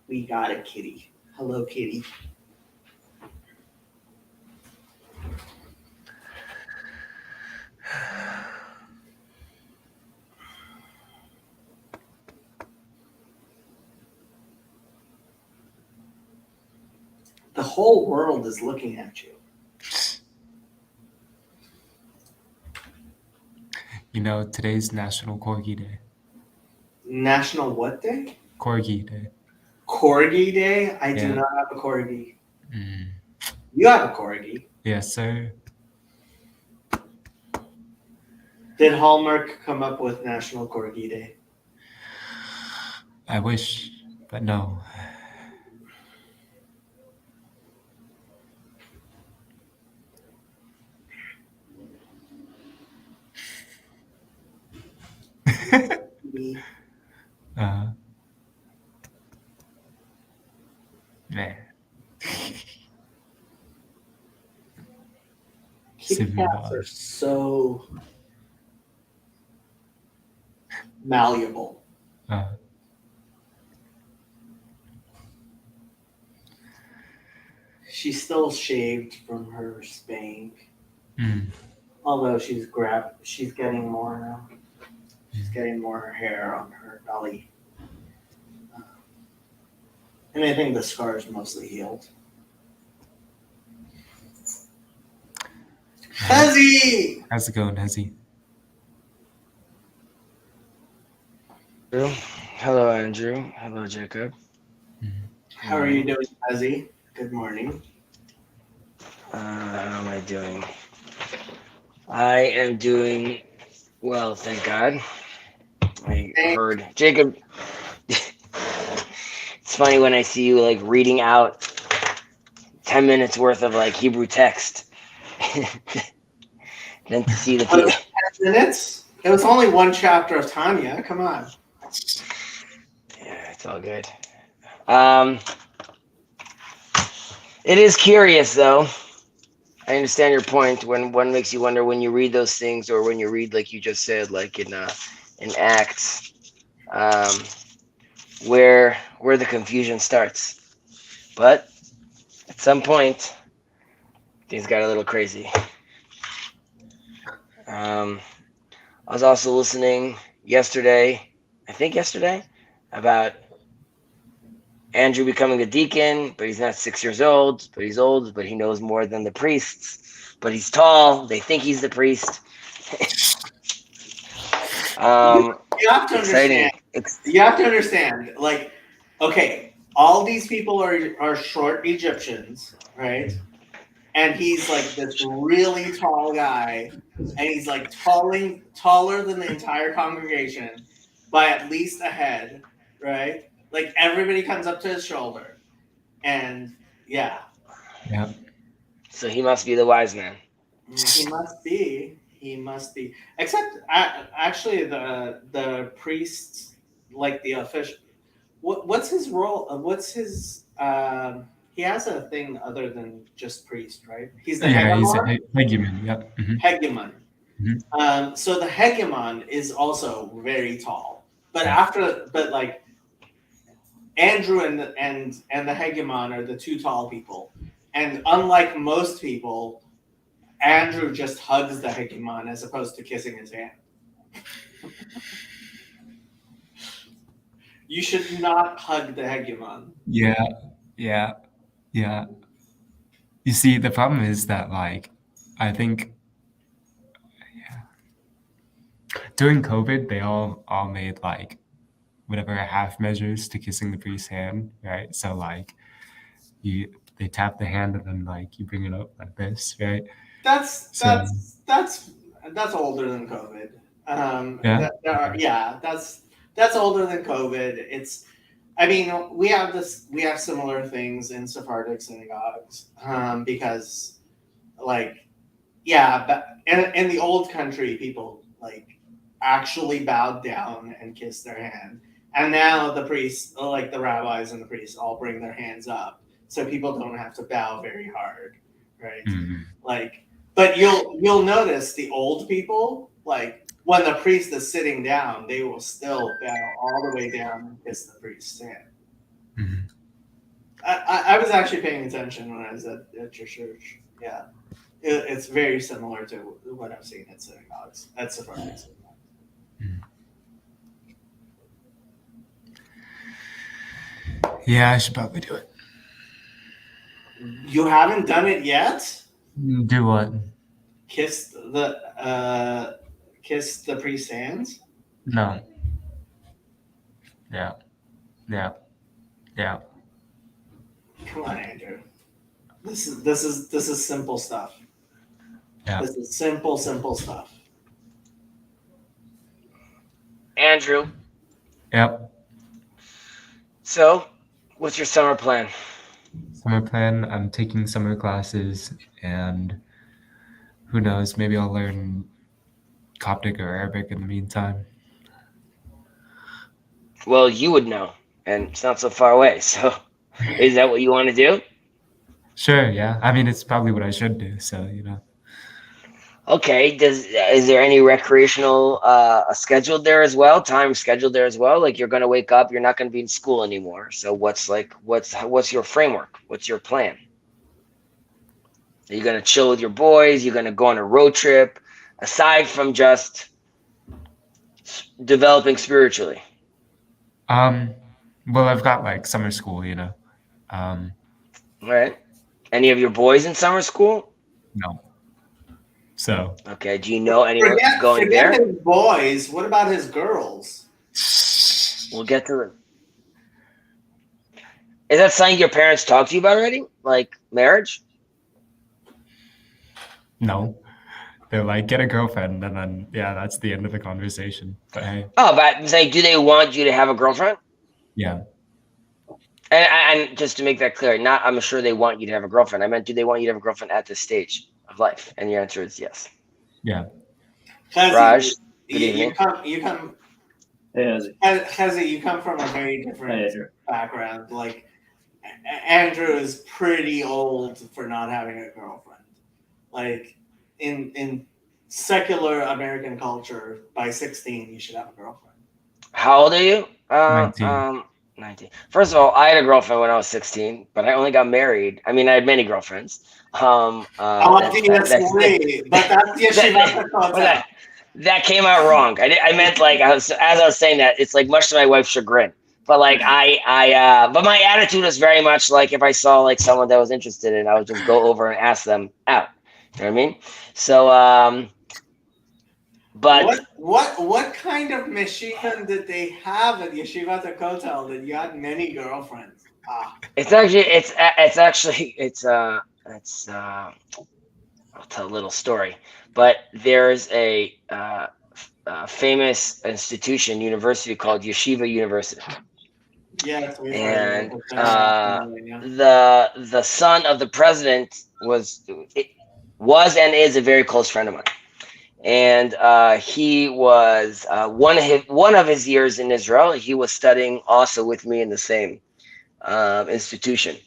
We got a kitty. Hello, kitty. The whole world is looking at you. You know, today's National Corgi Day. National what day? Corgi Day. Corgi Day? I do not have a corgi. You have a corgi. Yes, sir. Did Hallmark come up with National Corgi Day? I wish, but no. Man. Kitty cats are so malleable. She's still shaved from her spank. Although she's getting more now. She's getting more hair on her belly. And I think the scar is mostly healed. Hezzy! How's it going, Hezzy? Hello, Andrew. Hello, Jacob. How are you doing, Hezzy? Good morning. How am I doing? I am doing well, thank God. I heard Jacob. It's funny when I see you like reading out 10 minutes worth of like Hebrew text. Then to see the people. 10 minutes? It was only one chapter of Tanya. Come on. Yeah, it's all good. It is curious, though. I understand your point. When one makes you wonder when you read those things, or when you read, like you just said, like in Acts, where the confusion starts. But at some point, things got a little crazy. I was also listening yesterday, about Andrew becoming a deacon, but he's not 6 years old, but he's old, but he knows more than the priests, but he's tall. They think he's the priest. You have to understand. You have to understand. Like, okay, all these people are short Egyptians, right? And he's like this really tall guy, and he's like taller than the entire congregation by at least a head, right? Like everybody comes up to his shoulder, and yeah. Yeah. So he must be the wise man. He must be. He must be. Except actually, the priests, like the official. What's his role? What's his? He has a thing other than just priest, right? He's the hegemon. He's a hegemon. Yep. Mm-hmm. Hegemon. Mm-hmm. So the hegemon is also very tall, but like Andrew and the hegemon are the two tall people, and unlike most people, Andrew just hugs the hegemon as opposed to kissing his hand. You should not hug the hegemon. Yeah. You see, the problem is that, like, I think, during COVID, they all made like whatever half measures to kissing the priest's hand, right? So like they tap the hand and then like you bring it up like this, right? That's older than COVID. That's older than COVID. We have similar things in Sephardic synagogues because in the old country, people actually bowed down and kissed their hand, and now the priests, the rabbis and the priests, all bring their hands up, so people don't have to bow very hard, right? Mm-hmm. But you'll notice the old people, when the priest is sitting down, they will still bow all the way down and kiss the priest's hand. Mm-hmm. I was actually paying attention when I was at your church. Yeah, it's very similar to what I've seen at synagogues, at Sephardic synagogues. Yeah, I should probably do it. You haven't done it yet? Do what? Kiss the priest's hands? No. Yeah. Come on, Andrew. This is simple stuff. Yeah. This is simple stuff. Andrew. Yep. So, what's your summer plan? Summer plan, I'm taking summer classes, and who knows, maybe I'll learn Coptic or Arabic in the meantime. Well, you would know, and it's not so far away, so is that what you want to do? Sure, yeah. I mean, it's probably what I should do, so, Okay, is there any recreational scheduled there as well? Time scheduled there as well? Like you're going to wake up, you're not going to be in school anymore. So what's your framework? What's your plan? Are you going to chill with your boys? You're going to go on a road trip? Aside from just developing spiritually. Well, I've got summer school, Right. Any of your boys in summer school? No. So. Okay. Do you know anyone going there? Forget his boys. What about his girls? We'll get to it. Is that something your parents talked to you about already? Like marriage? No. They're like, get a girlfriend, and then that's the end of the conversation. But hey. Oh, but do they want you to have a girlfriend? Yeah. And just to make that clear, I'm sure they want you to have a girlfriend. I meant, do they want you to have a girlfriend at this stage of life? And your answer is yes. Yeah. Raj, good evening. Chazi, you come from a very different background. Andrew is pretty old for not having a girlfriend. In secular American culture, by 16 you should have a girlfriend. How old are you? 19. 19. First of all, I had a girlfriend when I was 16, but I only got married. I mean, I had many girlfriends. That came out wrong. I meant as I was saying that, it's much to my wife's chagrin. But but my attitude was very much if I saw someone that was interested in, I would just go over and ask them out. You know what I mean? So but what kind of mishivan did they have at Yeshivat Kotel that you had many girlfriends? I'll tell a little story, but there's a famous institution, university called Yeshiva University. Yes, and the son of the president was and is a very close friend of mine. And he was one of his years in Israel. He was studying also with me in the same institution,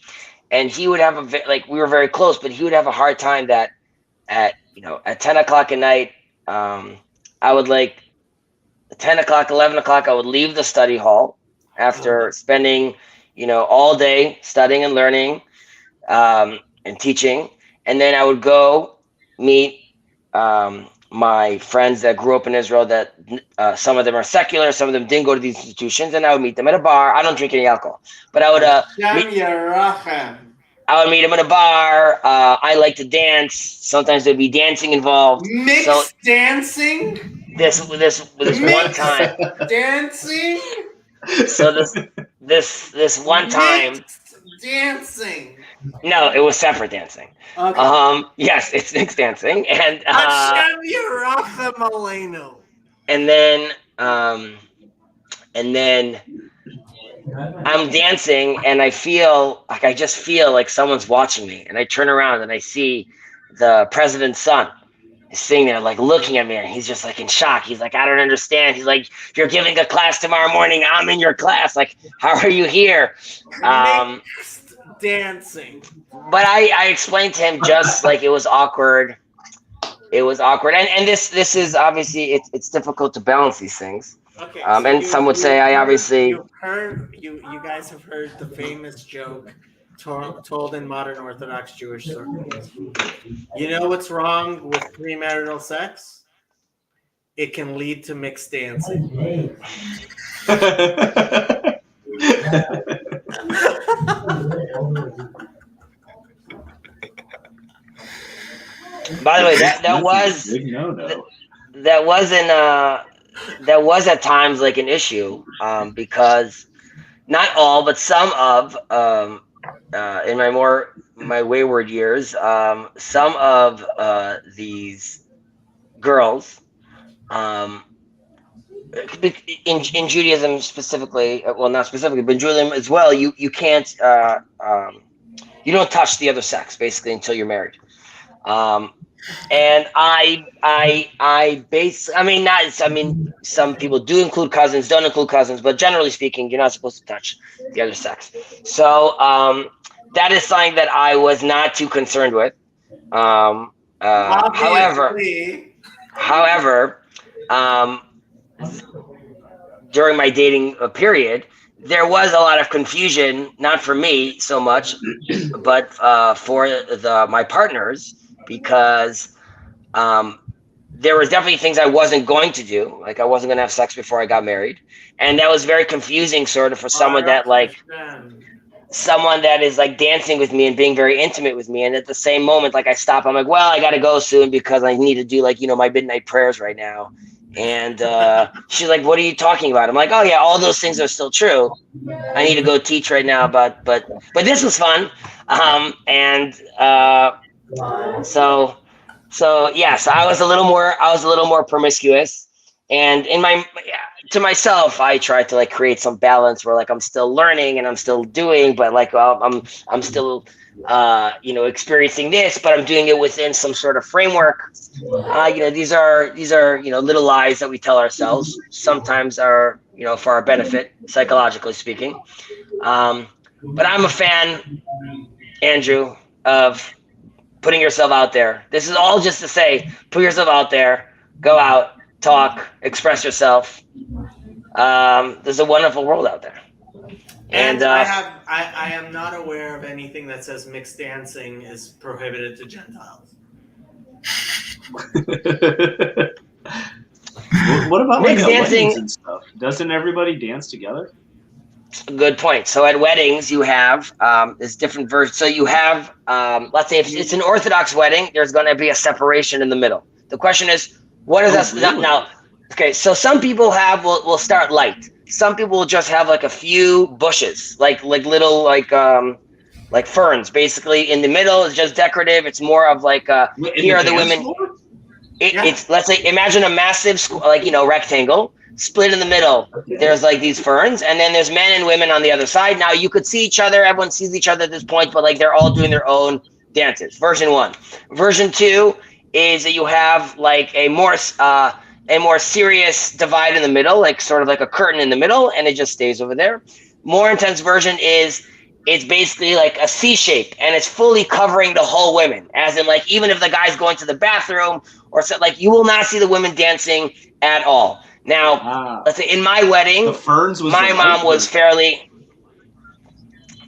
and he would have we were very close, but he would have a hard time that at 10 o'clock at night, I would 10 o'clock, 11 o'clock, I would leave the study hall after spending all day studying and learning and teaching, and then I would go meet my friends that grew up in Israel, that some of them are secular, some of them didn't go to these institutions, and I would meet them at a bar. I don't drink any alcohol, but I would meet them at a bar. I like to dance. Sometimes there'd be dancing involved. Mixed dancing? this one time. Dancing. So this one time. Dancing. No, it was separate dancing. Okay. Yes, it's mixed dancing, and Hashem Yerachem Aleinu. And then I'm dancing, and I just feel like someone's watching me, and I turn around and I see the president's son is sitting there, like looking at me, and he's just like in shock. He's like, I don't understand. He's like, you're giving a class tomorrow morning. I'm in your class. Like, how are you here? Mixed dancing. But I explained to him just like it was awkward. It was awkward, and this is obviously it's difficult to balance these things. Okay. And some would say I obviously. You guys have heard the famous joke told in modern Orthodox Jewish circles. You know what's wrong with premarital sex? It can lead to mixed dancing. By the way, that was at times like an issue because not all, but some of in my wayward years, some of these girls in Judaism specifically, well, not specifically, but in Judaism as well, you can't you don't touch the other sex basically until you're married. And some people do include cousins, don't include cousins, but generally speaking, you're not supposed to touch the other sex. So that is something that I was not too concerned with. However, during my dating period, there was a lot of confusion, not for me so much, but for my partners, because there was definitely things I wasn't going to do. Like I wasn't going to have sex before I got married. And that was very confusing sort of for someone that is like dancing with me and being very intimate with me. And at the same moment, like I stop, I'm like, well, I got to go soon because I need to do like, my midnight prayers right now. And she's like, what are you talking about? I'm like, oh yeah, all those things are still true. I need to go teach right now, but this was fun. So I was a little more promiscuous, and to myself, I tried to like create some balance where like I'm still learning and I'm still doing, but like I'm still experiencing this, but I'm doing it within some sort of framework. These are little lies that we tell ourselves. Sometimes are for our benefit, psychologically speaking. But I'm a fan, Andrew, of putting yourself out there. This is all just to say, put yourself out there, go out, talk, express yourself. There's a wonderful world out there. And I am not aware of anything that says mixed dancing is prohibited to Gentiles. What about mixed dancing and stuff? Doesn't everybody dance together? Good point. So at weddings, you have this different version. So you have, let's say if it's an Orthodox wedding, there's going to be a separation in the middle. The question is, what is that? Really? Now, okay, so some people will start light. Some people will just have like a few bushes, like little like ferns, basically in the middle. It's just decorative. It's more of like here are the women. It's let's say imagine a massive rectangle. Split in the middle, there's like these ferns, and then there's men and women on the other side. Now you could see each other, everyone sees each other at this point, but like they're all doing their own dances. Version 1. Version 2 is that you have like a more serious divide in the middle, like sort of like a curtain in the middle, and it just stays over there. More intense version is it's basically like a C shape, and it's fully covering the whole women, as in like even if the guy's going to the bathroom or so, like you will not see the women dancing at all. Now, let's say in my wedding, the ferns was my mom was fairly.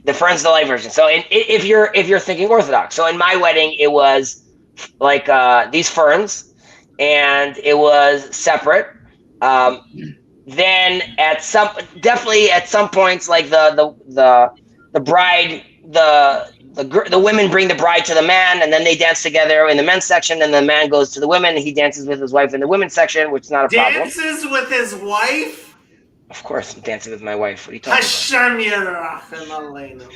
The ferns, the light version. So if you're thinking Orthodox, so in my wedding it was like these ferns, and it was separate. Then at some points, like the bride, the women bring the bride to the man, and then they dance together in the men's section, and the man goes to the women, and he dances with his wife in the women's section, which is not a problem. Dances with his wife? Of course, I'm dancing with my wife. What are you talking about? Hashem Yirachem Aleinu.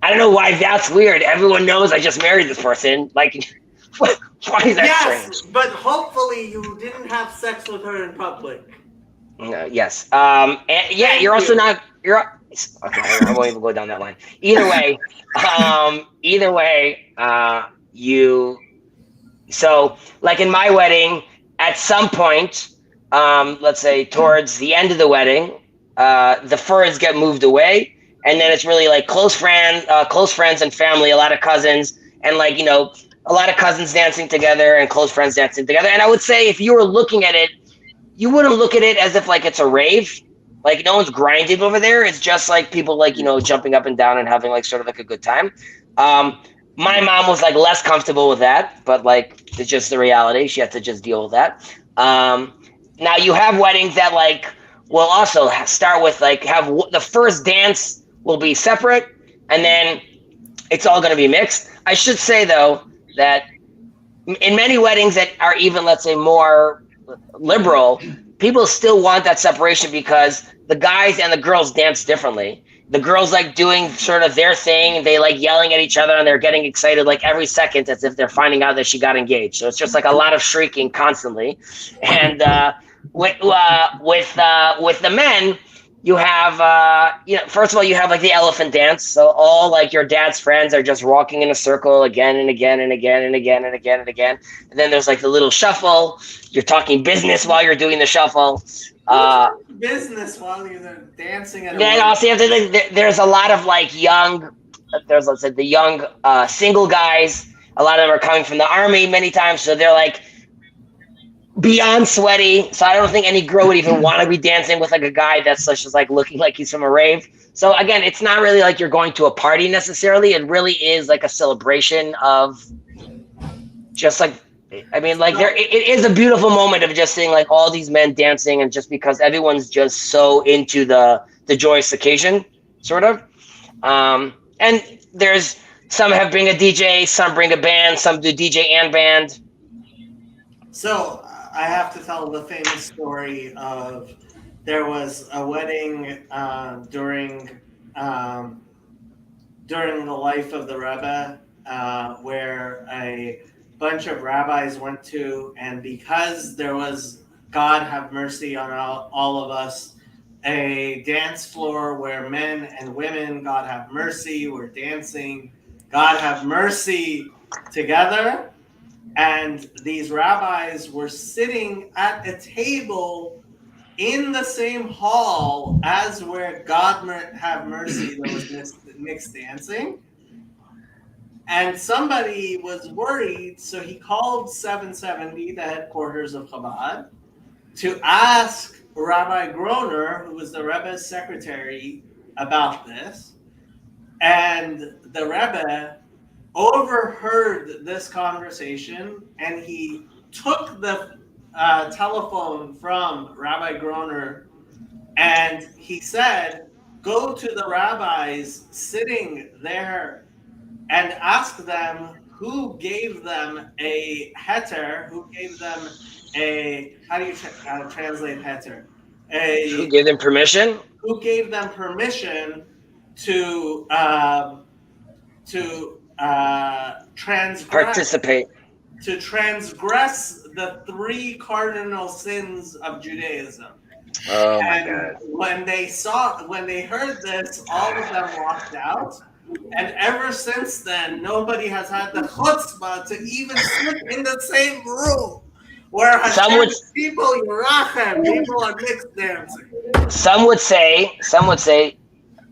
I don't know why that's weird. Everyone knows I just married this person. Like, why is that Yes, strange? but hopefully you didn't have sex with her in public. Yes. And yeah, you're also not. You're okay. I won't even go down that line. Either way, you. So, like in my wedding, at some point, let's say towards the end of the wedding, the furs get moved away, and then it's really like close friends and family, a lot of cousins, and like, you know, a lot of cousins dancing together and close friends dancing together. And I would say if you were looking at it, you wouldn't look at it as if like it's a rave. Like no one's grinding over there. It's just like people like, you know, jumping up and down and having like sort of like a good time. My mom was like less comfortable with that, but like it's just the reality. She had to just deal with that. Now you have weddings that like will also start with like have the first dance will be separate and then it's all going to be mixed. I should say though that in many weddings that are even, let's say, more liberal, people still want that separation because the guys and the girls dance differently. The girls like doing sort of their thing. They like yelling at each other and they're getting excited like every second as if they're finding out that she got engaged. So it's just like a lot of shrieking constantly. And with the men, you have, you know, first of all, you have like the elephant dance. So all like your dad's friends are just walking in a circle again and again and again and again and again and again. And then there's like the little shuffle. You're talking business while you're doing the shuffle. Business while you're dancing at a Then also you have to, there's a lot of like young, there's let's say the young single guys. A lot of them are coming from the army many times. So they're like beyond sweaty. So I don't think any girl would even want to be dancing with like a guy that's just like looking like he's from a rave. So again, it's not really like you're going to a party necessarily. It really is like a celebration of just like, I mean, like it is a beautiful moment of just seeing like all these men dancing and just because everyone's just so into the joyous occasion, sort of. And there's some have bring a DJ, some bring a band, some do DJ and band. So I have to tell the famous story of there was a wedding during the life of the Rebbe where a bunch of rabbis went to, and because there was, God have mercy on all of us, a dance floor where men and women, God have mercy, were dancing, God have mercy together. And these rabbis were sitting at a table in the same hall as where God have mercy, there was mixed dancing. And somebody was worried, so he called 770, the headquarters of Chabad, to ask Rabbi Groner, who was the Rebbe's secretary, about this. And the Rebbe overheard this conversation, and he took the telephone from Rabbi Groner, and he said, go to the rabbis sitting there and ask them who gave them a heter, who gave them a, how do you translate heter? Who gave them permission? Who gave them permission to transgress, participate, to transgress the 3 cardinal sins of Judaism. Oh my and God. when they heard this, all of them walked out. And ever since then, nobody has had the chutzpah to even sit in the same room where people are mixed dancing. Some would say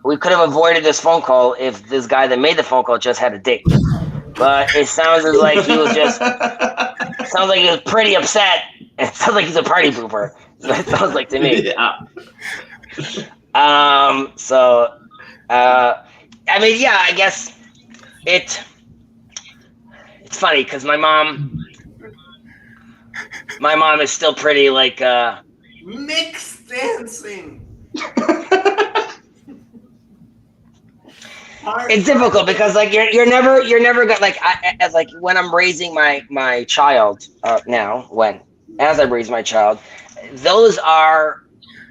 we could have avoided this phone call if this guy that made the phone call just had a date. But it sounds like he was pretty upset. It sounds like he's a party pooper. It sounds like to me. Yeah. I mean, yeah, I guess it's funny because my mom is still pretty like mixed dancing. It's difficult because like you're never gonna like as like when I'm raising my child as I raise my child,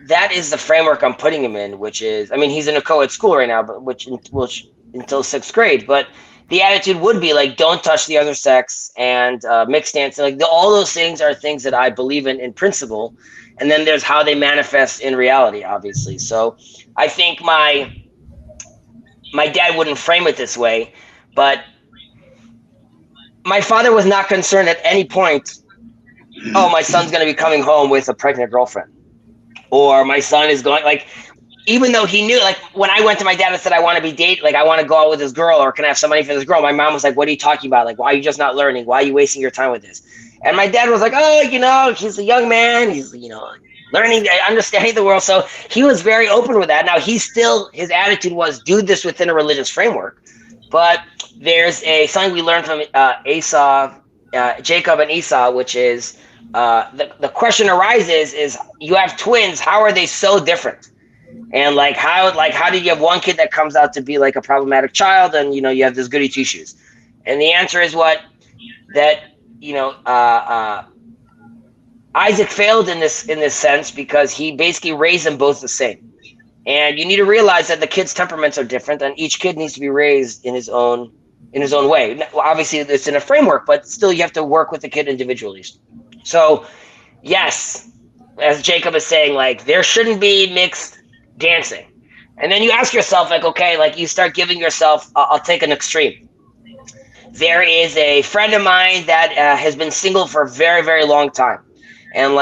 that is the framework I'm putting him in, which is, I mean, he's in a co-ed school right now, but which until 6th grade, but the attitude would be like, don't touch the other sex and mixed dancing. Like all those things are things that I believe in principle. And then there's how they manifest in reality, obviously. So I think my dad wouldn't frame it this way, but my father was not concerned at any point, oh, my son's going to be coming home with a pregnant girlfriend, or my son is going, like, even though he knew, like, when I went to my dad and said, I want to be dating, like, I want to go out with this girl, or can I have some money for this girl? My mom was like, what are you talking about? Like, why are you just not learning? Why are you wasting your time with this? And my dad was like, oh, he's a young man. He's, learning, understanding the world. So he was very open with that. Now, his attitude was, do this within a religious framework. But there's something we learned from Jacob and Esau, which is the question arises is, you have twins. How are they so different? And how did you have one kid that comes out to be like a problematic child, and you have this goody two shoes? And the answer is Isaac failed in this sense because he basically raised them both the same. And you need to realize that the kids' temperaments are different, and each kid needs to be raised in his own way. Well, obviously, it's in a framework, but still, you have to work with the kid individually. So, yes, as Jacob is saying, like, there shouldn't be mixed dancing. And then you ask yourself, like, okay, like, you start giving yourself, I'll take an extreme. There is a friend of mine that has been single for a very, very long time. And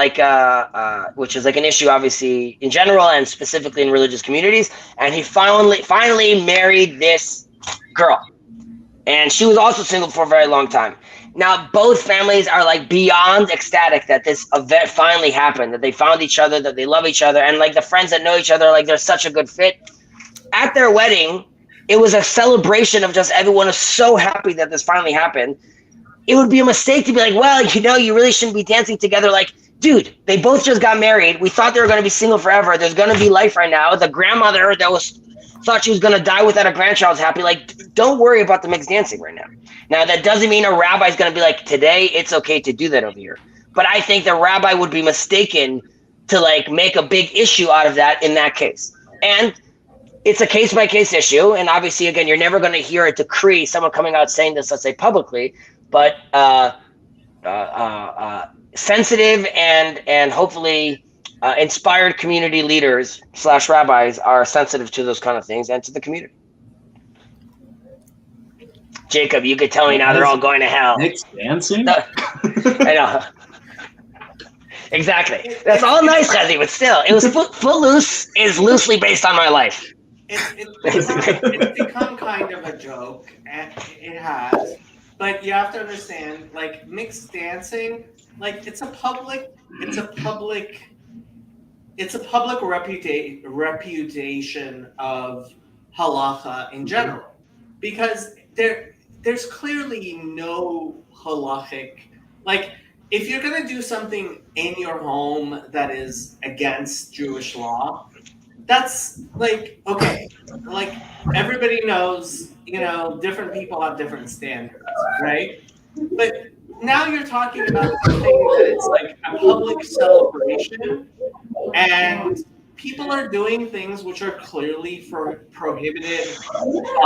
which is like an issue, obviously, in general and specifically in religious communities. And he finally married this girl. And she was also single for a very long time. Now, both families are like beyond ecstatic that this event finally happened, that they found each other, that they love each other. And like the friends that know each other, like they're such a good fit. At their wedding, it was a celebration of just everyone is so happy that this finally happened. It would be a mistake to be like, well, you really shouldn't be dancing together. Like, dude, they both just got married. We thought they were going to be single forever. There's going to be life right now. The grandmother thought she was going to die without a grandchild's happy. Like, don't worry about the mixed dancing right now. Now, that doesn't mean a rabbi is going to be like, today it's okay to do that over here. But I think the rabbi would be mistaken to like make a big issue out of that in that case. And it's a case-by-case issue. And obviously, again, you're never going to hear a decree, someone coming out saying this, let's say publicly, but sensitive and hopefully inspired community leaders / rabbis are sensitive to those kind of things and to the community. Jacob, you could tell me now they're all going to hell. Mixed dancing? No, I know. Exactly. That's all nice, Chazi, but still, it was Footloose is loosely based on my life. It's become kind of a joke, and it has. But you have to understand, like, mixed dancing, like, it's a public reputation of halacha in general, because there's clearly no halachic, like, if you're going to do something in your home that is against Jewish law, that's like, okay, like everybody knows, different people have different standards, right? But now you're talking about something that it's like a public celebration, and people are doing things which are clearly prohibited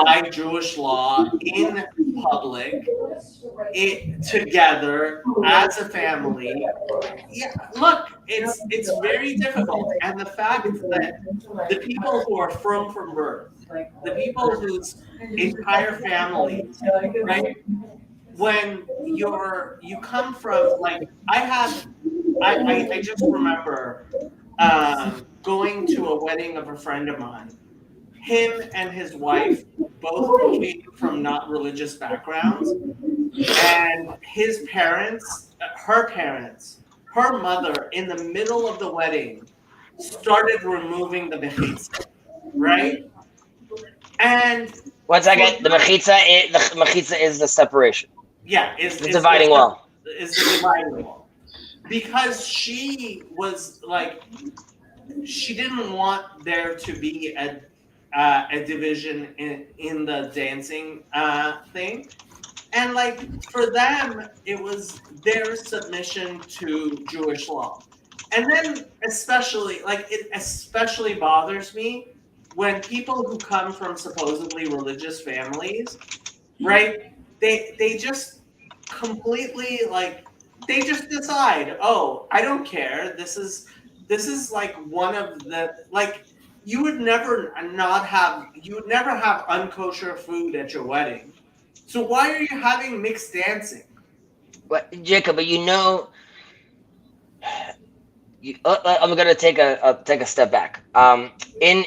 by Jewish law in public, together as a family. Yeah, look, it's very difficult, and the fact that the people who are from birth, the people whose entire families, right? When you come from, like, I just remember going to a wedding of a friend of mine. Him and his wife both came from not religious backgrounds, and his parents, her mother, in the middle of the wedding, started removing the mechitza, right? And 1 second, the mechitza is the separation. Yeah, is the dividing wall. Is the dividing wall. Because she was like, she didn't want there to be a division in the dancing thing. And like for them, it was their submission to Jewish law. And then especially, like it especially bothers me when people who come from supposedly religious families, right? They just completely like they just decide, oh, I don't care. This is like one of the like you would never have unkosher food at your wedding. So why are you having mixed dancing? But Jacob, but I'm gonna take a step back. In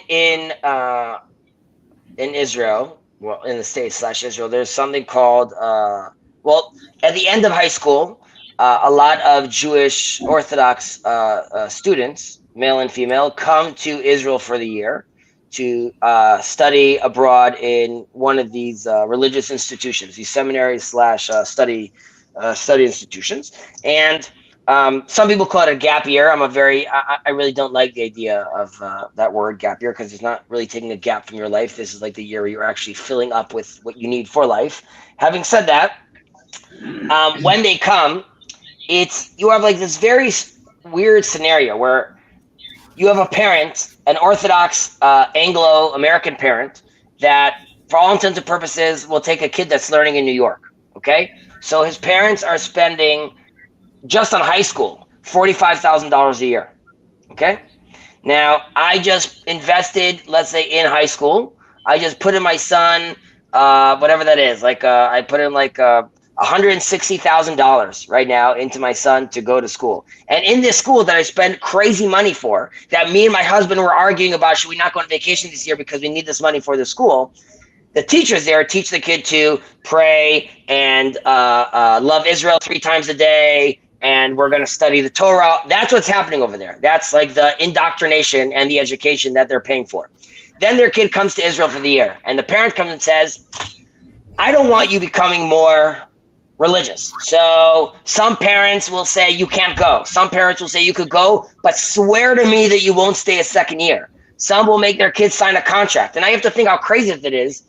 Israel, well, in the States / Israel, there's something called at the end of high school, a lot of Jewish Orthodox students, male and female, come to Israel for the year to study abroad in one of these religious institutions, these seminaries / study institutions. And some people call it a gap year. I really don't like the idea of that word gap year, because it's not really taking a gap from your life. This is like the year where you're actually filling up with what you need for life. Having said that, when they come, you have like this very weird scenario where you have a parent, an Orthodox Anglo-American parent, that for all intents and purposes will take a kid that's learning in New York. Okay, so his parents are spending just on high school $45,000 a year. Okay, now I just invested, let's say in high school, I just put in my son whatever that is, like I put in like $160,000 right now into my son to go to school. And in this school that I spend crazy money for, that me and my husband were arguing about, should we not go on vacation this year because we need this money for the school, the teachers there teach the kid to pray and love Israel 3 times a day, and we're going to study the Torah. That's what's happening over there. That's like the indoctrination and the education that they're paying for. Then their kid comes to Israel for the year, and the parent comes and says, I don't want you becoming more religious. So some parents will say you can't go. Some parents will say you could go, but swear to me that you won't stay a second year. Some will make their kids sign a contract. And I have to think how crazy it is.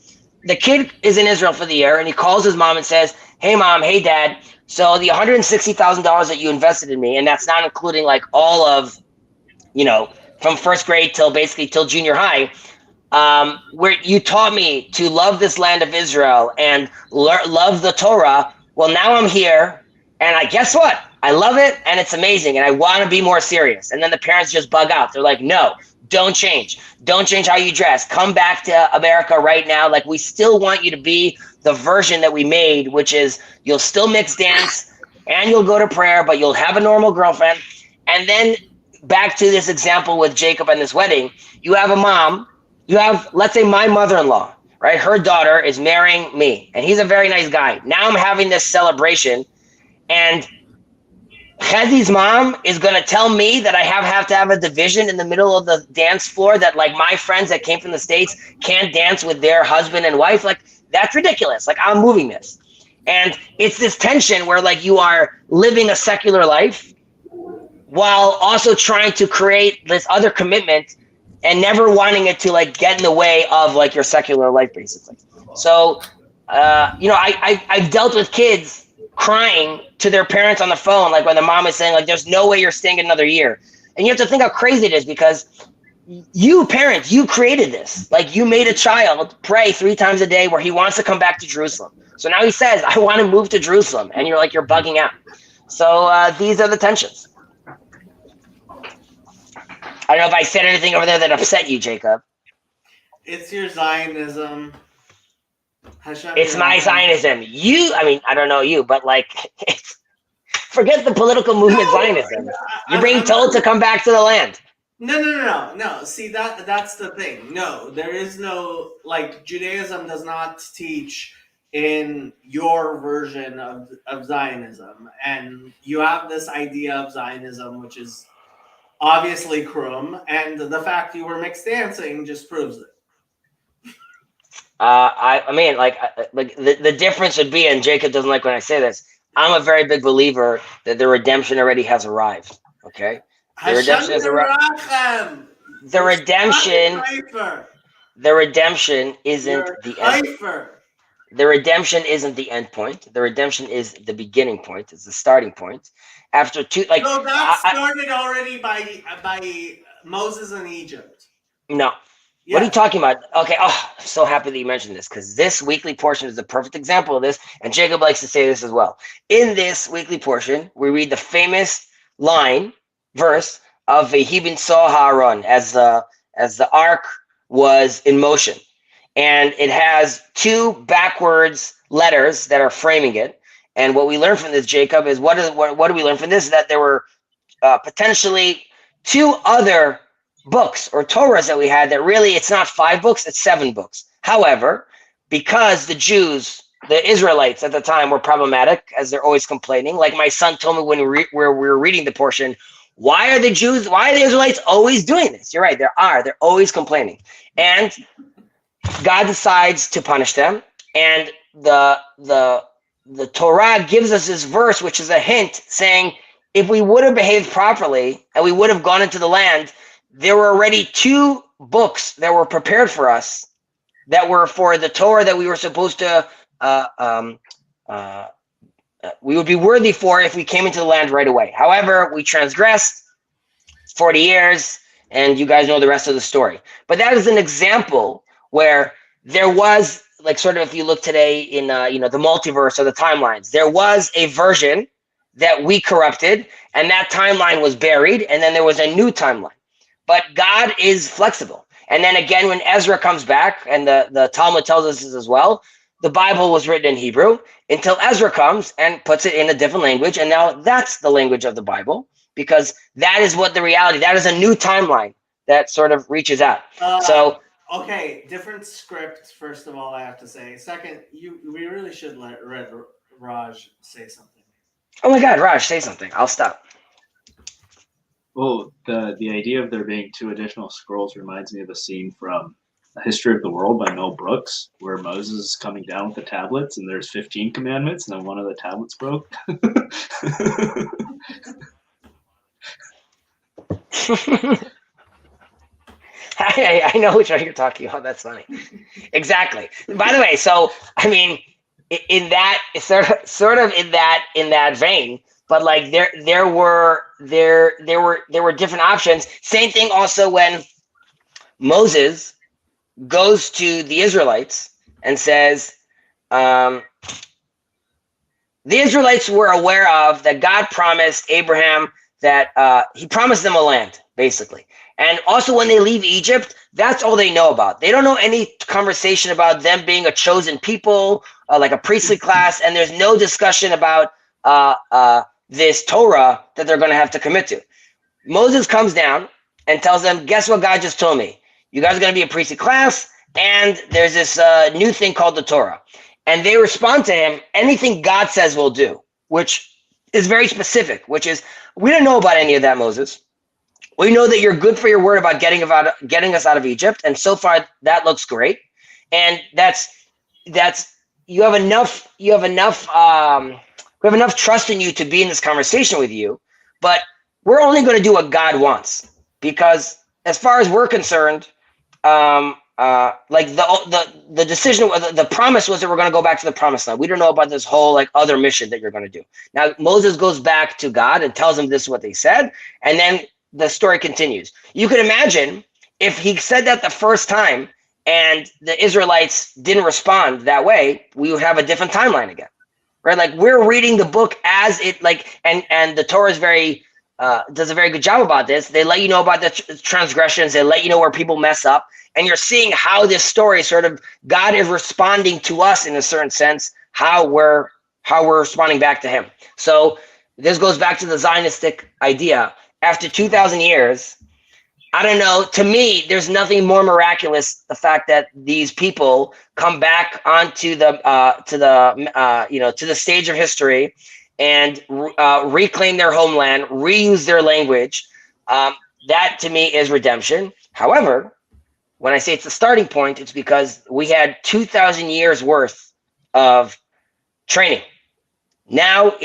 The kid is in Israel for the year, and he calls his mom and says, hey mom, hey dad, so the $160,000 that you invested in me, and that's not including like all of, from first grade till junior high, where you taught me to love this land of Israel and love the Torah. Well, now I'm here, and guess what? I love it, and it's amazing, and I want to be more serious. And then the parents just bug out. They're like, no, don't change. Don't change how you dress. Come back to America right now. Like, we still want you to be the version that we made, which is you'll still mix dance, and you'll go to prayer, but you'll have a normal girlfriend. And then back to this example with Jacob and this wedding, you have a mom, you have, let's say, my mother-in-law, right? Her daughter is marrying me, and he's a very nice guy. Now I'm having this celebration, and Chazi's mom is going to tell me that I have to have a division in the middle of the dance floor, that like my friends that came from the States can't dance with their husband and wife. Like, that's ridiculous. Like, I'm moving this. And it's this tension where like you are living a secular life while also trying to create this other commitment and never wanting it to like get in the way of like your secular life, basically. So, I've dealt with kids crying to their parents on the phone, like when the mom is saying like, there's no way you're staying another year. And you have to think how crazy it is, because you parents, you created this. Like, you made a child pray 3 times a day where he wants to come back to Jerusalem. So now he says, I want to move to Jerusalem. And you're like, you're bugging out. So these are the tensions. I don't know if I said anything over there that upset you, Jacob. It's your Zionism. It's my Zionism. I don't know you, but like, forget the political movement Zionism. You're being told to come back to the land. No. See, that's the thing. No, there is no, like, Judaism does not teach in your version of Zionism. And you have this idea of Zionism, which is obviously krum, and the fact you were mixed dancing just proves it. The difference would be, and Jacob doesn't like when I say this, I'm a very big believer that the redemption already has arrived. Okay, the redemption has arrived. The redemption, the redemption isn't the end. The redemption isn't the end point. The redemption is the beginning point. It's the starting point. After So that started already by Moses in Egypt. No. Yeah. What are you talking about? Okay. Oh, I'm so happy that you mentioned this, because this weekly portion is the perfect example of this. And Jacob likes to say this as well. In this weekly portion, we read the famous verse of Vehibin Soh Haaron as the ark was in motion. And it has two backwards letters that are framing it. And what we learn from this, Jacob, is what do we learn from this? That there were potentially two other books or Torahs that we had that really, it's not 5 books, it's 7 books. However, because the Jews, the Israelites at the time, were problematic, as they're always complaining. Like my son told me when we were reading the portion, why are the Israelites always doing this? You're right, they're always complaining. And God decides to punish them. And the Torah gives us this verse, which is a hint saying, if we would have behaved properly and we would have gone into the land, there were already 2 books that were prepared for us that were for the Torah that we were supposed to, we would be worthy for if we came into the land right away. However, we transgressed 40 years, and you guys know the rest of the story. But that is an example where there was, like, sort of, if you look today in, the multiverse or the timelines, there was a version that we corrupted, and that timeline was buried, and then there was a new timeline. But God is flexible. And then again, when Ezra comes back, and the Talmud tells us this as well, the Bible was written in Hebrew until Ezra comes and puts it in a different language, and now that's the language of the Bible, because that is what the reality, that is a new timeline that sort of reaches out. Okay, different script, first of all, I have to say. Second, we really should let Raj say something. Oh my God, Raj, say something. I'll stop. Well, the idea of there being 2 additional scrolls reminds me of a scene from A History of the World by Mel Brooks, where Moses is coming down with the tablets, and there's 15 commandments, and then one of the tablets broke. I know which one you're talking about. That's funny. Exactly. By the way, so I mean, in that sort of in that vein, but like there were different options. Same thing also when Moses goes to the Israelites and says, the Israelites were aware of that God promised Abraham that he promised them a land, basically. And also when they leave Egypt, that's all they know about. They don't know any conversation about them being a chosen people, like a priestly class, and there's no discussion about this Torah that they're going to have to commit to. Moses comes down and tells them, guess what God just told me? You guys are going to be a priestly class, and there's this new thing called the Torah. And they respond to him, anything God says we'll do, which is very specific, which is, we don't know about any of that, Moses. We know that you're good for your word about getting us out of Egypt, and so far that looks great. And that's we have enough trust in you to be in this conversation with you, but we're only going to do what God wants, because as far as we're concerned, like the decision, the promise was that we're going to go back to the promised land. We don't know about this whole like other mission that you're going to do. Now Moses goes back to God and tells him this is what they said, and then the story continues. You can imagine if he said that the first time and the Israelites didn't respond that way, we would have a different timeline again, right? Like we're reading the book as it like, and the Torah is very does a very good job about this. They let you know about the transgressions. They let you know where people mess up, and you're seeing how this story sort of God is responding to us in a certain sense, how we're responding back to Him. So this goes back to the Zionistic idea. After 2,000 years, I don't know. To me, there's nothing more miraculous the fact that these people come back onto the to the stage of history and reclaim their homeland, reuse their language. That to me is redemption. However, when I say it's the starting point, it's because we had 2,000 years worth of training. Now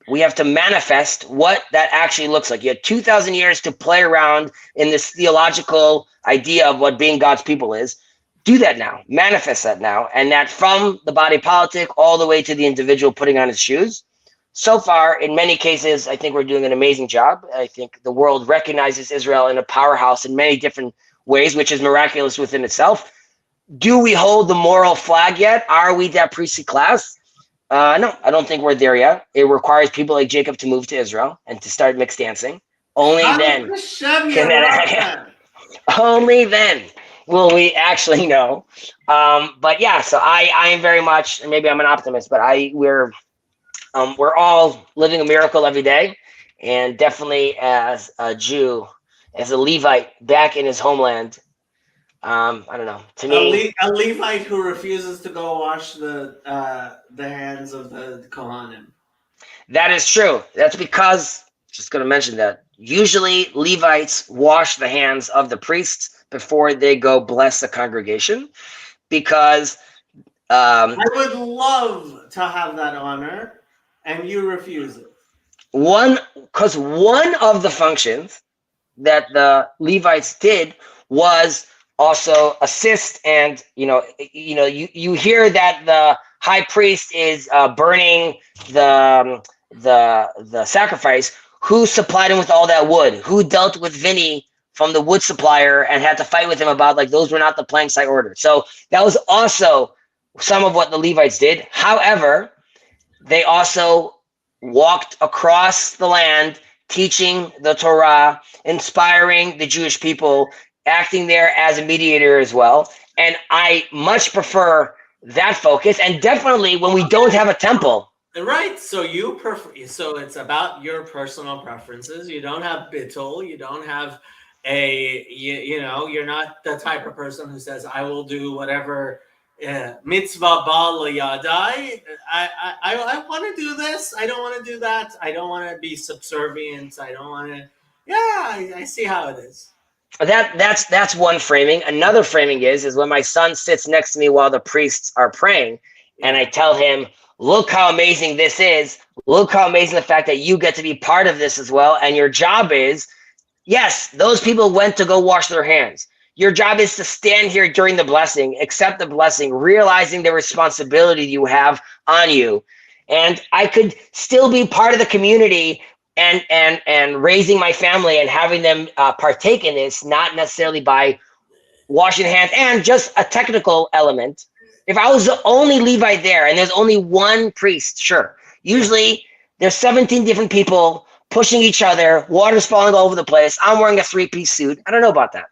we have to manifest what that actually looks like. You had 2,000 years to play around in this theological idea of what being God's people is. do that now, manifest that now, and that from the body politic all the way to the individual putting on his shoes. So far, in many cases, I think we're doing an amazing job. I think the world recognizes Israel in a powerhouse in many different ways, which is miraculous within itself. Do we hold the moral flag yet? Are we that priestly class? No, I don't think we're there yet. It requires people like Jacob to move to Israel and to start mixed dancing. Only then can that only then will we actually know. But yeah, so I am very much, and maybe I'm an optimist, but we're all living a miracle every day, and definitely as a Jew, as a Levite back in his homeland. I don't know. To me, a Levite who refuses to go wash the hands of the Kohanim. That is true. That's because, just going to mention that, usually Levites wash the hands of the priests before they go bless the congregation, because I would love to have that honor, and you refuse it. Because one of the functions that the Levites did was also assist, and you hear that the high priest is burning the sacrifice. Who supplied him with all that wood? Who dealt with Vinny from the wood supplier and had to fight with him about, like, those were not the plank site orders? So that was also some of what the Levites did. However, they also walked across the land teaching the Torah, inspiring the Jewish people, acting there as a mediator as well. And I much prefer that focus. And definitely when we don't have a temple. Right. So you so it's about your personal preferences. You don't have bittul. You don't have you're not the type of person who says, I will do whatever mitzvah bal yadai. I want to do this. I don't want to do that. I don't want to be subservient. I don't want to. Yeah, I see how it is. That's one framing. Another framing is when my son sits next to me while the priests are praying, and I tell him, look how amazing this is. Look how amazing the fact that you get to be part of this as well. And your job is, yes, those people went to go wash their hands. Your job is to stand here during the blessing, accept the blessing, realizing the responsibility you have on you. And I could still be part of the community and raising my family and having them partake in this, not necessarily by washing hands. And just a technical element, if I was the only Levite there and there's only one priest, sure. Usually there's 17 different people pushing each other, water's falling all over the place. I'm wearing a three-piece suit. I don't know about that.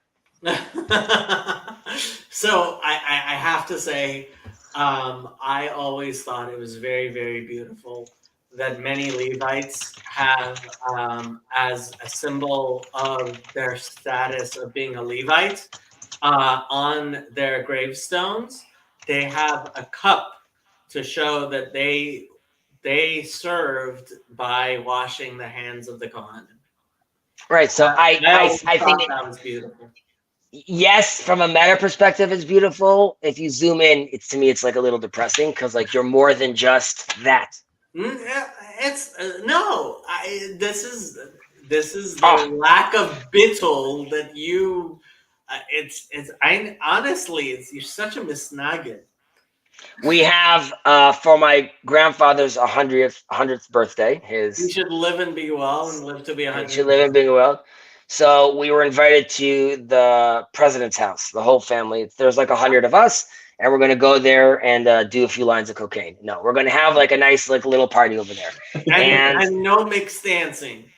So I have to say, I always thought it was very, very beautiful that many Levites have, as a symbol of their status of being a Levite, on their gravestones, they have a cup to show that they served by washing the hands of the Kohanim. Right. So I think that was beautiful. Yes, from a meta perspective, it's beautiful. If you zoom in, to me, it's like a little depressing because like you're more than just that. It's no. This is the lack of bittul that you. Honestly, you're such a misnagid. We have for my grandfather's 100th birthday. He should live and be well and live to be 100. He should live and be well. So we were invited to the president's house, the whole family. There's like 100 of us, and we're going to go there and do a few lines of cocaine. No, we're going to have like a nice like little party over there. And no mixed dancing.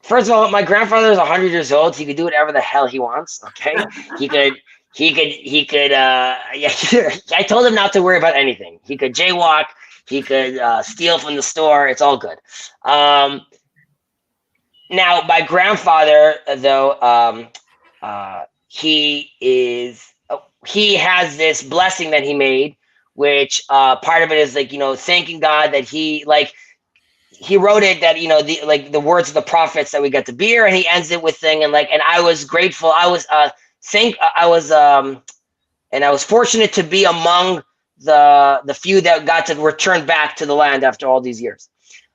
First of all, my grandfather is 100 years old. He could do whatever the hell he wants. Okay, he could. Yeah, I told him not to worry about anything. He could jaywalk. He could steal from the store. It's all good. Now, my grandfather, though, he has this blessing that he made, which part of it is like, thanking God that he wrote it that, the words of the prophets that we got to beer, and he ends it with thing. And I was grateful. I was fortunate to be among the few that got to return back to the land after all these years.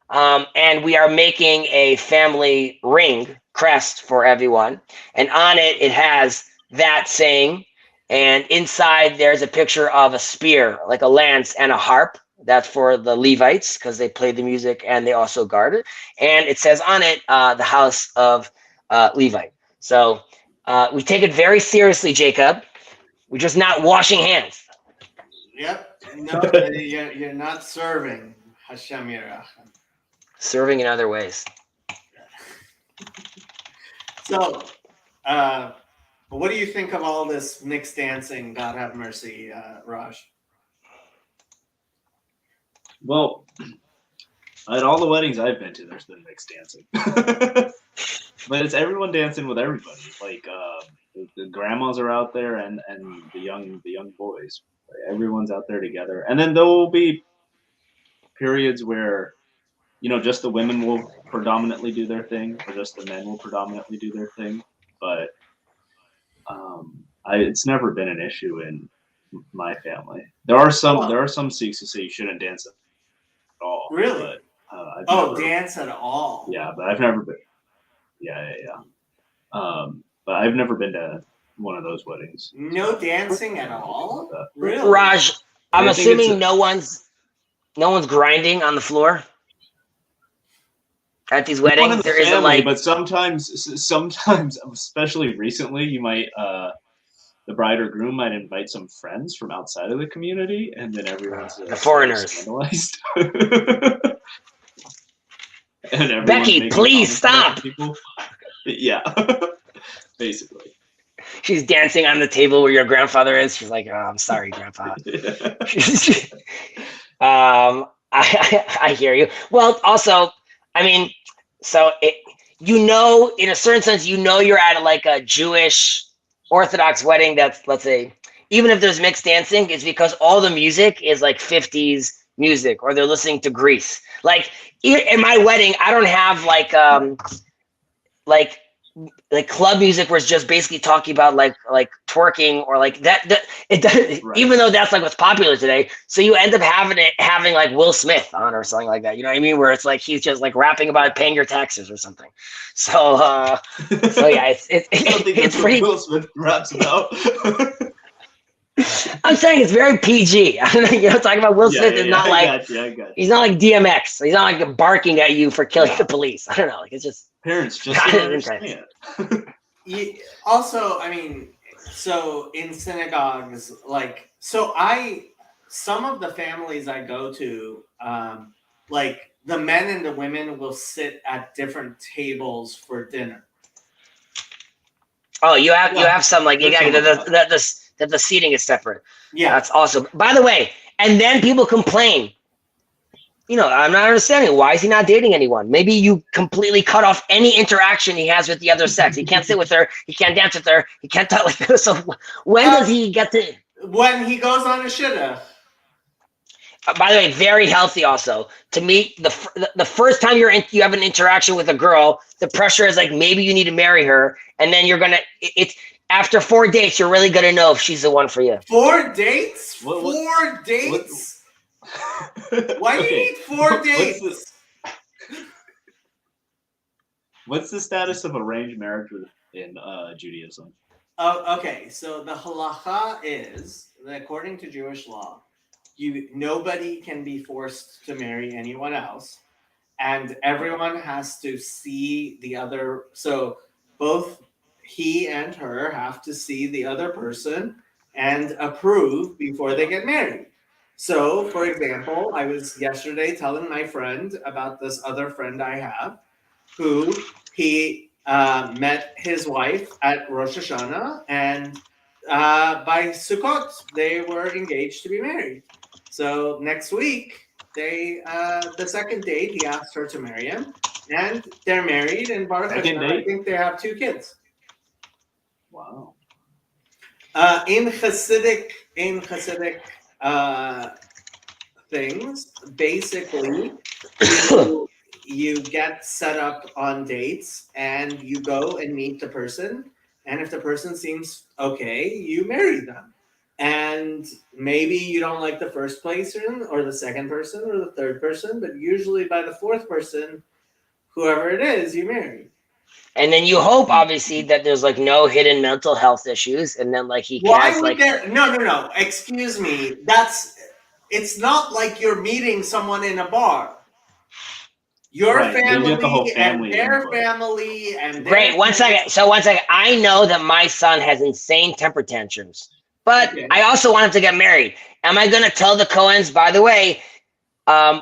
And we are making a family ring crest for everyone. And on it, it has that saying, And inside there's a picture of a spear, like a lance and a harp. That's for the Levites because they play the music and they also guard it. And it says on it, the house of Levi. So we take it very seriously, Jacob. We're just not washing hands. Yep. No, you're not serving Hashem Yirachim. Serving in other ways. So, what do you think of all this mixed dancing? God have mercy, Raj. Well, at all the weddings I've been to, there's been mixed dancing, but it's everyone dancing with everybody. Like the grandmas are out there, and the young boys. Everyone's out there together, and then there will be periods where, just the women will predominantly do their thing, or just the men will predominantly do their thing. But it's never been an issue in my family. There are some Sikhs who say you shouldn't dance at all. Really? But, dance at all? Yeah, but I've never been. Yeah. But I've never been to one of those weddings. No dancing at all? Really? Raj, I'm assuming no one's grinding on the floor at these weddings. There isn't like, but sometimes, especially recently, you might the bride or groom might invite some friends from outside of the community, and then everyone's the foreigners. Scandalized. And Becky, please stop. Yeah, basically. She's dancing on the table where your grandfather is. She's like, "Oh, I'm sorry, Grandpa." I hear you. Well, also, I mean, so in a certain sense, you're at a Jewish Orthodox wedding. That's, let's say, even if there's mixed dancing, it's because all the music is like 50s music, or they're listening to Grease. Like in my wedding, I don't have like club music where it's just basically talking about like twerking or like that it does, right. Even though that's like what's popular today. So you end up having like Will Smith on or something like that. You know what I mean? Where it's like he's just like rapping about paying your taxes or something. So yeah, it's pretty. Will Smith raps about. I'm saying it's very PG. Talking about Will Smith is not like he's not like DMX. He's not like barking at you for killing the police. I don't know. Like it's just parents just don't understand. Also, I mean, so in synagogues, some of the families I go to, like the men and the women will sit at different tables for dinner. Oh, you have some like you got that the seating is separate. Yeah, that's awesome. By the way, and then people complain. I'm not understanding. Why is he not dating anyone? Maybe you completely cut off any interaction he has with the other sex. He can't sit with her. He can't dance with her. He can't talk like this. So when does he get to? When he goes on a shidduch. By the way, very healthy also to meet the first time you have an interaction with a girl. The pressure is like maybe you need to marry her, and then it's after 4 dates you're really gonna know if she's the one for you. 4 dates? 4 dates? Why do you need 4 dates? What's the status of arranged marriage in Judaism? Okay, so the halacha is that according to Jewish law, nobody can be forced to marry anyone else, and everyone has to see the other. So both he and her have to see the other person and approve before they get married. So, for example, I was yesterday telling my friend about this other friend I have, who he met his wife at Rosh Hashanah, and by Sukkot they were engaged to be married. So next week, the second date, he asked her to marry him, and they're married. And Baruch Hashem, I think they have 2 kids. Wow. In Hasidic things, basically, you get set up on dates, and you go and meet the person. And if the person seems okay, you marry them. And maybe you don't like the first person or the second person or the third person, but usually by the 4th person, whoever it is, you marry. And then you hope, obviously, that there's like no hidden mental health issues, and then like he Why can't would like. there? No. Excuse me. It's not like you're meeting someone in a bar. Your Right, they get the whole family and family their input. family and their Great. One second. So 1 second. I know that my son has insane temper tantrums, but Okay. I also want him to get married. Am I going to tell the Coens, by the way,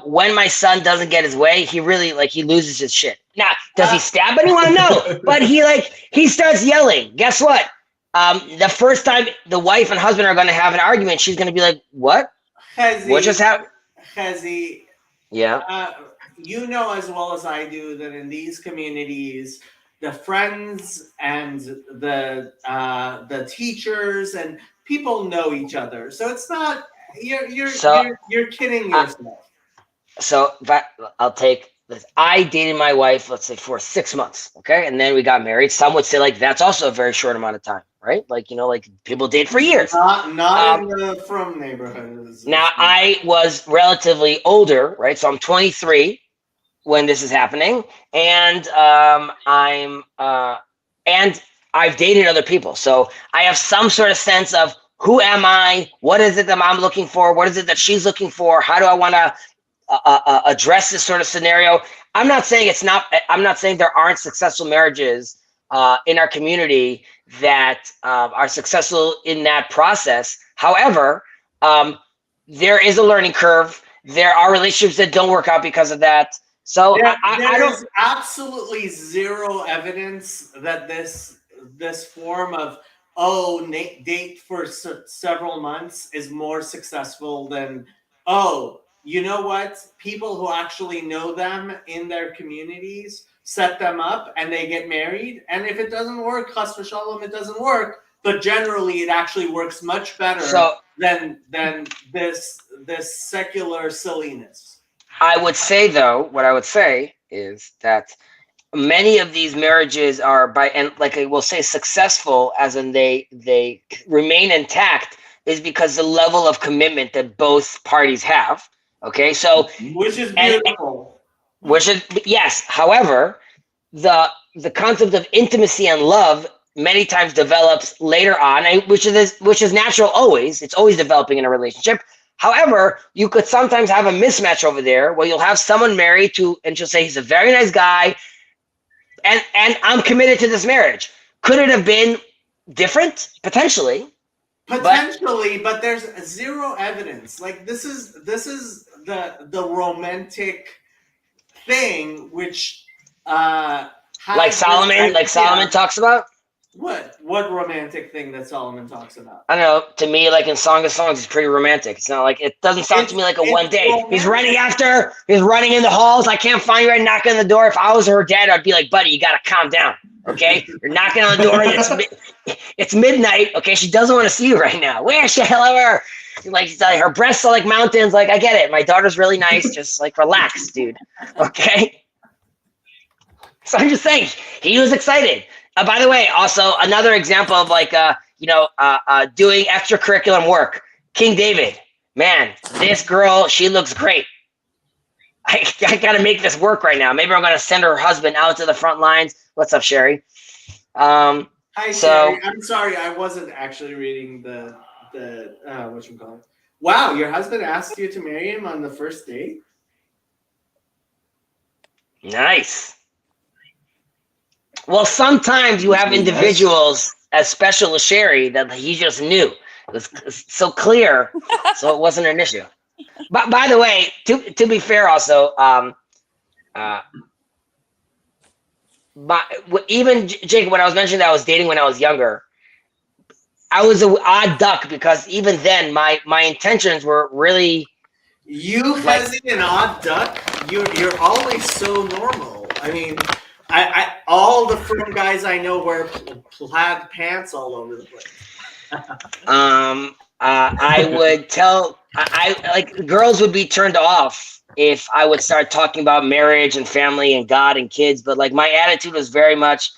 when my son doesn't get his way, he really he loses his shit. Now, does he stab anyone? No, but he starts yelling. Guess what? The first time the wife and husband are going to have an argument, she's going to be like, "What? What just happened?" Chezi, Yeah. You know as well as I do that in these communities, the friends and the teachers and people know each other. So it's not you're kidding yourself. So I'll take this. I dated my wife, let's say, for 6 months, okay, and then we got married. Some would say that's also a very short amount of time, right? People date for years. Not in the From neighborhood. Now I was relatively older, right? So I'm 23 when this is happening, and and I've dated other people, so I have some sort of sense of who am I, what is it that I'm looking for, what is it that she's looking for, how do I want to address this sort of scenario. I'm not saying there aren't successful marriages in our community that are successful in that process. However, there is a learning curve. There are relationships that don't work out because of that. So there is absolutely zero evidence that this form of date for several months is more successful than you know what? People who actually know them in their communities set them up and they get married. And if it doesn't work, chas v'shalom, it doesn't work. But generally, it actually works much better than this secular silliness. I would say, though, what I would say is that many of these marriages are I will say successful, as in they remain intact, is because the level of commitment that both parties have. Okay, so which is beautiful. Yes. However, the concept of intimacy and love many times develops later on, which is natural always. It's always developing in a relationship. However, you could sometimes have a mismatch over there where you'll have someone married to, and she'll say he's a very nice guy, and I'm committed to this marriage. Could it have been different? Potentially. But there's zero evidence. This is the romantic thing, which Solomon talks about. What romantic thing that Solomon talks about? I don't know. To me, in Song of Songs, it's pretty romantic. It's not it doesn't sound to me like a one day. Romantic. He's running in the halls. I can't find you. Right, knocking on the door. If I was her dad, I'd be like, buddy, you gotta calm down. Okay, you're knocking on the door. It's midnight. Okay, she doesn't want to see you right now. Where she her? Her breasts are like mountains. I get it. My daughter's really nice. Just relax, dude. Okay. So I'm just saying, he was excited. By the way, also another example of doing extracurricular work. King David, man, this girl, she looks great. I gotta make this work right now. Maybe I'm gonna send her husband out to the front lines. What's up, Sherry? Hi, Sherry. I'm sorry, I wasn't actually reading the whatchamacallit. Wow, your husband asked you to marry him on the first date? Nice. Well, sometimes you have individuals as special as Sherry that he just knew. It was so clear, so it wasn't an issue. But by the way, to be fair, also, even Jacob, when I was mentioning that I was dating when I was younger, I was an odd duck because even then my intentions were really. You has an odd duck? You're always so normal. I mean. I all the From guys I know wear plaid pants all over the place. I would tell girls would be turned off if I would start talking about marriage and family and God and kids, but my attitude was very much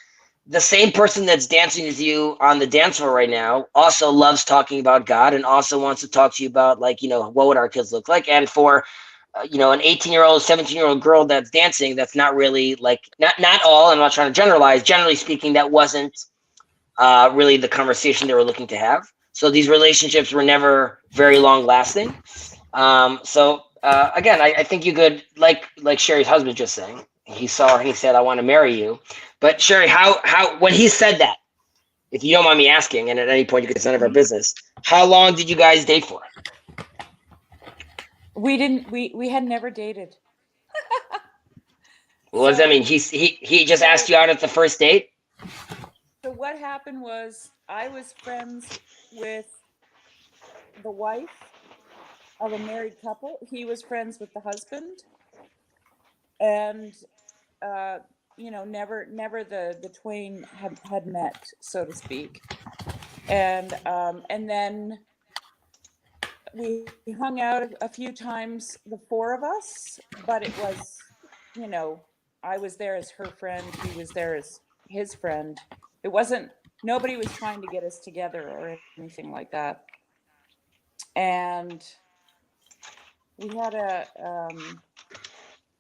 the same person that's dancing with you on the dance floor right now also loves talking about God and also wants to talk to you about what would our kids look like, and for an 18-year-old, 17-year-old girl that's dancing, that's not really like, not all, I'm not trying to generalize, generally speaking, that wasn't really the conversation they were looking to have. So these relationships were never very long lasting. Again, I think you could, like Sherry's husband just saying, he saw her and he said, I want to marry you. But Sherry, how when he said that, if you don't mind me asking, and at any point you could, it's none of our business, how long did you guys date for? We had never dated. What does that mean? He just asked you out at the first date? So what happened was, I was friends with the wife of a married couple. He was friends with the husband, and never the twain had met, so to speak. And then we hung out a few times, the four of us, but it was, I was there as her friend, he was there as his friend. It wasn't, nobody was trying to get us together or anything like that. And we had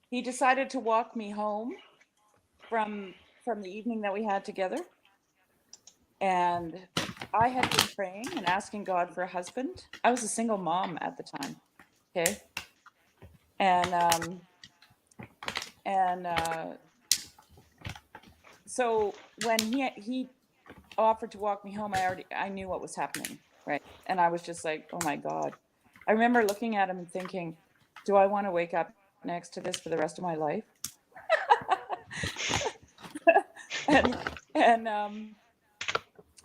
he decided to walk me home from the evening that we had together. And I had been praying and asking God for a husband. I was a single mom at the time. Okay. So when he offered to walk me home, I knew what was happening, right? And I was just like, oh my God. I remember looking at him and thinking, do I want to wake up next to this for the rest of my life? and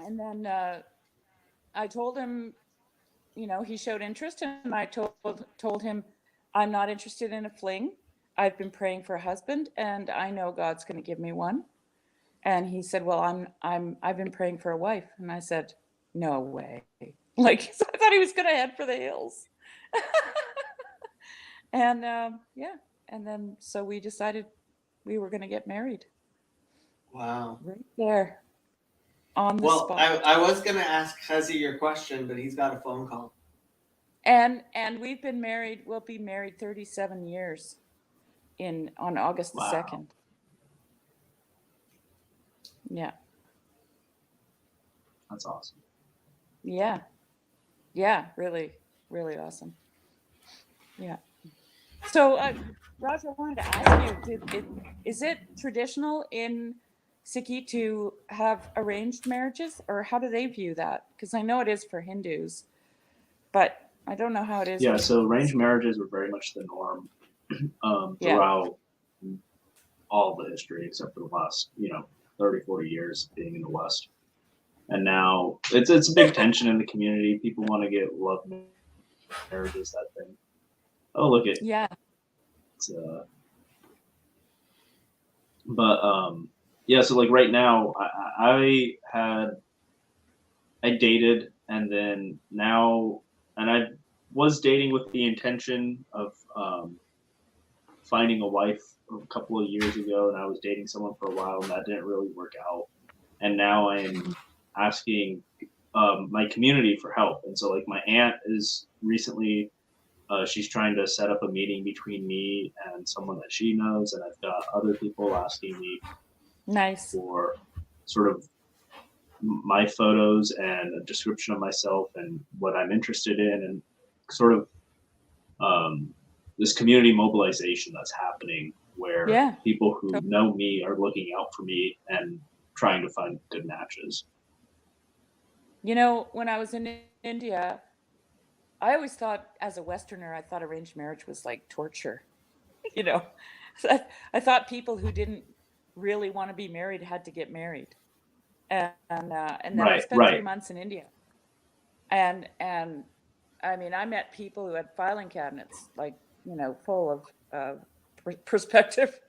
then I told him, he showed interest, and I told him, I'm not interested in a fling. I've been praying for a husband, and I know God's going to give me one. And he said, well, I've been praying for a wife. And I said, no way. Like, so I thought he was going to head for the hills. And and then so we decided we were going to get married. Wow. Right there. On the spot. I was going to ask Hezzy your question, but he's got a phone call. And we've been married, we'll be married 37 years on August the 2nd. Yeah. That's awesome. Yeah. Yeah, really, really awesome. Yeah. So, Roger, I wanted to ask you, is it traditional in Sikhi to have arranged marriages, or how do they view that? Because I know it is for Hindus, but I don't know how it is. Yeah, so arranged marriages were very much the norm throughout all the history, except for the last, 30, 40 years being in the West. And now it's a big tension in the community. People want to get love marriages, that thing. Oh, look at so like right now, I dated, and then now, and I was dating with the intention of finding a wife a couple of years ago, and I was dating someone for a while, and that didn't really work out. And now I'm asking my community for help. And so like my aunt is recently, she's trying to set up a meeting between me and someone that she knows, and I've got other people asking me for sort of my photos and a description of myself and what I'm interested in, and sort of this community mobilization that's happening where people who know me are looking out for me and trying to find good matches. When I was in India, I always thought, as a Westerner, I thought arranged marriage was like torture. I thought people who didn't really want to be married had to get married. And then I spent 3 months in India. And I mean, I met people who had filing cabinets, like, full of prospective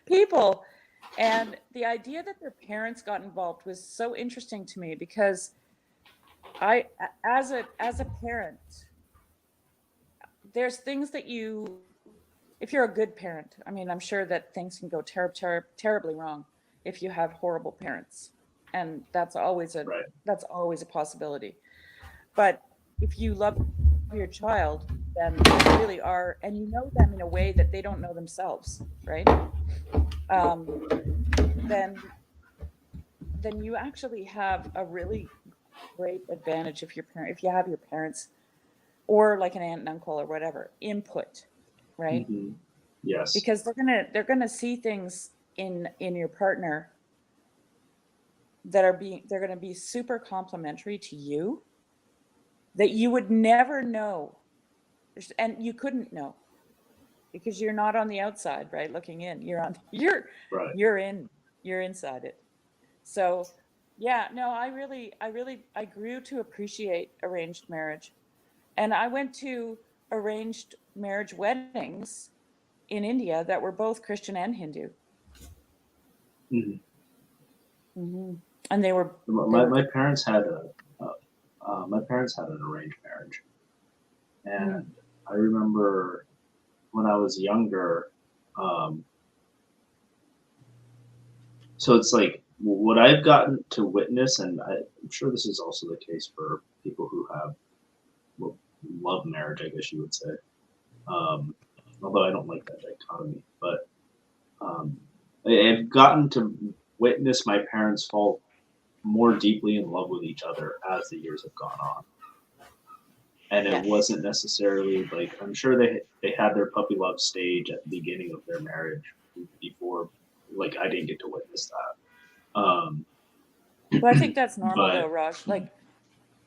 people. And the idea that their parents got involved was so interesting to me, because I, as a parent, there's things that if you're a good parent, I mean, I'm sure that things can go terribly wrong if you have horrible parents, and that's always a possibility. But if you love your child, them who really are, and you know them in a way that they don't know themselves, right? Then you actually have a really great advantage if you have your parents or like an aunt and uncle or whatever input, right? Mm-hmm. Yes. Because they're gonna see things in your partner that they're gonna be super complementary to you that you would never know, and you couldn't know because you're not on the outside, right? Looking in, you're inside it. So yeah, no, I grew to appreciate arranged marriage. And I went to arranged marriage weddings in India that were both Christian and Hindu. Mm-hmm. Mm-hmm. And they were my parents had an arranged marriage, and I remember when I was younger. So it's like what I've gotten to witness, and I'm sure this is also the case for people who have love marriage, I guess you would say. Although I don't like that dichotomy, but I've gotten to witness my parents fall more deeply in love with each other as the years have gone on. And it wasn't necessarily like, I'm sure they had their puppy love stage at the beginning of their marriage before, like I didn't get to witness that. Well, I think that's normal though, Raj. Like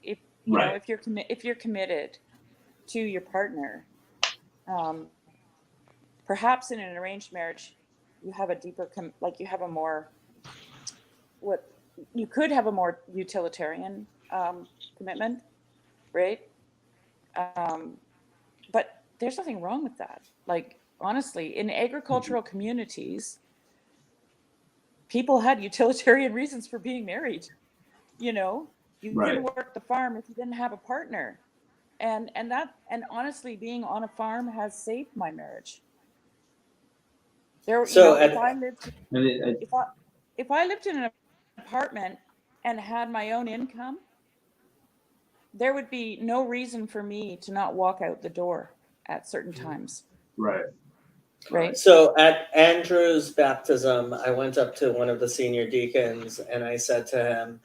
if you know, if you're committed to your partner, perhaps in an arranged marriage, you have a deeper, you have a more, you could have a more utilitarian commitment, right? But there's nothing wrong with that. Like, honestly, in agricultural communities, people had utilitarian reasons for being married. You know, you couldn't work the farm if you didn't have a partner. And honestly, being on a farm has saved my marriage. If I lived in an apartment and had my own income, there would be no reason for me to not walk out the door at certain times. Right. So at Andrew's baptism, I went up to one of the senior deacons and I said to him,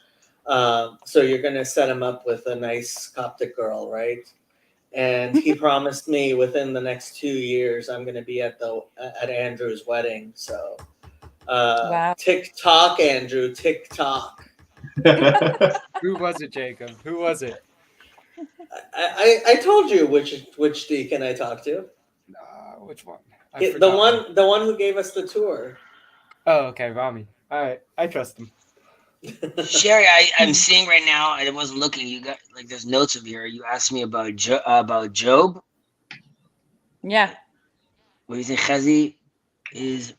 so you're going to set him up with a nice Coptic girl, right? And he promised me within the next 2 years, I'm going to be at Andrew's wedding. So TikTok, Andrew, TikTok. Who was it, Jacob? Who was it? I told you which deacon I talked to. Which one? The one who gave us the tour. Oh, okay, Rami. All right, I trust him. Sherry, I'm seeing right now. I wasn't looking. You got like there's notes of here. You asked me about Job. Yeah. What do you think? Chazi is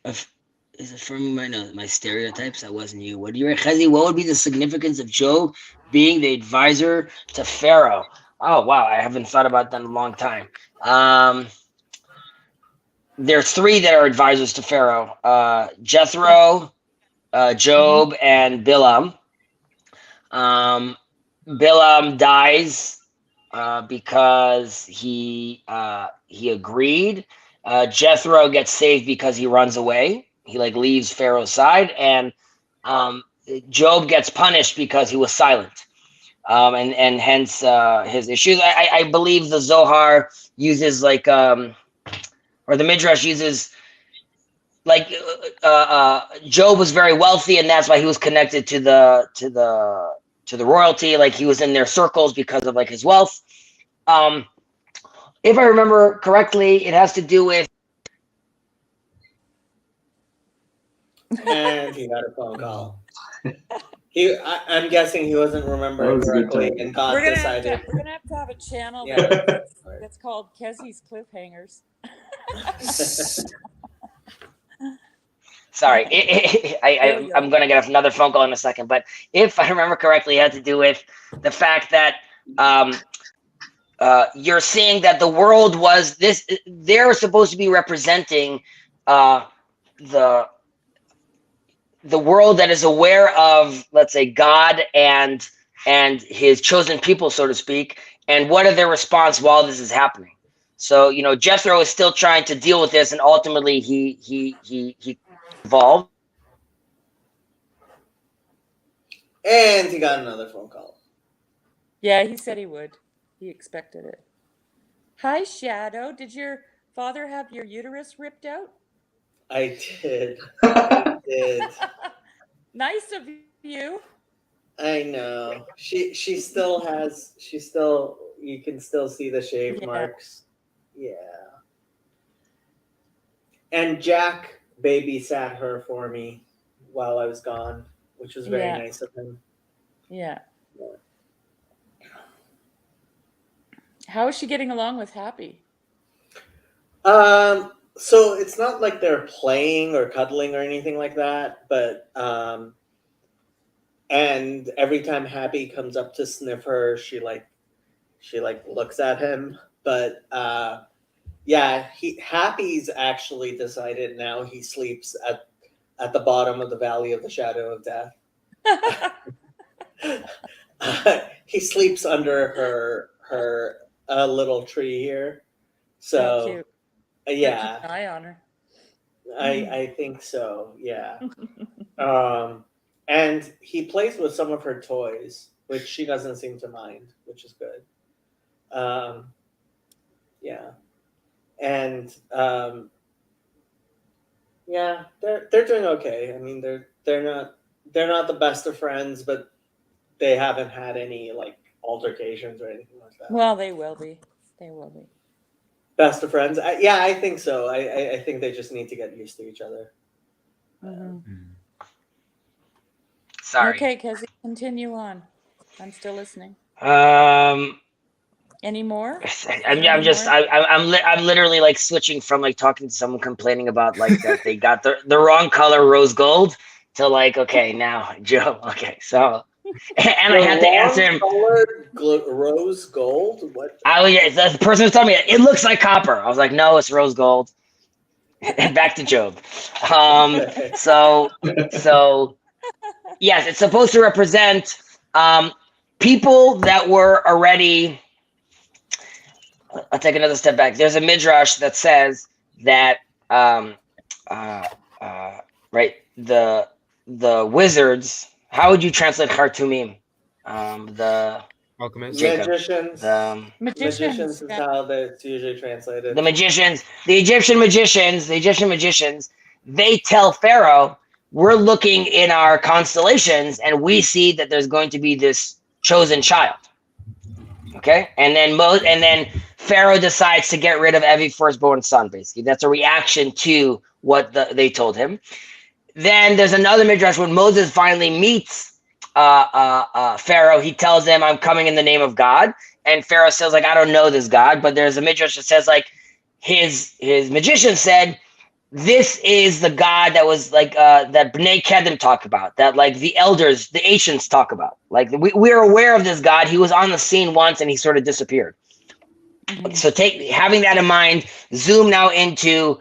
affirming my stereotypes. That wasn't you. What do you reckon, Chazi? What would be the significance of Job being the advisor to Pharaoh? Oh wow, I haven't thought about that in a long time. There are three that are advisors to Pharaoh: Jethro, Job, and Bilam. Bilam dies because he agreed. Jethro gets saved because he runs away. He leaves Pharaoh's side, and Job gets punished because he was silent. And hence his issues. I believe the Zohar uses or the Midrash uses Job was very wealthy, and that's why he was connected to the royalty. Like he was in their circles because of his wealth. If I remember correctly, it has to do with. And he got a phone call. I'm guessing he wasn't remembering correctly, and God decided. We're gonna have to have a channel that's called Kezi's Cliffhangers. Sorry, I'm going to get another phone call in a second. But if I remember correctly, it had to do with the fact that you're seeing that the world was this. They're supposed to be representing the world that is aware of, let's say, God and his chosen people, so to speak. And what are their response while this is happening? So, you know, Jethro is still trying to deal with this, and ultimately he evolved. And he got another phone call. Yeah, he said he would. He expected it. Hi, Shadow. Did your father have your uterus ripped out? I did. I did. Nice of you. I know. She still has. You can still see the shave marks. Yeah. And Jack babysat her for me while I was gone, which was very nice of him. Yeah. How is she getting along with Happy? So it's not like they're playing or cuddling or anything like that, but and every time Happy comes up to sniff her, she looks at him. But yeah, Happy's actually decided now he sleeps at the bottom of the Valley of the Shadow of Death. He sleeps under her little tree here. So cute. yeah, Keep an eye on her. I think so. Yeah. And he plays with some of her toys, which she doesn't seem to mind, which is good. Yeah. And yeah, they're doing okay. I mean, they're not the best of friends, but they haven't had any like altercations or anything like that. Well, they will be. They will be. Best of friends? Yeah, I think so. I think they just need to get used to each other. Sorry. Okay, Kezzy, continue on. I'm still listening. Any more? I'm literally like switching from like talking to someone complaining about like that they got the wrong color rose gold to like, okay, now Joe. Okay, so and I had to answer him. Rose gold? What? The person was telling me it looks like copper. I was like, no, it's rose gold. And back to Job. So yes, it's supposed to represent people that were already. I'll take another step back. There's a midrash that says that right, the wizards. How would you translate Khartoumim? The magicians. Magicians is how that's usually translated. The magicians, the Egyptian magicians, they tell Pharaoh, we're looking in our constellations and we see that there's going to be this chosen child. Okay? And then Pharaoh decides to get rid of every firstborn son, basically. That's a reaction to what they told him. Then there's another midrash when Moses finally meets Pharaoh. He tells him, I'm coming in the name of God. And Pharaoh says, like, I don't know this God. But there's a midrash that says, like, his magician said, this is the God that was like that Bnei Kedem talk about, that like the elders, the ancients talk about. Like we're aware of this God. He was on the scene once and he sort of disappeared. So having that in mind, zoom now into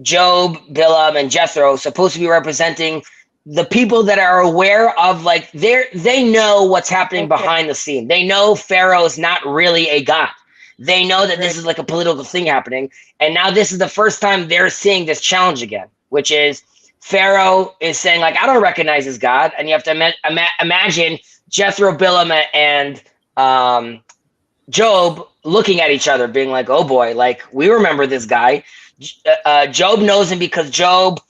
Job, Bilam, and Jethro, supposed to be representing the people that are aware of, like, they know what's happening behind the scene. They know Pharaoh is not really a god. They know that this is like a political thing happening. And now this is the first time they're seeing this challenge again, which is Pharaoh is saying, like, I don't recognize this God. And you have to imagine Jethro, Bilam, and Job looking at each other, being like, oh boy, like, we remember this guy. Job knows him because Job,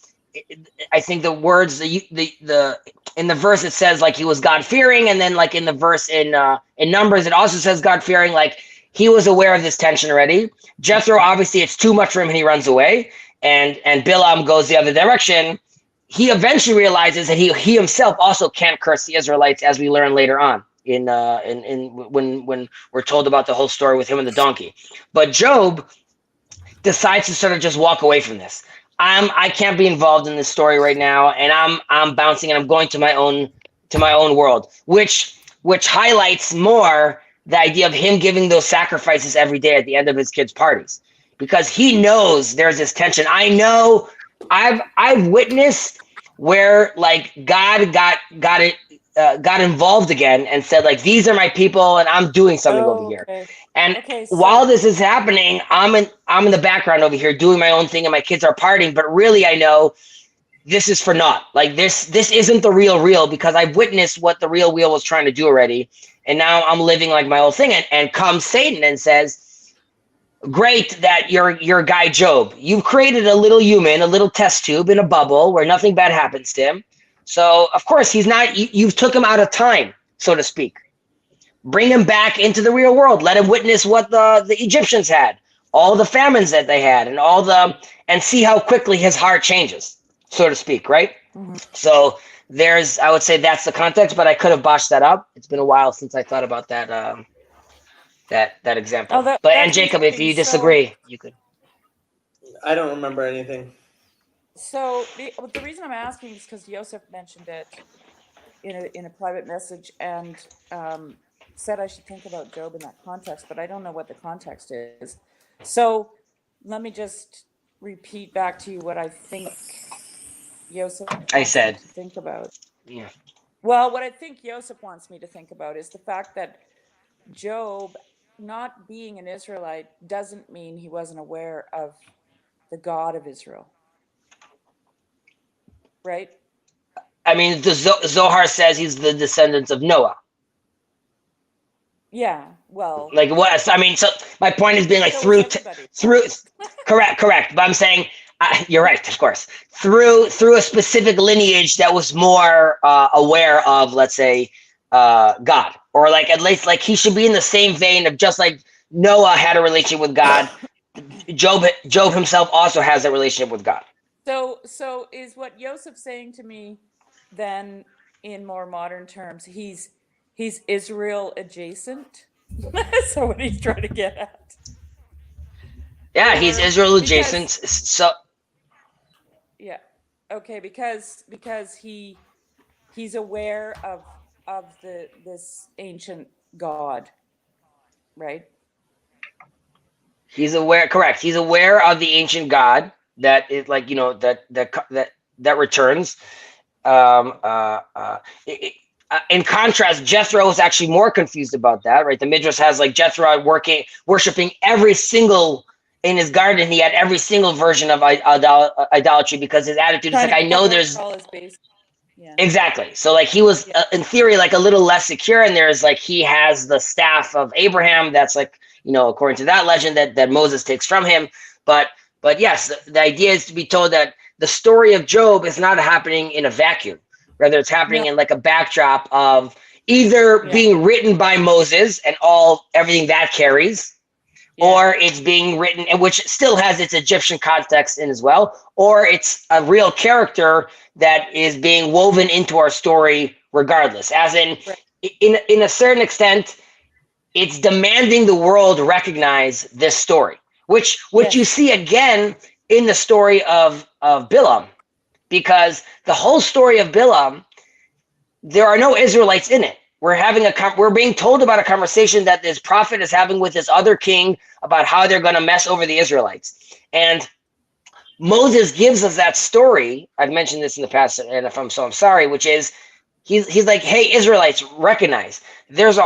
I think the words, in the verse it says like he was God-fearing, and then like in the verse in Numbers it also says God-fearing, like he was aware of this tension already. Jethro, obviously it's too much for him and he runs away, and Bilam goes the other direction. He eventually realizes that he himself also can't curse the Israelites, as we learn later on when we're told about the whole story with him and the donkey. But Job decides to sort of just walk away from this. I can't be involved in this story right now, and I'm bouncing and I'm going to my own world, which highlights more the idea of him giving those sacrifices every day at the end of his kids' parties, because he knows there's this tension. I know I've witnessed where like God got it got involved again and said like, these are my people and I'm doing something over here. And while this is happening, I'm in the background over here doing my own thing and my kids are partying, but really I know this is for naught. Like this isn't the real because I've witnessed what the real was trying to do already. And now I'm living like my old thing. And comes Satan and says, great that your guy Job, you've created a little human, a little test tube in a bubble where nothing bad happens to him. So of course he's not, you've took him out of time, so to speak. Bring him back into the real world. Let him witness what the Egyptians had, all the famines that they had, and see how quickly his heart changes, so to speak, right? Mm-hmm. So I would say that's the context, but I could have botched that up. It's been a while since I thought about that that example. And Jacob, if you disagree, you could. I don't remember anything. So the reason I'm asking is because Yosef mentioned it in a private message and said I should think about Job in that context, but I don't know what the context is. So let me just repeat back to you what I think Yosef wants me to think about. Yeah. Well, what I think Yosef wants me to think about is the fact that Job not being an Israelite doesn't mean he wasn't aware of the God of Israel. Right? I mean, the Zohar says he's the descendants of Noah. Yeah, well. Like what? I mean, so my point is being like through. Correct. But I'm saying you're right, of course. Through a specific lineage that was more aware of, let's say, God, or like at least like he should be in the same vein of just like Noah had a relationship with God. Job himself also has a relationship with God. So is what Yosef saying to me then in more modern terms, he's Israel adjacent? So what he's trying to get at. Yeah, he's Israel adjacent. So yeah. Okay, because he's aware of this ancient God, right? He's aware, correct. He's aware of the ancient God that is like, that returns. In contrast, Jethro was actually more confused about that, right? The Midrash has like Jethro worshiping every single, in his garden, he had every single version of idolatry because his attitude is like, I know there's... Yeah. Exactly. So like he was in theory like a little less secure, and there's like he has the staff of Abraham that's like, according to that legend that Moses takes from him. But yes, the idea is to be told that the story of Job is not happening in a vacuum. Rather, it's happening in like a backdrop of either being written by Moses and everything that carries, or it's being written, which still has its Egyptian context in as well, or it's a real character that is being woven into our story regardless. As in a certain extent, it's demanding the world recognize this story, which you see again in the story of Bilam, because the whole story of Bilam, there are no Israelites in it. We're being told about a conversation that this prophet is having with this other king about how they're going to mess over the Israelites. And Moses gives us that story. I've mentioned this in the past, and I'm sorry, which is he's like, hey, Israelites, recognize there's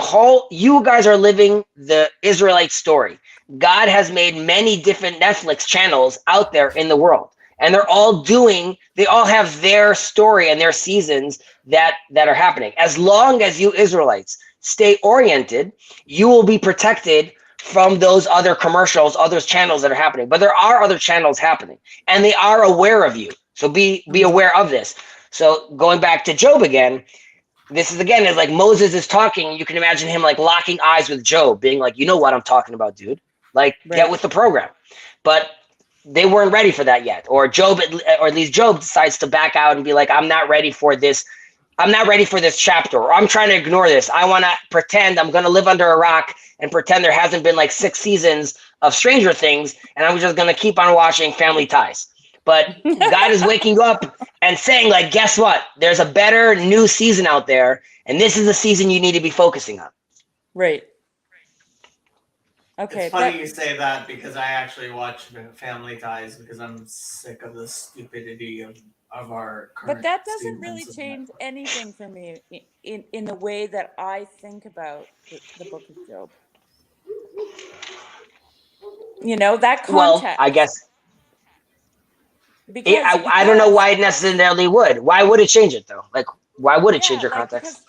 you guys are living the Israelite story. God has made many different Netflix channels out there in the world, and they all have their story and their seasons that are happening. As long as you Israelites stay oriented, you will be protected from those other commercials, other channels that are happening. But there are other channels happening, and they are aware of you. So be aware of this. So going back to Job again, this is like Moses is talking. You can imagine him like locking eyes with Job, being like, you know what I'm talking about, dude. Like, get with the program. But they weren't ready for that yet. Or at least Job decides to back out and be like, I'm not ready for this. I'm not ready for this chapter, or I'm trying to ignore this. I want to pretend I'm going to live under a rock and pretend there hasn't been like 6 seasons of Stranger Things, and I'm just going to keep on watching Family Ties. But God is waking you up and saying, like, guess what? There's a better new season out there, and this is the season you need to be focusing on. Right. Okay, It's funny you say that because I actually watch Family Ties because I'm sick of the stupidity of our current. But that doesn't really statements of change anything for me in the way that I think about the Book of Job. You know, that context. Well, I guess. Because I don't know why it necessarily would. Why would it change it though? Like, why would it change your context?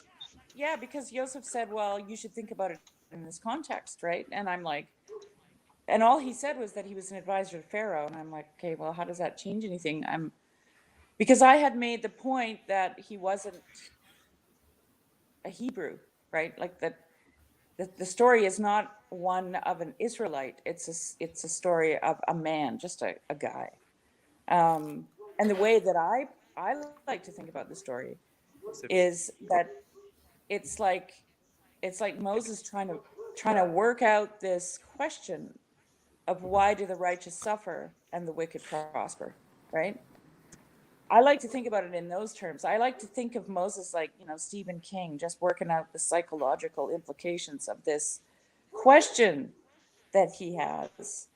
Because Joseph said, well, you should think about it in this context, right? And I'm like, and all he said was that he was an advisor to Pharaoh. And I'm like, okay, well, how does that change anything? Because I had made the point that he wasn't a Hebrew, right? Like that the story is not one of an Israelite. It's a story of a man, just a guy. And the way that I like to think about the story is that it's like Moses trying to work out this question of why do the righteous suffer and the wicked prosper, right? I like to think about it in those terms. I like to think of Moses like, Stephen King, just working out the psychological implications of this question that he has.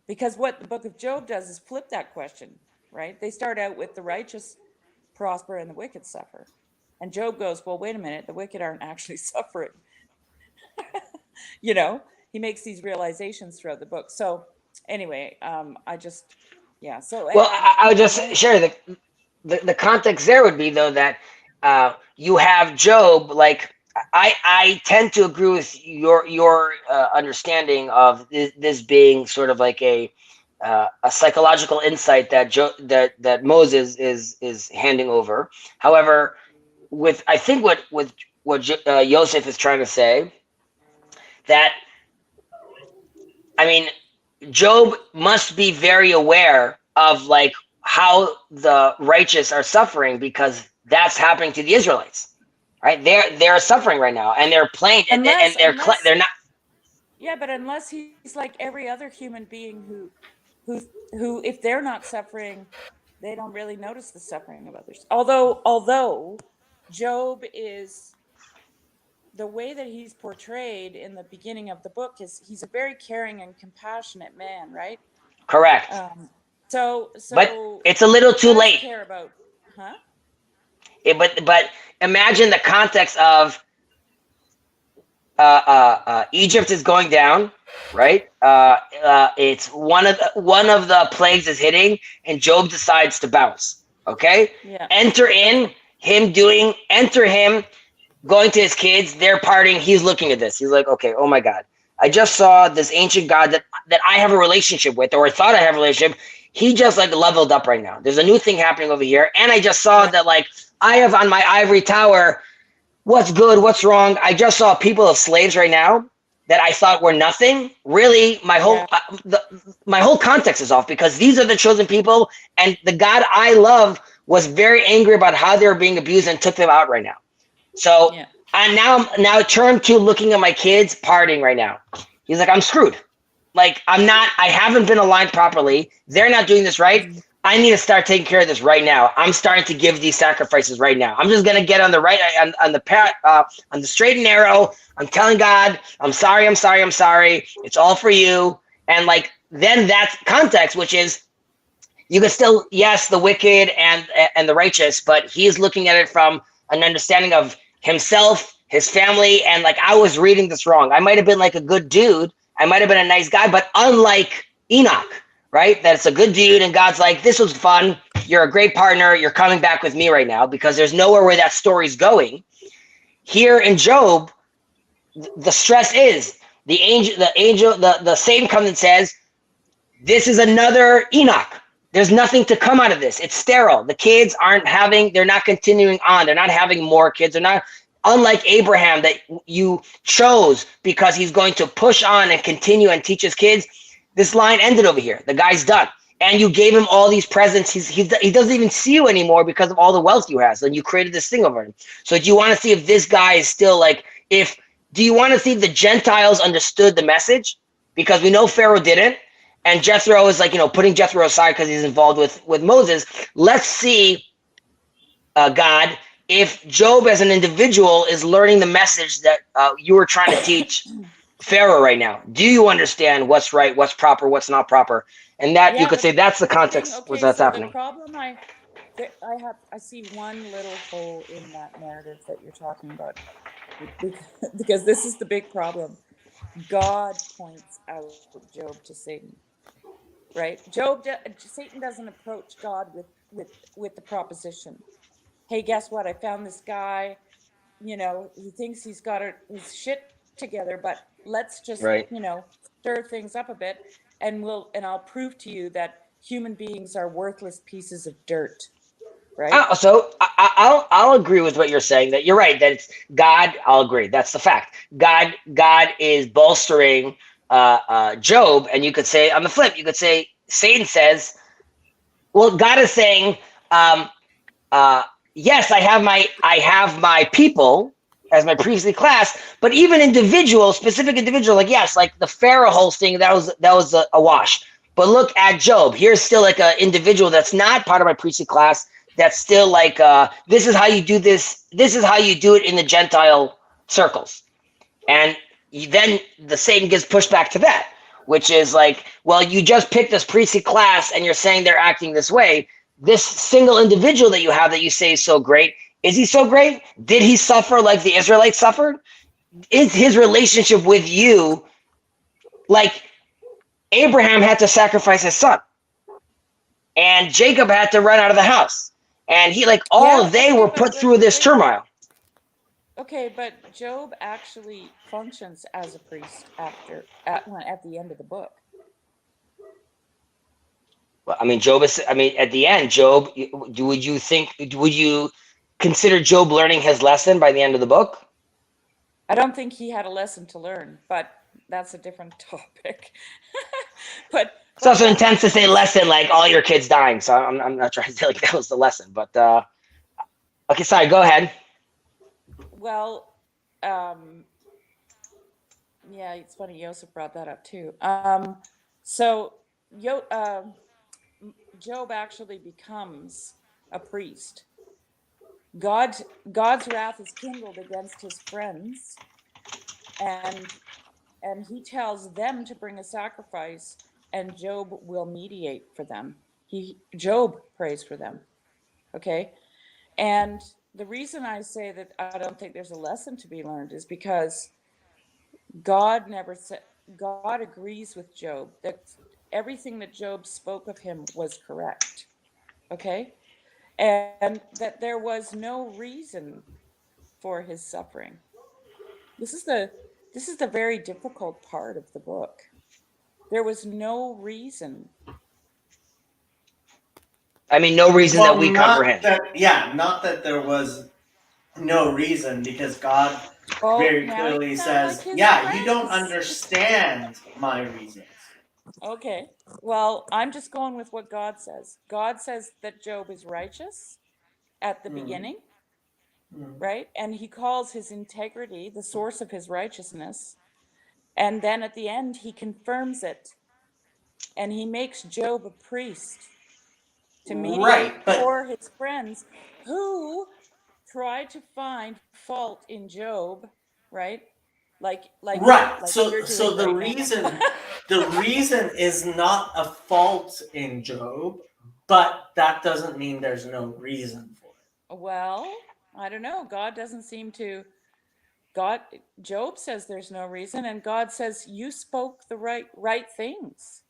Because what the Book of Job does is flip that question, right? They start out with the righteous prosper and the wicked suffer. And Job goes, well, wait a minute, the wicked aren't actually suffering. He makes these realizations throughout the book. So anyway, Well, I would just share the context there would be though that you have Job. Like I tend to agree with your understanding of this being sort of like a psychological insight that that Moses is handing over. However, I think what Joseph is trying to say, that Job must be very aware of like how the righteous are suffering, because that's happening to the Israelites, right? They're suffering right now, and they're playing, and they're not. Yeah, but unless he's like every other human being who if they're not suffering, they don't really notice the suffering of others. Although Job is, the way that he's portrayed in the beginning of the book is he's a very caring and compassionate man, right? Correct. But it's a little too late. Care about, huh? But imagine the context of Egypt is going down, right? It's one of the plagues is hitting, and Job decides to bounce. Okay. Yeah. Enter him going to his kids. They're partying. He's looking at this. He's like, okay, oh my God, I just saw this ancient God that I have a relationship with, or I thought I have a relationship. He just like leveled up right now. There's a new thing happening over here, and I just saw that like I have on my ivory tower. What's good? What's wrong? I just saw people of slaves right now that I thought were nothing. Really, my whole context is off, because these are the chosen people, and the God I love was very angry about how they were being abused and took them out right now. So I now turn to looking at my kids partying right now. He's like, I'm screwed. Like I haven't been aligned properly. They're not doing this right. I need to start taking care of this right now. I'm starting to give these sacrifices right now. I'm just gonna get on the right on the path, on the straight and narrow. I'm telling God, I'm sorry. It's all for you. And like then that's context, which is you can still, yes, the wicked and the righteous, but he's looking at it from an understanding of himself, his family, and like I was reading this wrong. I might have been like a good dude. I might have been a nice guy, but unlike Enoch, right? That it's a good dude, and God's like, this was fun. You're a great partner. You're coming back with me right now, because there's nowhere where that story's going. Here in Job, the stress is the Satan comes and says, this is another Enoch. There's nothing to come out of this. It's sterile. The kids they're not continuing on. They're not having more kids. They're not, unlike Abraham that you chose because he's going to push on and continue and teach his kids. This line ended over here. The guy's done. And you gave him all these presents. He doesn't even see you anymore because of all the wealth you have. And you created this thing over him. So do you want to see if this guy is still like, do you want to see if the Gentiles understood the message? Because we know Pharaoh didn't. And Jethro is like, putting Jethro aside because he's involved with Moses. Let's see, God, if Job as an individual is learning the message that you were trying to teach Pharaoh right now. Do you understand what's right, what's proper, what's not proper? And that you could say that's the context where that's happening. The problem I see one little hole in that narrative that you're talking about, because this is the big problem. God points out Job to Satan, right? Satan doesn't approach God with the proposition, hey, guess what? I found this guy, he thinks he's got his shit together, but let's just, stir things up a bit, and I'll prove to you that human beings are worthless pieces of dirt, right? So I'll agree with what you're saying, that you're right, that it's God. I'll agree. That's the fact. God is bolstering Job, and you could say on the flip, you could say Satan says, well, God is saying, yes, I have my people as my priestly class, but even specific individual, like the Pharaoh whole thing, that was a wash. But look at Job. Here's still like an individual that's not part of my priestly class. That's still like, this is how you do this. This is how you do it in the Gentile circles. And then the Satan gets pushed back to that, which is like, well, you just picked this priestly class and you're saying they're acting this way. This single individual that you have that you say is so great, is he so great? Did he suffer like the Israelites suffered? Is his relationship with you like Abraham had to sacrifice his son, and Jacob had to run out of the house, and they were put through this turmoil. Okay, but Job actually functions as a priest at the end of the book. Well, I mean, at the end, Job, would you consider Job learning his lesson by the end of the book? I don't think he had a lesson to learn, but that's a different topic. but it's also intense to say lesson like all your kids dying. So I'm not trying to say like that was the lesson, but okay, sorry, go ahead. Well, yeah, it's funny. Joseph brought that up too. Job actually becomes a priest. God's wrath is kindled against his friends, and he tells them to bring a sacrifice, and Job will mediate for them. Job prays for them. Okay? And the reason I say that I don't think there's a lesson to be learned is because God agrees with Job that everything that Job spoke of him was correct. Okay? And that there was no reason for his suffering. This is the very difficult part of the book. There was no reason. I mean, no reason that we comprehend. Not that there was no reason, because God very clearly says, you don't understand my reasons. Okay, well, I'm just going with what God says. God says that Job is righteous at the beginning, right? And he calls his integrity the source of his righteousness. And then at the end, he confirms it. And he makes Job a priest to mediate for his friends who tried to find fault in Job, right? So the reason is not a fault in Job, but that doesn't mean there's no reason for it. Well, I don't know. God doesn't seem to. Job says there's no reason, and God says you spoke the right things.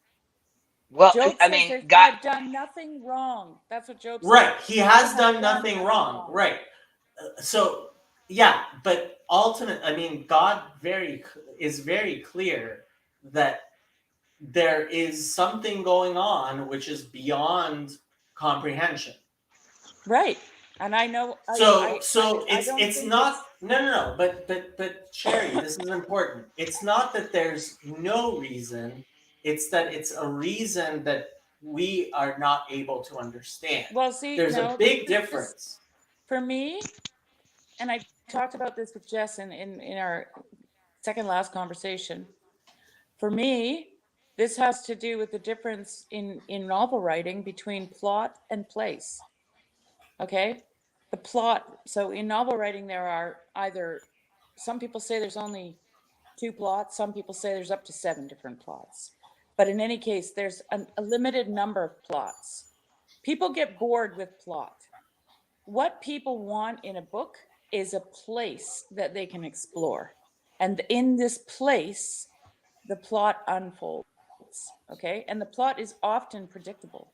Well, Job says I've done nothing wrong. That's what Job says. Right, he has done nothing wrong. Right. So yeah, but God is very clear that there is something going on which is beyond comprehension. Right. And I know. It's not. No. But Sherry, this is important. It's not that there's no reason. It's that it's a reason that we are not able to understand. Well, see, there's a big difference. For me, and I talked about this with Jess in our second last conversation. For me, this has to do with the difference in novel writing between plot and place. Okay? The plot. So in novel writing, there are some people say there's only 2 plots. Some people say there's up to 7 different plots. But in any case, there's a limited number of plots. People get bored with plot. What people want in a book is a place that they can explore. And in this place, the plot unfolds, okay? And the plot is often predictable.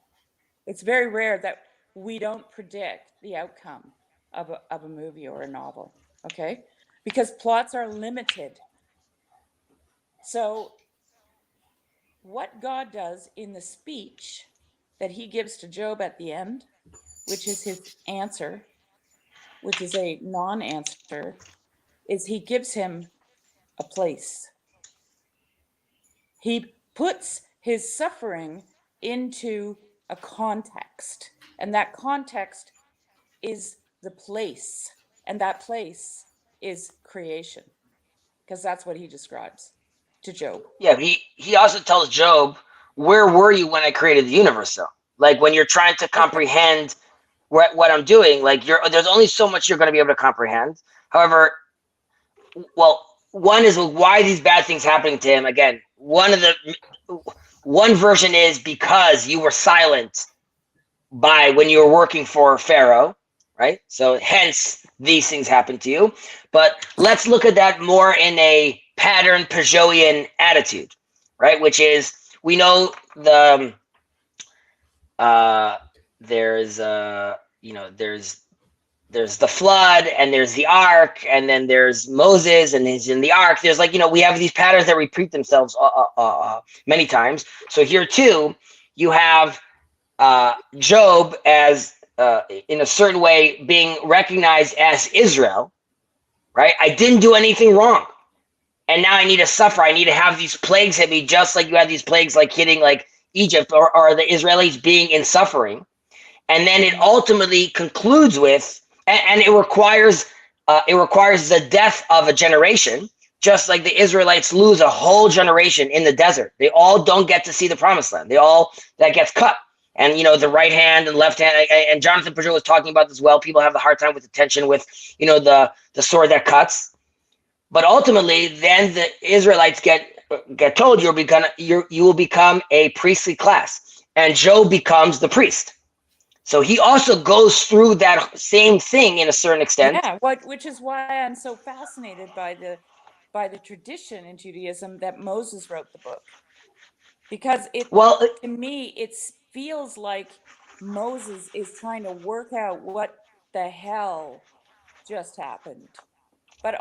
It's very rare that we don't predict the outcome of a movie or a novel, okay? Because plots are limited. So what God does in the speech that he gives to Job at the end, which is his answer, which is a non-answer, is he gives him a place. He puts his suffering into a context, and that context is the place, and that place is creation, because that's what he describes to Job. Yeah, he also tells Job, where were you when I created the universe though? Like when you're trying to comprehend what I'm doing, like there's only so much you're going to be able to comprehend. However, well, one is why these bad things happening to him. Again, one version is because you were silent by when you were working for Pharaoh, right? So hence these things happen to you. But let's look at that more in a pattern Pageauian attitude, right? Which is, we know there's the flood, and there's the ark, and then there's Moses, and he's in the ark. There's we have these patterns that repeat themselves many times. So here too, you have Job as in a certain way being recognized as Israel, right? I didn't do anything wrong, and now I need to suffer. I need to have these plagues hit me, just like you had these plagues hitting Egypt or the Israelis being in suffering. And then it ultimately concludes with, and it requires the death of a generation, just like the Israelites lose a whole generation in the desert. They all don't get to see the promised land. That gets cut. And the right hand and left hand, and Jonathan Pageau was talking about this well. People have the hard time with the tension with the sword that cuts. But ultimately, then the Israelites get told you will become a priestly class, and Job becomes the priest. So he also goes through that same thing in a certain extent. Yeah, which is why I'm so fascinated by the tradition in Judaism that Moses wrote the book, because to me it feels like Moses is trying to work out what the hell just happened, but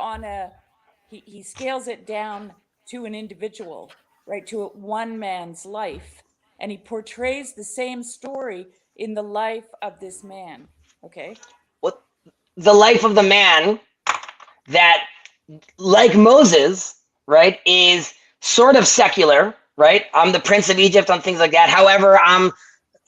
he scales it down to an individual, right, to one man's life, and he portrays the same story in the life of this man. Okay. What the life of the man that, like Moses, right, is sort of secular, right? I'm the prince of Egypt on things like that. However,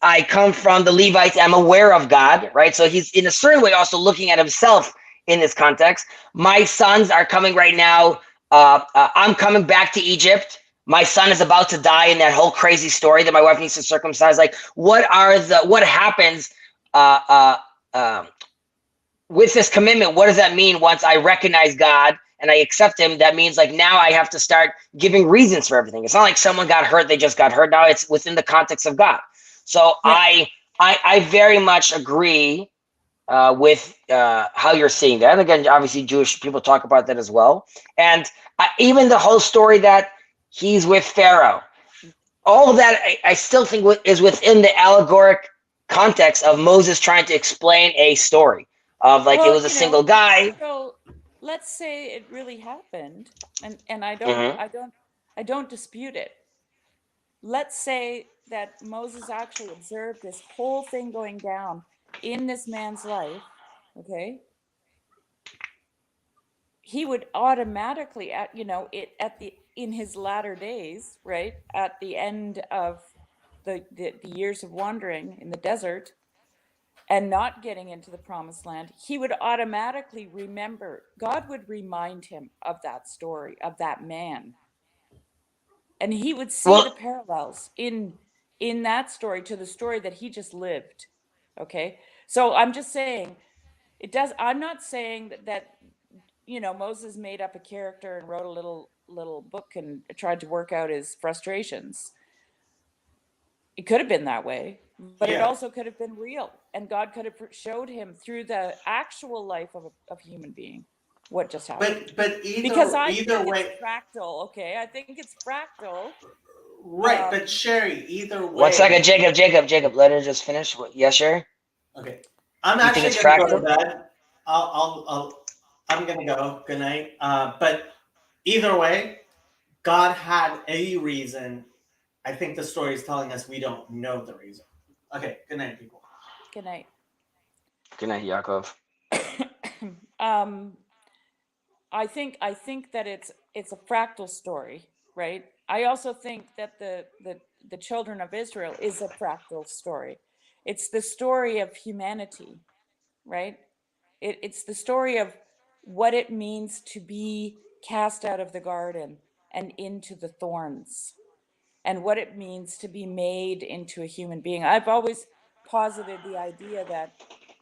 I come from the Levites. I'm aware of God, right? So he's in a certain way also looking at himself in this context. My sons are coming right now. I'm coming back to Egypt. My son is about to die in that whole crazy story that my wife needs to circumcise. What happens with this commitment? What does that mean once I recognize God and I accept him? That means now I have to start giving reasons for everything. It's not like someone got hurt, they just got hurt. Now it's within the context of God. So yeah. I very much agree with how you're seeing that. And again, obviously Jewish people talk about that as well. And even the whole story that he's with Pharaoh, all of that I still think is within the allegoric context of Moses trying to explain a story of it was a single guy. So let's say it really happened, and I don't dispute it. Let's say that Moses actually observed this whole thing going down in this man's life, okay? He would automatically in his latter days, right, at the end of the years of wandering in the desert and not getting into the promised land, he would automatically remember. God would remind him of that story, of that man. And he would see the parallels in that story to the story that he just lived. Okay. So I'm just saying I'm not saying that Moses made up a character and wrote a little little book and tried to work out his frustrations. It could have been that way, but it also could have been real, and God could have showed him through the actual life of a human being what just happened. But because I either think way, it's fractal. Okay, I think it's fractal. Right, but Sherry, either way. 1 second, Jacob. Let her just finish. Yes, Sherry. Okay, I'm you actually think it's gonna go to fractal? bed. I'm gonna go. Good night. But either way, God had a reason. I think the story is telling us we don't know the reason. Okay, good night, people. Good night. Good night, Yaakov. I think that it's a fractal story, right? I also think that the children of Israel is a fractal story. It's the story of humanity, right? It's the story of what it means to be cast out of the garden and into the thorns, and what it means to be made into a human being. I've always posited the idea that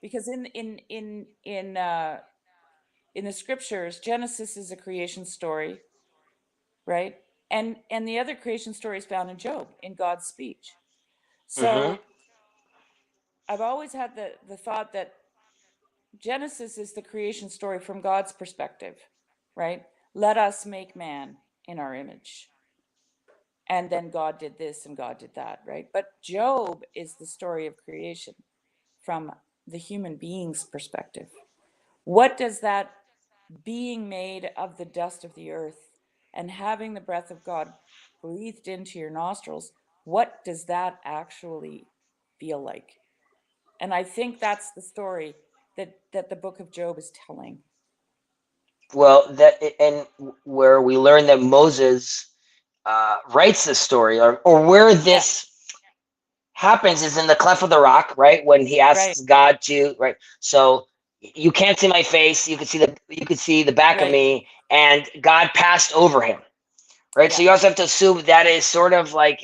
because in the scriptures, Genesis is a creation story, right? And the other creation story is found in Job, in God's speech. So I've always had the thought that Genesis is the creation story from God's perspective, right? Let us make man in our image. And then God did this and God did that, right? But Job is the story of creation from the human being's perspective. What does that being made of the dust of the earth and having the breath of God breathed into your nostrils, what does that actually feel like? And I think that's the story that the book of Job is telling. Well, and where we learn that Moses writes this story, or where this happens is in the cleft of the rock, right? When he asks God to, right? So you can't see my face. You could see the back of me, and God passed over him, right? So you also have to assume that is sort of like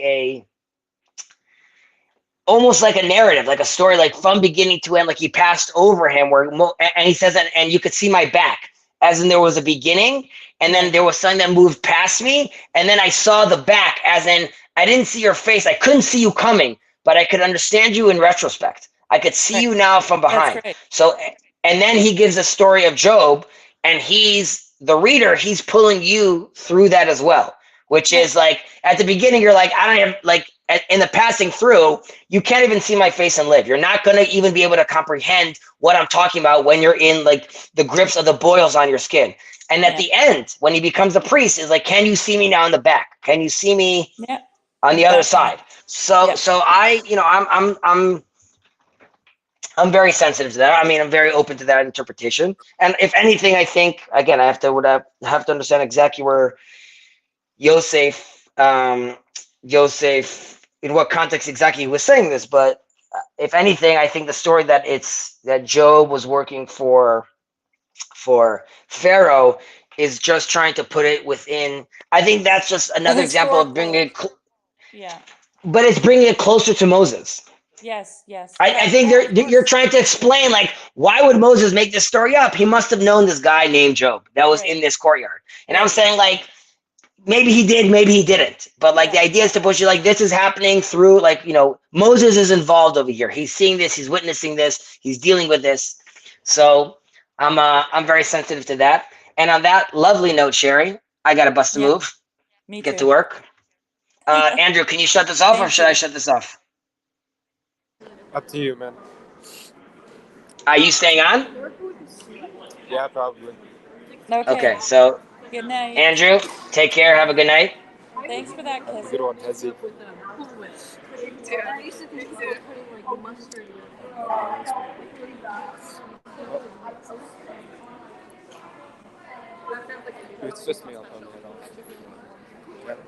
almost like a narrative, like a story, like from beginning to end, like he passed over him, and he says that, and you could see my back, as in there was a beginning, and then there was something that moved past me, and then I saw the back, as in I didn't see your face, I couldn't see you coming, but I could understand you in retrospect. I could see you now from behind. So, and then he gives a story of Job, and he's the reader, he's pulling you through that as well, which is like at the beginning, you're like, I don't have, like, in the passing through, you can't even see my face and live. You're not going to even be able to comprehend what I'm talking about when you're in like the grips of the boils on your skin. And at the end, when he becomes a priest, is like, can you see me now in the back? Can you see me on the other side? So I, I'm very sensitive to that. I mean, I'm very open to that interpretation. And if anything, I think, again, I have to understand exactly where Yosef, in what context exactly he was saying this, but if anything, I think the story that Job was working for Pharaoh is just trying to put it within. I think that's just another example of bringing it. But it's bringing it closer to Moses. Yes. I think you're trying to explain, like, why would Moses make this story up? He must have known this guy named Job that was in this courtyard. And I'm saying, like, maybe he did, maybe he didn't. But like the idea is to push you like this is happening through, like, Moses is involved over here. He's seeing this, he's witnessing this, he's dealing with this. So I'm very sensitive to that. And on that lovely note, Sherry, I got to bust a move. Me Get too. to work. Andrew, can you shut this off, or should I shut this off? Up to you, man. Are you staying on? Yeah, probably. Okay, so Good night. Andrew, take care. Have a good night. Thanks for that, Have a Kiz. good one, Hezzy. It's just me. I'll turn it off. Okay.